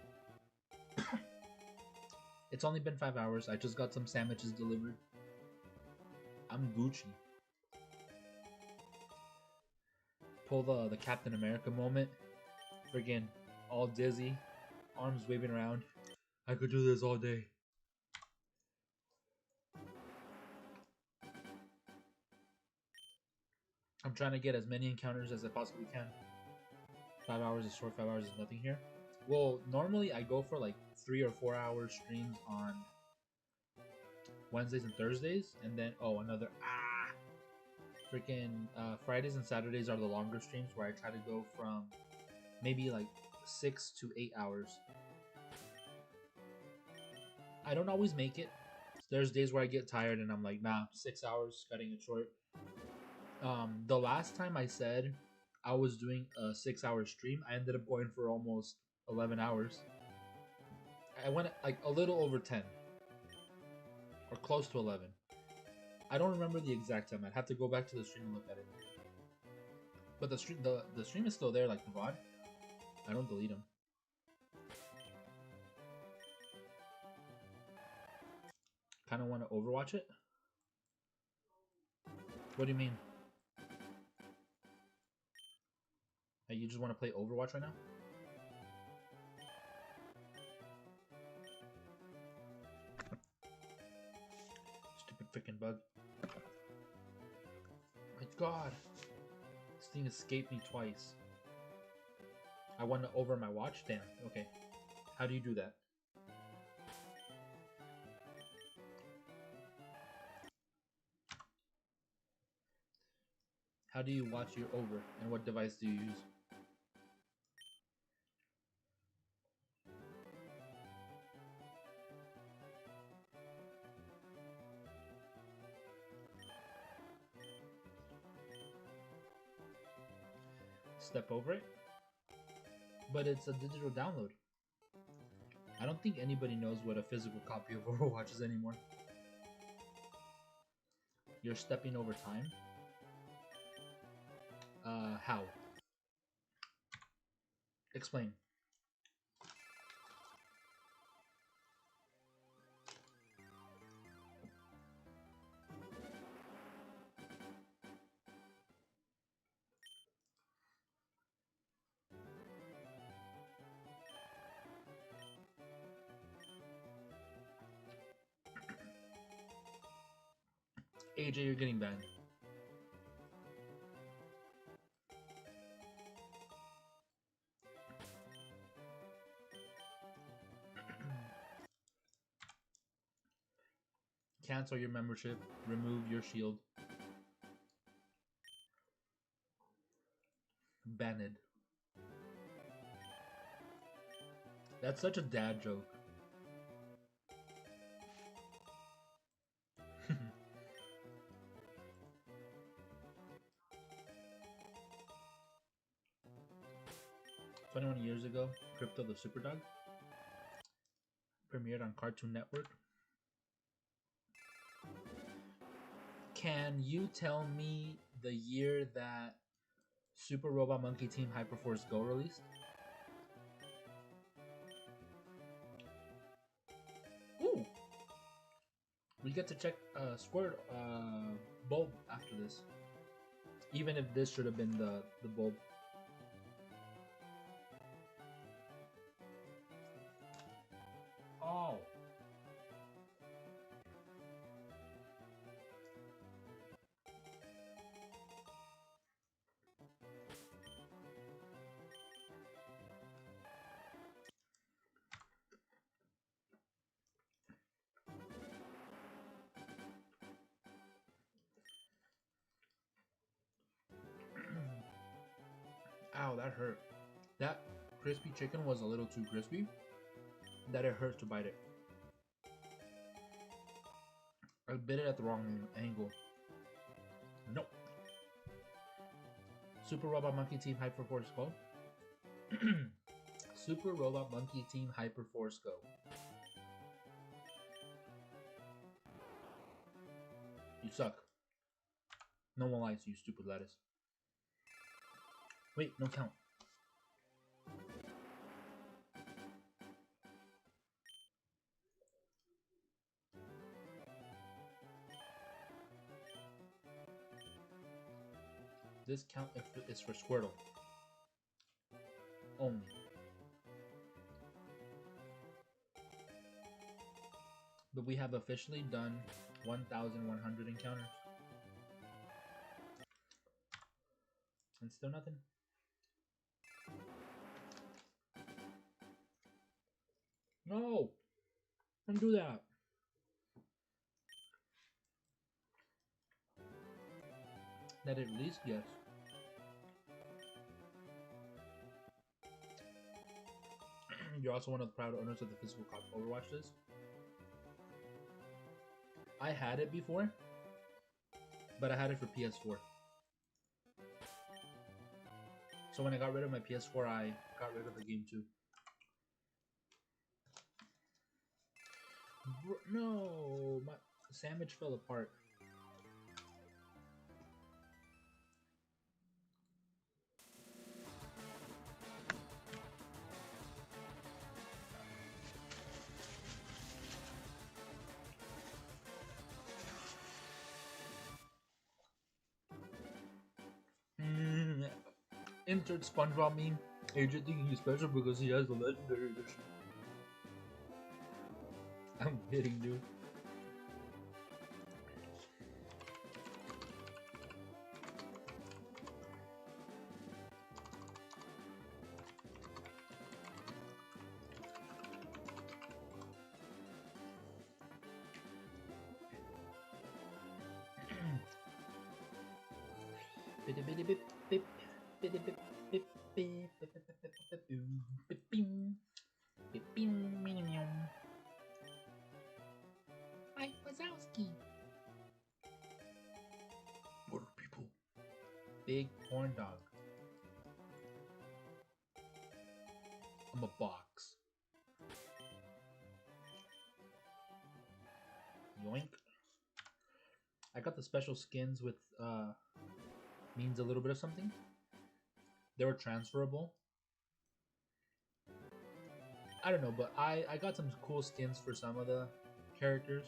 It's only been 5 hours. I just got some sandwiches delivered. I'm Gucci. Pull the Captain America moment. Friggin' all dizzy, arms waving around. I could do this all day. I'm trying to get as many encounters as I possibly can. 5 hours is short, 5 hours is nothing here. Well, normally I go for like 3 or 4 hour streams on Wednesdays and Thursdays, and then another freaking Fridays and Saturdays are the longer streams where I try to go from maybe like 6 to 8 hours. I don't always make it. There's days where I get tired and I'm like, nah, 6 hours, cutting it short. The last time I said I was doing a 6 hour stream, I ended up going for almost 11 hours. I went like a little over 10 or close to 11. I don't remember the exact time. I'd have to go back to the stream and look at it. But the stream is still there, like the VOD. I don't delete them. Kind of want to Overwatch it. What do you mean? Hey, you just want to play Overwatch right now? Stupid freaking bug. My god. This thing escaped me twice. I want to over my watch? Damn. Okay. How do you do that? How do you watch your over? And what device do you use? Step over it? But it's a digital download. I don't think anybody knows what a physical copy of Overwatch is anymore. You're stepping over time? How? Explain. AJ, you're getting banned. Cancel your membership. Remove your shield. Banned. That's such a dad joke. 21 years ago, Crypto the Superdog premiered on Cartoon Network. Can you tell me the year that Super Robot Monkey Team Hyperforce Go released? Ooh! We get to check Squirtle bulb after this. Even if this should have been the bulb. Oh. Ow, that hurt. That crispy chicken was a little too crispy. That it hurt to bite it. I bit it at the wrong angle. Nope. Super Robot Monkey Team Hyperforce Go. Super Robot Monkey Team Hyperforce Go. You suck. No one likes you, stupid lettuce. Wait, no count. This count is for Squirtle. Only. But we have officially done 1,100 encounters. And still nothing. No! Don't do that. That it released? Yes. You're also one of the proud owners of the physical copy Overwatch list. I had it before, but I had it for PS4. So when I got rid of my PS4, I got rid of the game too. No, my sandwich fell apart. Insert SpongeBob meme. Agent thinking he's special because he has the legendary edition. I'm kidding, dude. Mike Wazowski. What are people? Big corn dog. I'm a box. Yoink. I got the special skins with means a little bit of something. They were transferable. I don't know, but I got some cool skins for some of the characters.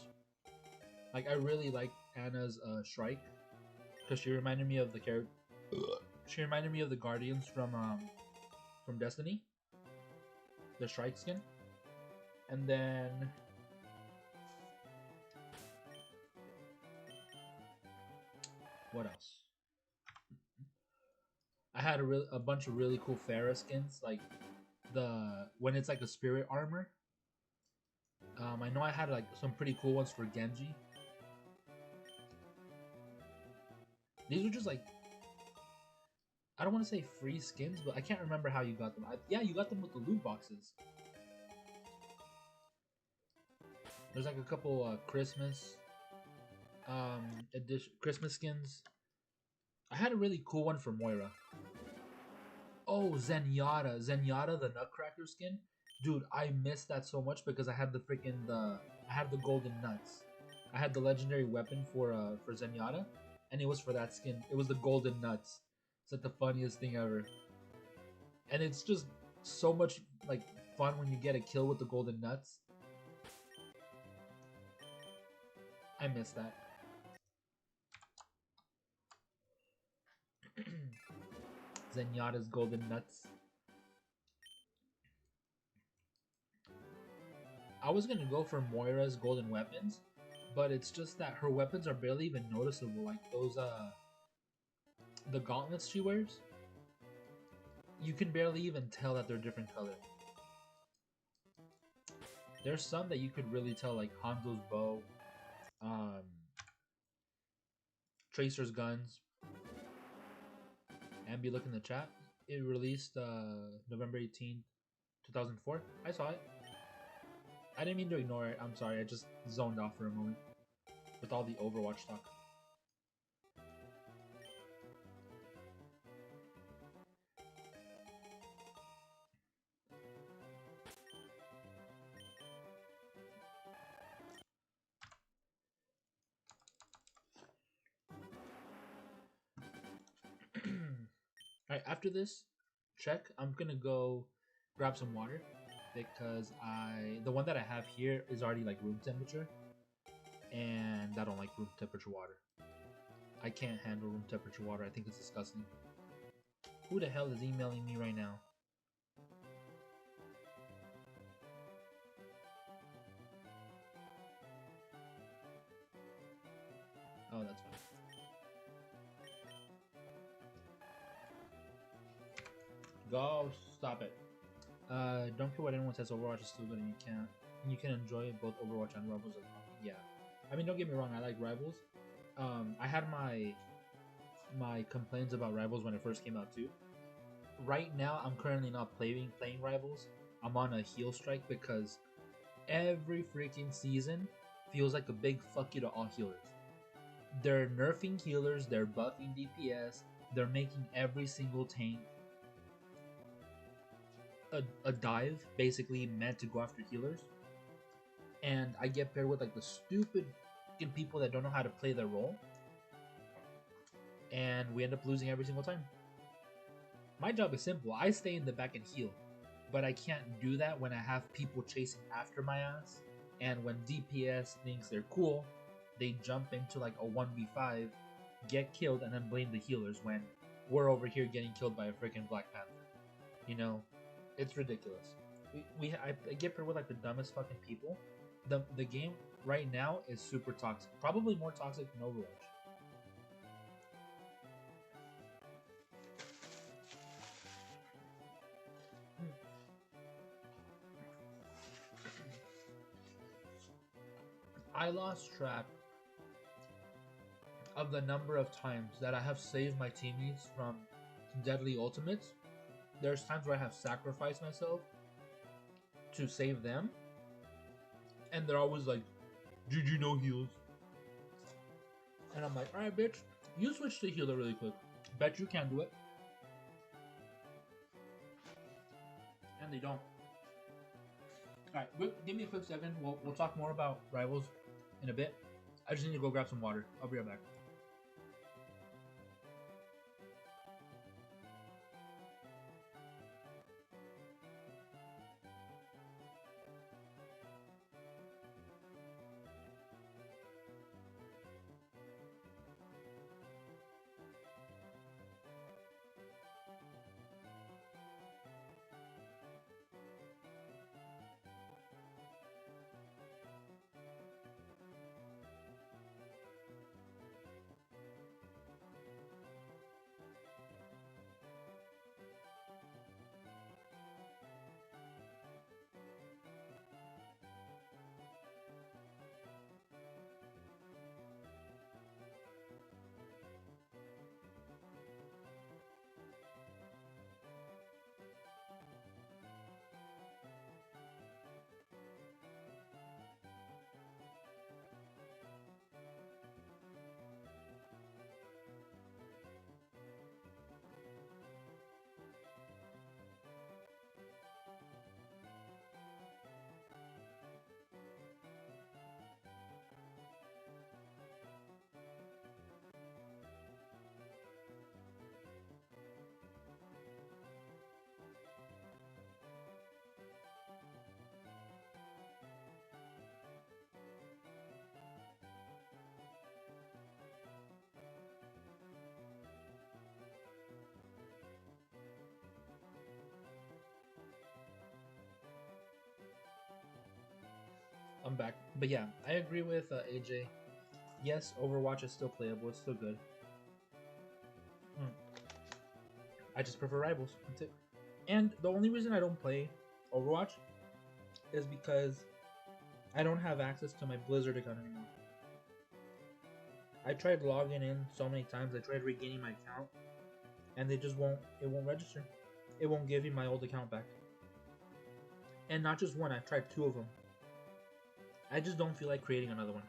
Like I really like Anna's Shrike because she reminded me of the character. She reminded me of the Guardians from Destiny. The Shrike skin, and then What else? I had a bunch of really cool Pharah skins, like when it's like a spirit armor. I know I had like some pretty cool ones for Genji. These were just like, I don't want to say free skins, but I can't remember how you got them. Yeah, you got them with the loot boxes. There's like a couple Christmas edition Christmas skins. I had a really cool one for Moira. Oh, Zenyatta, the Nutcracker skin. Dude, I missed that so much because I had the I had the golden nuts. I had the legendary weapon for Zenyatta, and it was for that skin. It was the golden nuts. It's like the funniest thing ever. And it's just so much like fun when you get a kill with the golden nuts. I miss that. Zenyatta's golden nuts. I was gonna go for Moira's golden weapons, but it's just that her weapons are barely even noticeable. Like those the gauntlets she wears, you can barely even tell that they're different color. There's some that you could really tell, like Hanzo's bow, Tracer's guns. Ambi, look in the chat. It released November 18th, 2004. I saw it. I didn't mean to ignore it. I'm sorry. I just zoned off for a moment with all the Overwatch talk. Alright, after this check, I'm gonna go grab some water because the one that I have here is already like room temperature, and I don't like room temperature water. I can't handle room temperature water. I think it's disgusting. Who the hell is emailing me right now? Oh, that's fine. Go, stop it. Don't care what anyone says. Overwatch is still good, and you can enjoy both Overwatch and Rivals as well. Yeah, I mean, don't get me wrong. I like Rivals. I had my complaints about Rivals when it first came out too. Right now, I'm currently not playing Rivals. I'm on a heal strike because every freaking season feels like a big fuck you to all healers. They're nerfing healers. They're buffing DPS. They're making every single tank a dive, basically meant to go after healers. And I get paired with like the stupid people that don't know how to play their role, and we end up losing every single time. My job is simple. I stay in the back and heal, but I can't do that when I have people chasing after my ass. And when DPS thinks they're cool, they jump into like a 1v5, get killed, and then blame the healers when we're over here getting killed by a freaking Black Panther. You know, it's ridiculous. I get paired with like the dumbest fucking people. The game right now is super toxic. Probably more toxic than Overwatch. I lost track of the number of times that I have saved my teammates from deadly ultimates. There's times where I have sacrificed myself to save them, and they're always like, GG, no heals. And I'm like, alright, bitch, you switch to healer really quick. Bet you can do it. And they don't. Alright, give me a quick second. We'll talk more about Rivals in a bit. I just need to go grab some water. I'll be right back. I'm back. But yeah, I agree with AJ. Yes, Overwatch is still playable. It's still good. I just prefer Rivals. That's it. And the only reason I don't play Overwatch is because I don't have access to my Blizzard account anymore. I tried logging in so many times. I tried regaining my account, and they just won't. It won't register. It won't give me my old account back. And not just one. I've tried 2 of them. I just don't feel like creating another one.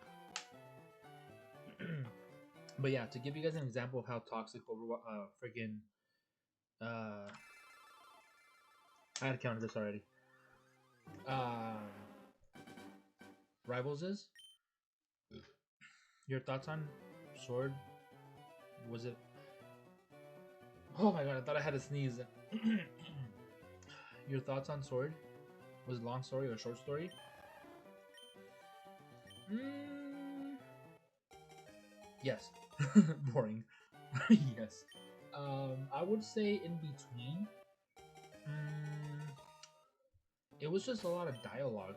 But yeah, to give you guys an example of how toxic Overwatch, freaking, I had counted this already. Rivals is. Your thoughts on Sword? Was it? Oh my god! I thought I had a sneeze. Your thoughts on Sword? Was it long story or short story? Yes. Boring. Yes. I would say in between. It was just a lot of dialogue.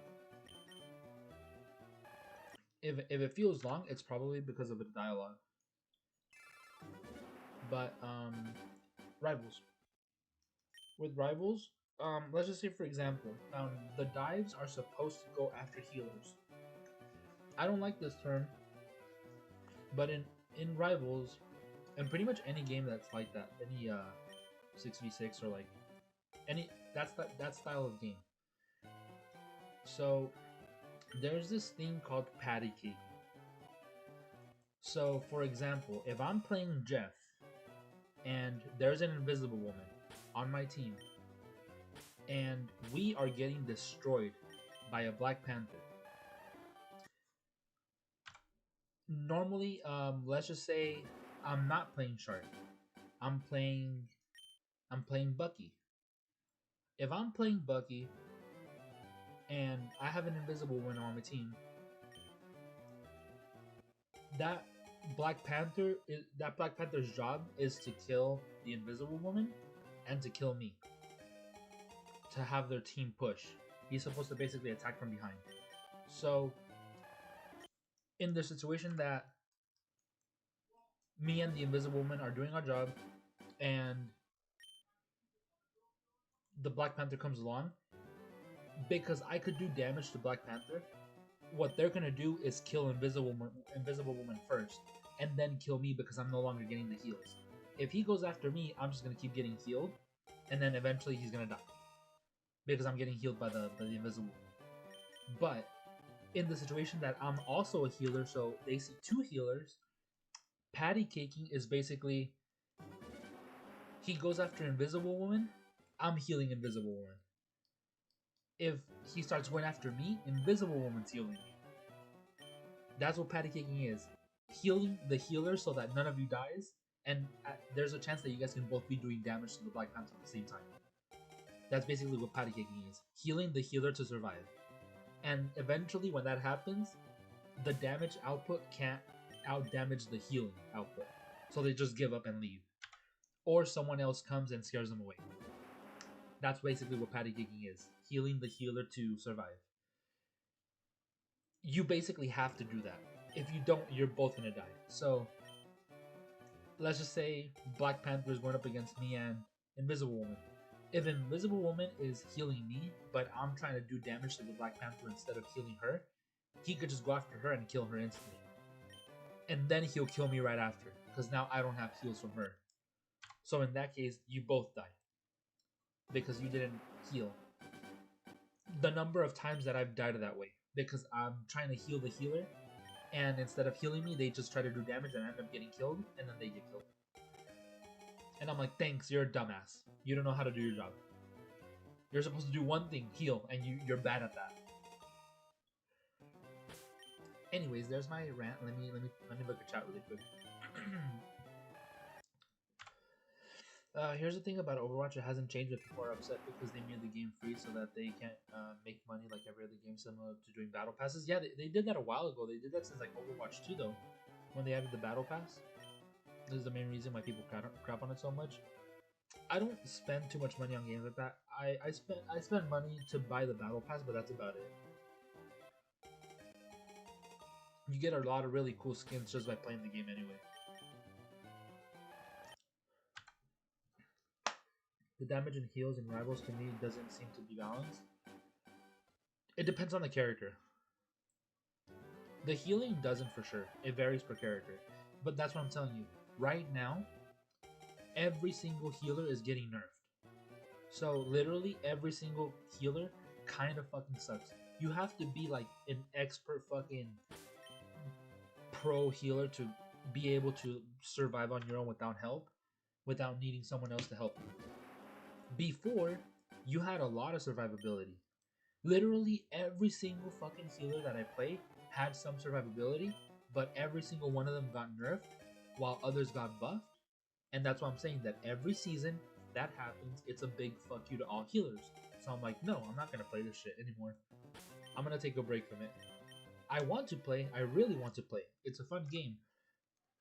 If it feels long, it's probably because of the dialogue. But Rivals. With Rivals, let's just say for example, the dives are supposed to go after healers. I don't like this term, but in Rivals, and pretty much any game that's like that, any 6v6 or like any that style of game. So there's this thing called patty cake. So for example, if I'm playing Jeff and there's an invisible woman on my team and we are getting destroyed by a Black Panther. Normally, let's just say I'm not playing Shark. I'm playing Bucky. If I'm playing Bucky and I have an invisible woman on my team, that Black Panther's job is to kill the invisible woman and to kill me. To have their team push. He's supposed to basically attack from behind. So in the situation that me and the invisible woman are doing our job and the Black Panther comes along, because I could do damage to Black Panther, what they're gonna do is kill Invisible Woman first, and then kill me because I'm no longer getting the heals. If he goes after me, I'm just gonna keep getting healed, and then eventually he's gonna die because I'm getting healed by the Invisible. But in the situation that I'm also a healer, so they see 2 healers, patty caking is basically he goes after Invisible Woman, I'm healing Invisible Woman. If he starts going after me, Invisible Woman's healing me. That's what patty caking is. Healing the healer so that none of you dies, and there's a chance that you guys can both be doing damage to the Black Panther at the same time. That's basically what patty caking is. Healing the healer to survive. And eventually when that happens, the damage output can't out-damage the healing output. So they just give up and leave. Or someone else comes and scares them away. That's basically what patty caking is. Healing the healer to survive. You basically have to do that. If you don't, you're both gonna die. So, let's just say Black Panther is going up against me and Invisible Woman. If Invisible Woman is healing me, but I'm trying to do damage to the Black Panther instead of healing her, he could just go after her and kill her instantly. And then he'll kill me right after, because now I don't have heals from her. So in that case, you both die. Because you didn't heal. The number of times that I've died that way, because I'm trying to heal the healer, and instead of healing me, they just try to do damage and end up getting killed, and then they get killed. And I'm like, thanks, you're a dumbass. You don't know how to do your job. You're supposed to do one thing, heal, and you're bad at that. Anyways, there's my rant. Let me look at chat really quick. Here's the thing about Overwatch, it hasn't changed, but people are upset because they made the game free so that they can't make money like every other game similar to doing battle passes. Yeah, they did that a while ago. They did that since like Overwatch 2 though, when they added the battle pass. This is the main reason why people crap on it so much. I don't spend too much money on games like that. I spend money to buy the battle pass, but that's about it. You get a lot of really cool skins just by playing the game anyway. The damage and heals in Rivals to me doesn't seem to be balanced. It depends on the character. The healing doesn't for sure. It varies per character. But that's what I'm telling you. Right now, every single healer is getting nerfed. So literally every single healer kind of fucking sucks. You have to be like an expert fucking pro healer to be able to survive on your own without help, without needing someone else to help you. Before, you had a lot of survivability. Literally every single fucking healer that I played had some survivability, but every single one of them got nerfed while others got buffed. And that's why I'm saying that every season that happens, it's a big fuck you to all healers. So I'm like, no, I'm not gonna play this shit anymore. I'm gonna take a break from it. I want to play, I really want to play. It's a fun game.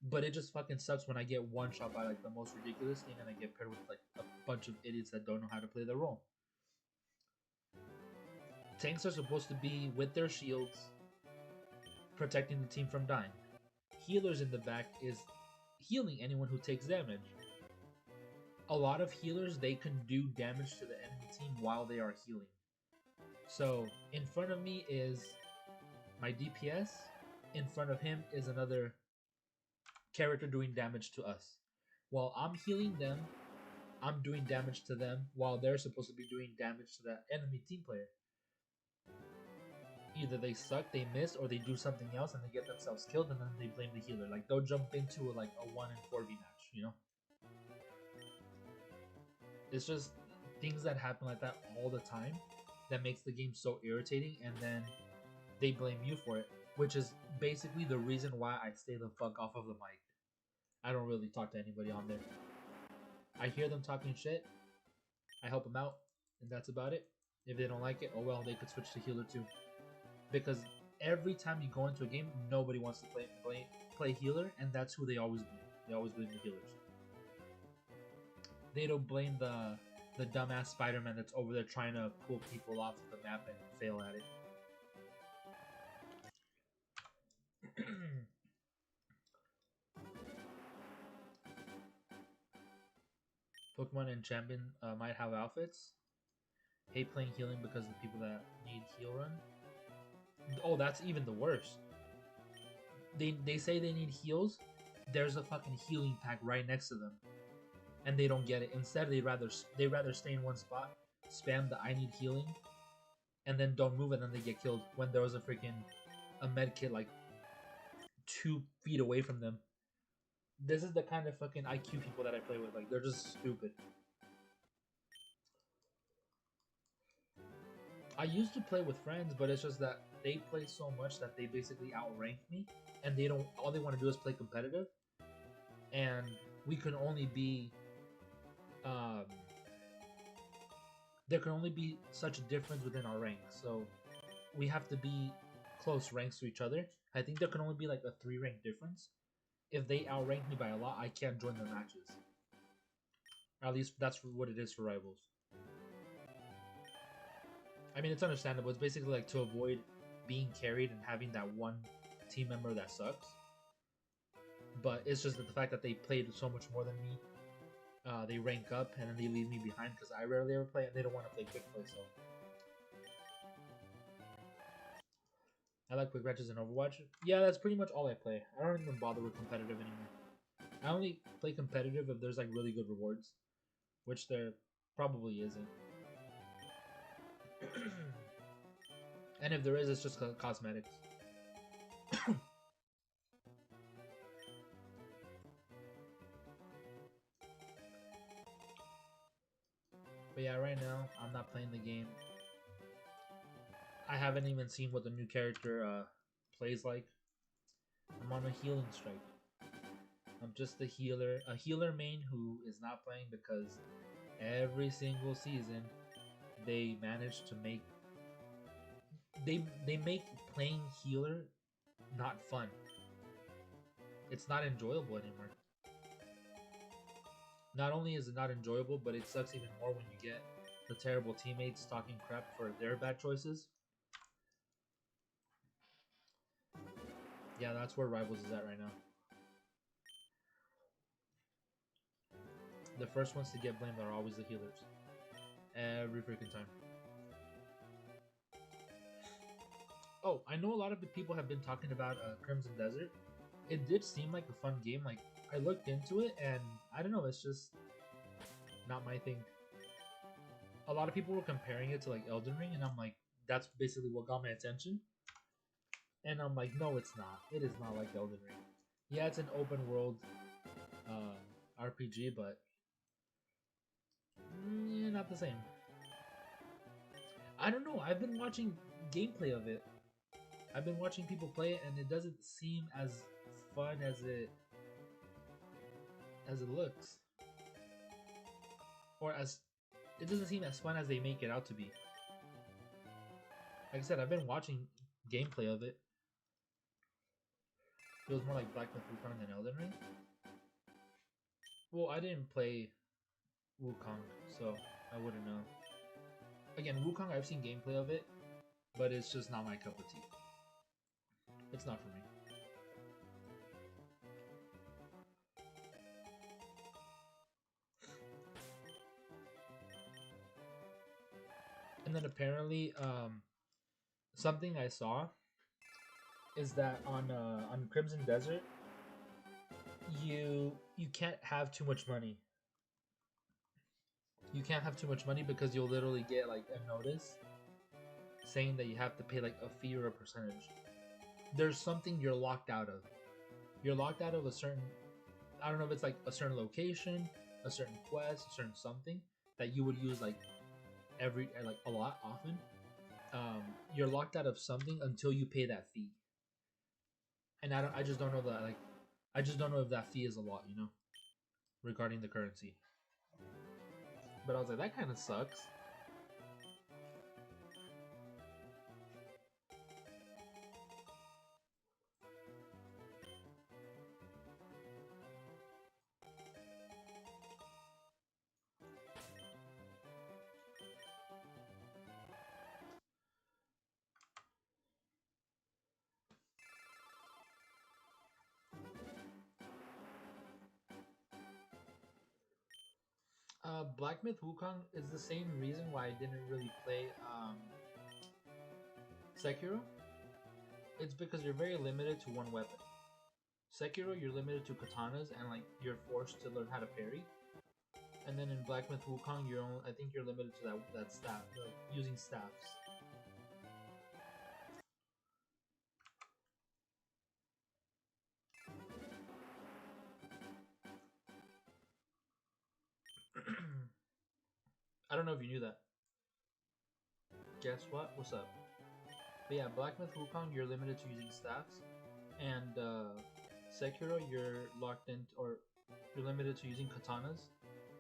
But it just fucking sucks when I get one shot by like the most ridiculous thing and I get paired with like a bunch of idiots that don't know how to play their role. Tanks are supposed to be with their shields, protecting the team from dying. Healers in the back is healing anyone who takes damage. A lot of healers, they can do damage to the enemy team while they are healing. So in front of me is my DPS. In front of him is another character doing damage to us. While I'm healing them, I'm doing damage to them while they're supposed to be doing damage to the enemy team player. Either they suck, they miss, or they do something else and they get themselves killed and then they blame the healer. Like they'll jump into like a 1 in 4v match, you know? It's just things that happen like that all the time that makes the game so irritating, and then they blame you for it, which is basically the reason why I stay the fuck off of the mic. I don't really talk to anybody on there. I hear them talking shit, I help them out, and that's about it. If they don't like it, oh well, they could switch to healer too. Because every time you go into a game, nobody wants to play healer, and that's who they always blame. They always blame the healers. They don't blame the dumbass Spider-Man that's over there trying to pull people off the map and fail at it. Pokemon and Champion might have outfits. Hate playing healing because of the people that need heal run. Oh, that's even the worst. They say they need heals. There's a fucking healing pack right next to them, and they don't get it. Instead, they rather stay in one spot, spam the I need healing, and then don't move, and then they get killed when there was a freaking med kit like 2 feet away from them. This is the kind of fucking IQ people that I play with. Like, they're just stupid. I used to play with friends, but it's just that they play so much that they basically outrank me, and they don't. All they want to do is play competitive, and we can only be. There can only be such a difference within our ranks, so we have to be close ranks to each other. I think there can only be like a 3 rank difference. If they outrank me by a lot, I can't join their matches. At least that's what it is for rivals. I mean, it's understandable. It's basically like to avoid being carried and having that one team member that sucks. But it's just that the fact that they played so much more than me, they rank up and then they leave me behind because I rarely ever play and they don't want to play quick play. So I like quick matches in Overwatch. Yeah, that's pretty much all I play. I don't even bother with competitive anymore. I only play competitive if there's like really good rewards, which there probably isn't. And if there is, it's just cosmetics. But yeah, right now, I'm not playing the game. I haven't even seen what the new character plays like. I'm on a healing strike. I'm just a healer main who is not playing because every single season they manage to make they make playing healer not fun. It's not enjoyable anymore. Not only is it not enjoyable, but it sucks even more when you get the terrible teammates talking crap for their bad choices. Yeah, that's where Rivals is at right now. The first ones to get blamed are always the healers. Every freaking time. Oh, I know a lot of the people have been talking about Crimson Desert. It did seem like a fun game. Like, I looked into it, and I don't know, it's just not my thing. A lot of people were comparing it to like Elden Ring, and I'm like, that's basically what got my attention. And I'm like, no, it's not. It is not like Elden Ring. Yeah, it's an open world RPG, but not the same. I don't know. I've been watching gameplay of it. I've been watching people play it, and it doesn't seem as fun as it looks, or as it doesn't seem as fun as they make it out to be. Like I said, I've been watching gameplay of it. Feels more like Black Myth Wukong than Elden Ring. Well, I didn't play Wukong, so I wouldn't know. Again, Wukong, I've seen gameplay of it, but it's just not my cup of tea. It's not for me. And then apparently, something I saw is that on Crimson Desert, you can't have too much money. You can't have too much money because you'll literally get like a notice saying that you have to pay like a fee or a percentage. There's something you're locked out of. You're locked out of a certain, I don't know if it's like a certain location, a certain quest, a certain something that you would use like like a lot often. You're locked out of something until you pay that fee. And I just don't know that like I just don't know if that fee is a lot, regarding the currency. But I was like, that kind of sucks. Black Myth Wukong is the same reason why I didn't really play Sekiro. It's because you're very limited to one weapon. Sekiro, you're limited to katanas and like you're forced to learn how to parry. And then in Black Myth Wukong, I think you're limited to that staff, like using staffs. I don't know if you knew that. Guess what? What's up? But yeah, Black Myth Wukong, you're limited to using staffs, and Sekiro, you're locked in, or you're limited to using katanas,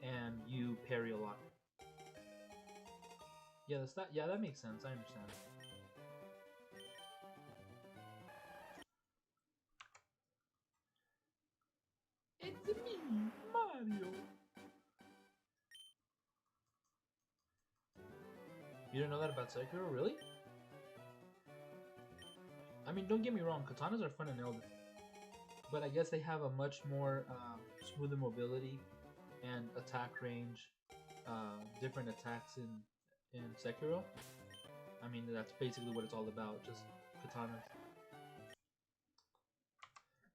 and you parry a lot. Yeah, that makes sense. I understand. It's me, Mario. You didn't know that about Sekiro, really? I mean, don't get me wrong, katanas are fun in Elden, but I guess they have a much more smoother mobility and attack range, different attacks in Sekiro. I mean, that's basically what it's all about, just katanas.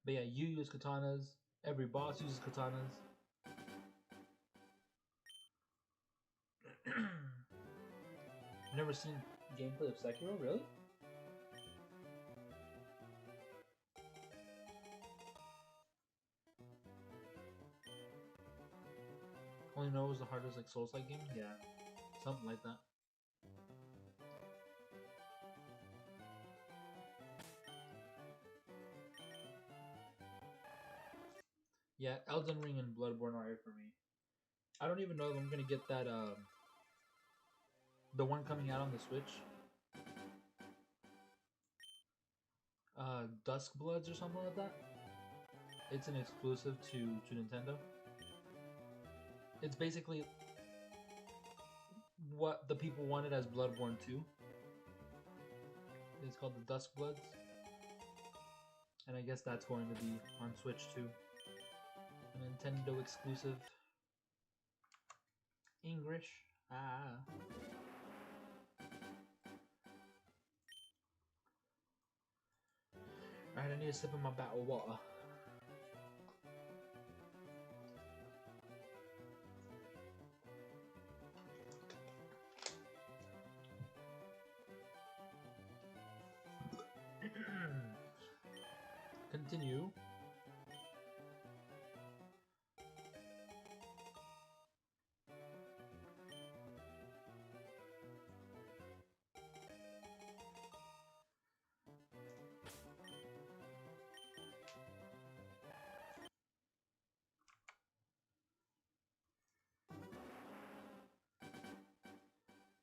But yeah, you use katanas. Every boss uses katanas. Never seen gameplay of Sekiro, really? Only know it was the hardest like Souls-like game? Yeah, something like that. Yeah, Elden Ring and Bloodborne are it for me. I don't even know if I'm gonna get that the one coming out on the Switch. Dusk Bloods or something like that. It's an exclusive to Nintendo. It's basically what the people wanted as Bloodborne 2. It's called the Dusk Bloods. And I guess that's going to be on Switch too. A Nintendo exclusive. English. Ah. Alright, I need a sip of my bottled water. Continue.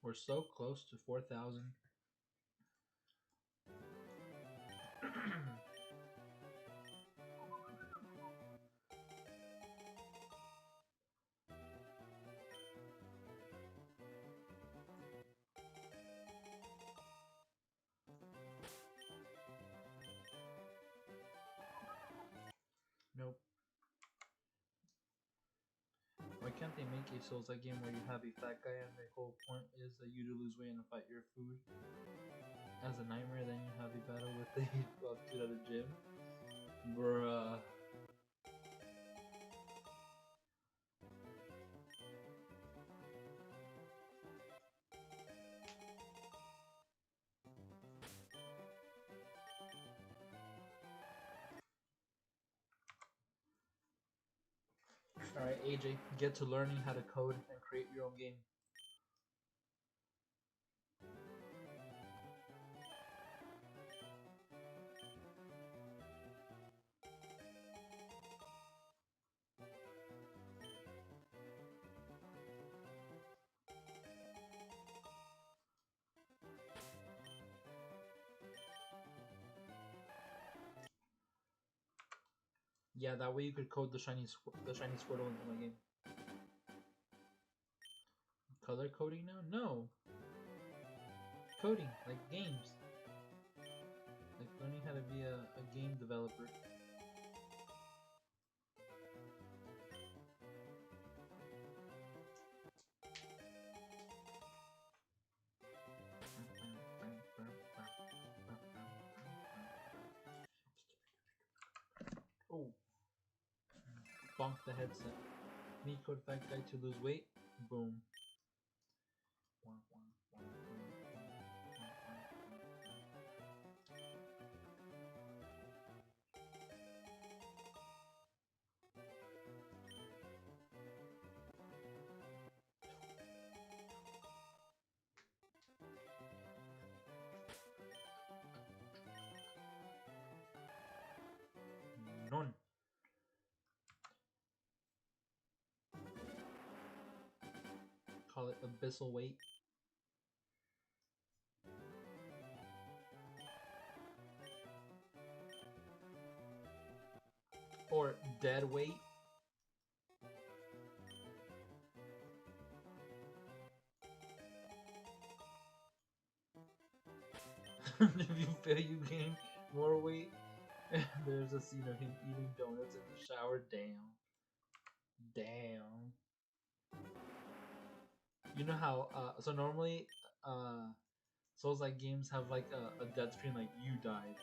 We're so close to 4,000. Nope. Why can't they make a Souls-like game where you have a fat guy and the whole point is that you to lose weight and fight your food? As a nightmare, then you have a battle with a buff dude at a gym? Bruh. Alright, AJ, get to learning how to code and create your own game. Yeah, that way you could code the shiny Squirtle in my game. Color coding now? No. Coding, like games. Like learning how to be a game developer. Oh. Bonk the headset. Me code fat guy to lose weight. Boom. None. Call it abyssal weight. Or dead weight. If you fail, you gain more weight. There's a scene of him eating donuts in the shower. Damn. Damn. You know how, so normally, Souls-like games have like a death screen like you died.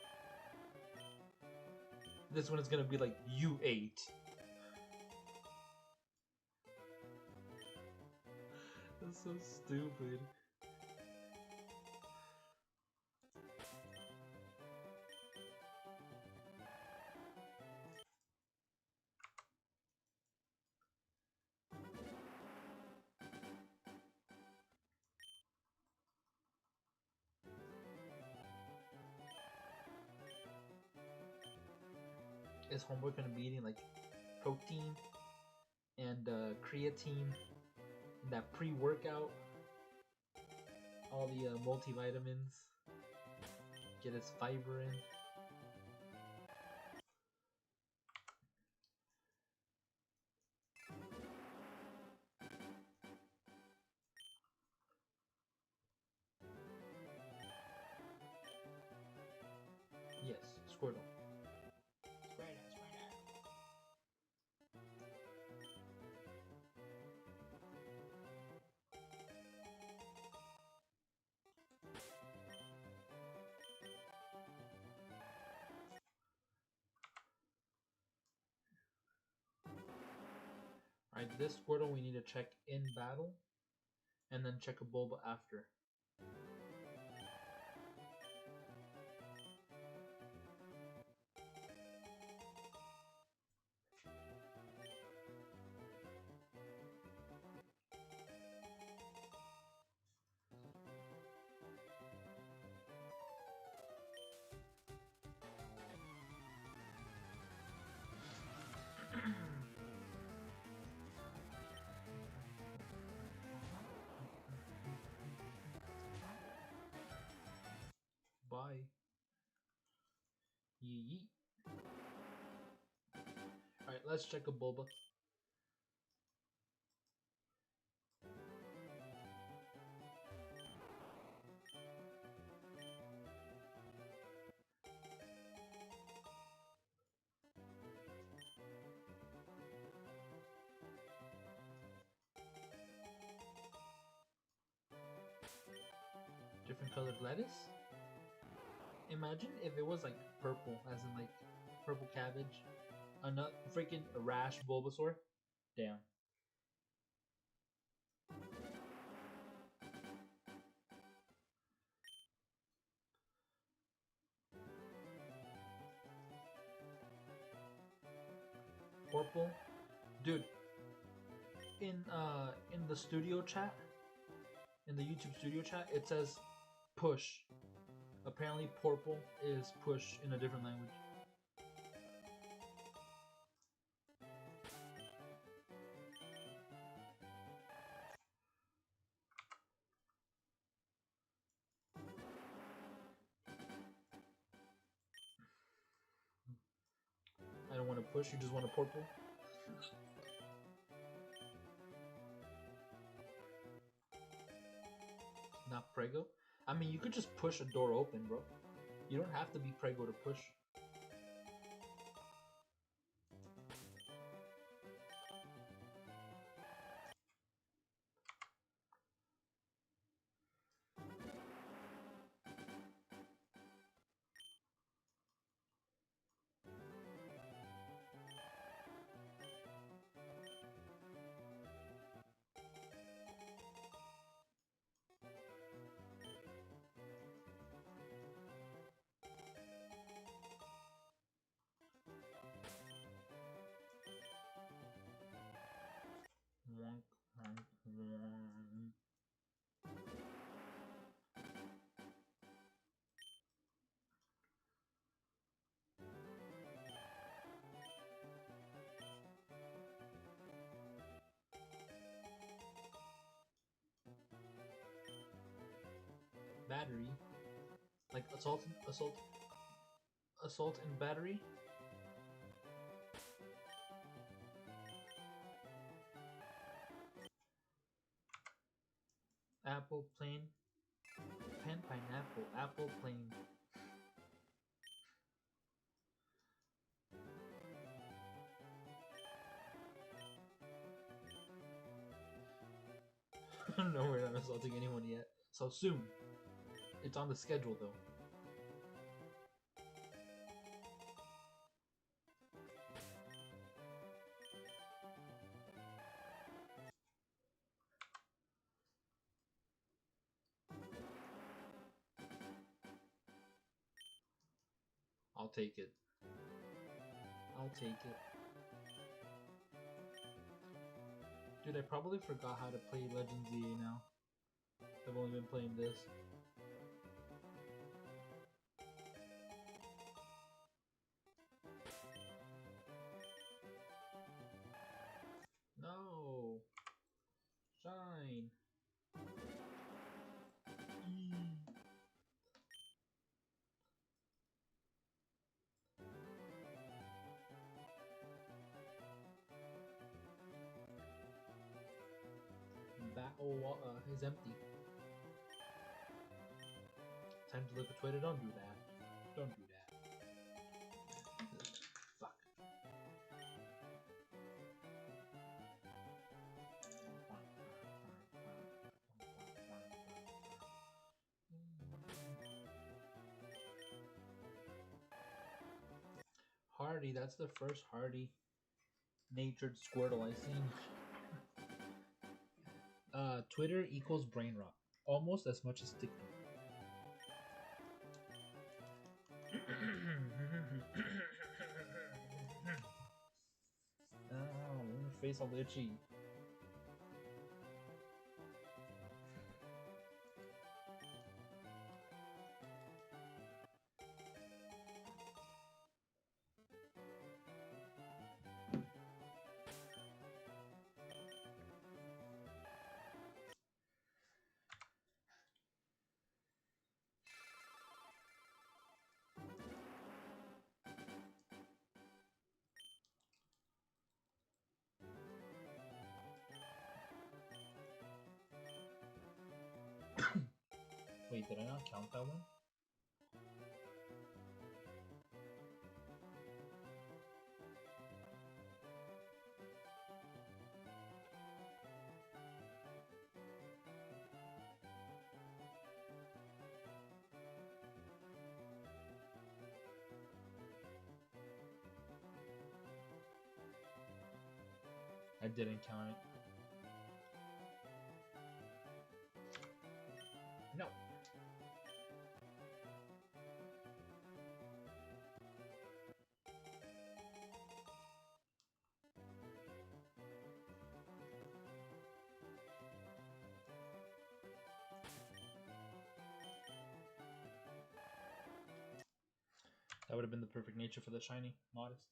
This one is gonna be like you ate. That's so stupid. Is Homeboy gonna be eating like protein and creatine and that pre-workout? All the multivitamins. Get his fiber in. Yes, Squirtle. Like this Squirtle, we need to check in battle, and then check a Bulba after. Bye. Yeet. Alright, let's check a Bulba. Different colored lettuce? Imagine if it was like purple, as in like purple cabbage. Another freaking rash Bulbasaur. Damn. Purple, dude. In the studio chat, in the YouTube studio chat, it says push. Apparently, purple is push in a different language. I don't want to push. You just want a purple. Not Prego. I mean, you could just push a door open, bro. You don't have to be Prego to push. Wonk, wonk, wonk. Battery, like assault and battery. Apple plain, pen pineapple, apple plain. No, we're not assaulting anyone yet. So soon. It's on the schedule though. I'll take it. I'll take it. Dude, I probably forgot how to play Legends EA now. I've only been playing this. No! Shine! Battle is empty. Time to look at Twitter. Don't do that. Don't do that. Fuck. Hardy, that's the first hardy natured Squirtle I seen. Twitter equals brain rot, almost as much as TikTok. Oh, your face all itchy. Wait, did I not count that one? I didn't count it. No. That would have been the perfect nature for the shiny. Modest.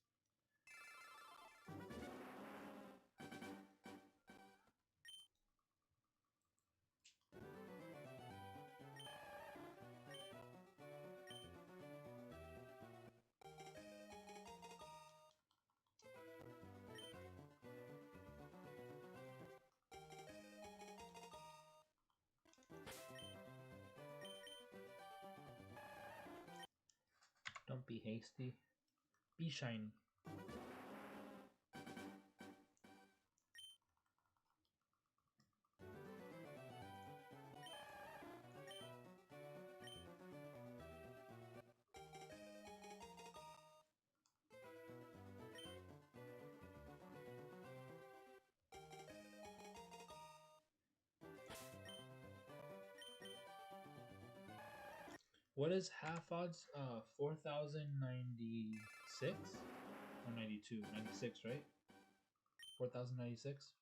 Don't be hasty. Be shiny. What is half odds? 4,096? Or 92? 96, right? 4,096?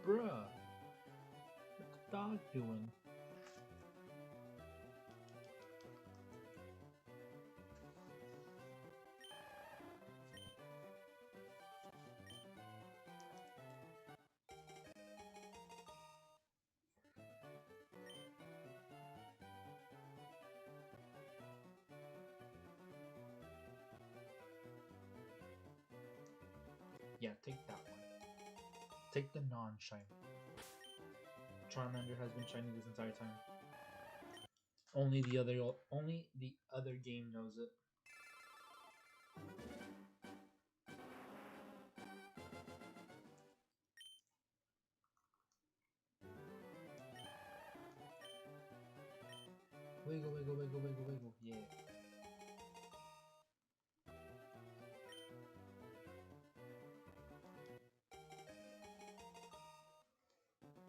Bruh. What's the dog doing? Yeah, take that one. Take the non-shiny. Charmander has been shiny this entire time. Only the other game knows it. Wiggle, wiggle, wiggle, wiggle, wiggle. Yeah.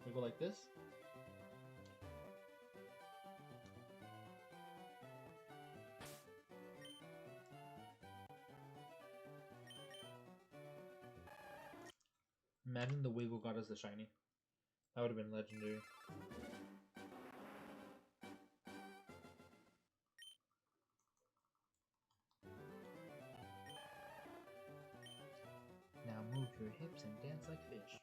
Wiggle like this. Imagine the wiggle got us the shiny. That would have been legendary. Now move your hips and dance like fish.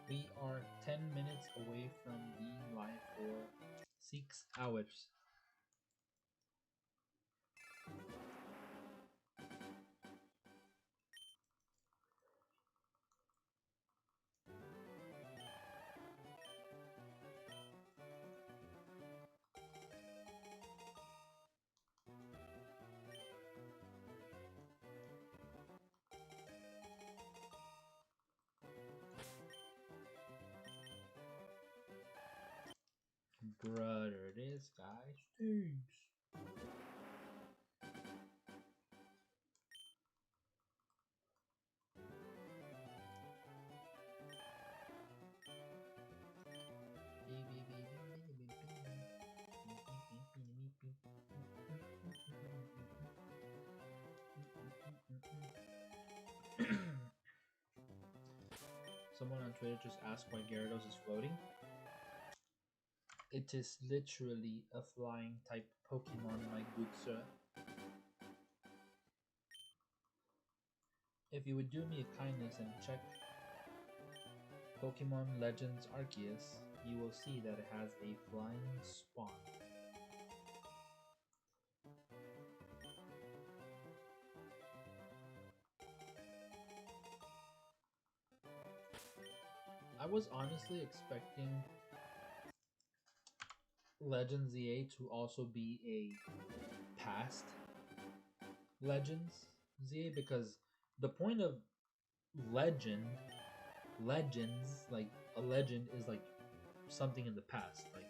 We are 10 minutes away from being live for 6 hours. Brother, this guy stinks. Someone on Twitter just asked why Gyarados is floating. It is literally a flying type Pokemon, my good sir. If you would do me a kindness and check Pokemon Legends Arceus, you will see that it has a flying spawn. I was honestly expecting Legends ZA to also be a past Legends ZA, because the point of legends, like a legend is like something in the past, like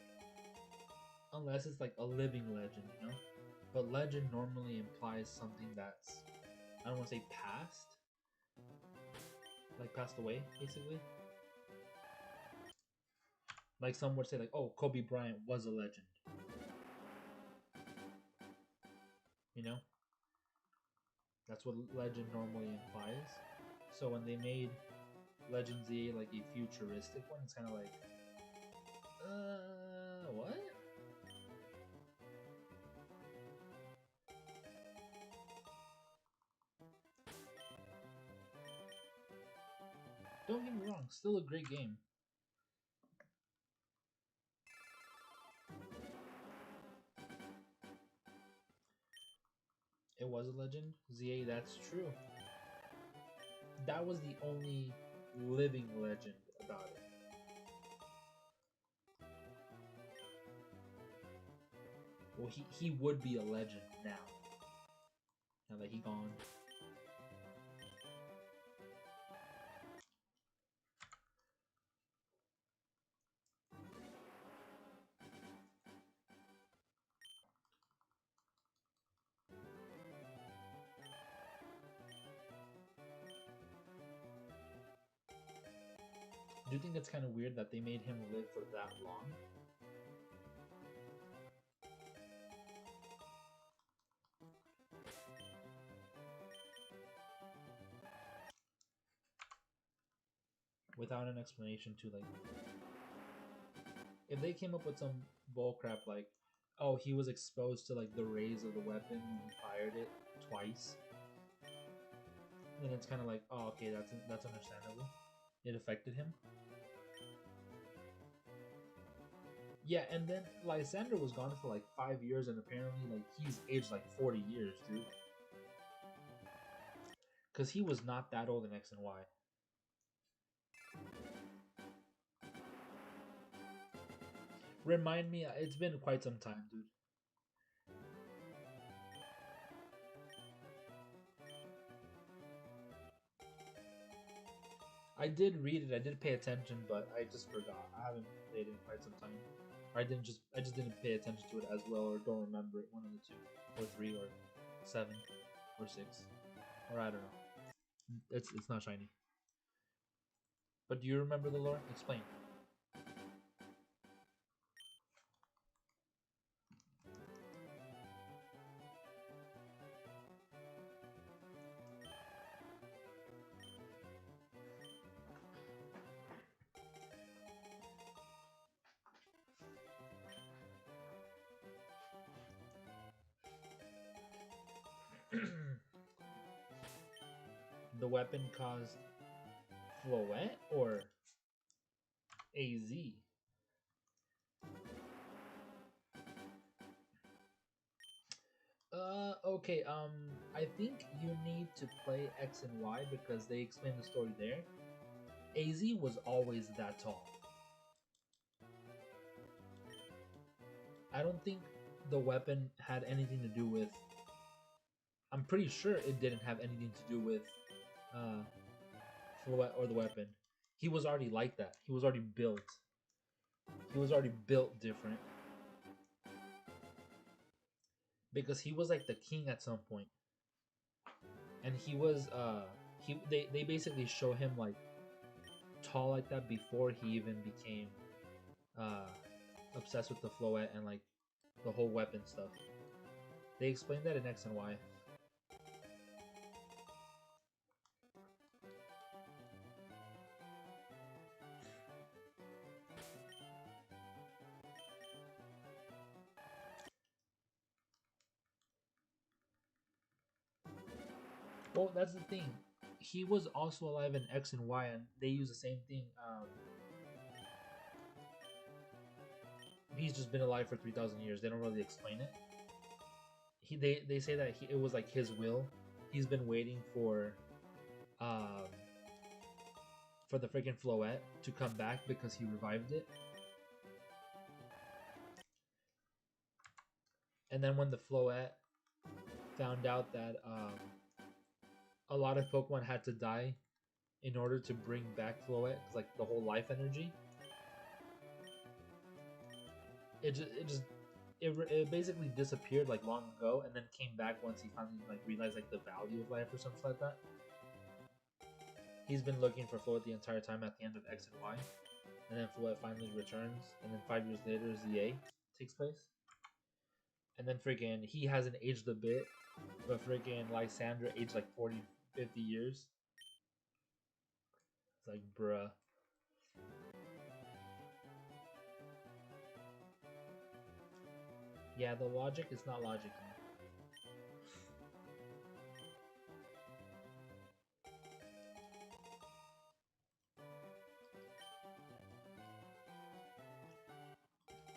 unless it's like a living legend, you know? But legend normally implies something that's, I don't want to say past, like passed away, basically. Like some would say, like, oh, Kobe Bryant was a legend. You know? That's what legend normally implies. So when they made Legend Z like a futuristic one, it's kind of like, what? Don't get me wrong, still a great game. It was a legend. ZA, that's true. That was the only living legend about it. Well, he would be a legend now. Now that he gone. Do you think it's kind of weird that they made him live for that long? Without an explanation to, like, if they came up with some bullcrap like, oh, he was exposed to like the rays of the weapon when he fired it twice, then it's kind of like, oh, okay, that's understandable. It affected him. Yeah, and then Lysander was gone for like 5 years, and apparently like he's aged like 40 years, dude. Because he was not that old in X and Y. Remind me, it's been quite some time, dude. I did read it, I did pay attention, but I just forgot. I haven't played it in quite some time. Or I just didn't pay attention to it as well, or don't remember it. One of the two, or three, or 7, or 6, or I don't know. It's not shiny. But do you remember the lore? Explain. The weapon caused Floette, or AZ. Okay, I think you need to play X and Y because they explain the story there. AZ was always that tall. I don't think the weapon had anything to do with. I'm pretty sure it didn't have anything to do with Floette or the weapon. He was already like that. He was already built. He was already built different because he was like the king at some point, and he was they basically show him like tall like that before he even became uh obsessed with the Floette and like the whole weapon stuff. They explained that in X and Y. Well, that's the thing. He was also alive in X and Y, and they use the same thing. He's just been alive for 3,000 years. They don't really explain it. They say that it was like his will. He's been waiting um for the freaking Floette to come back because he revived it. And then when the Floette found out that a lot of Pokemon had to die in order to bring back Floette, like the whole life energy, it basically disappeared like long ago, and then came back once he finally like realized like the value of life or something like that. He's been looking for Floette the entire time at the end of X and Y, and then Floette finally returns, and then 5 years later ZA takes place. And then freaking he hasn't aged a bit, but freaking Lysandra aged like 40, 50 years. It's like, bruh. Yeah, the logic is not logic.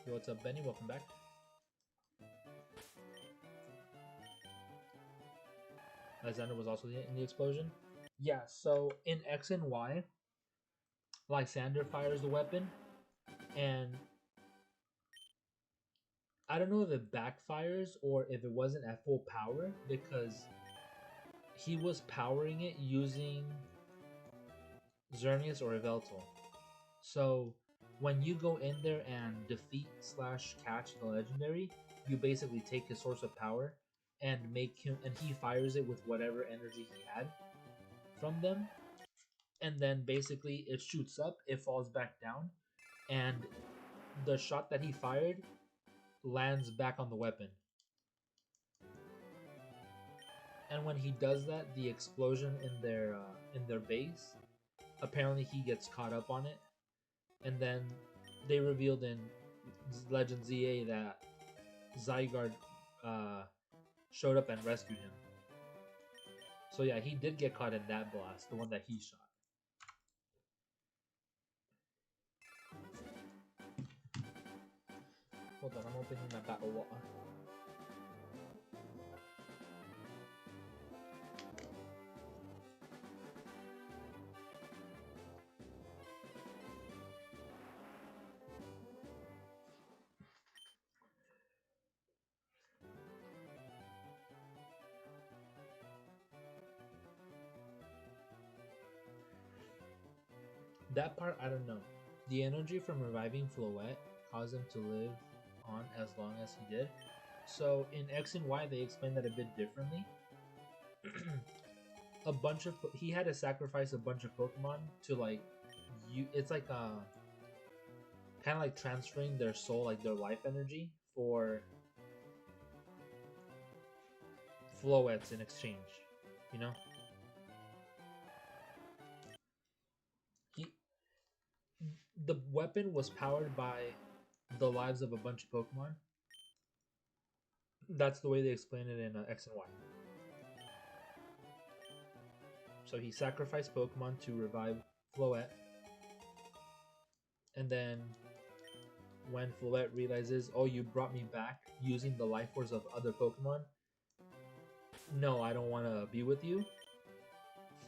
Yo, what's up, Benny? Welcome back. Alexander was also in the explosion. Yeah, so in X and Y, Lysander fires the weapon, and I don't know if it backfires or if it wasn't at full power because he was powering it using Xerneas or Yveltal. So when you go in there and defeat / catch the legendary, you basically take his source of power and make him, and he fires it with whatever energy he had from them, and then basically it shoots up, it falls back down, and the shot that he fired lands back on the weapon. And when he does that, the explosion in their base, apparently he gets caught up on it, and then they revealed in Legend ZA that Zygarde showed up and rescued him. So yeah, he did get caught in that blast, the one that he shot. Hold on, I'm opening my battle water. That part, I don't know. The energy from reviving Floette caused him to live on as long as he did. So in X and Y, they explained that a bit differently. He had to sacrifice a bunch of Pokemon to like, it's like kind of like transferring their soul, like their life energy, for Floettes in exchange. You know, the weapon was powered by the lives of a bunch of Pokemon. That's the way they explain it in X and Y. So he sacrificed Pokemon to revive Floette, And then when Floette realizes, oh, you brought me back using the life force of other Pokemon. No, I don't want to be with you.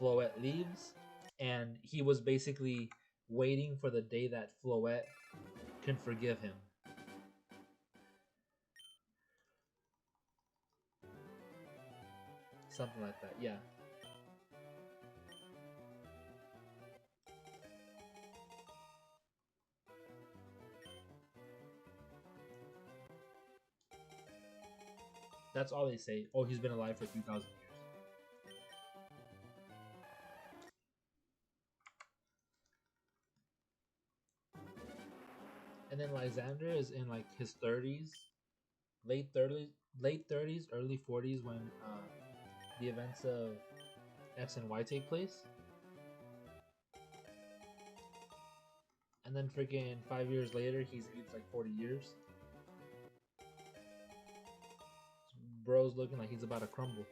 Floette leaves, and he was basically waiting for the day that Floette can forgive him. Something like that, yeah. That's all they say. Oh, he's been alive for 2,000 years. And then Lysander is in like his 30s, late 30s, early 40s when the events of X and Y take place. And then freaking 5 years later, he's aged like 40 years. Bro's looking like he's about to crumble.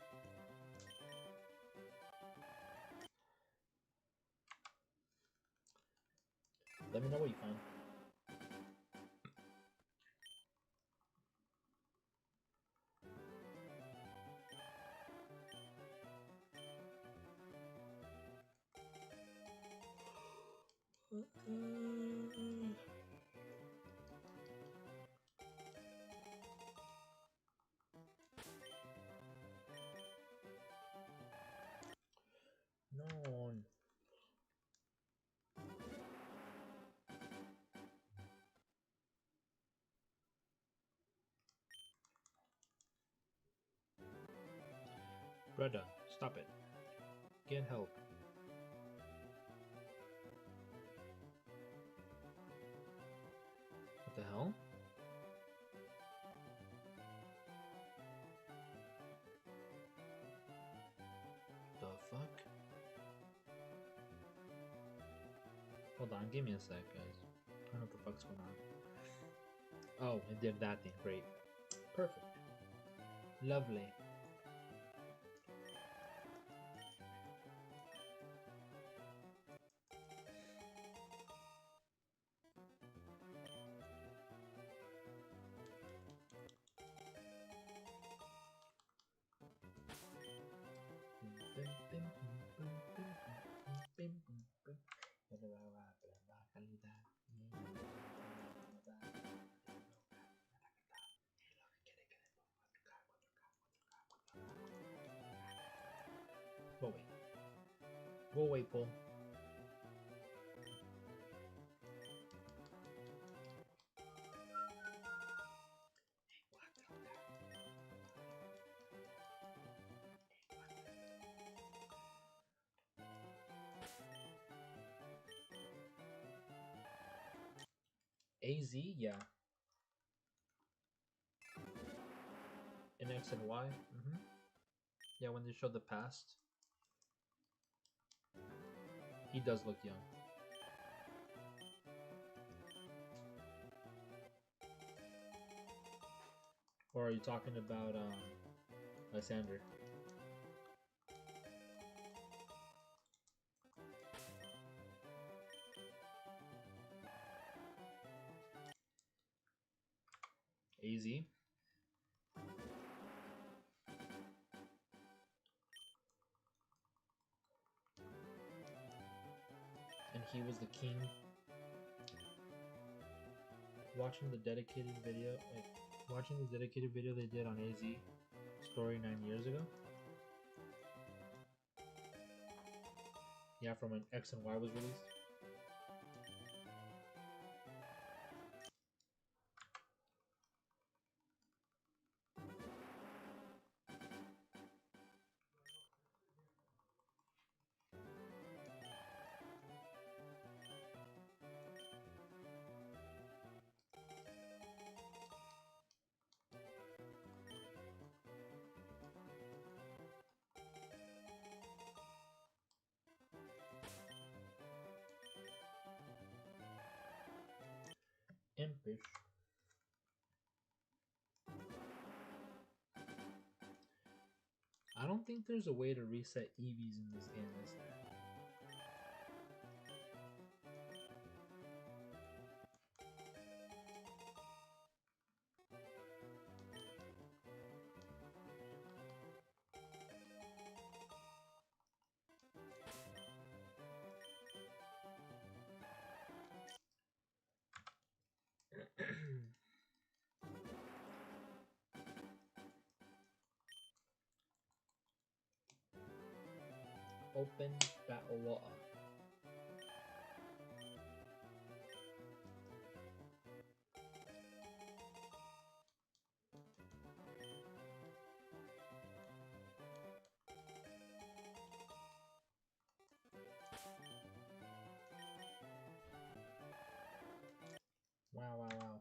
Let me know what you find. No. Brother, stop it. Get help. What the hell? The fuck? Hold on, give me a sec, guys. I don't know what the fuck's going on. Oh, it did that thing. Great. Perfect. Lovely. Go away. Go away, Paul. AZ, yeah. In X and Y, yeah. When they show the past, he does look young. Or are you talking about Lysander? AZ. And he was the king. Watching the dedicated video, they did on AZ story 9 years ago. Yeah, from when X and Y was released. Impish. I don't think there's a way to reset EVs in this game, is there? Open battle water. Wow, wow, wow.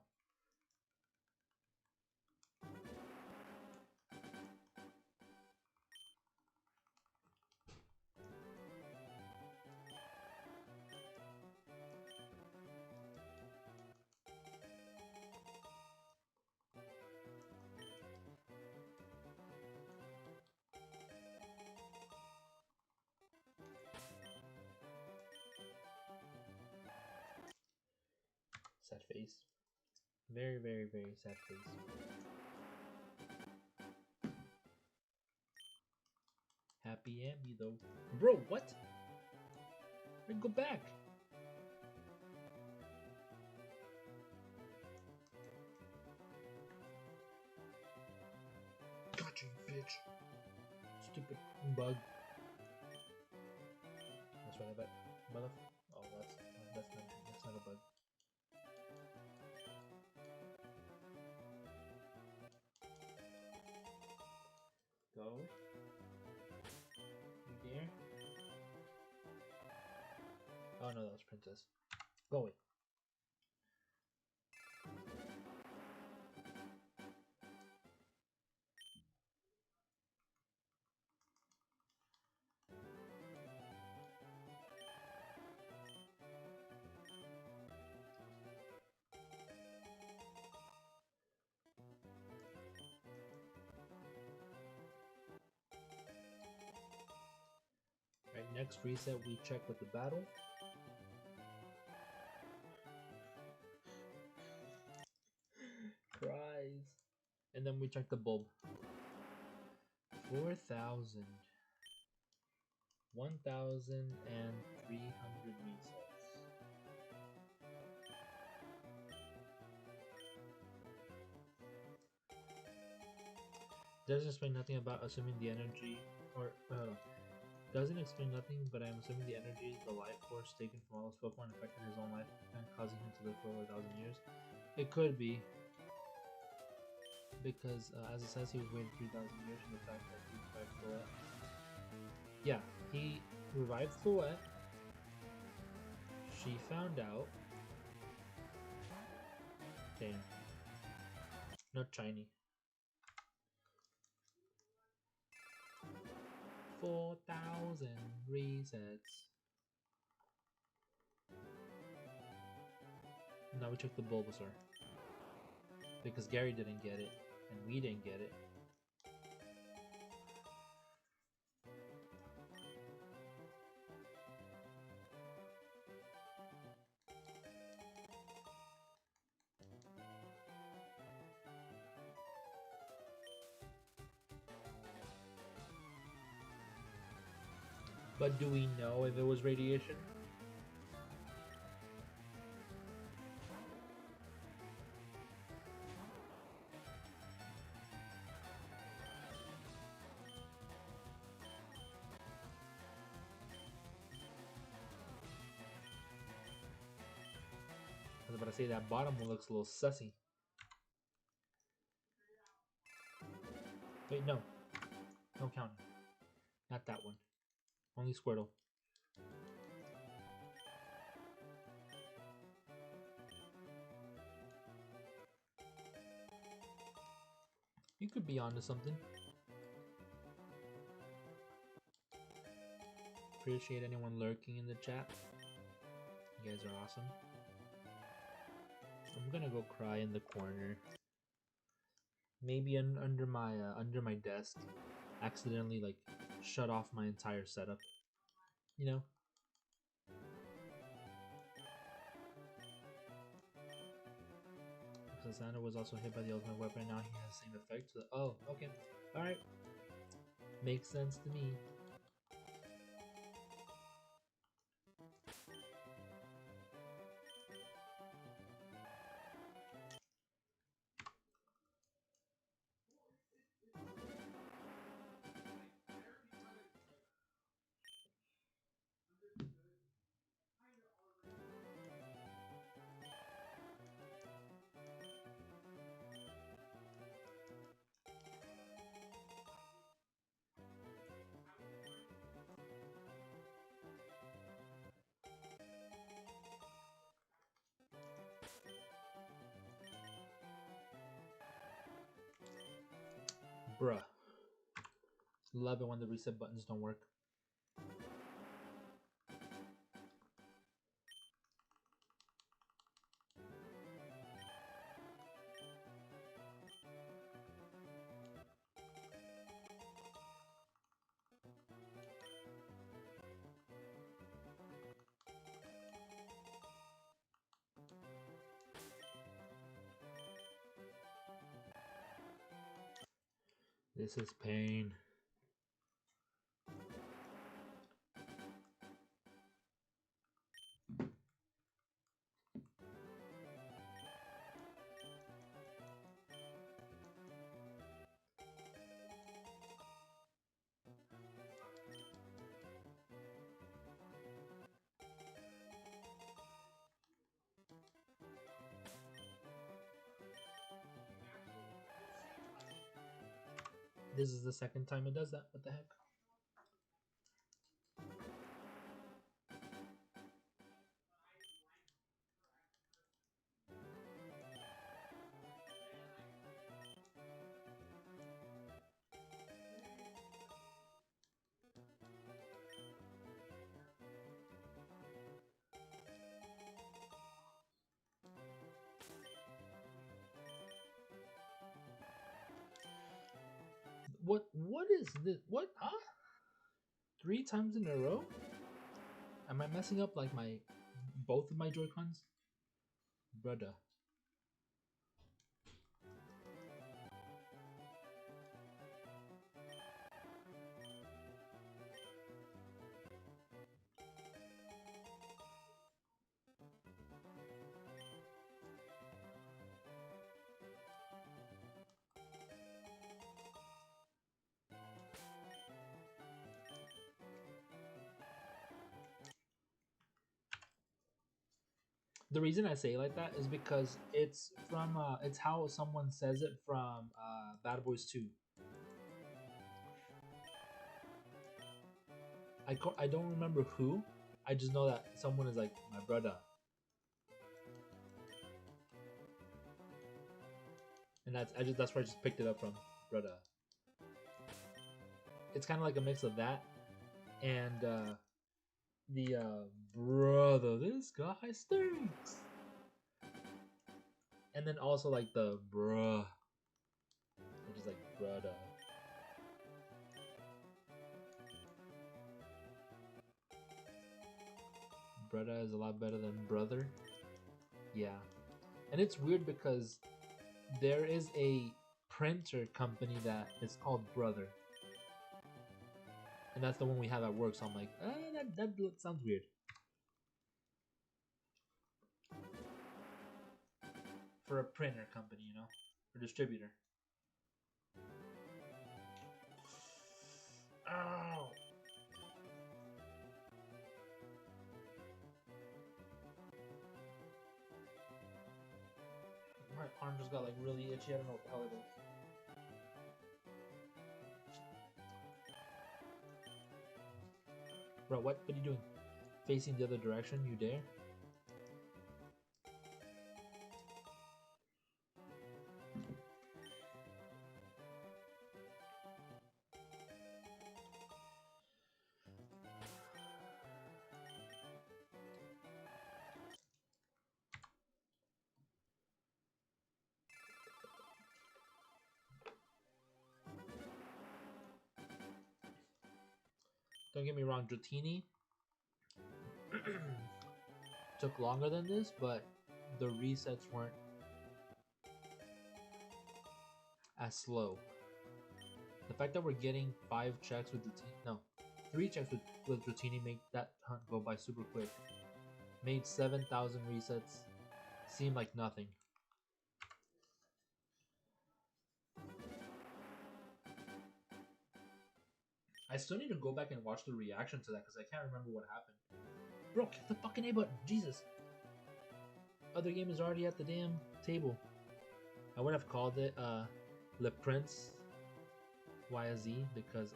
Sad face. Very, very, very sad face. Happy Ambi though. Bro, what? Go back. Gotcha, bitch. Stupid bug. That's right, I bet. Mother. Oh, that's not a bug. Go. You there? Oh no, that was Princess. Go away. Alright, next reset we check with the battle. Cries. And then we check the bulb. 4,000. 1,300 resets. Doesn't explain nothing about assuming the energy, or doesn't explain nothing, but I'm assuming the energy, the life force taken from all his Pokemon affected his own life and causing him to live for over 1,000 years. It could be, because as it says, he was waiting 3,000 years from the fact that he revived Floette. Yeah, he revived Floette. She found out. Damn. Not shiny. 4,000 resets. Now we check the Bulbasaur. Because Gary didn't get it, and we didn't get it. But do we know if it was radiation? I was about to say that bottom one looks a little sussy. Wait, no. No counting. Not that one. Only Squirtle. You could be onto something. Appreciate anyone lurking in the chat. You guys are awesome. I'm gonna go cry in the corner. Maybe under my desk. Accidentally like shut off my entire setup. You know? Xander was also hit by the ultimate weapon and now he has the same effect. So, oh, okay. Alright. Makes sense to me. Bruh. Love it when the reset buttons don't work. This is pain. This is the second time it does that. What the heck? What is this? What? Huh? 3 times in a row? Am I messing up like my both of my Joy-Cons? Brother. The reason I say it like that is because it's from it's how someone says it from Bad Boys 2. I don't remember who. I just know that someone is like my brother. And that's where I just picked it up from, brother. It's kind of like a mix of that and the brother, this guy stinks. And then also like the bruh, which is like brother. Brother is a lot better than brother. Yeah. And it's weird because there is a printer company that is called Brother. And that's the one we have at work, so I'm like, that sounds weird. For a printer company, you know? Or distributor. Ow! My arm just got like really itchy, I don't know what the hell it is. Bro, what are you doing? Facing the other direction, you dare? Don't get me wrong, Dratini took longer than this, but the resets weren't as slow. The fact that we're getting 5 checks with Dratini, no, 3 checks with Dratini make that hunt go by super quick. Made 7,000 resets seem like nothing. I still need to go back and watch the reaction to that because I can't remember what happened. Bro, kick the fucking A button. Jesus. Other game is already at the damn table. I would have called it Le Prince YZ because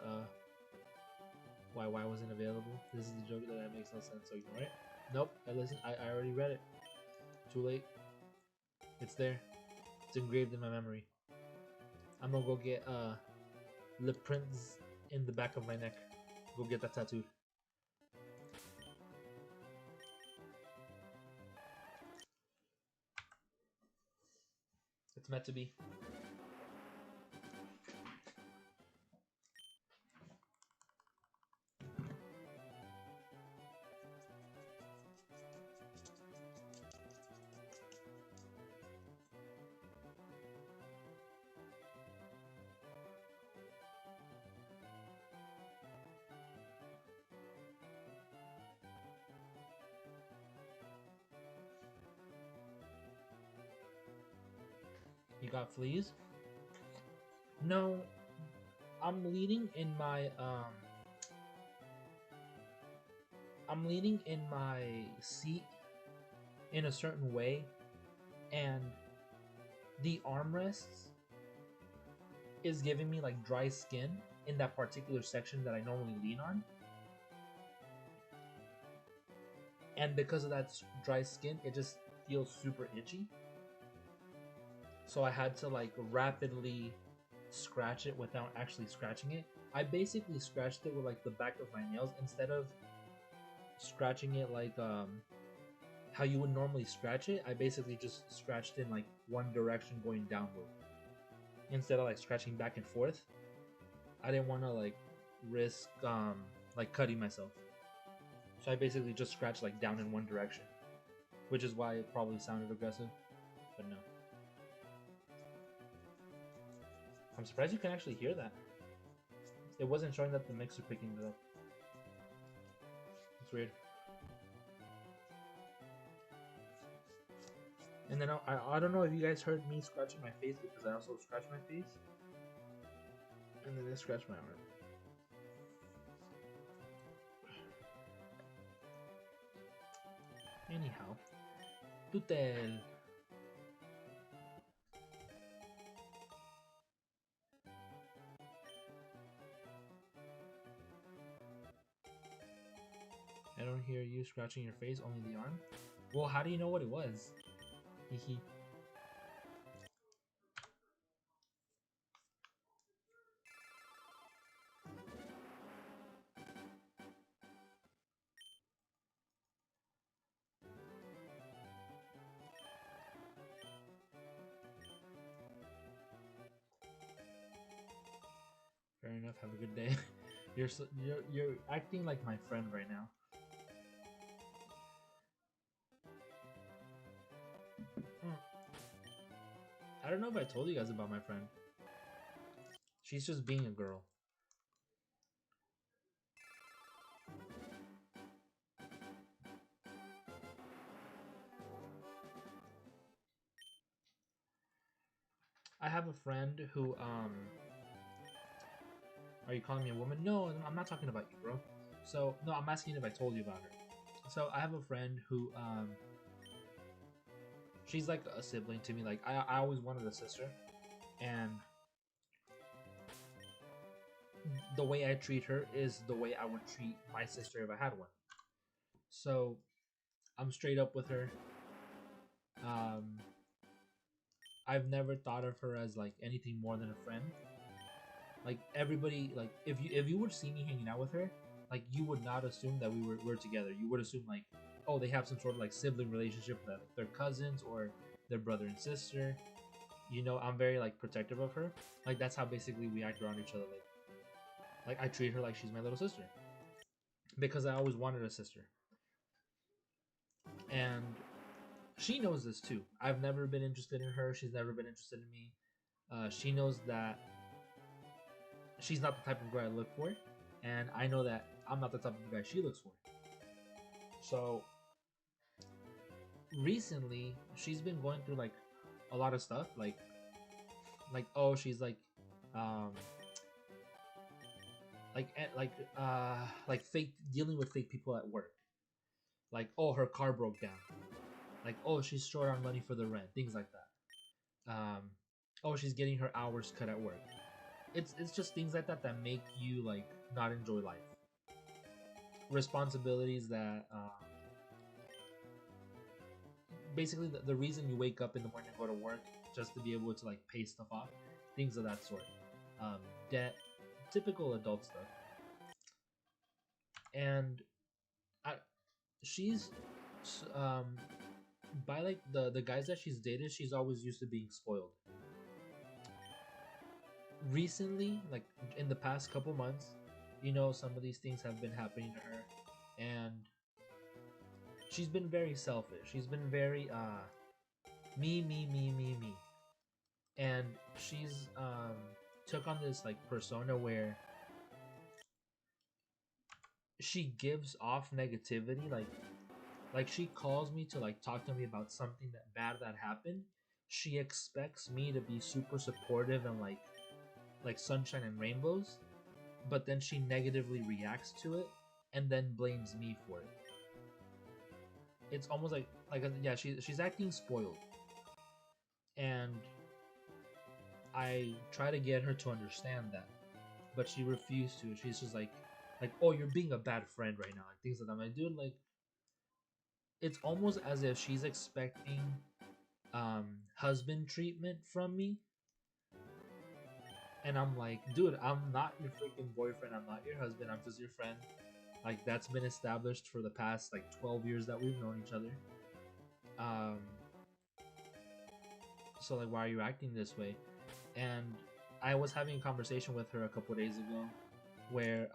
YY wasn't available. This is the joke that makes no sense, so ignore it. Nope, I already read it. Too late. It's there. It's engraved in my memory. I'm gonna go get lip prints in the back of my neck. Go get that tattooed. It's meant to be. You got fleas? No, I'm leaning in my I'm leaning in my seat in a certain way, and the armrests is giving me like dry skin in that particular section that I normally lean on. And because of that dry skin, it just feels super itchy. So I had to like rapidly scratch it without actually scratching it. I basically scratched it with like the back of my nails instead of scratching it like how you would normally scratch it. I basically just scratched in like one direction going downward instead of like scratching back and forth. I didn't want to like risk like cutting myself, so I basically just scratched like down in one direction, which is why it probably sounded aggressive, but no. I'm surprised you can actually hear that. It wasn't showing that the mixer picking it up. It's weird. And then I don't know if you guys heard me scratching my face, because I also scratched my face. And then I scratched my arm. Anyhow, tutel. I don't hear you scratching your face, only the arm. Well, how do you know what it was? Hehe. Fair enough. Have a good day. You're acting like my friend right now. I don't know if I told you guys about my friend. She's just being a girl. I have a friend who Are you calling me a woman? No, I'm not talking about you, bro. So no, I'm asking if I told you about her. So I have a friend who she's like a sibling to me. Like I always wanted a sister, and the way I treat her is the way I would treat my sister if I had one. So I'm straight up with her. Um, I've never thought of her as like anything more than a friend. Like everybody, like if you would see me hanging out with her, like you would not assume that we're together. You would assume like, oh, they have some sort of like sibling relationship, that like, they're cousins or they're brother and sister. You know, I'm very like protective of her. Like that's how basically we act around each other. Like I treat her like she's my little sister because I always wanted a sister, and she knows this too. I've never been interested in her. She's never been interested in me. She knows that she's not the type of guy I look for, and I know that I'm not the type of guy she looks for. So recently, she's been going through like a lot of stuff, like oh, she's um, like fake dealing with fake people at work. Like oh, her car broke down. Like oh, she's short on money for the rent, things like that. Oh, she's getting her hours cut at work. It's just things like that that make you like not enjoy life. Responsibilities that basically the reason you wake up in the morning and go to work just to be able to like pay stuff off, things of that sort. Um, Debt, typical adult stuff. And I, she's by like the guys that she's dated, she's always used to being spoiled. Recently, like in the past couple months, some of these things have been happening to her, and she's been very selfish. She's been very me, and she's took on this like persona where she gives off negativity, like she calls me to like talk to me about something that bad that happened. She expects me to be super supportive and like sunshine and rainbows, but then she negatively reacts to it and then blames me for it. It's almost like yeah, she's acting spoiled, and I try to get her to understand that, but she refused to. She's just like, oh, you're being a bad friend right now, like things like that. I'm like, dude, like, it's almost as if she's expecting husband treatment from me, and I'm like, dude, I'm not your freaking boyfriend. I'm not your husband. I'm just your friend. Like, that's been established for the past like 12 years that we've known each other. Um, so like, why are you acting this way? And I was having a conversation with her a couple days ago, where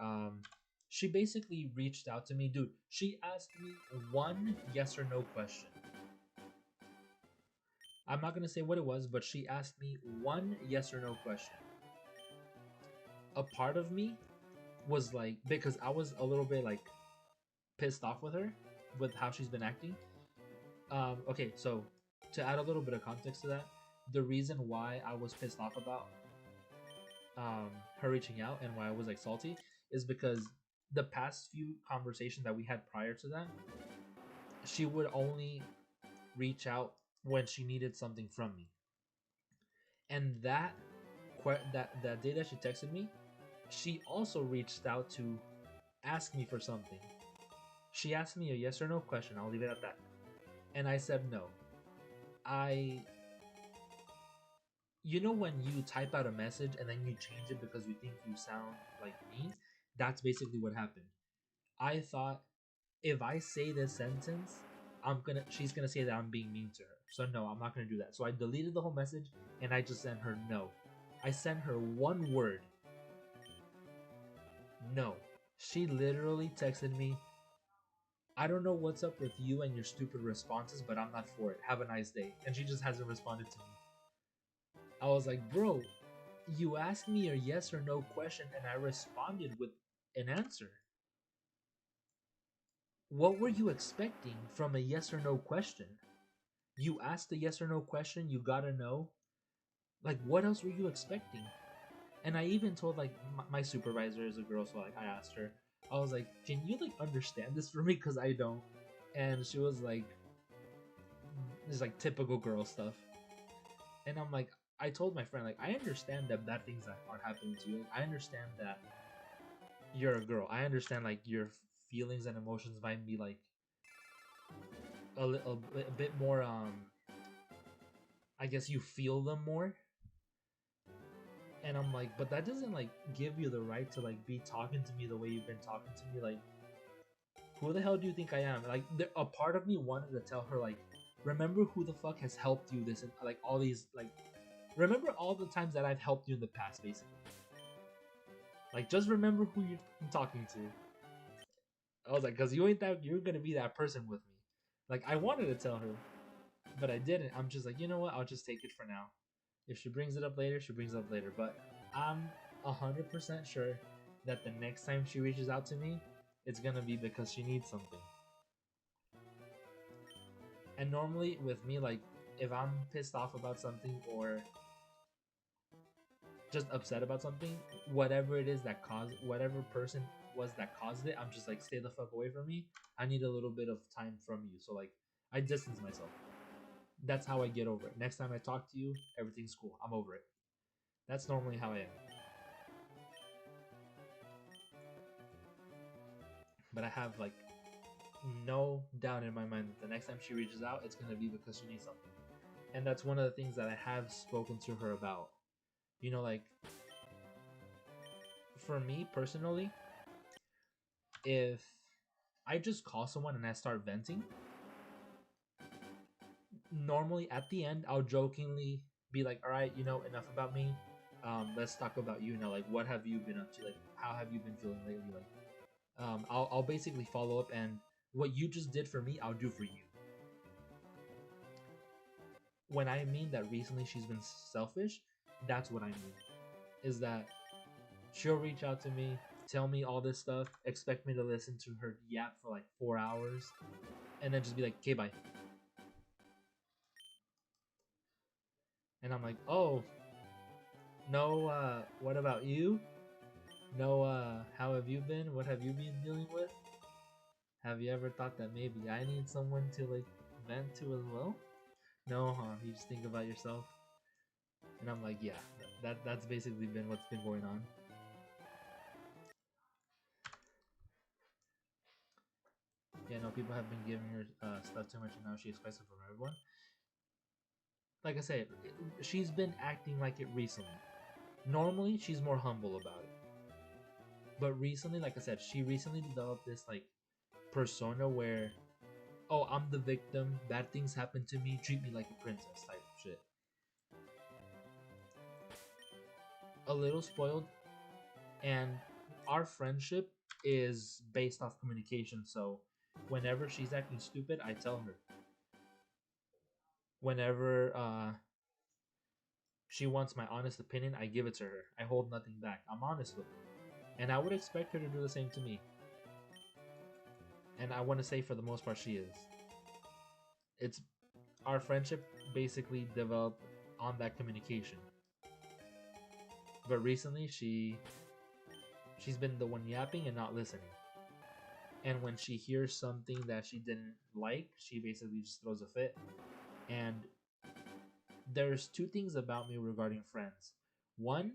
she basically reached out to me, dude. She asked me one yes or no question. I'm not gonna say what it was, but she asked me one yes or no question. A part of me was like, because I was a little bit like pissed off with her with how she's been acting. Okay, so to add a little bit of context to that, the reason why I was pissed off about her reaching out and why I was like salty is because the past few conversations that we had prior to that, she would only reach out when she needed something from me. And that day that she texted me, she also reached out to ask me for something. She asked me a yes or no question. I'll leave it at that. And I said no. When you type out a message and then you change it because you think you sound like me? That's basically what happened. I thought, if I say this sentence, she's gonna say that I'm being mean to her. So no, I'm not gonna do that. So I deleted the whole message and I just sent her no. I sent her one word. No. She literally texted me, I don't know what's up with you and your stupid responses, but I'm not for it. Have a nice day. And she just hasn't responded to me. I was like, bro, you asked me a yes or no question and I responded with an answer. What were you expecting from a yes or no question? You asked a yes or no question, you got a no. Like, what else were you expecting? And I even told like my supervisor is a girl, so like I asked her, I was like, can you like understand this for me, because I don't. And she was like, it's like typical girl stuff. And I'm like, I told my friend, like, I understand that bad things that are happening to you. Like, I understand that you're a girl. I understand like your feelings and emotions might be like a bit more I guess you feel them more. And I'm like, but that doesn't like give you the right to like be talking to me the way you've been talking to me. Like, who the hell do you think I am? Like, a part of me wanted to tell her, like, remember who the fuck has helped you this, and like all these, like, remember all the times that I've helped you in the past, basically. Like, just remember who you're talking to. I was like, because you're gonna be that person with me. Like, I wanted to tell her, but I didn't. I'm just like, you know what? I'll just take it for now. If she brings it up later, she brings it up later. But I'm 100% sure that the next time she reaches out to me, it's gonna be because she needs something. And normally with me, like, if I'm pissed off about something or just upset about something, whatever it is that caused, whatever person was that caused it, I'm just like, stay the fuck away from me. I need a little bit of time from you. So like, I distance myself. That's how I get over it. Next time I talk to you, everything's cool. I'm over it. That's normally how I am. But I have like no doubt in my mind that the next time she reaches out, it's gonna be because she needs something. And that's one of the things that I have spoken to her about. Like, for me personally, if I just call someone and I start venting, normally at the end I'll jokingly be like, all right, enough about me. Let's talk about you now. Like, what have you been up to? Like, how have you been feeling lately? Like, I'll basically follow up, and what you just did for me, I'll do for you. When I mean that recently she's been selfish, that's what I mean. Is that she'll reach out to me, tell me all this stuff, expect me to listen to her yap for like 4 hours, and then just be like, okay, bye. And I'm like, oh, no, what about you? No, how have you been? What have you been dealing with? Have you ever thought that maybe I need someone to like vent to as well? No, huh? You just think about yourself. And I'm like, yeah, that's basically been what's been going on. Yeah, no, people have been giving her stuff too much, and now she expects it from everyone. Like I said, she's been acting like it recently. Normally, she's more humble about it. But recently, like I said, she recently developed this like persona where, oh, I'm the victim, bad things happen to me, treat me like a princess type shit. A little spoiled, and our friendship is based off communication, so whenever she's acting stupid, I tell her. Whenever she wants my honest opinion, I give it to her. I hold nothing back. I'm honest with her. And I would expect her to do the same to me. And I want to say for the most part she is. It's our friendship basically developed on that communication. But recently she's been the one yapping and not listening. And when she hears something that she didn't like, she basically just throws a fit. And there's two things about me regarding friends. One,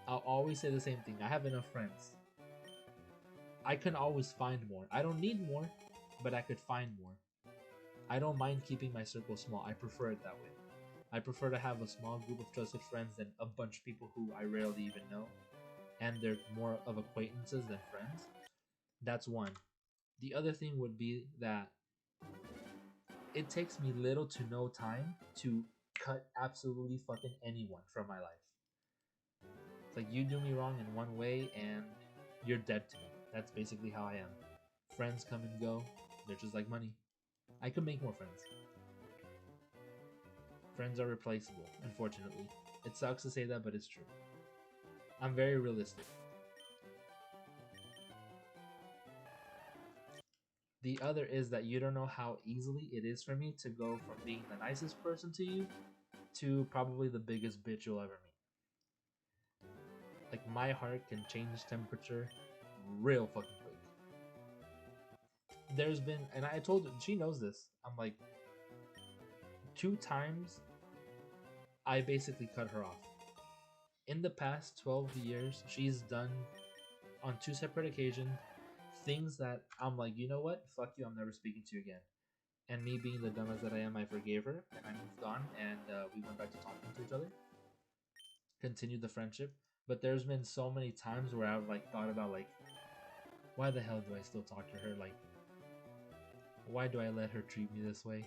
I'll always say the same thing. I have enough friends. I can always find more. I don't need more, but I could find more. I don't mind keeping my circle small. I prefer it that way. I prefer to have a small group of trusted friends than a bunch of people who I rarely even know, and they're more of acquaintances than friends. That's one. The other thing would be that it takes me little to no time to cut absolutely fucking anyone from my life. It's like you do me wrong in one way and you're dead to me. That's basically how I am. Friends come and go. They're just like money. I could make more friends. Friends are replaceable, unfortunately. It sucks to say that, but it's true. I'm very realistic. The other is that you don't know how easily it is for me to go from being the nicest person to you to probably the biggest bitch you'll ever meet. Like, my heart can change temperature real fucking quick. There's been, and I told her, she knows this. I'm like, 2 times I basically cut her off. In the past 12 years, she's done on 2 separate occasions things that I'm like, you know what? Fuck you, I'm never speaking to you again. And me being the dumbass that I am, I forgave her and I moved on, and we went back to talking to each other. Continued the friendship. But there's been so many times where I've like thought about like, why the hell do I still talk to her? Like, why do I let her treat me this way?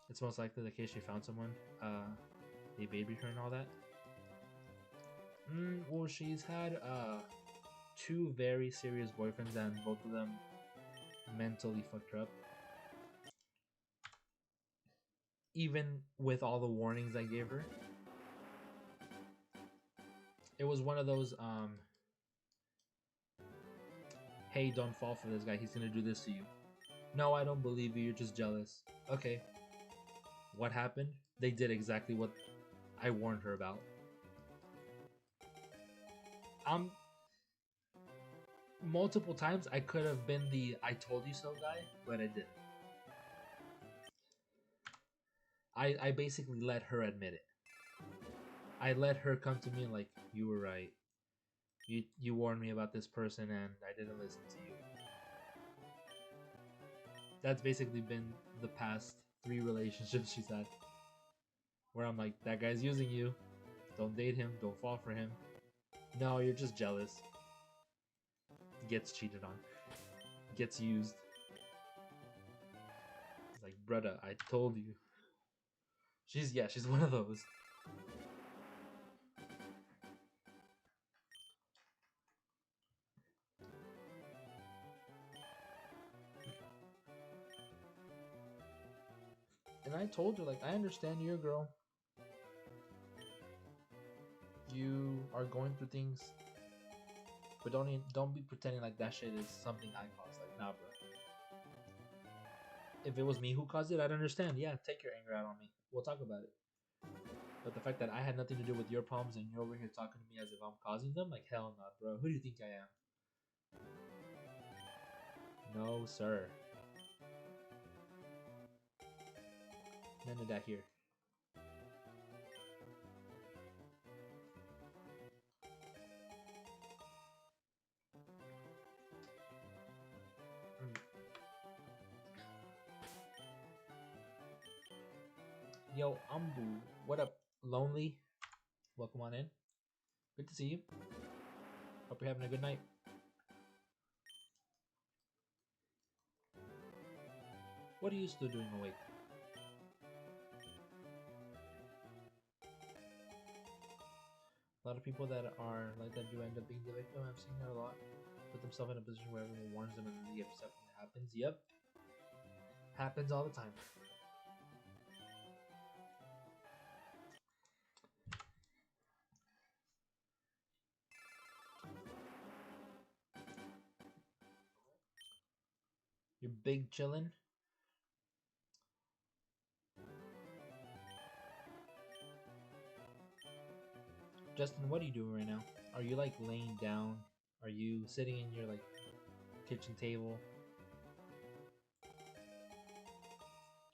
It's most likely the case she found someone, they babied her and all that. Well, she's had 2 very serious boyfriends, and both of them mentally fucked her up. Even with all the warnings I gave her, it was one of those, hey, don't fall for this guy, he's gonna do this to you. No, I don't believe you, you're just jealous. Okay. What happened? They did exactly what I warned her about. Multiple times I could have been the I told you so guy, but I didn't. I basically let her admit it. I let her come to me like, you were right. You warned me about this person and I didn't listen to you. That's basically been the past 3 relationships she's had. Where I'm like, that guy's using you. Don't date him. Don't fall for him. No, you're just jealous. Gets cheated on. Gets used. It's like, brother, I told you. She's one of those. And I told her, like, I understand you're a girl. You are going through things, but don't be pretending like that shit is something I caused. Like, nah, bro. If it was me who caused it, I'd understand. Yeah, take your anger out on me. We'll talk about it. But the fact that I had nothing to do with your problems and you're over here talking to me as if I'm causing them, like, hell no, bro. Who do you think I am? No, sir. None of that here. Yo, Ambu, what up? Lonely? Welcome on in. Good to see you. Hope you're having a good night. What are you still doing awake? A lot of people that are like that do end up being the victim. I've seen that a lot. Put themselves in a position where everyone warns them and then they get upset when it happens. Yep. Happens all the time. You're big chillin'. Justin, what are you doing right now? Are you like laying down? Are you sitting in your like kitchen table?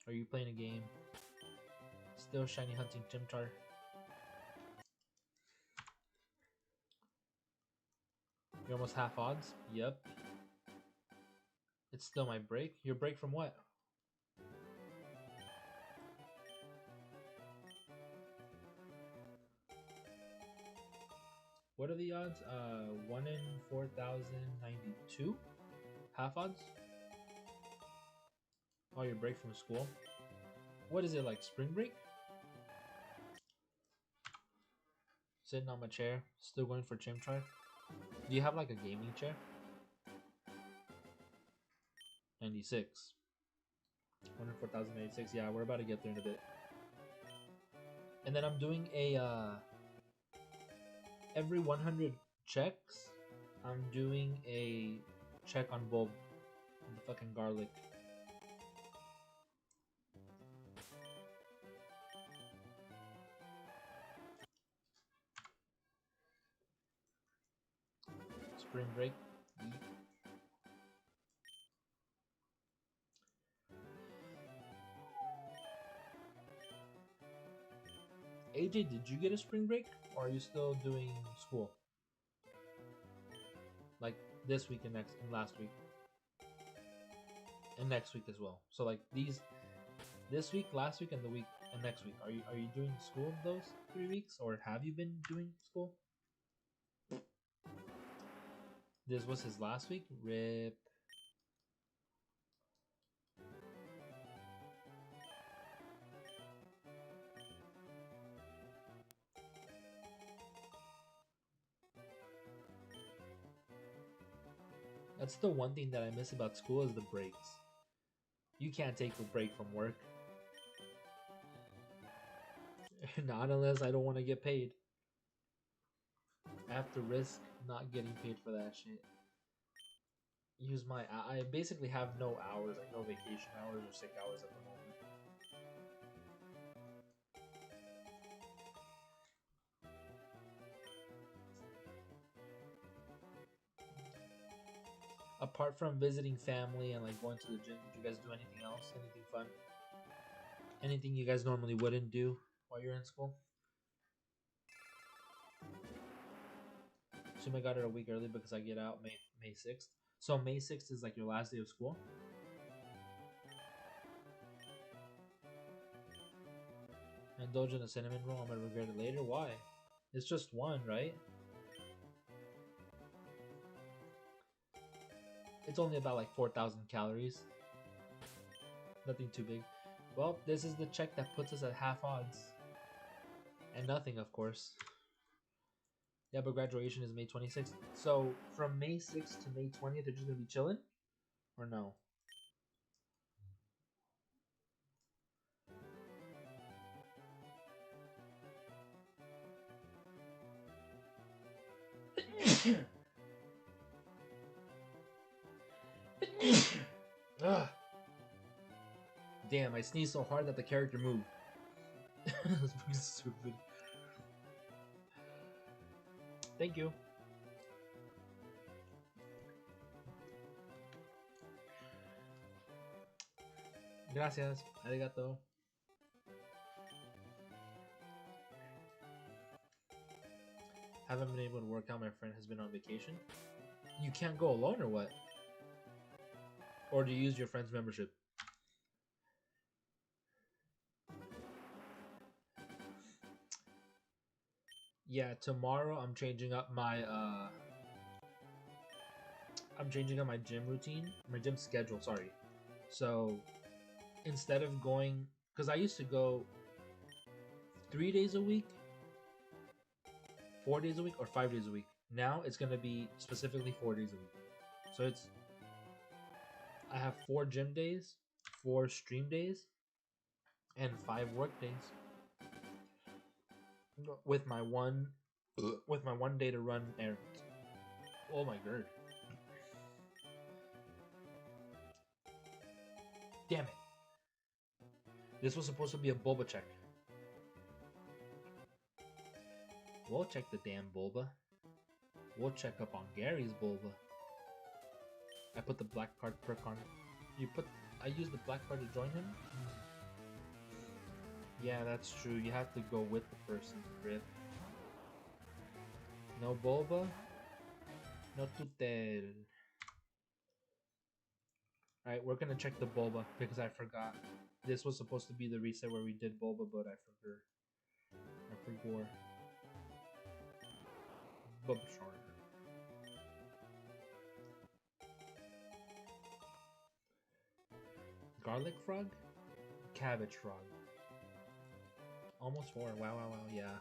Are you playing a game? Still shiny hunting Chimchar? You're almost half odds? Yep. It's still my break. Your break from what? What are the odds? 1 in 4,092? Half odds? Oh, your break from school? What is it, like spring break? Sitting on my chair, still going for Chimchar. Do you have like a gaming chair? 96. 1 in 4,086. Yeah, we're about to get there in a bit. And then I'm doing a every 100 checks, I'm doing a check on bulb, the fucking garlic. Spring break. AJ, did you get a spring break, or are you still doing school? Like this week and next and last week and next week as well. So like this week, last week, and the week and next week. Are you doing school those 3 weeks, or have you been doing school? This was his last week. Rip. That's the one thing that I miss about school is the breaks. You can't take a break from work. Not unless I don't want to get paid. I have to risk not getting paid for that shit. Use my I basically have no hours, like no vacation hours or sick hours at the moment. Apart from visiting family and like going to the gym, did you guys do anything else? Anything fun? Anything you guys normally wouldn't do while you're in school? Assume I got it a week early because I get out May 6th. So May 6th is like your last day of school? Indulge in a cinnamon roll, I'm gonna regret it later. Why? It's just one, right? It's only about like 4,000 calories. Nothing too big. Well, this is the check that puts us at half odds. And nothing, of course. Yeah, but graduation is May 26th. So from May 6th to May 20th, they're just gonna be chilling? Or no? Ugh. Damn, I sneezed so hard that the character moved. That's fucking stupid. Thank you. Gracias. Arigato. Haven't been able to work out. My friend has been on vacation. You can't go alone or what? Or do you use your friend's membership? Yeah, tomorrow I'm changing up my gym routine, my gym schedule, sorry. So instead of going, because I used to go 3 days a week, 4 days a week, or 5 days a week. Now it's gonna be specifically 4 days a week. So I have 4 gym days, 4 stream days, and 5 work days. With my one day to run errands. Oh my god. Damn it. This was supposed to be a Bulba check. We'll check the damn Bulba. We'll check up on Gary's Bulba. I put the black card perk on. I used the black card to join him? Yeah, that's true. You have to go with the person, Rip. No Bulba? No tutel. Alright, we're gonna check the Bulba because I forgot. This was supposed to be the reset where we did Bulba, but I forgot. Bulbasaur. Garlic frog? Cabbage frog. Almost 4. Wow, yeah.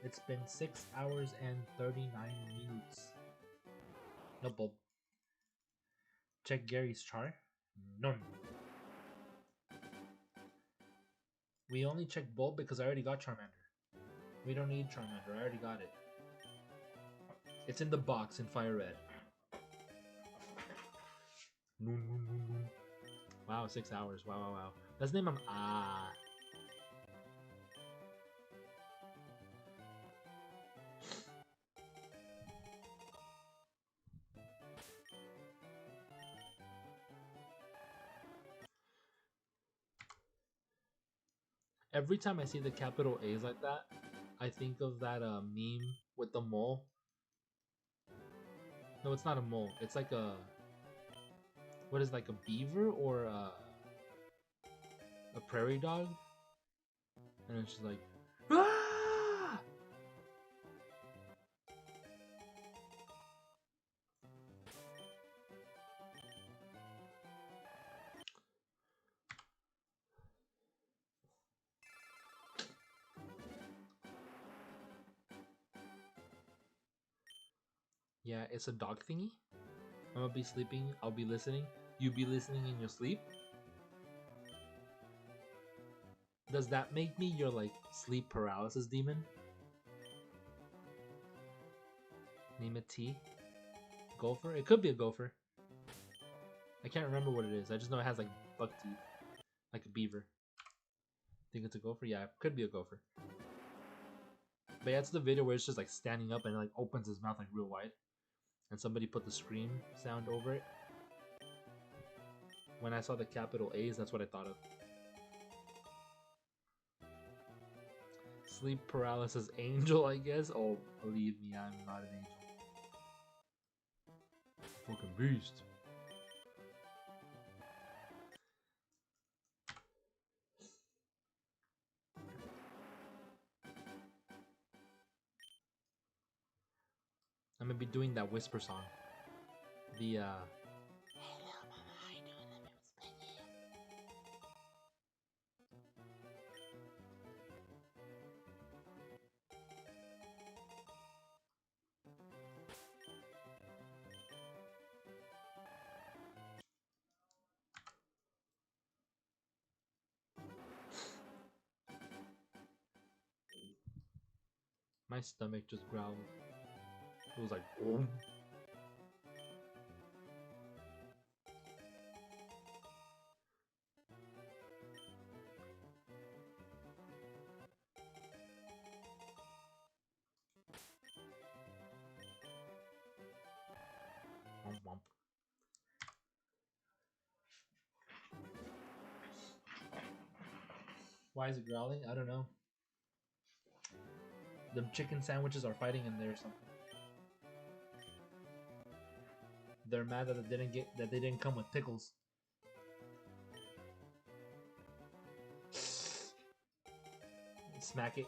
It's been 6 hours and 39 minutes. No bulb. Check Gary's char. None. We only check bulb because I already got Charmander. We don't need Charmander. I already got it. It's in the box in FireRed. Wow, 6 hours. Wow. Let's name him Ah. Every time I see the capital A's like that, I think of that meme with the mole. No, it's not a mole. It's like a... What is it, like a beaver or a prairie dog? And it's just like... Ah! Yeah, it's a dog thingy. I'm gonna be sleeping, I'll be listening. You be listening in your sleep? Does that make me your, like, sleep paralysis demon? Name it T. Gopher? It could be a gopher. I can't remember what it is. I just know it has, like, buck teeth. Like a beaver. Think it's a gopher? Yeah, it could be a gopher. But yeah, it's the video where it's just, like, standing up and it, like, opens his mouth, like, real wide. And somebody put the scream sound over it. When I saw the capital A's, that's what I thought of. Sleep paralysis angel, I guess? Oh, believe me, I'm not an angel. Fucking beast. I'm gonna be doing that whisper song. The my stomach just growled. It was like, oh. Womp womp. Why is it growling? I don't know. The chicken sandwiches are fighting in there or something. They're mad that they didn't come with pickles. Smack it.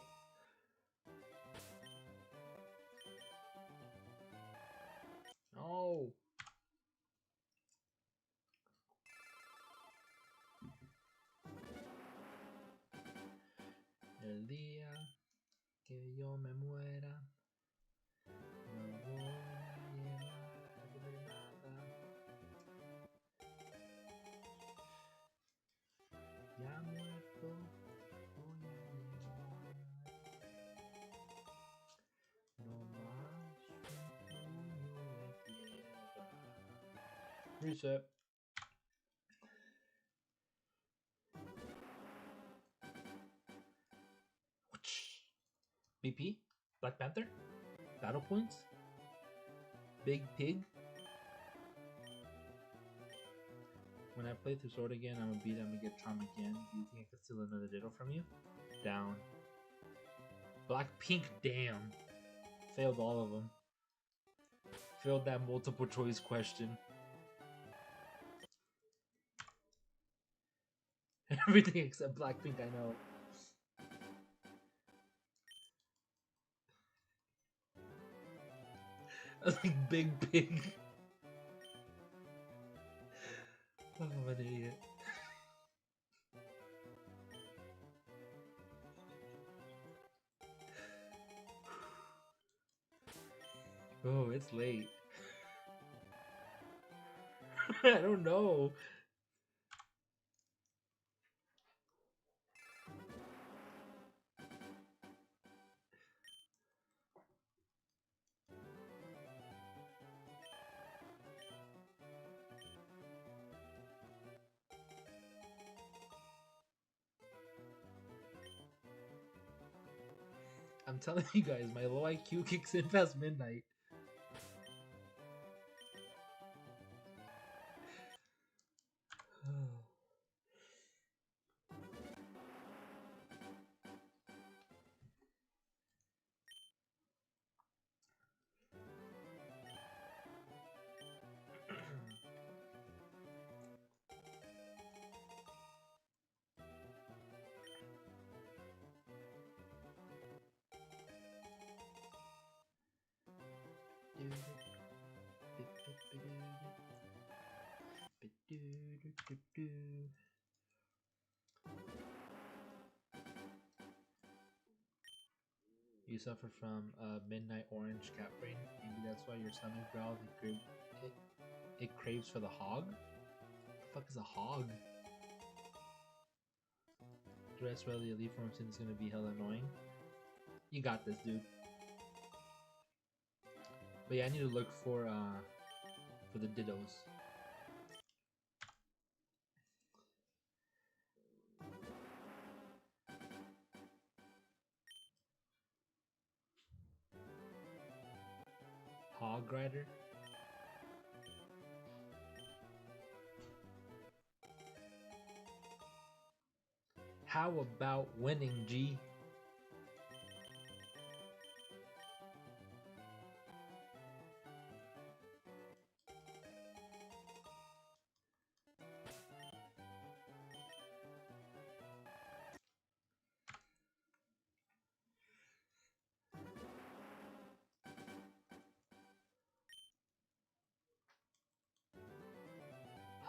Oh. El día que yo me muera, no voy a llevarle nada. Ya muerto, voy a llevar no más un puño de tierra. Reset. BP? Black Panther? Battle points? Big Pig? When I play through Sword again, I'm gonna beat him and get Charm again. Do you think I could steal another Ditto from you? Down. Black Pink, damn. Failed all of them. Failed that multiple choice question. Everything except Blackpink, I know. I was like, Big Pig. Oh, I'm an idiot. Oh, it's late. I don't know. I'm telling you guys, my low IQ kicks in past midnight. You suffer from midnight orange cat brain. Maybe that's why your stomach growls. It craves for the hog. What the fuck is a hog? Dress really a leaf form is gonna be hella annoying. You got this, dude. But yeah, I need to look for the Dittos. Hog Rider. How about winning, G?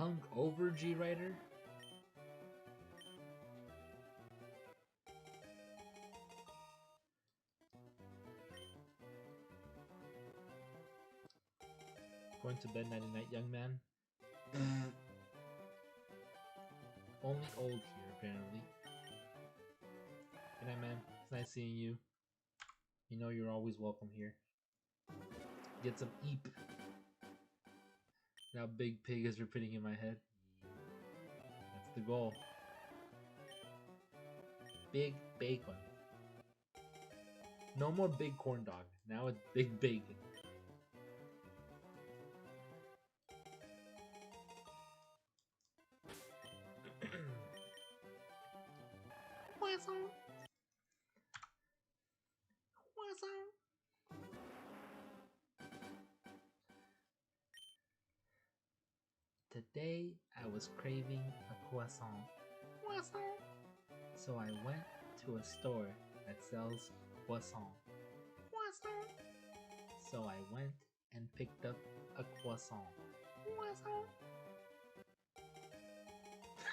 Hunk over G Writer? Going to bed nighty night, young man. Only old here, apparently. Good night, man. It's nice seeing you. You know you're always welcome here. Get some eep. Now Big Pig is repeating in my head. That's the goal. Big Bacon. No more Big Corn Dog. Now it's Big Bacon. Today I was craving a croissant. So I went to a store that sells croissant. So I went and picked up a croissant.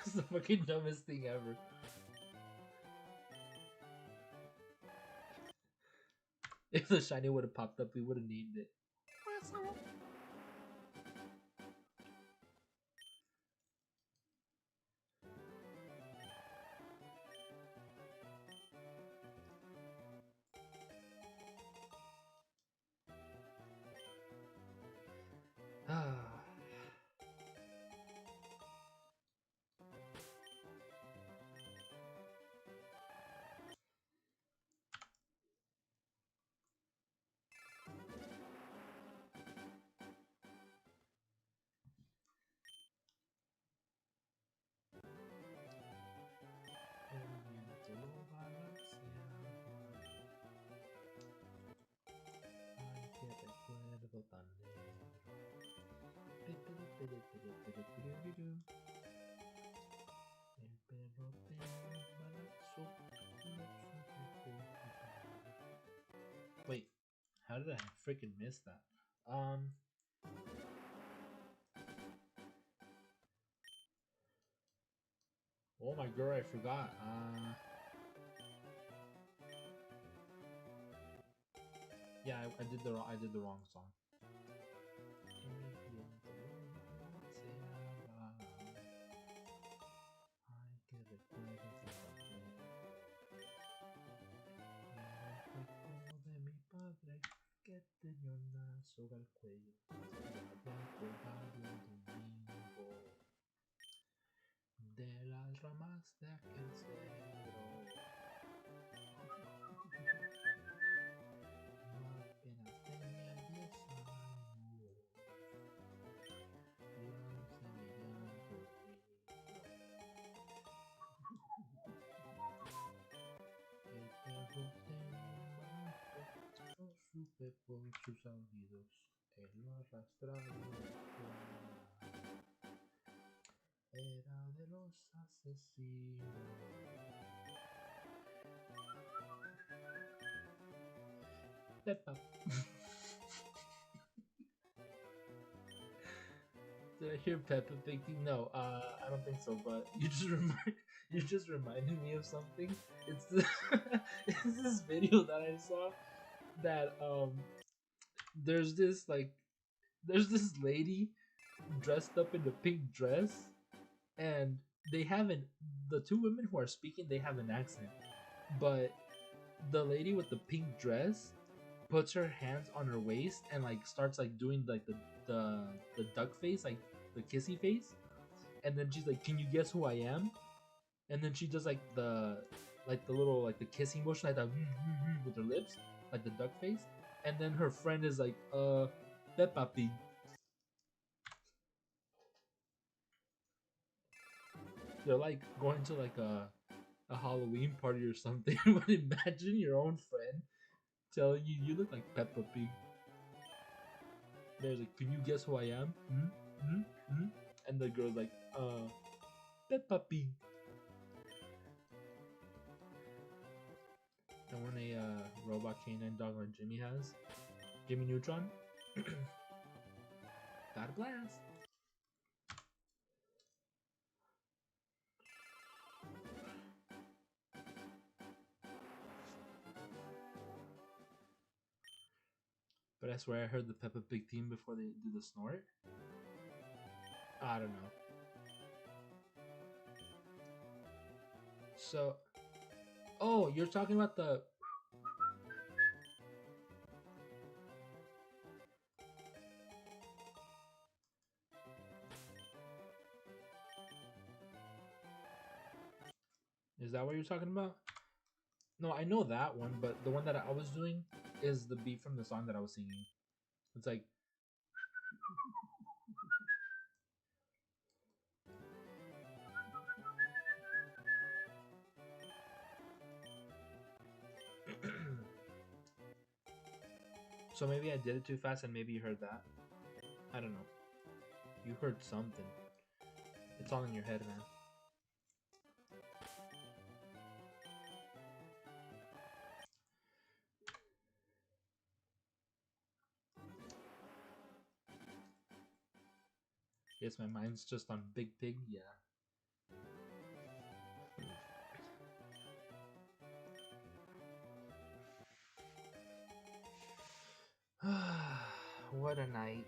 It's the fucking dumbest thing ever. If the shiny would have popped up, we would have named it. Wait, how did I freaking miss that? Oh my girl, I forgot. Yeah, I did the wrong song. De las ramas de aquel cedro. Apenas tenía 10 años. La semillante el perro temblaba. Lo supe por sus aullidos. Él lo arrastraba. Era de los asesinos. Peppa. Did I hear Peppa Pig? No, I don't think so. But you just reminded me of something. It's this, it's this video that I saw that there's this lady dressed up in a pink dress, and the two women who are speaking, they have an accent, but the lady with the pink dress puts her hands on her waist and like starts like doing like the duck face, like the kissy face, and then she's like, "Can you guess who I am?" And then she does like the little like the kissing motion like that with her lips, like the duck face, and then her friend is like, Peppa Pig." They're like going to like a Halloween party or something. But imagine your own friend telling you you look like Peppa Pig. There's like, "Can you guess who I am?" And the girl's like, Peppa Pig. I want a robot canine dog like Jimmy has. Jimmy Neutron. Got a blast. But I swear I heard the Peppa Pig theme before they did the snort. I don't know. So, oh, you're talking about the. Is that what you're talking about? No, I know that one, but the one that I was doing is the beat from the song that I was singing. It's like. So maybe I did it too fast and maybe you heard that. I don't know. You heard something. It's all in your head, man. Guess my mind's just on Big Pig. Yeah. What a night.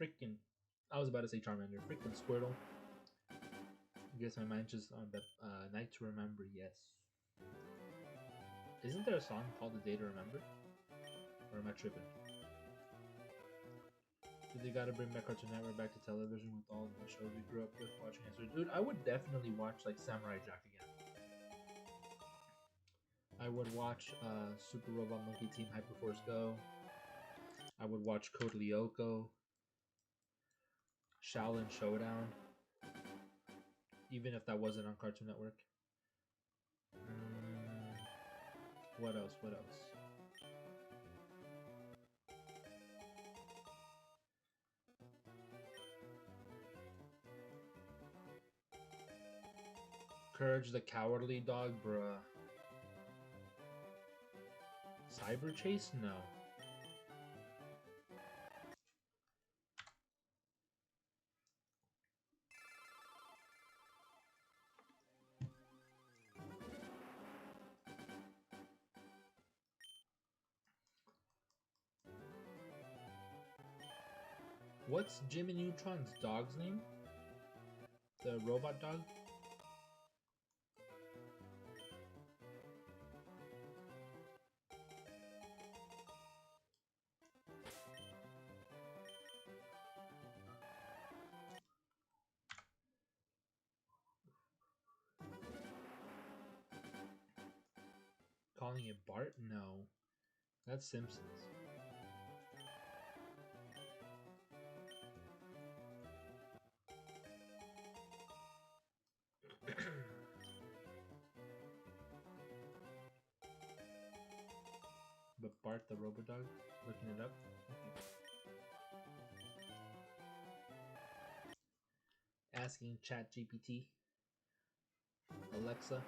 Freaking. I was about to say Charmander. Freaking Squirtle. I guess my mind's just on the night to remember. Yes. Isn't there a song called The Day to Remember? Or am I tripping? Dude, they gotta bring back Cartoon Network back to television with all the shows we grew up with watching. Dude, I would definitely watch like Samurai Jack again. I would watch Super Robot Monkey Team Hyperforce Go. I would watch Code Lyoko. Shaolin Showdown. Even if that wasn't on Cartoon Network. What else? What else? Courage the Cowardly Dog, bruh. Cyber Chase? No. What's Jimmy Neutron's dog's name? The robot dog? Calling it Bart? No. That's Simpsons. But Bart the robot dog? Looking it up? Okay. Asking ChatGPT. Alexa.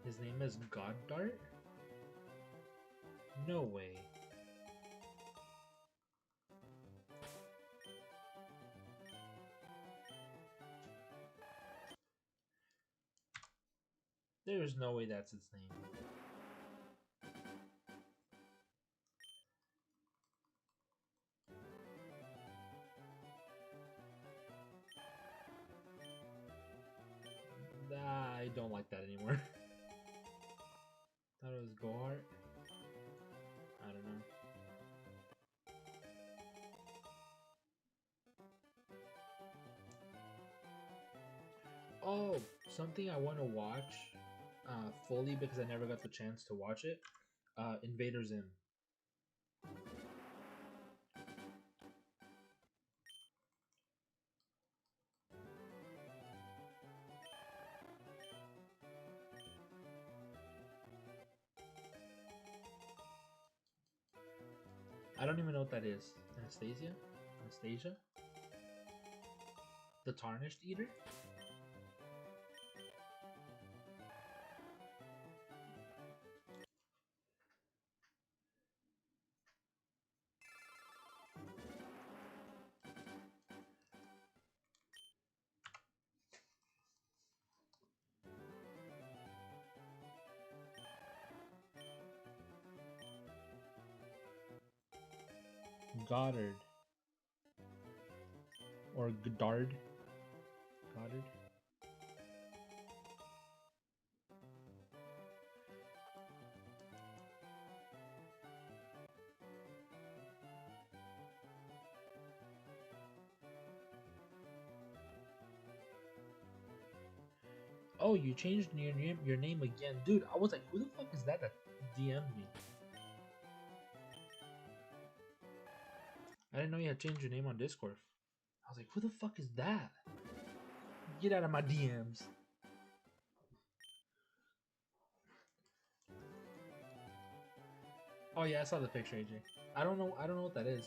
His name is Goddart? No way. There's no way that's its name. I don't like that anymore. Thought it was Gohart. I don't know. Oh, Something I want to watch fully because I never got the chance to watch it. Invader Zim. I don't even know what that is. Anastasia? Anastasia? The Tarnished Eater? Goddard. Or Goddard. Goddard? Oh, you changed your name again. Dude, I was like, who the fuck is that DM'd me? I didn't know you had changed your name on Discord. I was like, who the fuck is that? Get out of my DMs. Oh yeah, I saw the picture, AJ. I don't know what that is.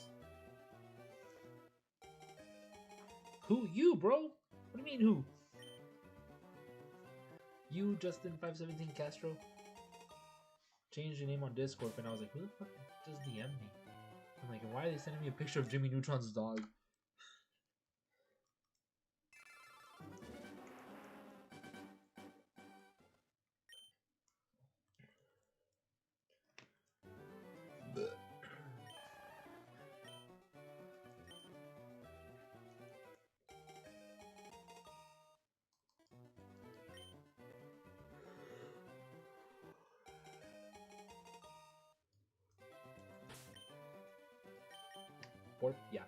Who? You, bro? What do you mean who? You, Justin517 Castro? Changed your name on Discord, and I was like, who the fuck just DM me? I'm like, why are they sending me a picture of Jimmy Neutron's dog? Or, yeah.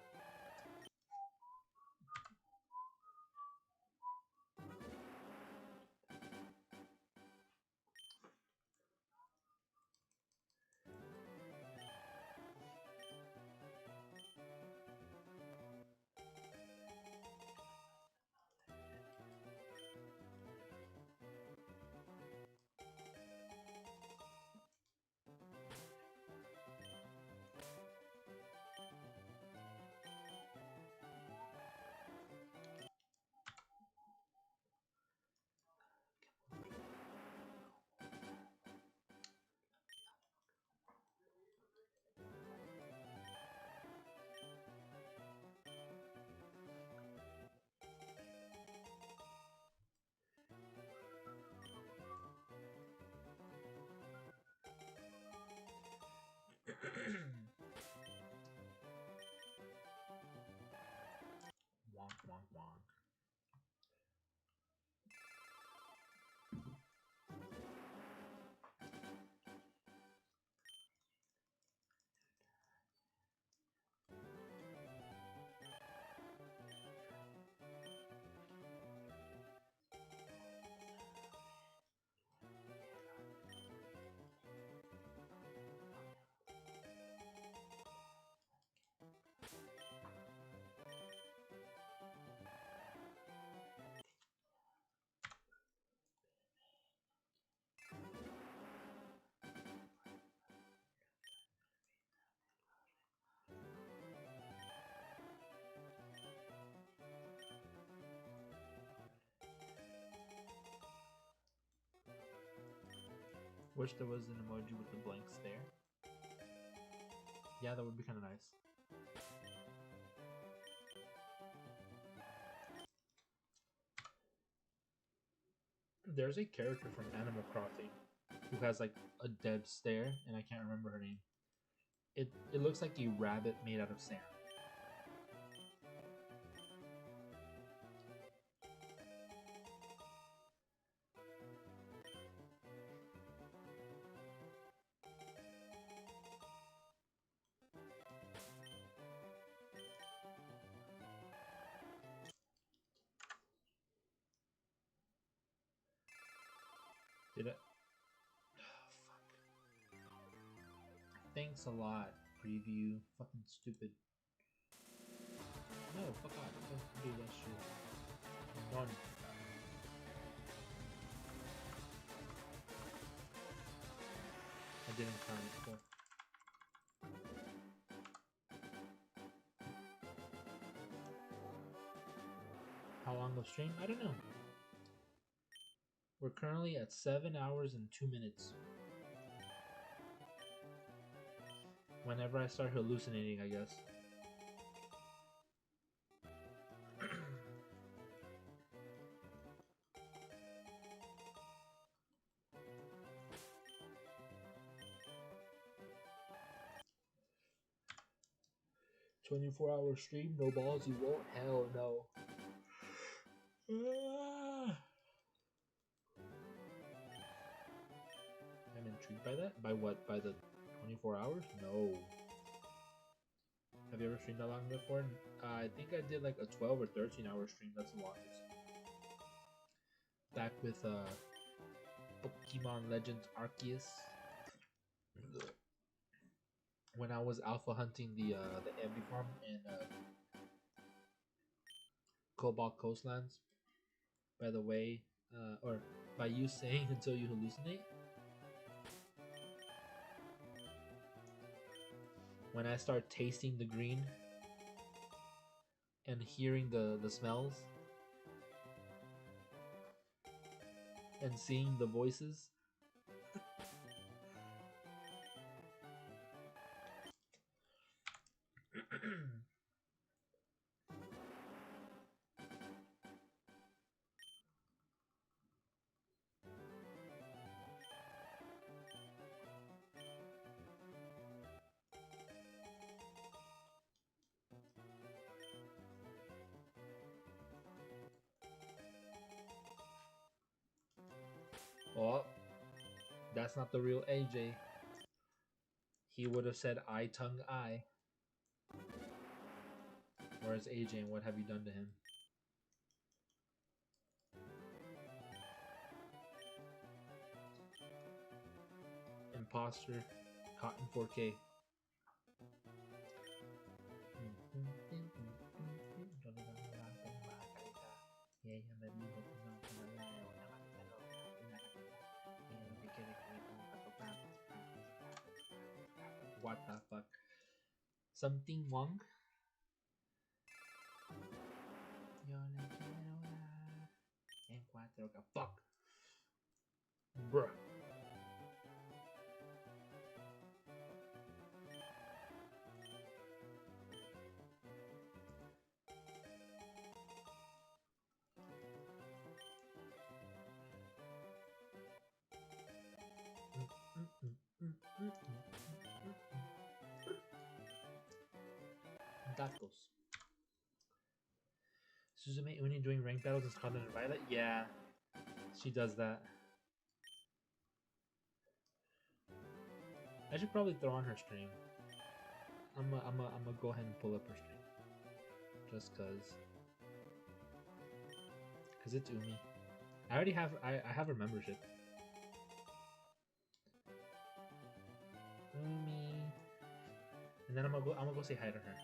Wonk, wonk, wonk. Wish there was an emoji with the blank stare. Yeah, that would be kind of nice. There's a character from Animal Crossing who has like a dead stare, and I can't remember her name. It looks like a rabbit made out of sand. thanks a lot, preview. Fucking stupid. No, fuck off. Don't do that shit. None. I didn't count it. Cool. How long of stream? I don't know. We're currently at 7 hours and 2 minutes. Whenever I start hallucinating, I guess. "24-hour stream, no balls, you won't." Hell no. I'm intrigued by that. By what? By the 24 hours? No. Have you ever streamed that long before? I think I did like a 12 or 13-hour stream. That's the longest. Back with Pokemon Legends Arceus. When I was alpha hunting the Ambi farm in Cobalt Coastlands. By the way, or by you saying until you hallucinate. When I start tasting the green and hearing the smells and seeing the voices. Oh, that's not the real AJ. He would have said "I tongue I." Where's AJ and what have you done to him? Imposter, caught in 4K. What the fuck? Something wrong? Fuck. Bruh. Tacos. Suzume Uni doing rank battles in Scarlet and Violet? Yeah, she does that. I should probably throw on her stream. I'm gonna go ahead and pull up her stream. Just cause it's Umi. I already have I have her membership. Umi. And then I'm gonna go say hi to her.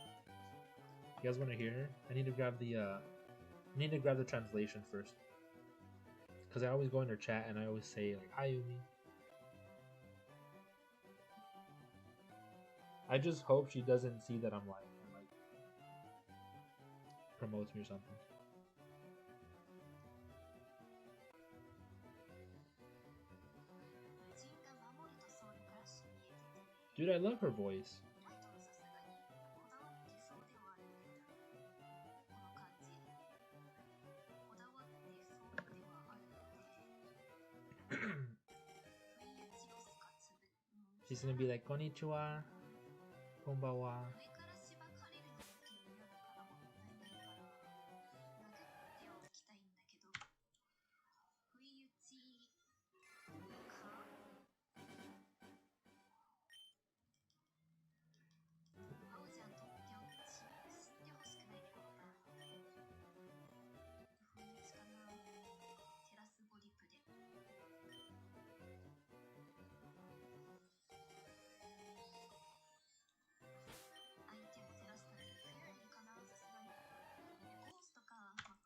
You guys wanna hear her? I need to grab the translation first. Cause I always go in her chat and I always say like hi Umi. I just hope she doesn't see that I'm live and like promotes me or something. Dude, I love her voice. She's gonna be like, "Konnichiwa, konbawa."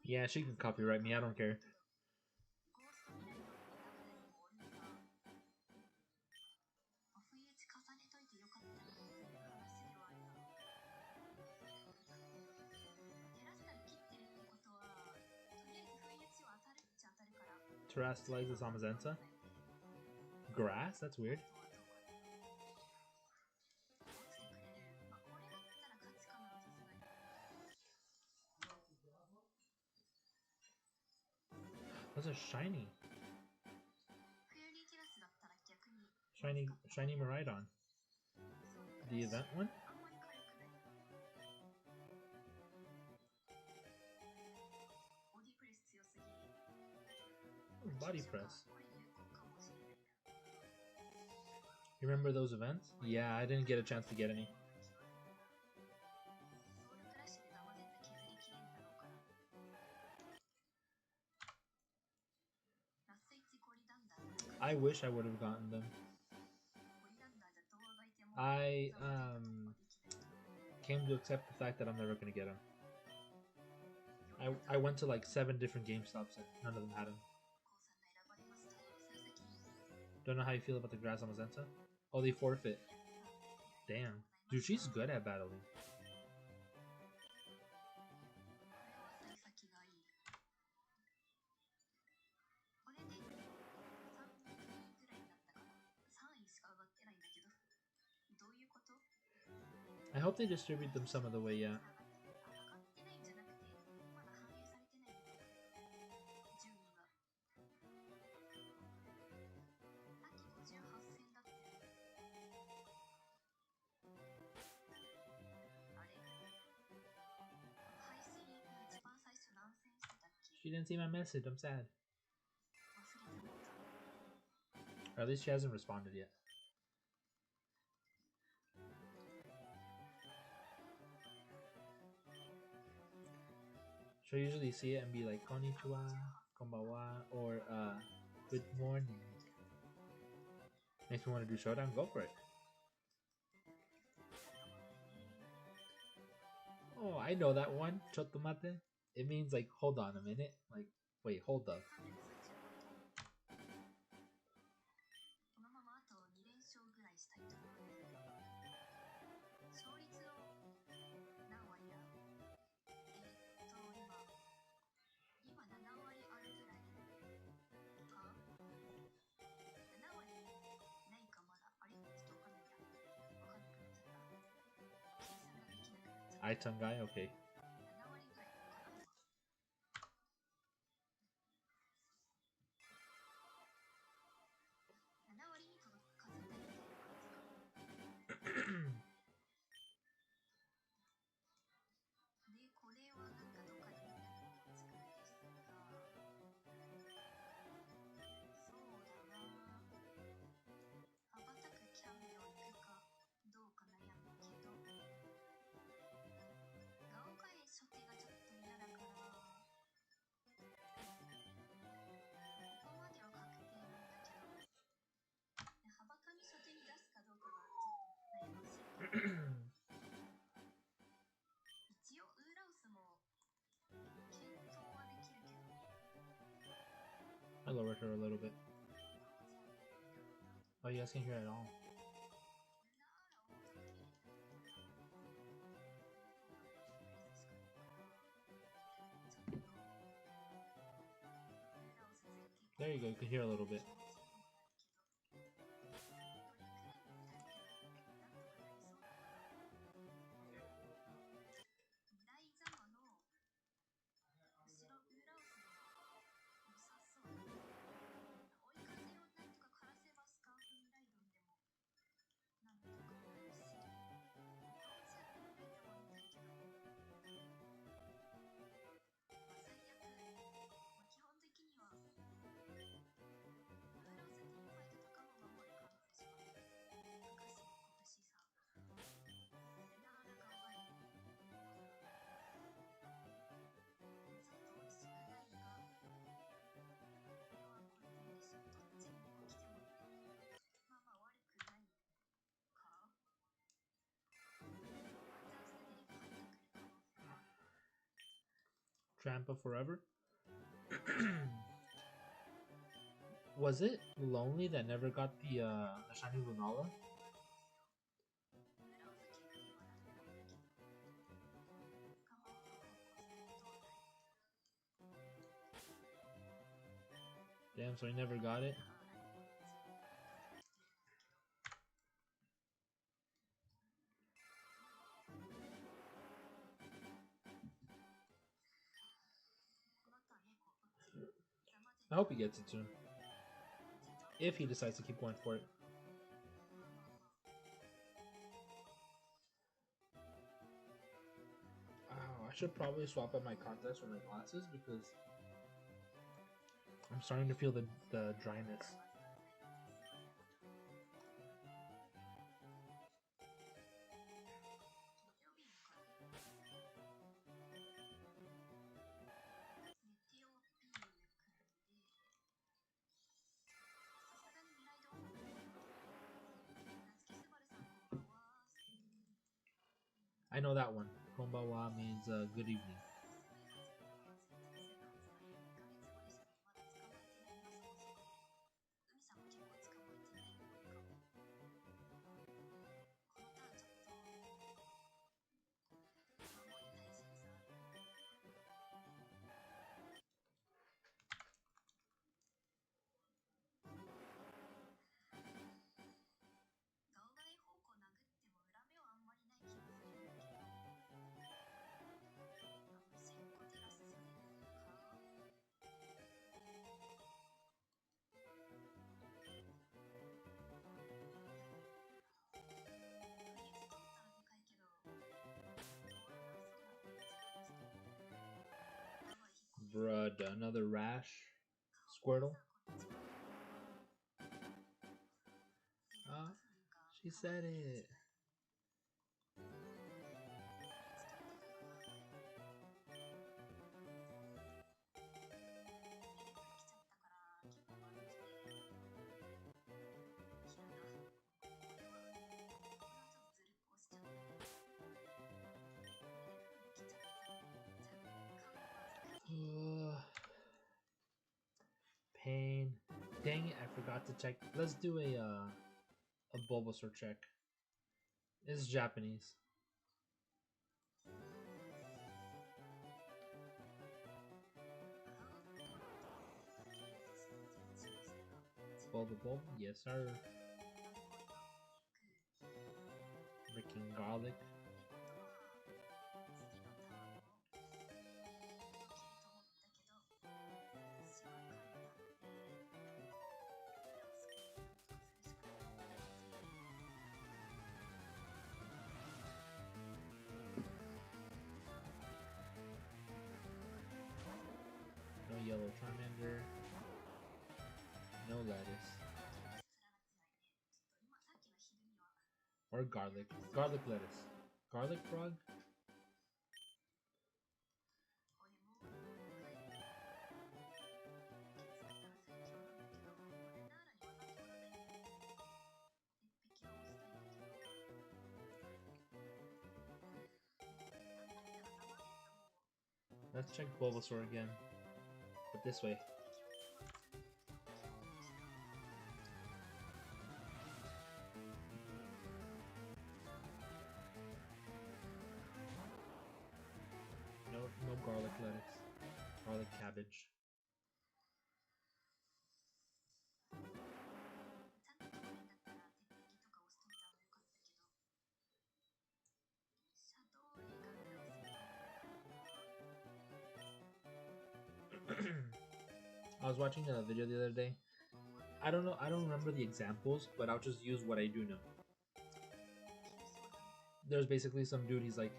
Yeah, she can copyright me. I don't care. Terrestrializes Amazenta. Grass? That's weird. Those are shiny. Shiny Miraidon. The event one? Oh, body press. You remember those events? Yeah, I didn't get a chance to get any. I wish I would have gotten them. I came to accept the fact that I'm never gonna get them. I went to like 7 different GameStops and none of them had them. Don't know how you feel about the grass Amazenta. Oh, they forfeit. Damn. Dude, she's good at battling. I hope they distribute them some of the way, yeah. She didn't see my message, I'm sad. Or at least she hasn't responded yet. She'll usually see it and be like, konnichiwa, konbawa, or good morning. Makes me want to do showdown, go for it. Oh, I know that one, chotomate. It means like, hold on a minute. Like, wait, hold up. Aitangai, okay. I lowered her a little bit. Oh, you guys can't hear it at all. There you go, you can hear a little bit. Trampa forever. Was it Lonely that never got the shiny Lunala? Damn, so he never got it. I hope he gets it soon. If he decides to keep going for it. I should probably swap out my contacts for my glasses because I'm starting to feel the dryness. I know that one. Konbawa means good evening. Bruh, another rash. Squirtle. She said it. Pain. Dang it, I forgot to check. Let's do a Bulbasaur check. It's Japanese. Bulba, yes sir. Freaking garlic. No yellow Charmander. No lettuce. Or garlic. Garlic lettuce. Garlic frog? Let's check Bulbasaur again. But this way. No garlic lettuce. Garlic cabbage. I was watching a video the other day. I don't remember the examples, but I'll just use what I do know. There's basically some dude, he's like,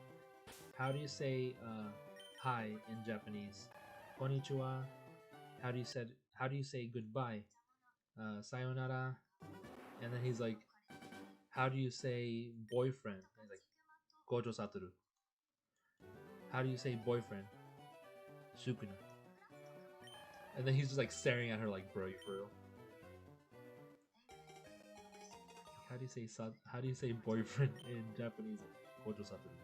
how do you say hi in Japanese? Konnichiwa. How do you say goodbye? Sayonara. And then he's like, how do you say boyfriend? And he's like, Gojo Satoru. How do you say boyfriend? Sukuna. And then he's just like staring at her like, bro, you for real? How do you say boyfriend in Japanese? Gojo Satoru.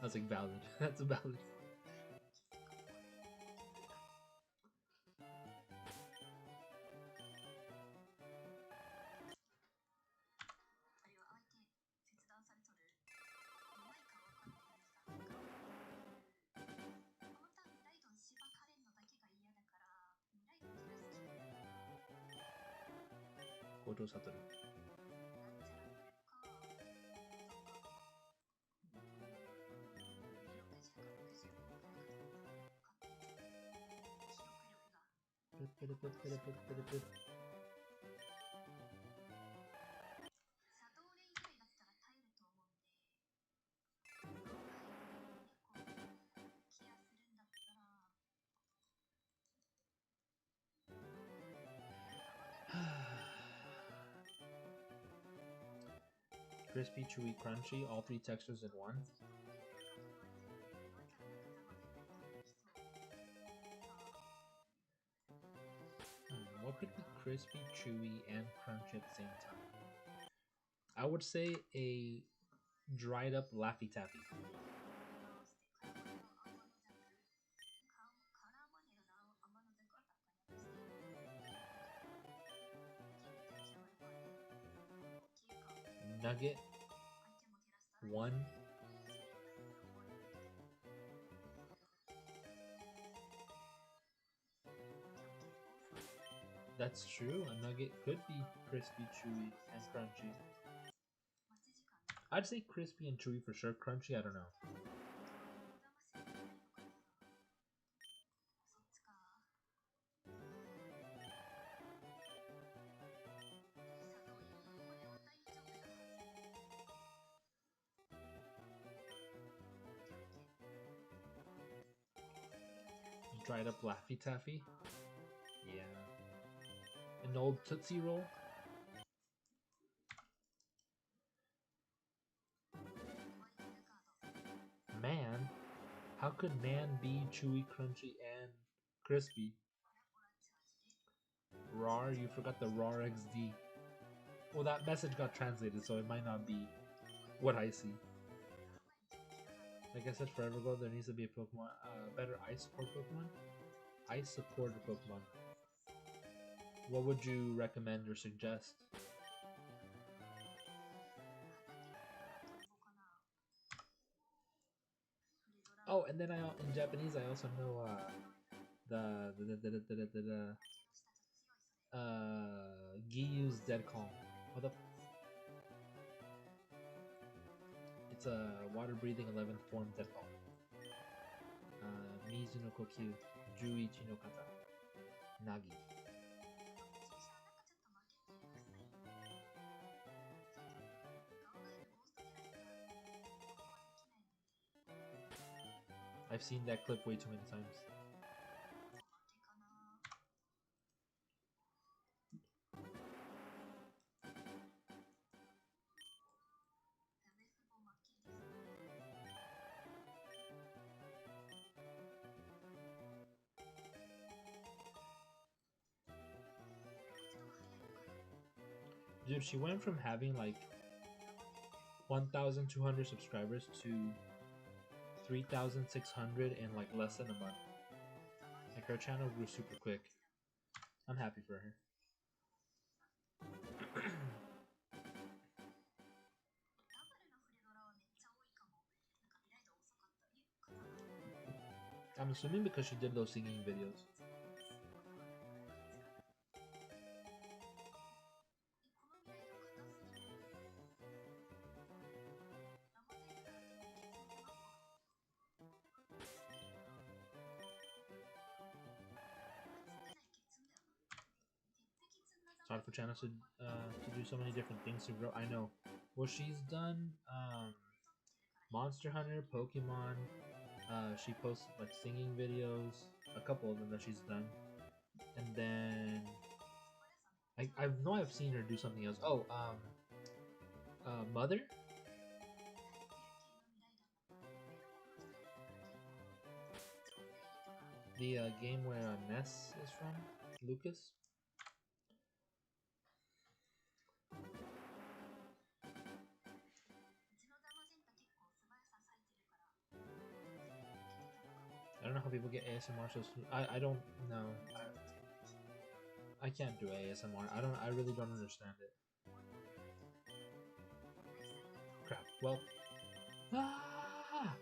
I was like, valid. That's valid. Goto Satoru. Crispy, chewy, crunchy, all three textures in one. What could be crispy, chewy, and crunchy at the same time? I would say a dried up Laffy Taffy. Nugget 1. That's true. A nugget could be crispy, chewy, and crunchy. I'd say crispy and chewy for sure. Crunchy, I don't know. Dried up Laffy Taffy. Yeah. An old Tootsie Roll. Man. How could man be chewy, crunchy, and crispy? RAR, you forgot the RAR XD. Well, that message got translated, so it might not be what I see. Like I said, forever ago, there needs to be a Pokemon, better ice support Pokemon. Ice supporter Pokemon. What would you recommend or suggest? Oh, and then in Japanese, I also know Giyu's Dead Calm. What the? It's a water-breathing 11th form Dead Calm. Mizu no Kokyu, Juichi no Kata, Nagi. I've seen that clip way too many times. Dude, she went from having like 1,200 subscribers to 3,600 in like less than a month. Like her channel grew super quick. I'm happy for her. I'm assuming because she did those singing videos. It's hard for channels to do so many different things to grow. I know. Well, she's done Monster Hunter, Pokemon. She posts like singing videos, a couple of them that she's done, and then I know I've seen her do something else. Oh, Mother. The game where Ness is from, Lucas. people get ASMR so soon. I don't know. I can't do ASMR. I really don't understand it. Crap. Well. Ah!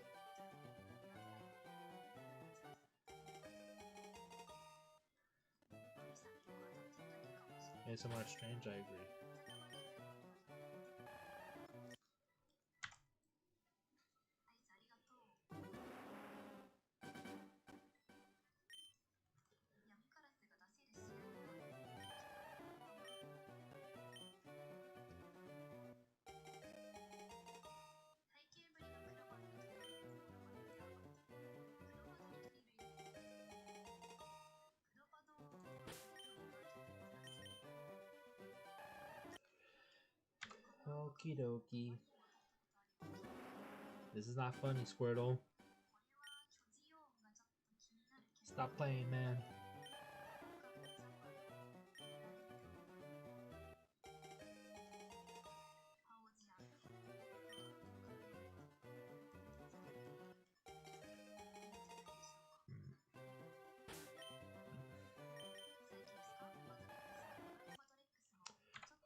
ASMR is strange, I agree. Okie dokie. This is not funny, Squirtle. Stop playing, man.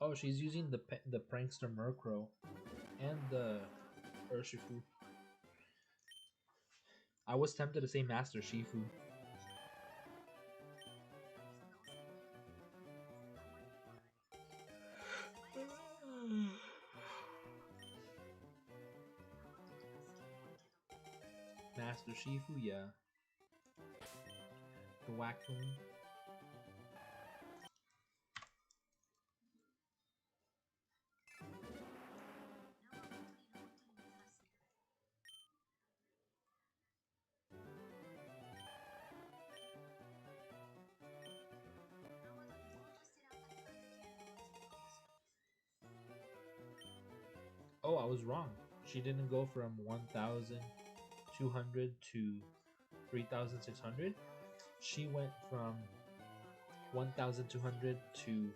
Oh, she's using the prankster Murkrow and the Urshifu. I was tempted to say Master Shifu. Master Shifu, yeah. The Wackoon. Oh, I was wrong. She didn't go from 1,200 to 3,600. She went from 1,200 to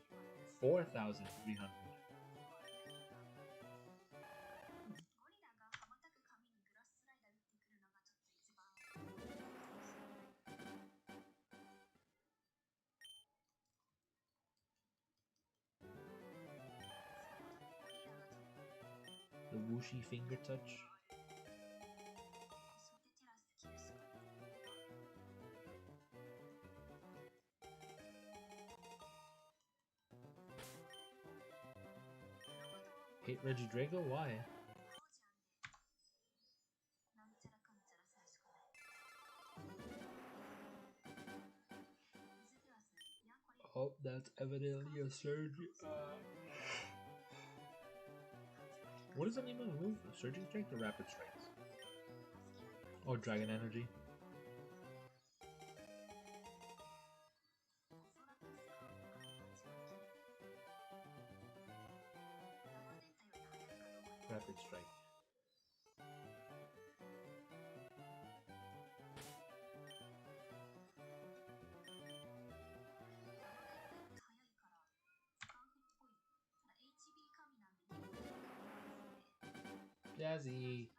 4,300. The whooshy finger touch. Hate Regidrago? Why? Oh, that's evidently a surgery. What is the name of the move? Surging Strike or Rapid Strikes? Oh, Dragon Energy. Rapid Strike. Jazzy.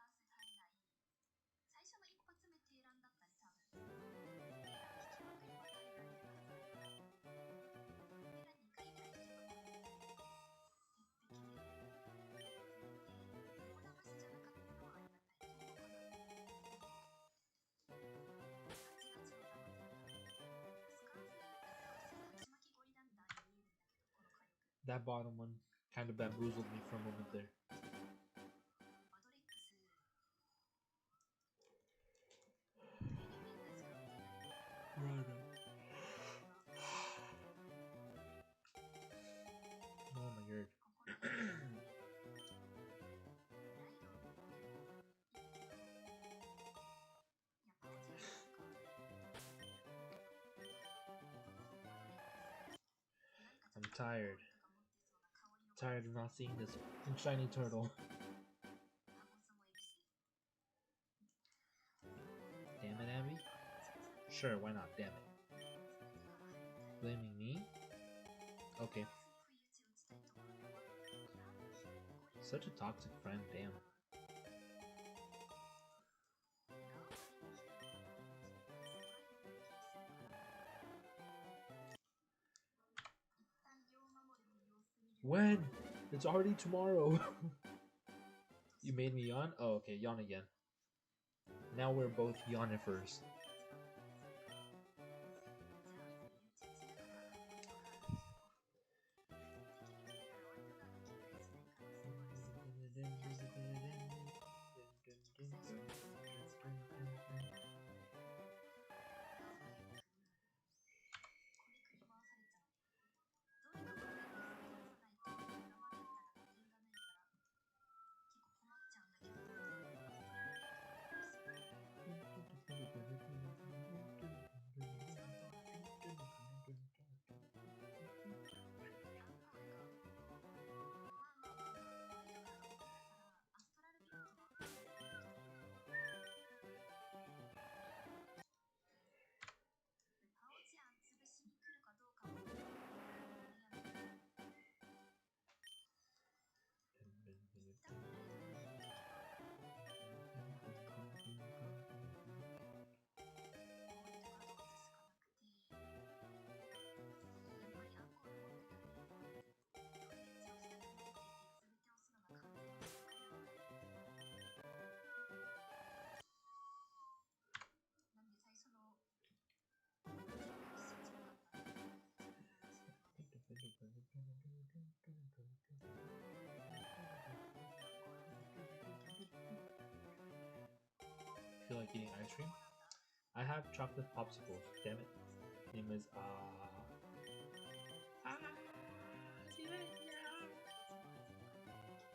That bottom one kind of bamboozled me for a moment there. Oh my god. I'm tired. Tired of not seeing this shiny turtle. Damn it, Abby. Sure, why not? Damn it. Blaming me? Okay. Such a toxic friend, damn. When? It's already tomorrow. You made me yawn? Oh, okay, yawn again. Now we're both yawnifers. Feel like eating ice cream? I have chocolate popsicles. Damn it. Name is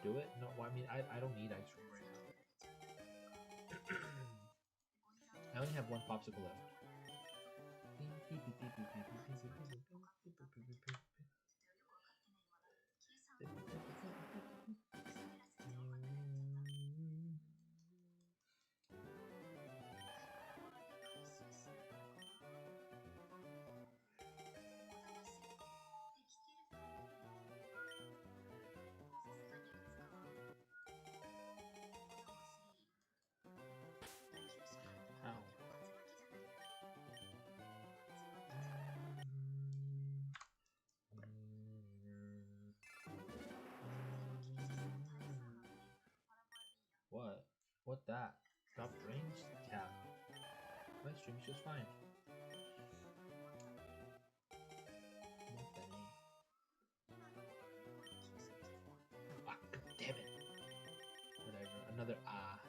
do it? No, well, I mean I don't need ice cream right now. I only have one popsicle left. Ow. What? What that? Dropped range? Cap. My stream's just fine. Ah, damn it. Whatever. Another ah.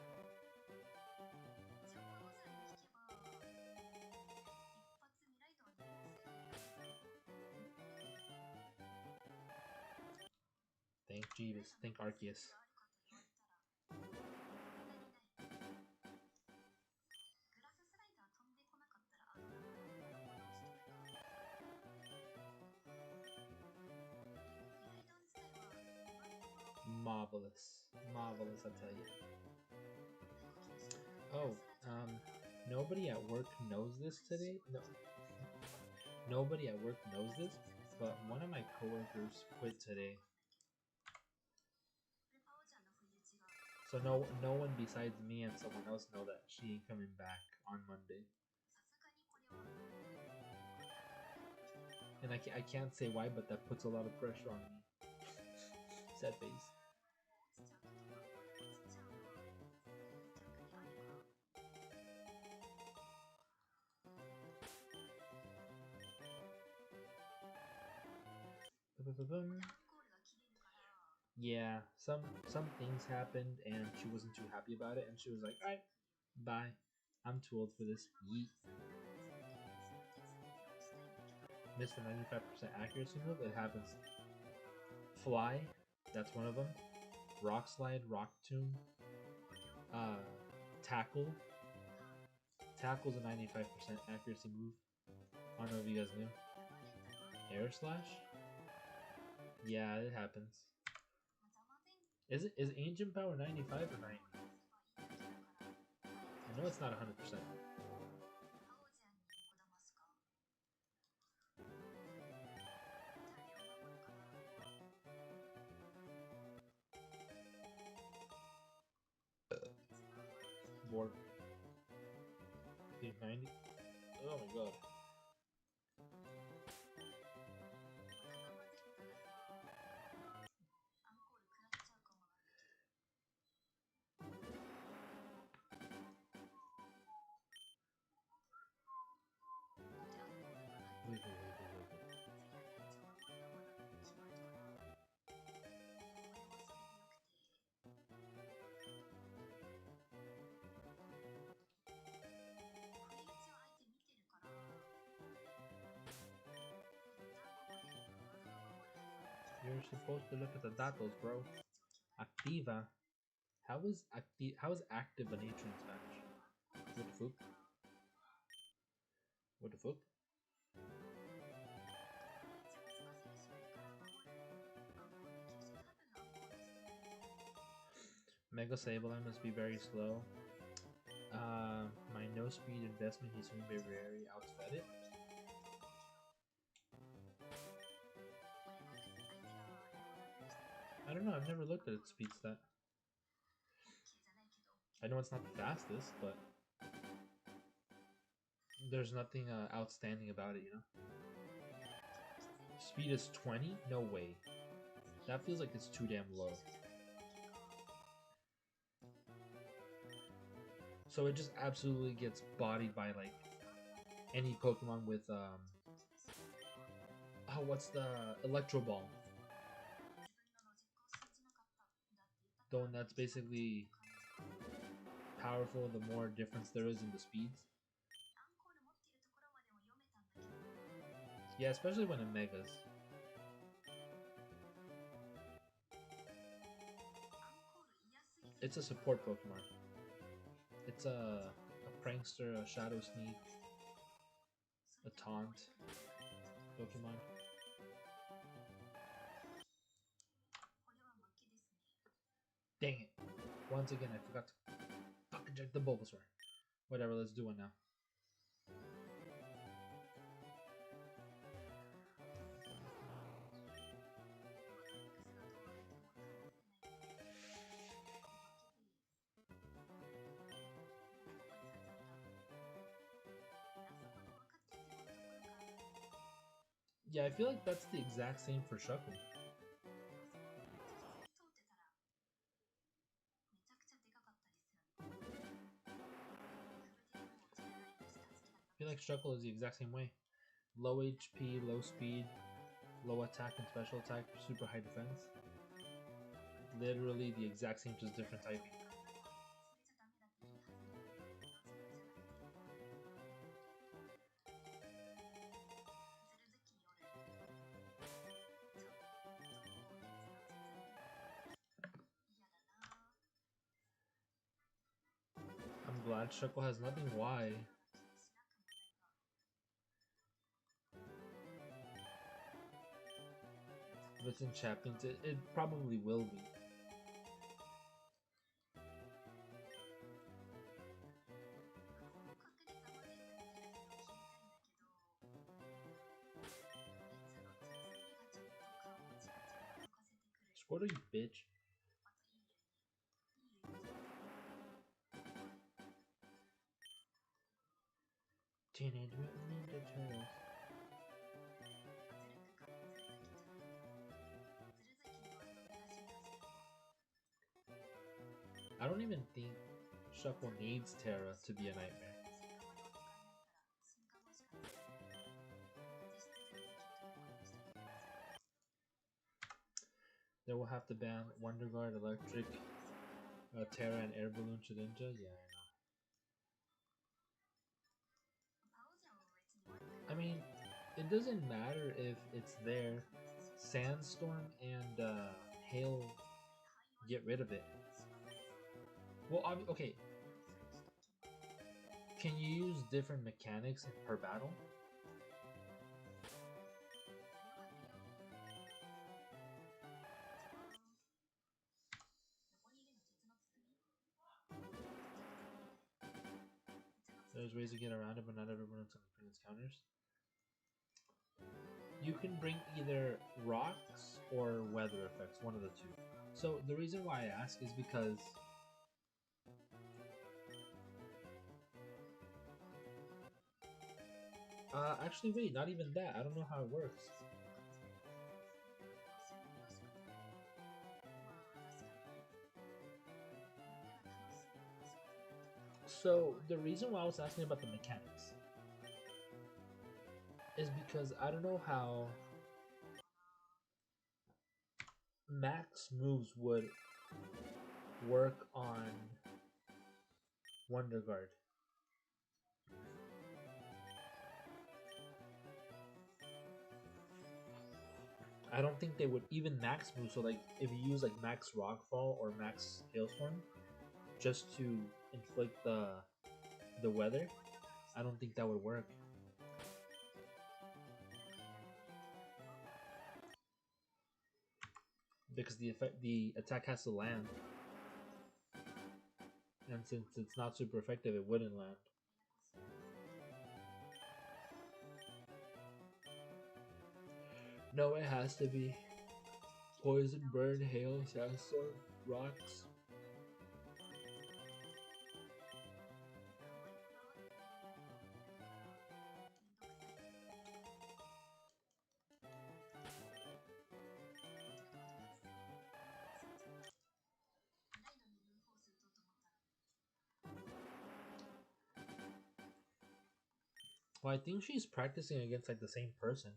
Thank Jeeves. Thank Arceus. Marvelous. Marvelous, I tell you. Oh, nobody at work knows this today. No, nobody at work knows this, but one of my coworkers quit today. So no one besides me and someone else know that she ain't coming back on Monday. And I can't say why, but that puts a lot of pressure on me. Sad face. Yeah, some things happened and she wasn't too happy about it, and she was like, "Alright, bye. I'm too old for this. Yeet." Missed the 95% accuracy move. It happens. Fly, that's one of them. Rock slide, rock tomb. Tackle. Tackle's a 95% accuracy move. I don't know if you guys knew. Air slash. Yeah, it happens. Is ancient power 95 or 90? I know it's not 100%. Board. 90. Oh my god. supposed to look at the datos, bro. Activa. How is active an nature in Spanish? What the fuck? What the fuck? Mega Sableye must be very slow. My no speed investment, he's going to be very outfed it. I don't know, I've never looked at its speed stat. I know it's not the fastest, but there's nothing outstanding about it, you know? Speed is 20? No way. That feels like it's too damn low. So it just absolutely gets bodied by like any Pokemon with what's the Electro Ball? The one that's basically powerful the more difference there is in the speeds. Yeah, especially when it megas. It's a support Pokemon. It's a prankster, a shadow sneak, a taunt Pokemon. Dang it. Once again, I forgot to fucking check the Bulbasaur. Whatever, let's do one now. Yeah, I feel like that's the exact same for Shuckle. I feel like Shuckle is the exact same way. Low HP, low speed, low attack and special attack, super high defense. Literally the exact same, just different typing. I'm glad Shuckle has nothing. Why? If it's in Champions, it probably will be. Squirtle, you bitch. Teenage Mutant Ninja Turtles. I don't even think Shuckle needs Terra to be a nightmare. They will have to ban Wonder Guard, Electric, Terra, and Air Balloon Shedinja. Yeah, I know. I mean, it doesn't matter if it's there. Sandstorm and Hail get rid of it. Well, okay. Can you use different mechanics per battle? There's ways to get around it, but not everyone can bring its counters. You can bring either rocks or weather effects, one of the two. So the reason why I ask is because actually wait, not even that. I don't know how it works. So the reason why I was asking about the mechanics is because I don't know how max moves would work on Wonder Guard. I don't think they would even max move. So like if you use like max rockfall or max hailstorm just to inflict the weather, I don't think that would work. Because the attack has to land. And since it's not super effective, it wouldn't land. No, it has to be poison, burn, hail, sandstorm, rocks. Well, I think she's practicing against like the same person.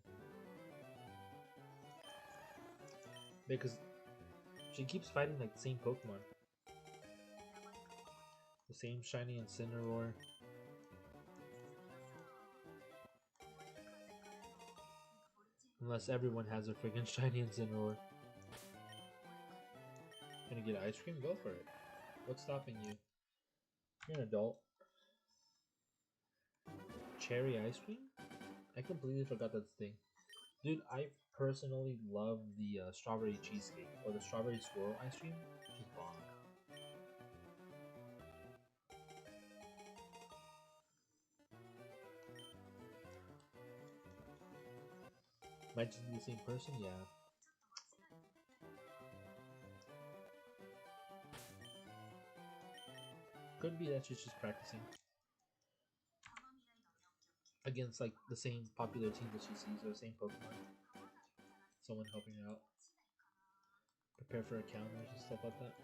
Because she keeps fighting like the same Pokemon. The same shiny Incineroar. Unless everyone has a freaking shiny Incineroar. Gonna get ice cream? Go for it. What's stopping you? You're an adult. Cherry ice cream? I completely forgot that's the thing. Dude, I personally love the strawberry cheesecake or the strawberry swirl ice cream. Just bomb. Might just be the same person? Yeah. Could be that she's just practicing against like the same popular teams that she sees or the same Pokemon. Someone helping her out. Prepare for encounters and stuff like that.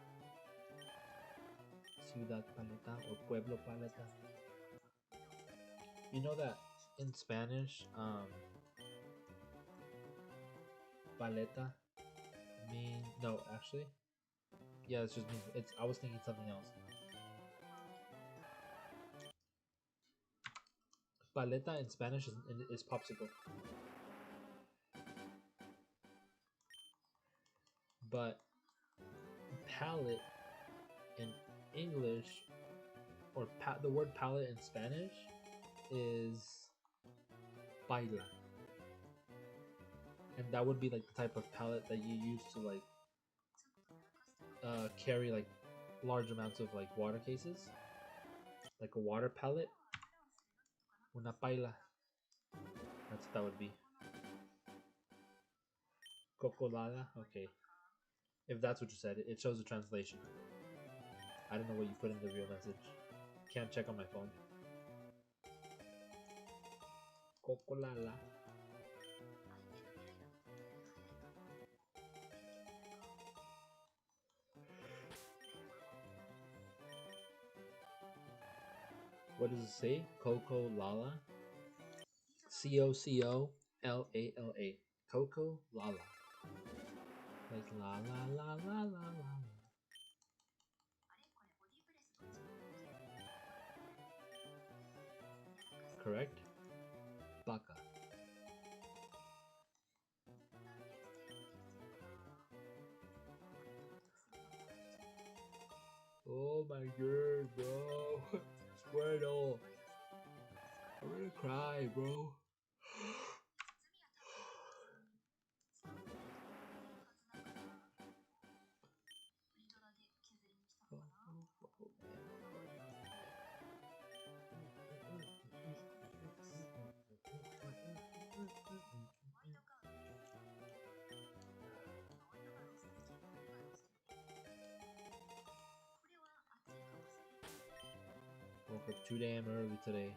Ciudad Paleta or Pueblo Paleta. You know that in Spanish, paleta mean no, actually, yeah, it's just means it's. I was thinking something else. Paleta in Spanish is popsicle, but palette in English or the word palette in Spanish is baila, and that would be like the type of palette that you use to like carry like large amounts of like water cases, like a water palette. Una paila. That's what that would be. Cocolada. Okay. If that's what you said, it shows the translation. I don't know what you put in the real message. Can't check on my phone. Cocolala. What does it say? Coco Lala? Cocolala. Coco Lala. Like la la la la la la. Correct? Baka. Oh my god, bro. Squirtle. I'm gonna cry, bro. Woke up too damn early today.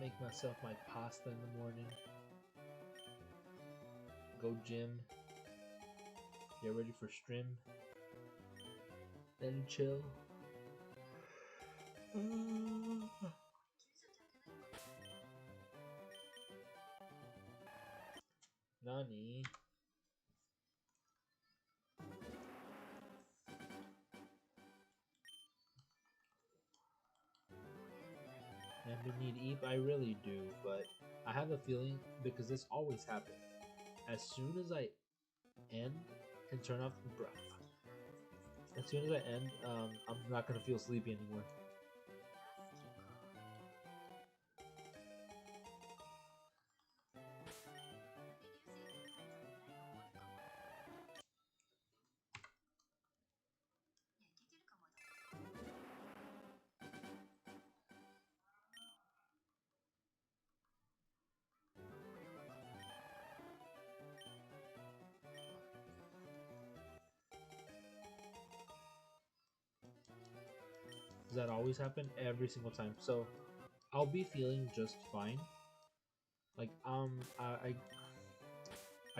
Make myself my pasta in the morning. Go gym. Get ready for stream. Then chill. Nani? need Eve, I really do, but I have a feeling because this always happens. As soon as I end and turn off the breath, as soon as I end, I'm not gonna feel sleepy anymore. Does that always happen? Every single time. So I'll be feeling just fine. Like I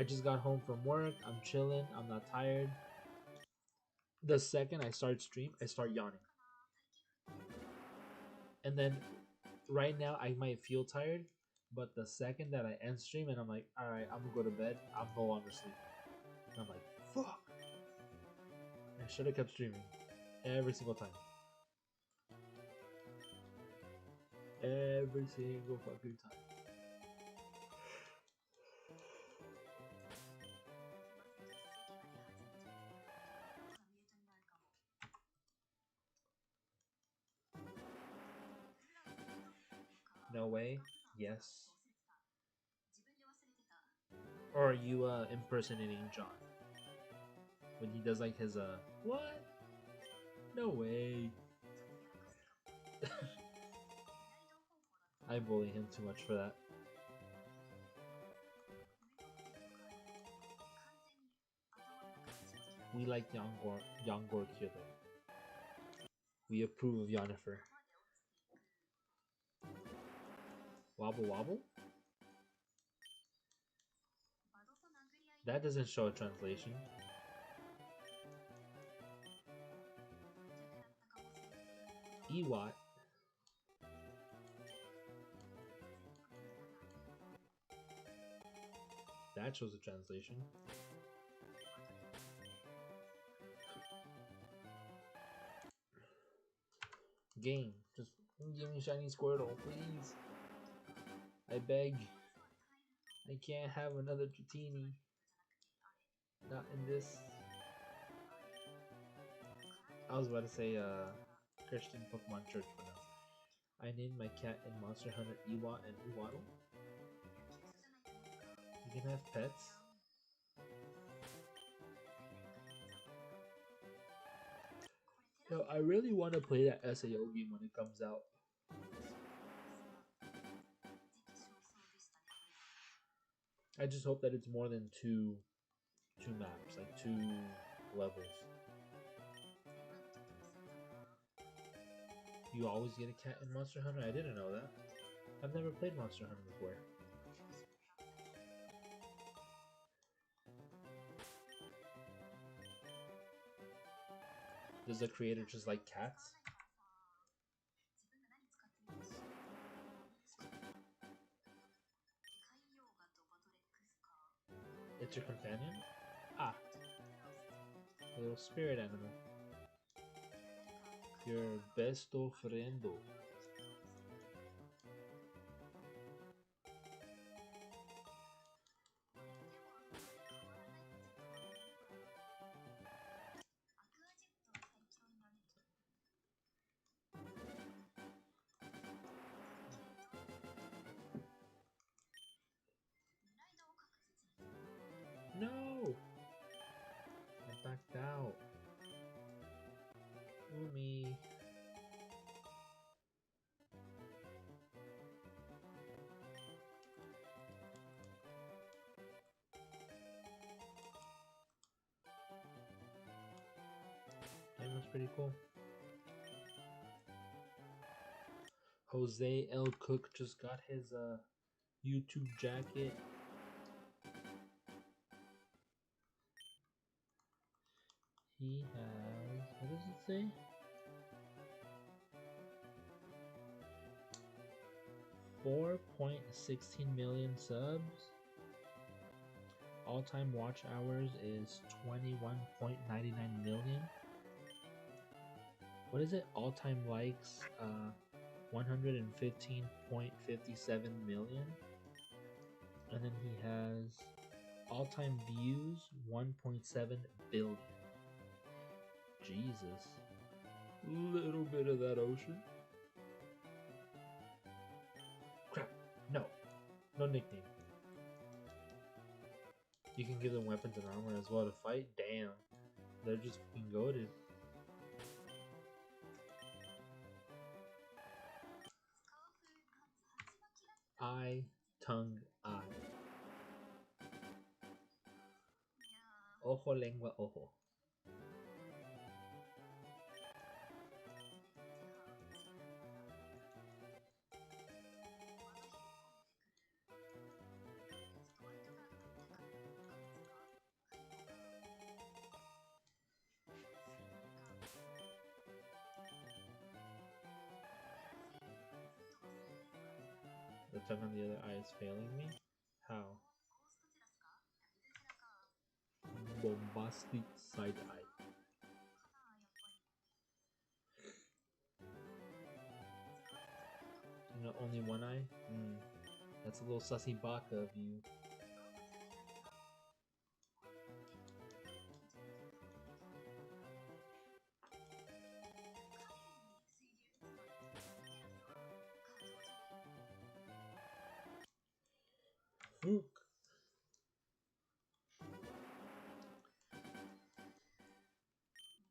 just got home from work. I'm chilling. I'm not tired. The second I start stream, I start yawning. And then right now I might feel tired, but the second that I end stream and I'm like, all right, I'm gonna go to bed. I'm no longer sleeping. And I'm like, fuck. I should have kept streaming every single time. Every single fucking time. No way. Yes. Or are you impersonating John when he does like his what? No way. I bully him too much for that. We like Yongor Killer. We approve of Yennefer. Wobble wobble? That doesn't show a translation. Ewat. That shows a translation. Game, just give me shiny Squirtle, please. I beg. I can't have another Dratini. Not in this. I was about to say Christian Pokemon Church, but no. I named my cat in Monster Hunter Ewat and Ewaddle. You can have pets. Yo, I really want to play that SAO game when it comes out. I just hope that it's more than two maps, like 2 levels. You always get a cat in Monster Hunter? I didn't know that. I've never played Monster Hunter before. Does the creator just like cats? It's your companion? Ah. A little spirit animal. Your besto friendo. No! I backed out. Umi. That was pretty cool. Jose L. Cook just got his YouTube jacket. He has, what does it say? 4.16 million subs. All-time watch hours is 21.99 million. What is it? All-time likes, 115.57 million. And then he has all-time views 1.7 billion. Jesus. Little bit of that ocean. Crap. No. No nickname. You can give them weapons and armor as well to fight? Damn. They're just fucking goated. Eye, tongue, eye. Ojo, lengua, ojo. The tongue on the other eye is failing me? How? Bombastic side eye. You know, only one eye? That's a little sussy baka of you. Fook.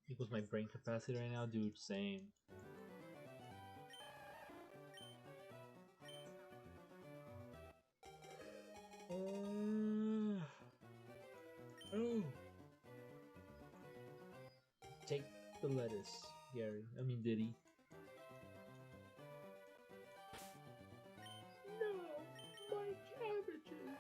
Equals my brain capacity right now? Dude, same. Oh. Take the lettuce, Gary. I mean, Diddy. No, my cabbages.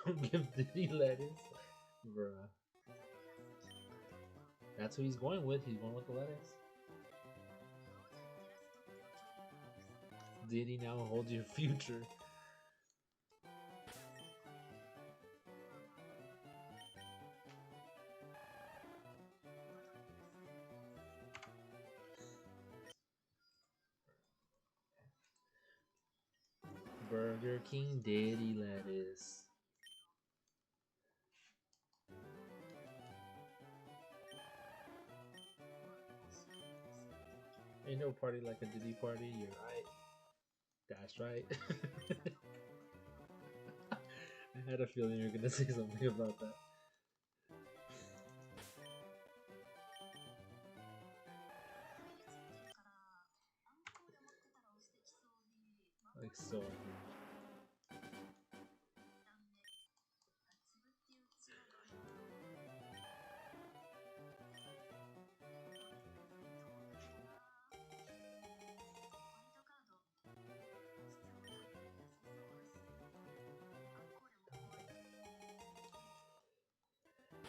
Don't give Diddy lettuce. Bruh. That's who he's going with. He's going with the lettuce. Diddy now holds your future. Burger King Diddy lettuce. Ain't no party like a Diddy party, you're right. That's right. I had a feeling you were gonna say something about that. Like so huge.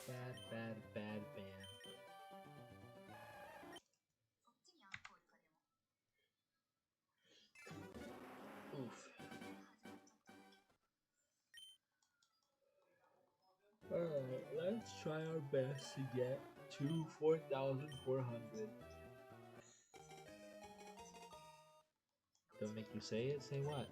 Bad, bad, bad band. Oof. Alright, let's try our best to get to 4,400. Don't make you say it? Say what?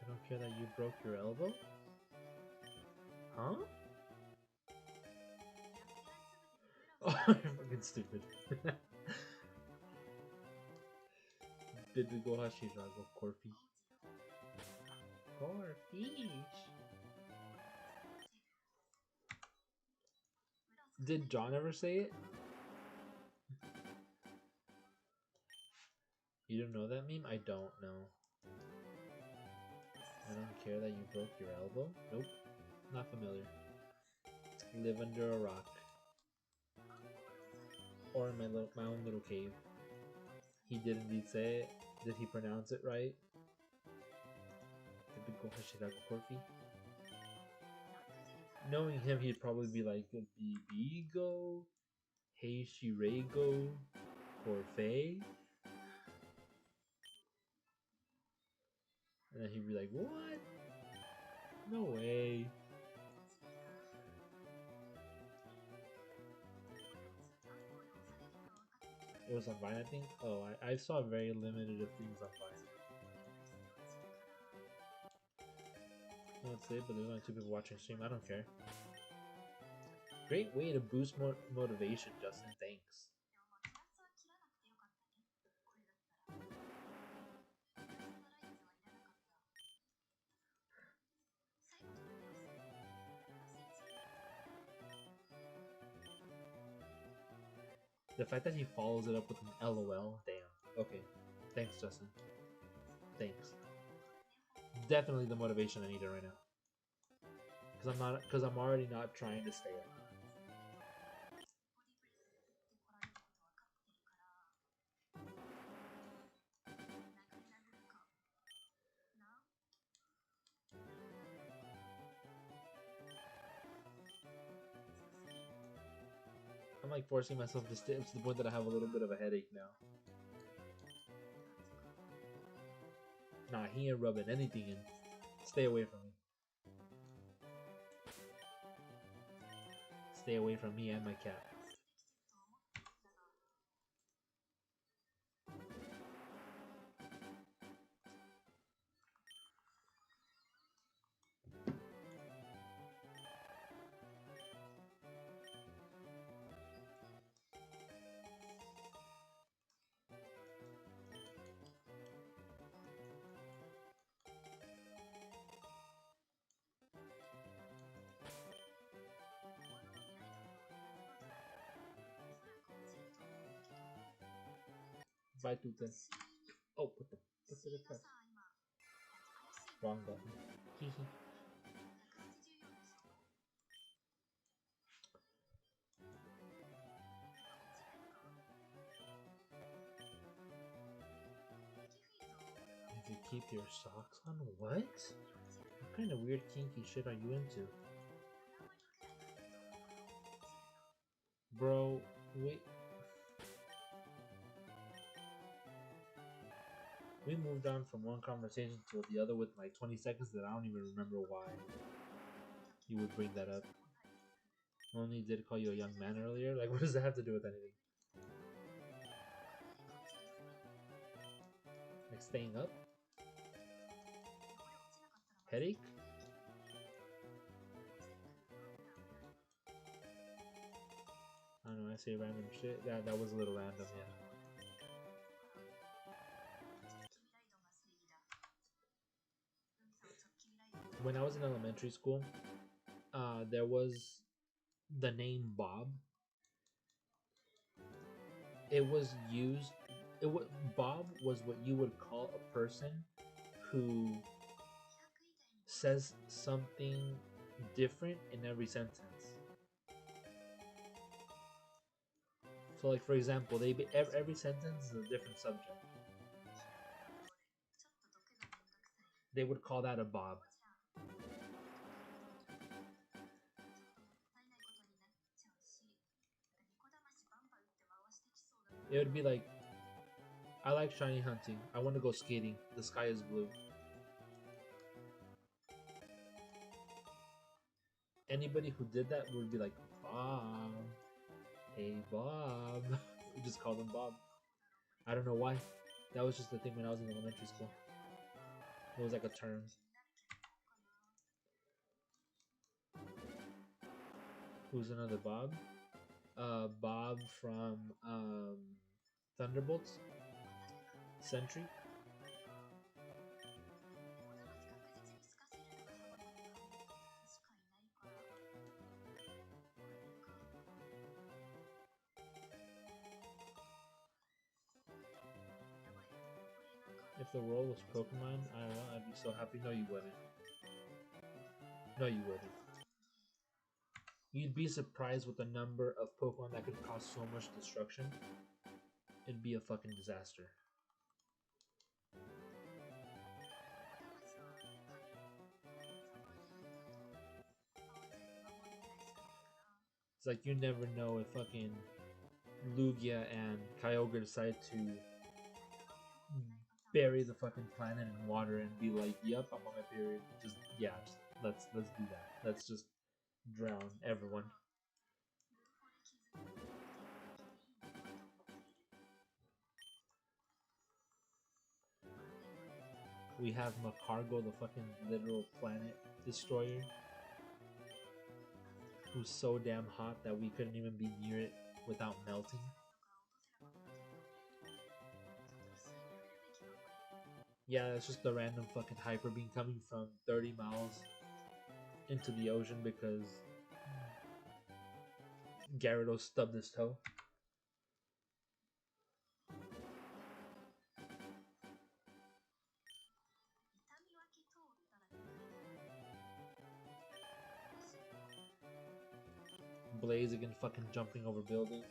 I don't care that you broke your elbow? Huh? Oh, you're fucking stupid. Did we go Hashirago Corfi? Corfish. Did John ever say it? You don't know that meme? I don't know. I don't care that you broke your elbow? Nope. Not familiar. Live under a rock. or in my own little cave. He did indeed say it. Did he pronounce it right? Typical Hashiraku Corfi. Knowing him, he'd probably be like Bibigo, Heishirego, Corfe. And then he'd be like, what? No way. It was on Vine, I think. Oh, I saw very limited of things on Vine. No, it's late, but there's only 2 people watching stream. I don't care. Great way to boost motivation, Justin. Thanks. The fact that he follows it up with an LOL, damn. Okay. Thanks, Justin. Thanks. Definitely the motivation I need right now. Because I'm already not trying to stay up. I'm like forcing myself to stay up to the point that I have a little bit of a headache now. Nah, he ain't rubbing anything in. Stay away from me. Stay away from me and my cat. Bye, Tuten. Oh, what did I press? Wrong button. Hehe. If you keep your socks on? What? What kind of weird kinky shit are you into? Bro, wait. We moved on from one conversation to the other with like 20 seconds that I don't even remember why you would bring that up. Only did call you a young man earlier? Like, what does that have to do with anything? Like staying up? Headache? I don't know, I say random shit. That was a little random, yeah. When I was in elementary school, there was the name Bob. It was used. Bob was what you would call a person who says something different in every sentence. So, like for example, every sentence is a different subject. They would call that a Bob. It would be like, I like shiny hunting. I want to go skating. The sky is blue. Anybody who did that would be like, Bob. Hey, Bob. We just called him Bob. I don't know why. That was just the thing when I was in elementary school. It was like a term. Who's another Bob? Bob from Thunderbolts. Sentry. If the world was Pokemon, I don't know, I'd be so happy. No, you wouldn't. No, you wouldn't. You'd be surprised with the number of Pokemon that could cause so much destruction. It'd be a fucking disaster. It's like you never know if fucking Lugia and Kyogre decide to bury the fucking planet in water and be like, "Yep, I'm on my period." Just yeah, let's do that. Let's just drown everyone. We have Macargo, the fucking literal planet destroyer, who's so damn hot that we couldn't even be near it without melting. Yeah, it's just the random fucking hyper beam coming from 30 miles into the ocean because Gyarados stubbed his toe. Blaze again fucking jumping over buildings.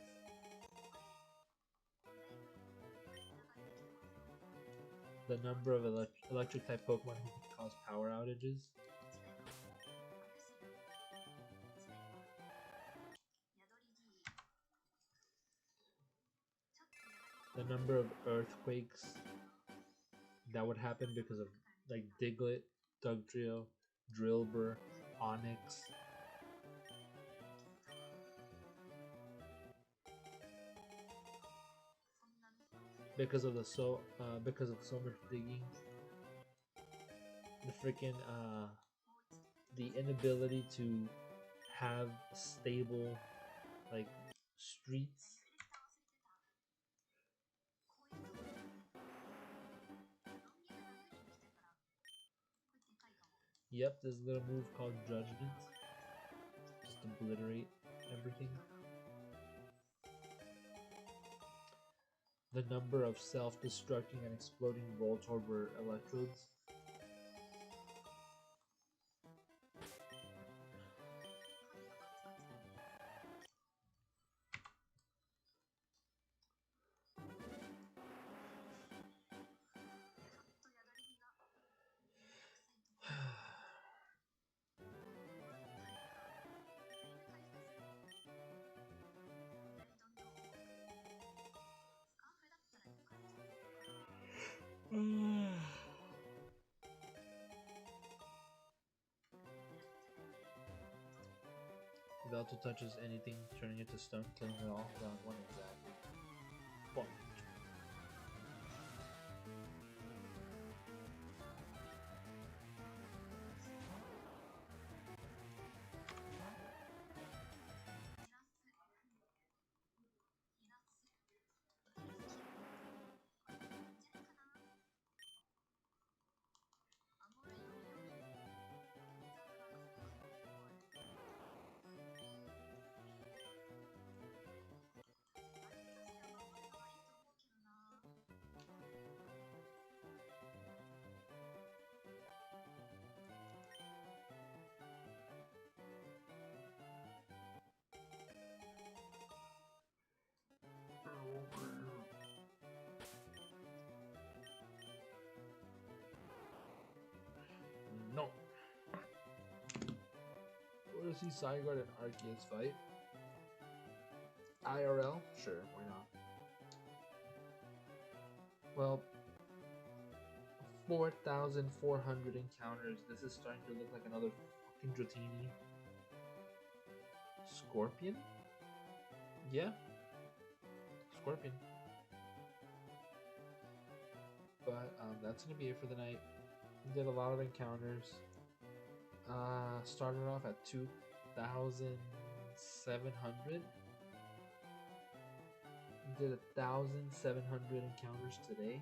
The number of electric type Pokemon who can cause power outages. The number of earthquakes that would happen because of like Diglett, Dugtrio, Drillbur, Onyx. Because of so much digging, the freaking the inability to have stable like streets. Yep, there's a little move called Judgment. Just obliterate everything. The number of self-destructing and exploding Voltorb electrodes. If Alto touches anything, turning it to stone, killing it all without one exact. Fuck. No. Want to see Zygarde and Arceus fight? IRL? Sure, why not? Well, 4,400 encounters. This is starting to look like another fucking Dratini. Scorpion? Yeah. Scorpion. But that's gonna be it for the night. Did a lot of encounters. Started off at 2,700. Did 1,700 encounters today.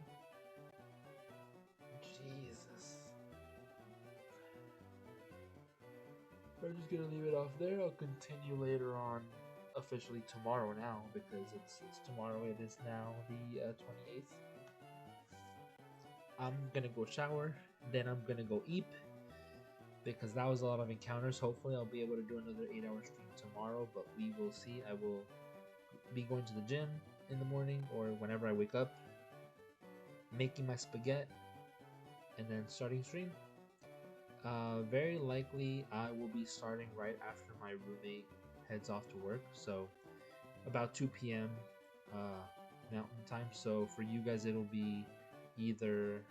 Jesus. I'm just gonna leave it off there. I'll continue later on, officially tomorrow now, because it's tomorrow. It is now the 28th. I'm gonna go shower, then I'm gonna go eat, because that was a lot of encounters. Hopefully, I'll be able to do another 8-hour stream tomorrow, but we will see. I will be going to the gym in the morning or whenever I wake up, making my spaghetti, and then starting stream. Very likely, I will be starting right after my roommate heads off to work, so about 2 p.m. Mountain time. So for you guys, it'll be either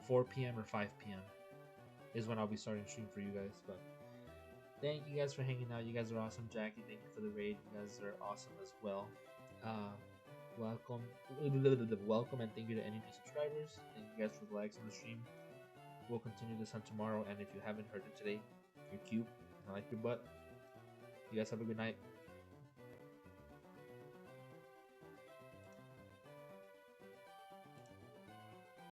4 p.m. or 5 p.m. is when I'll be starting stream for you guys. But thank you guys for hanging out. You guys are awesome. Jackie, thank you for the raid. You guys are awesome as well. Welcome, and thank you to any new subscribers. Thank you guys for the likes on the stream. We'll continue this on tomorrow, and if you haven't heard it today, you're cute. I like your butt. You guys have a good night.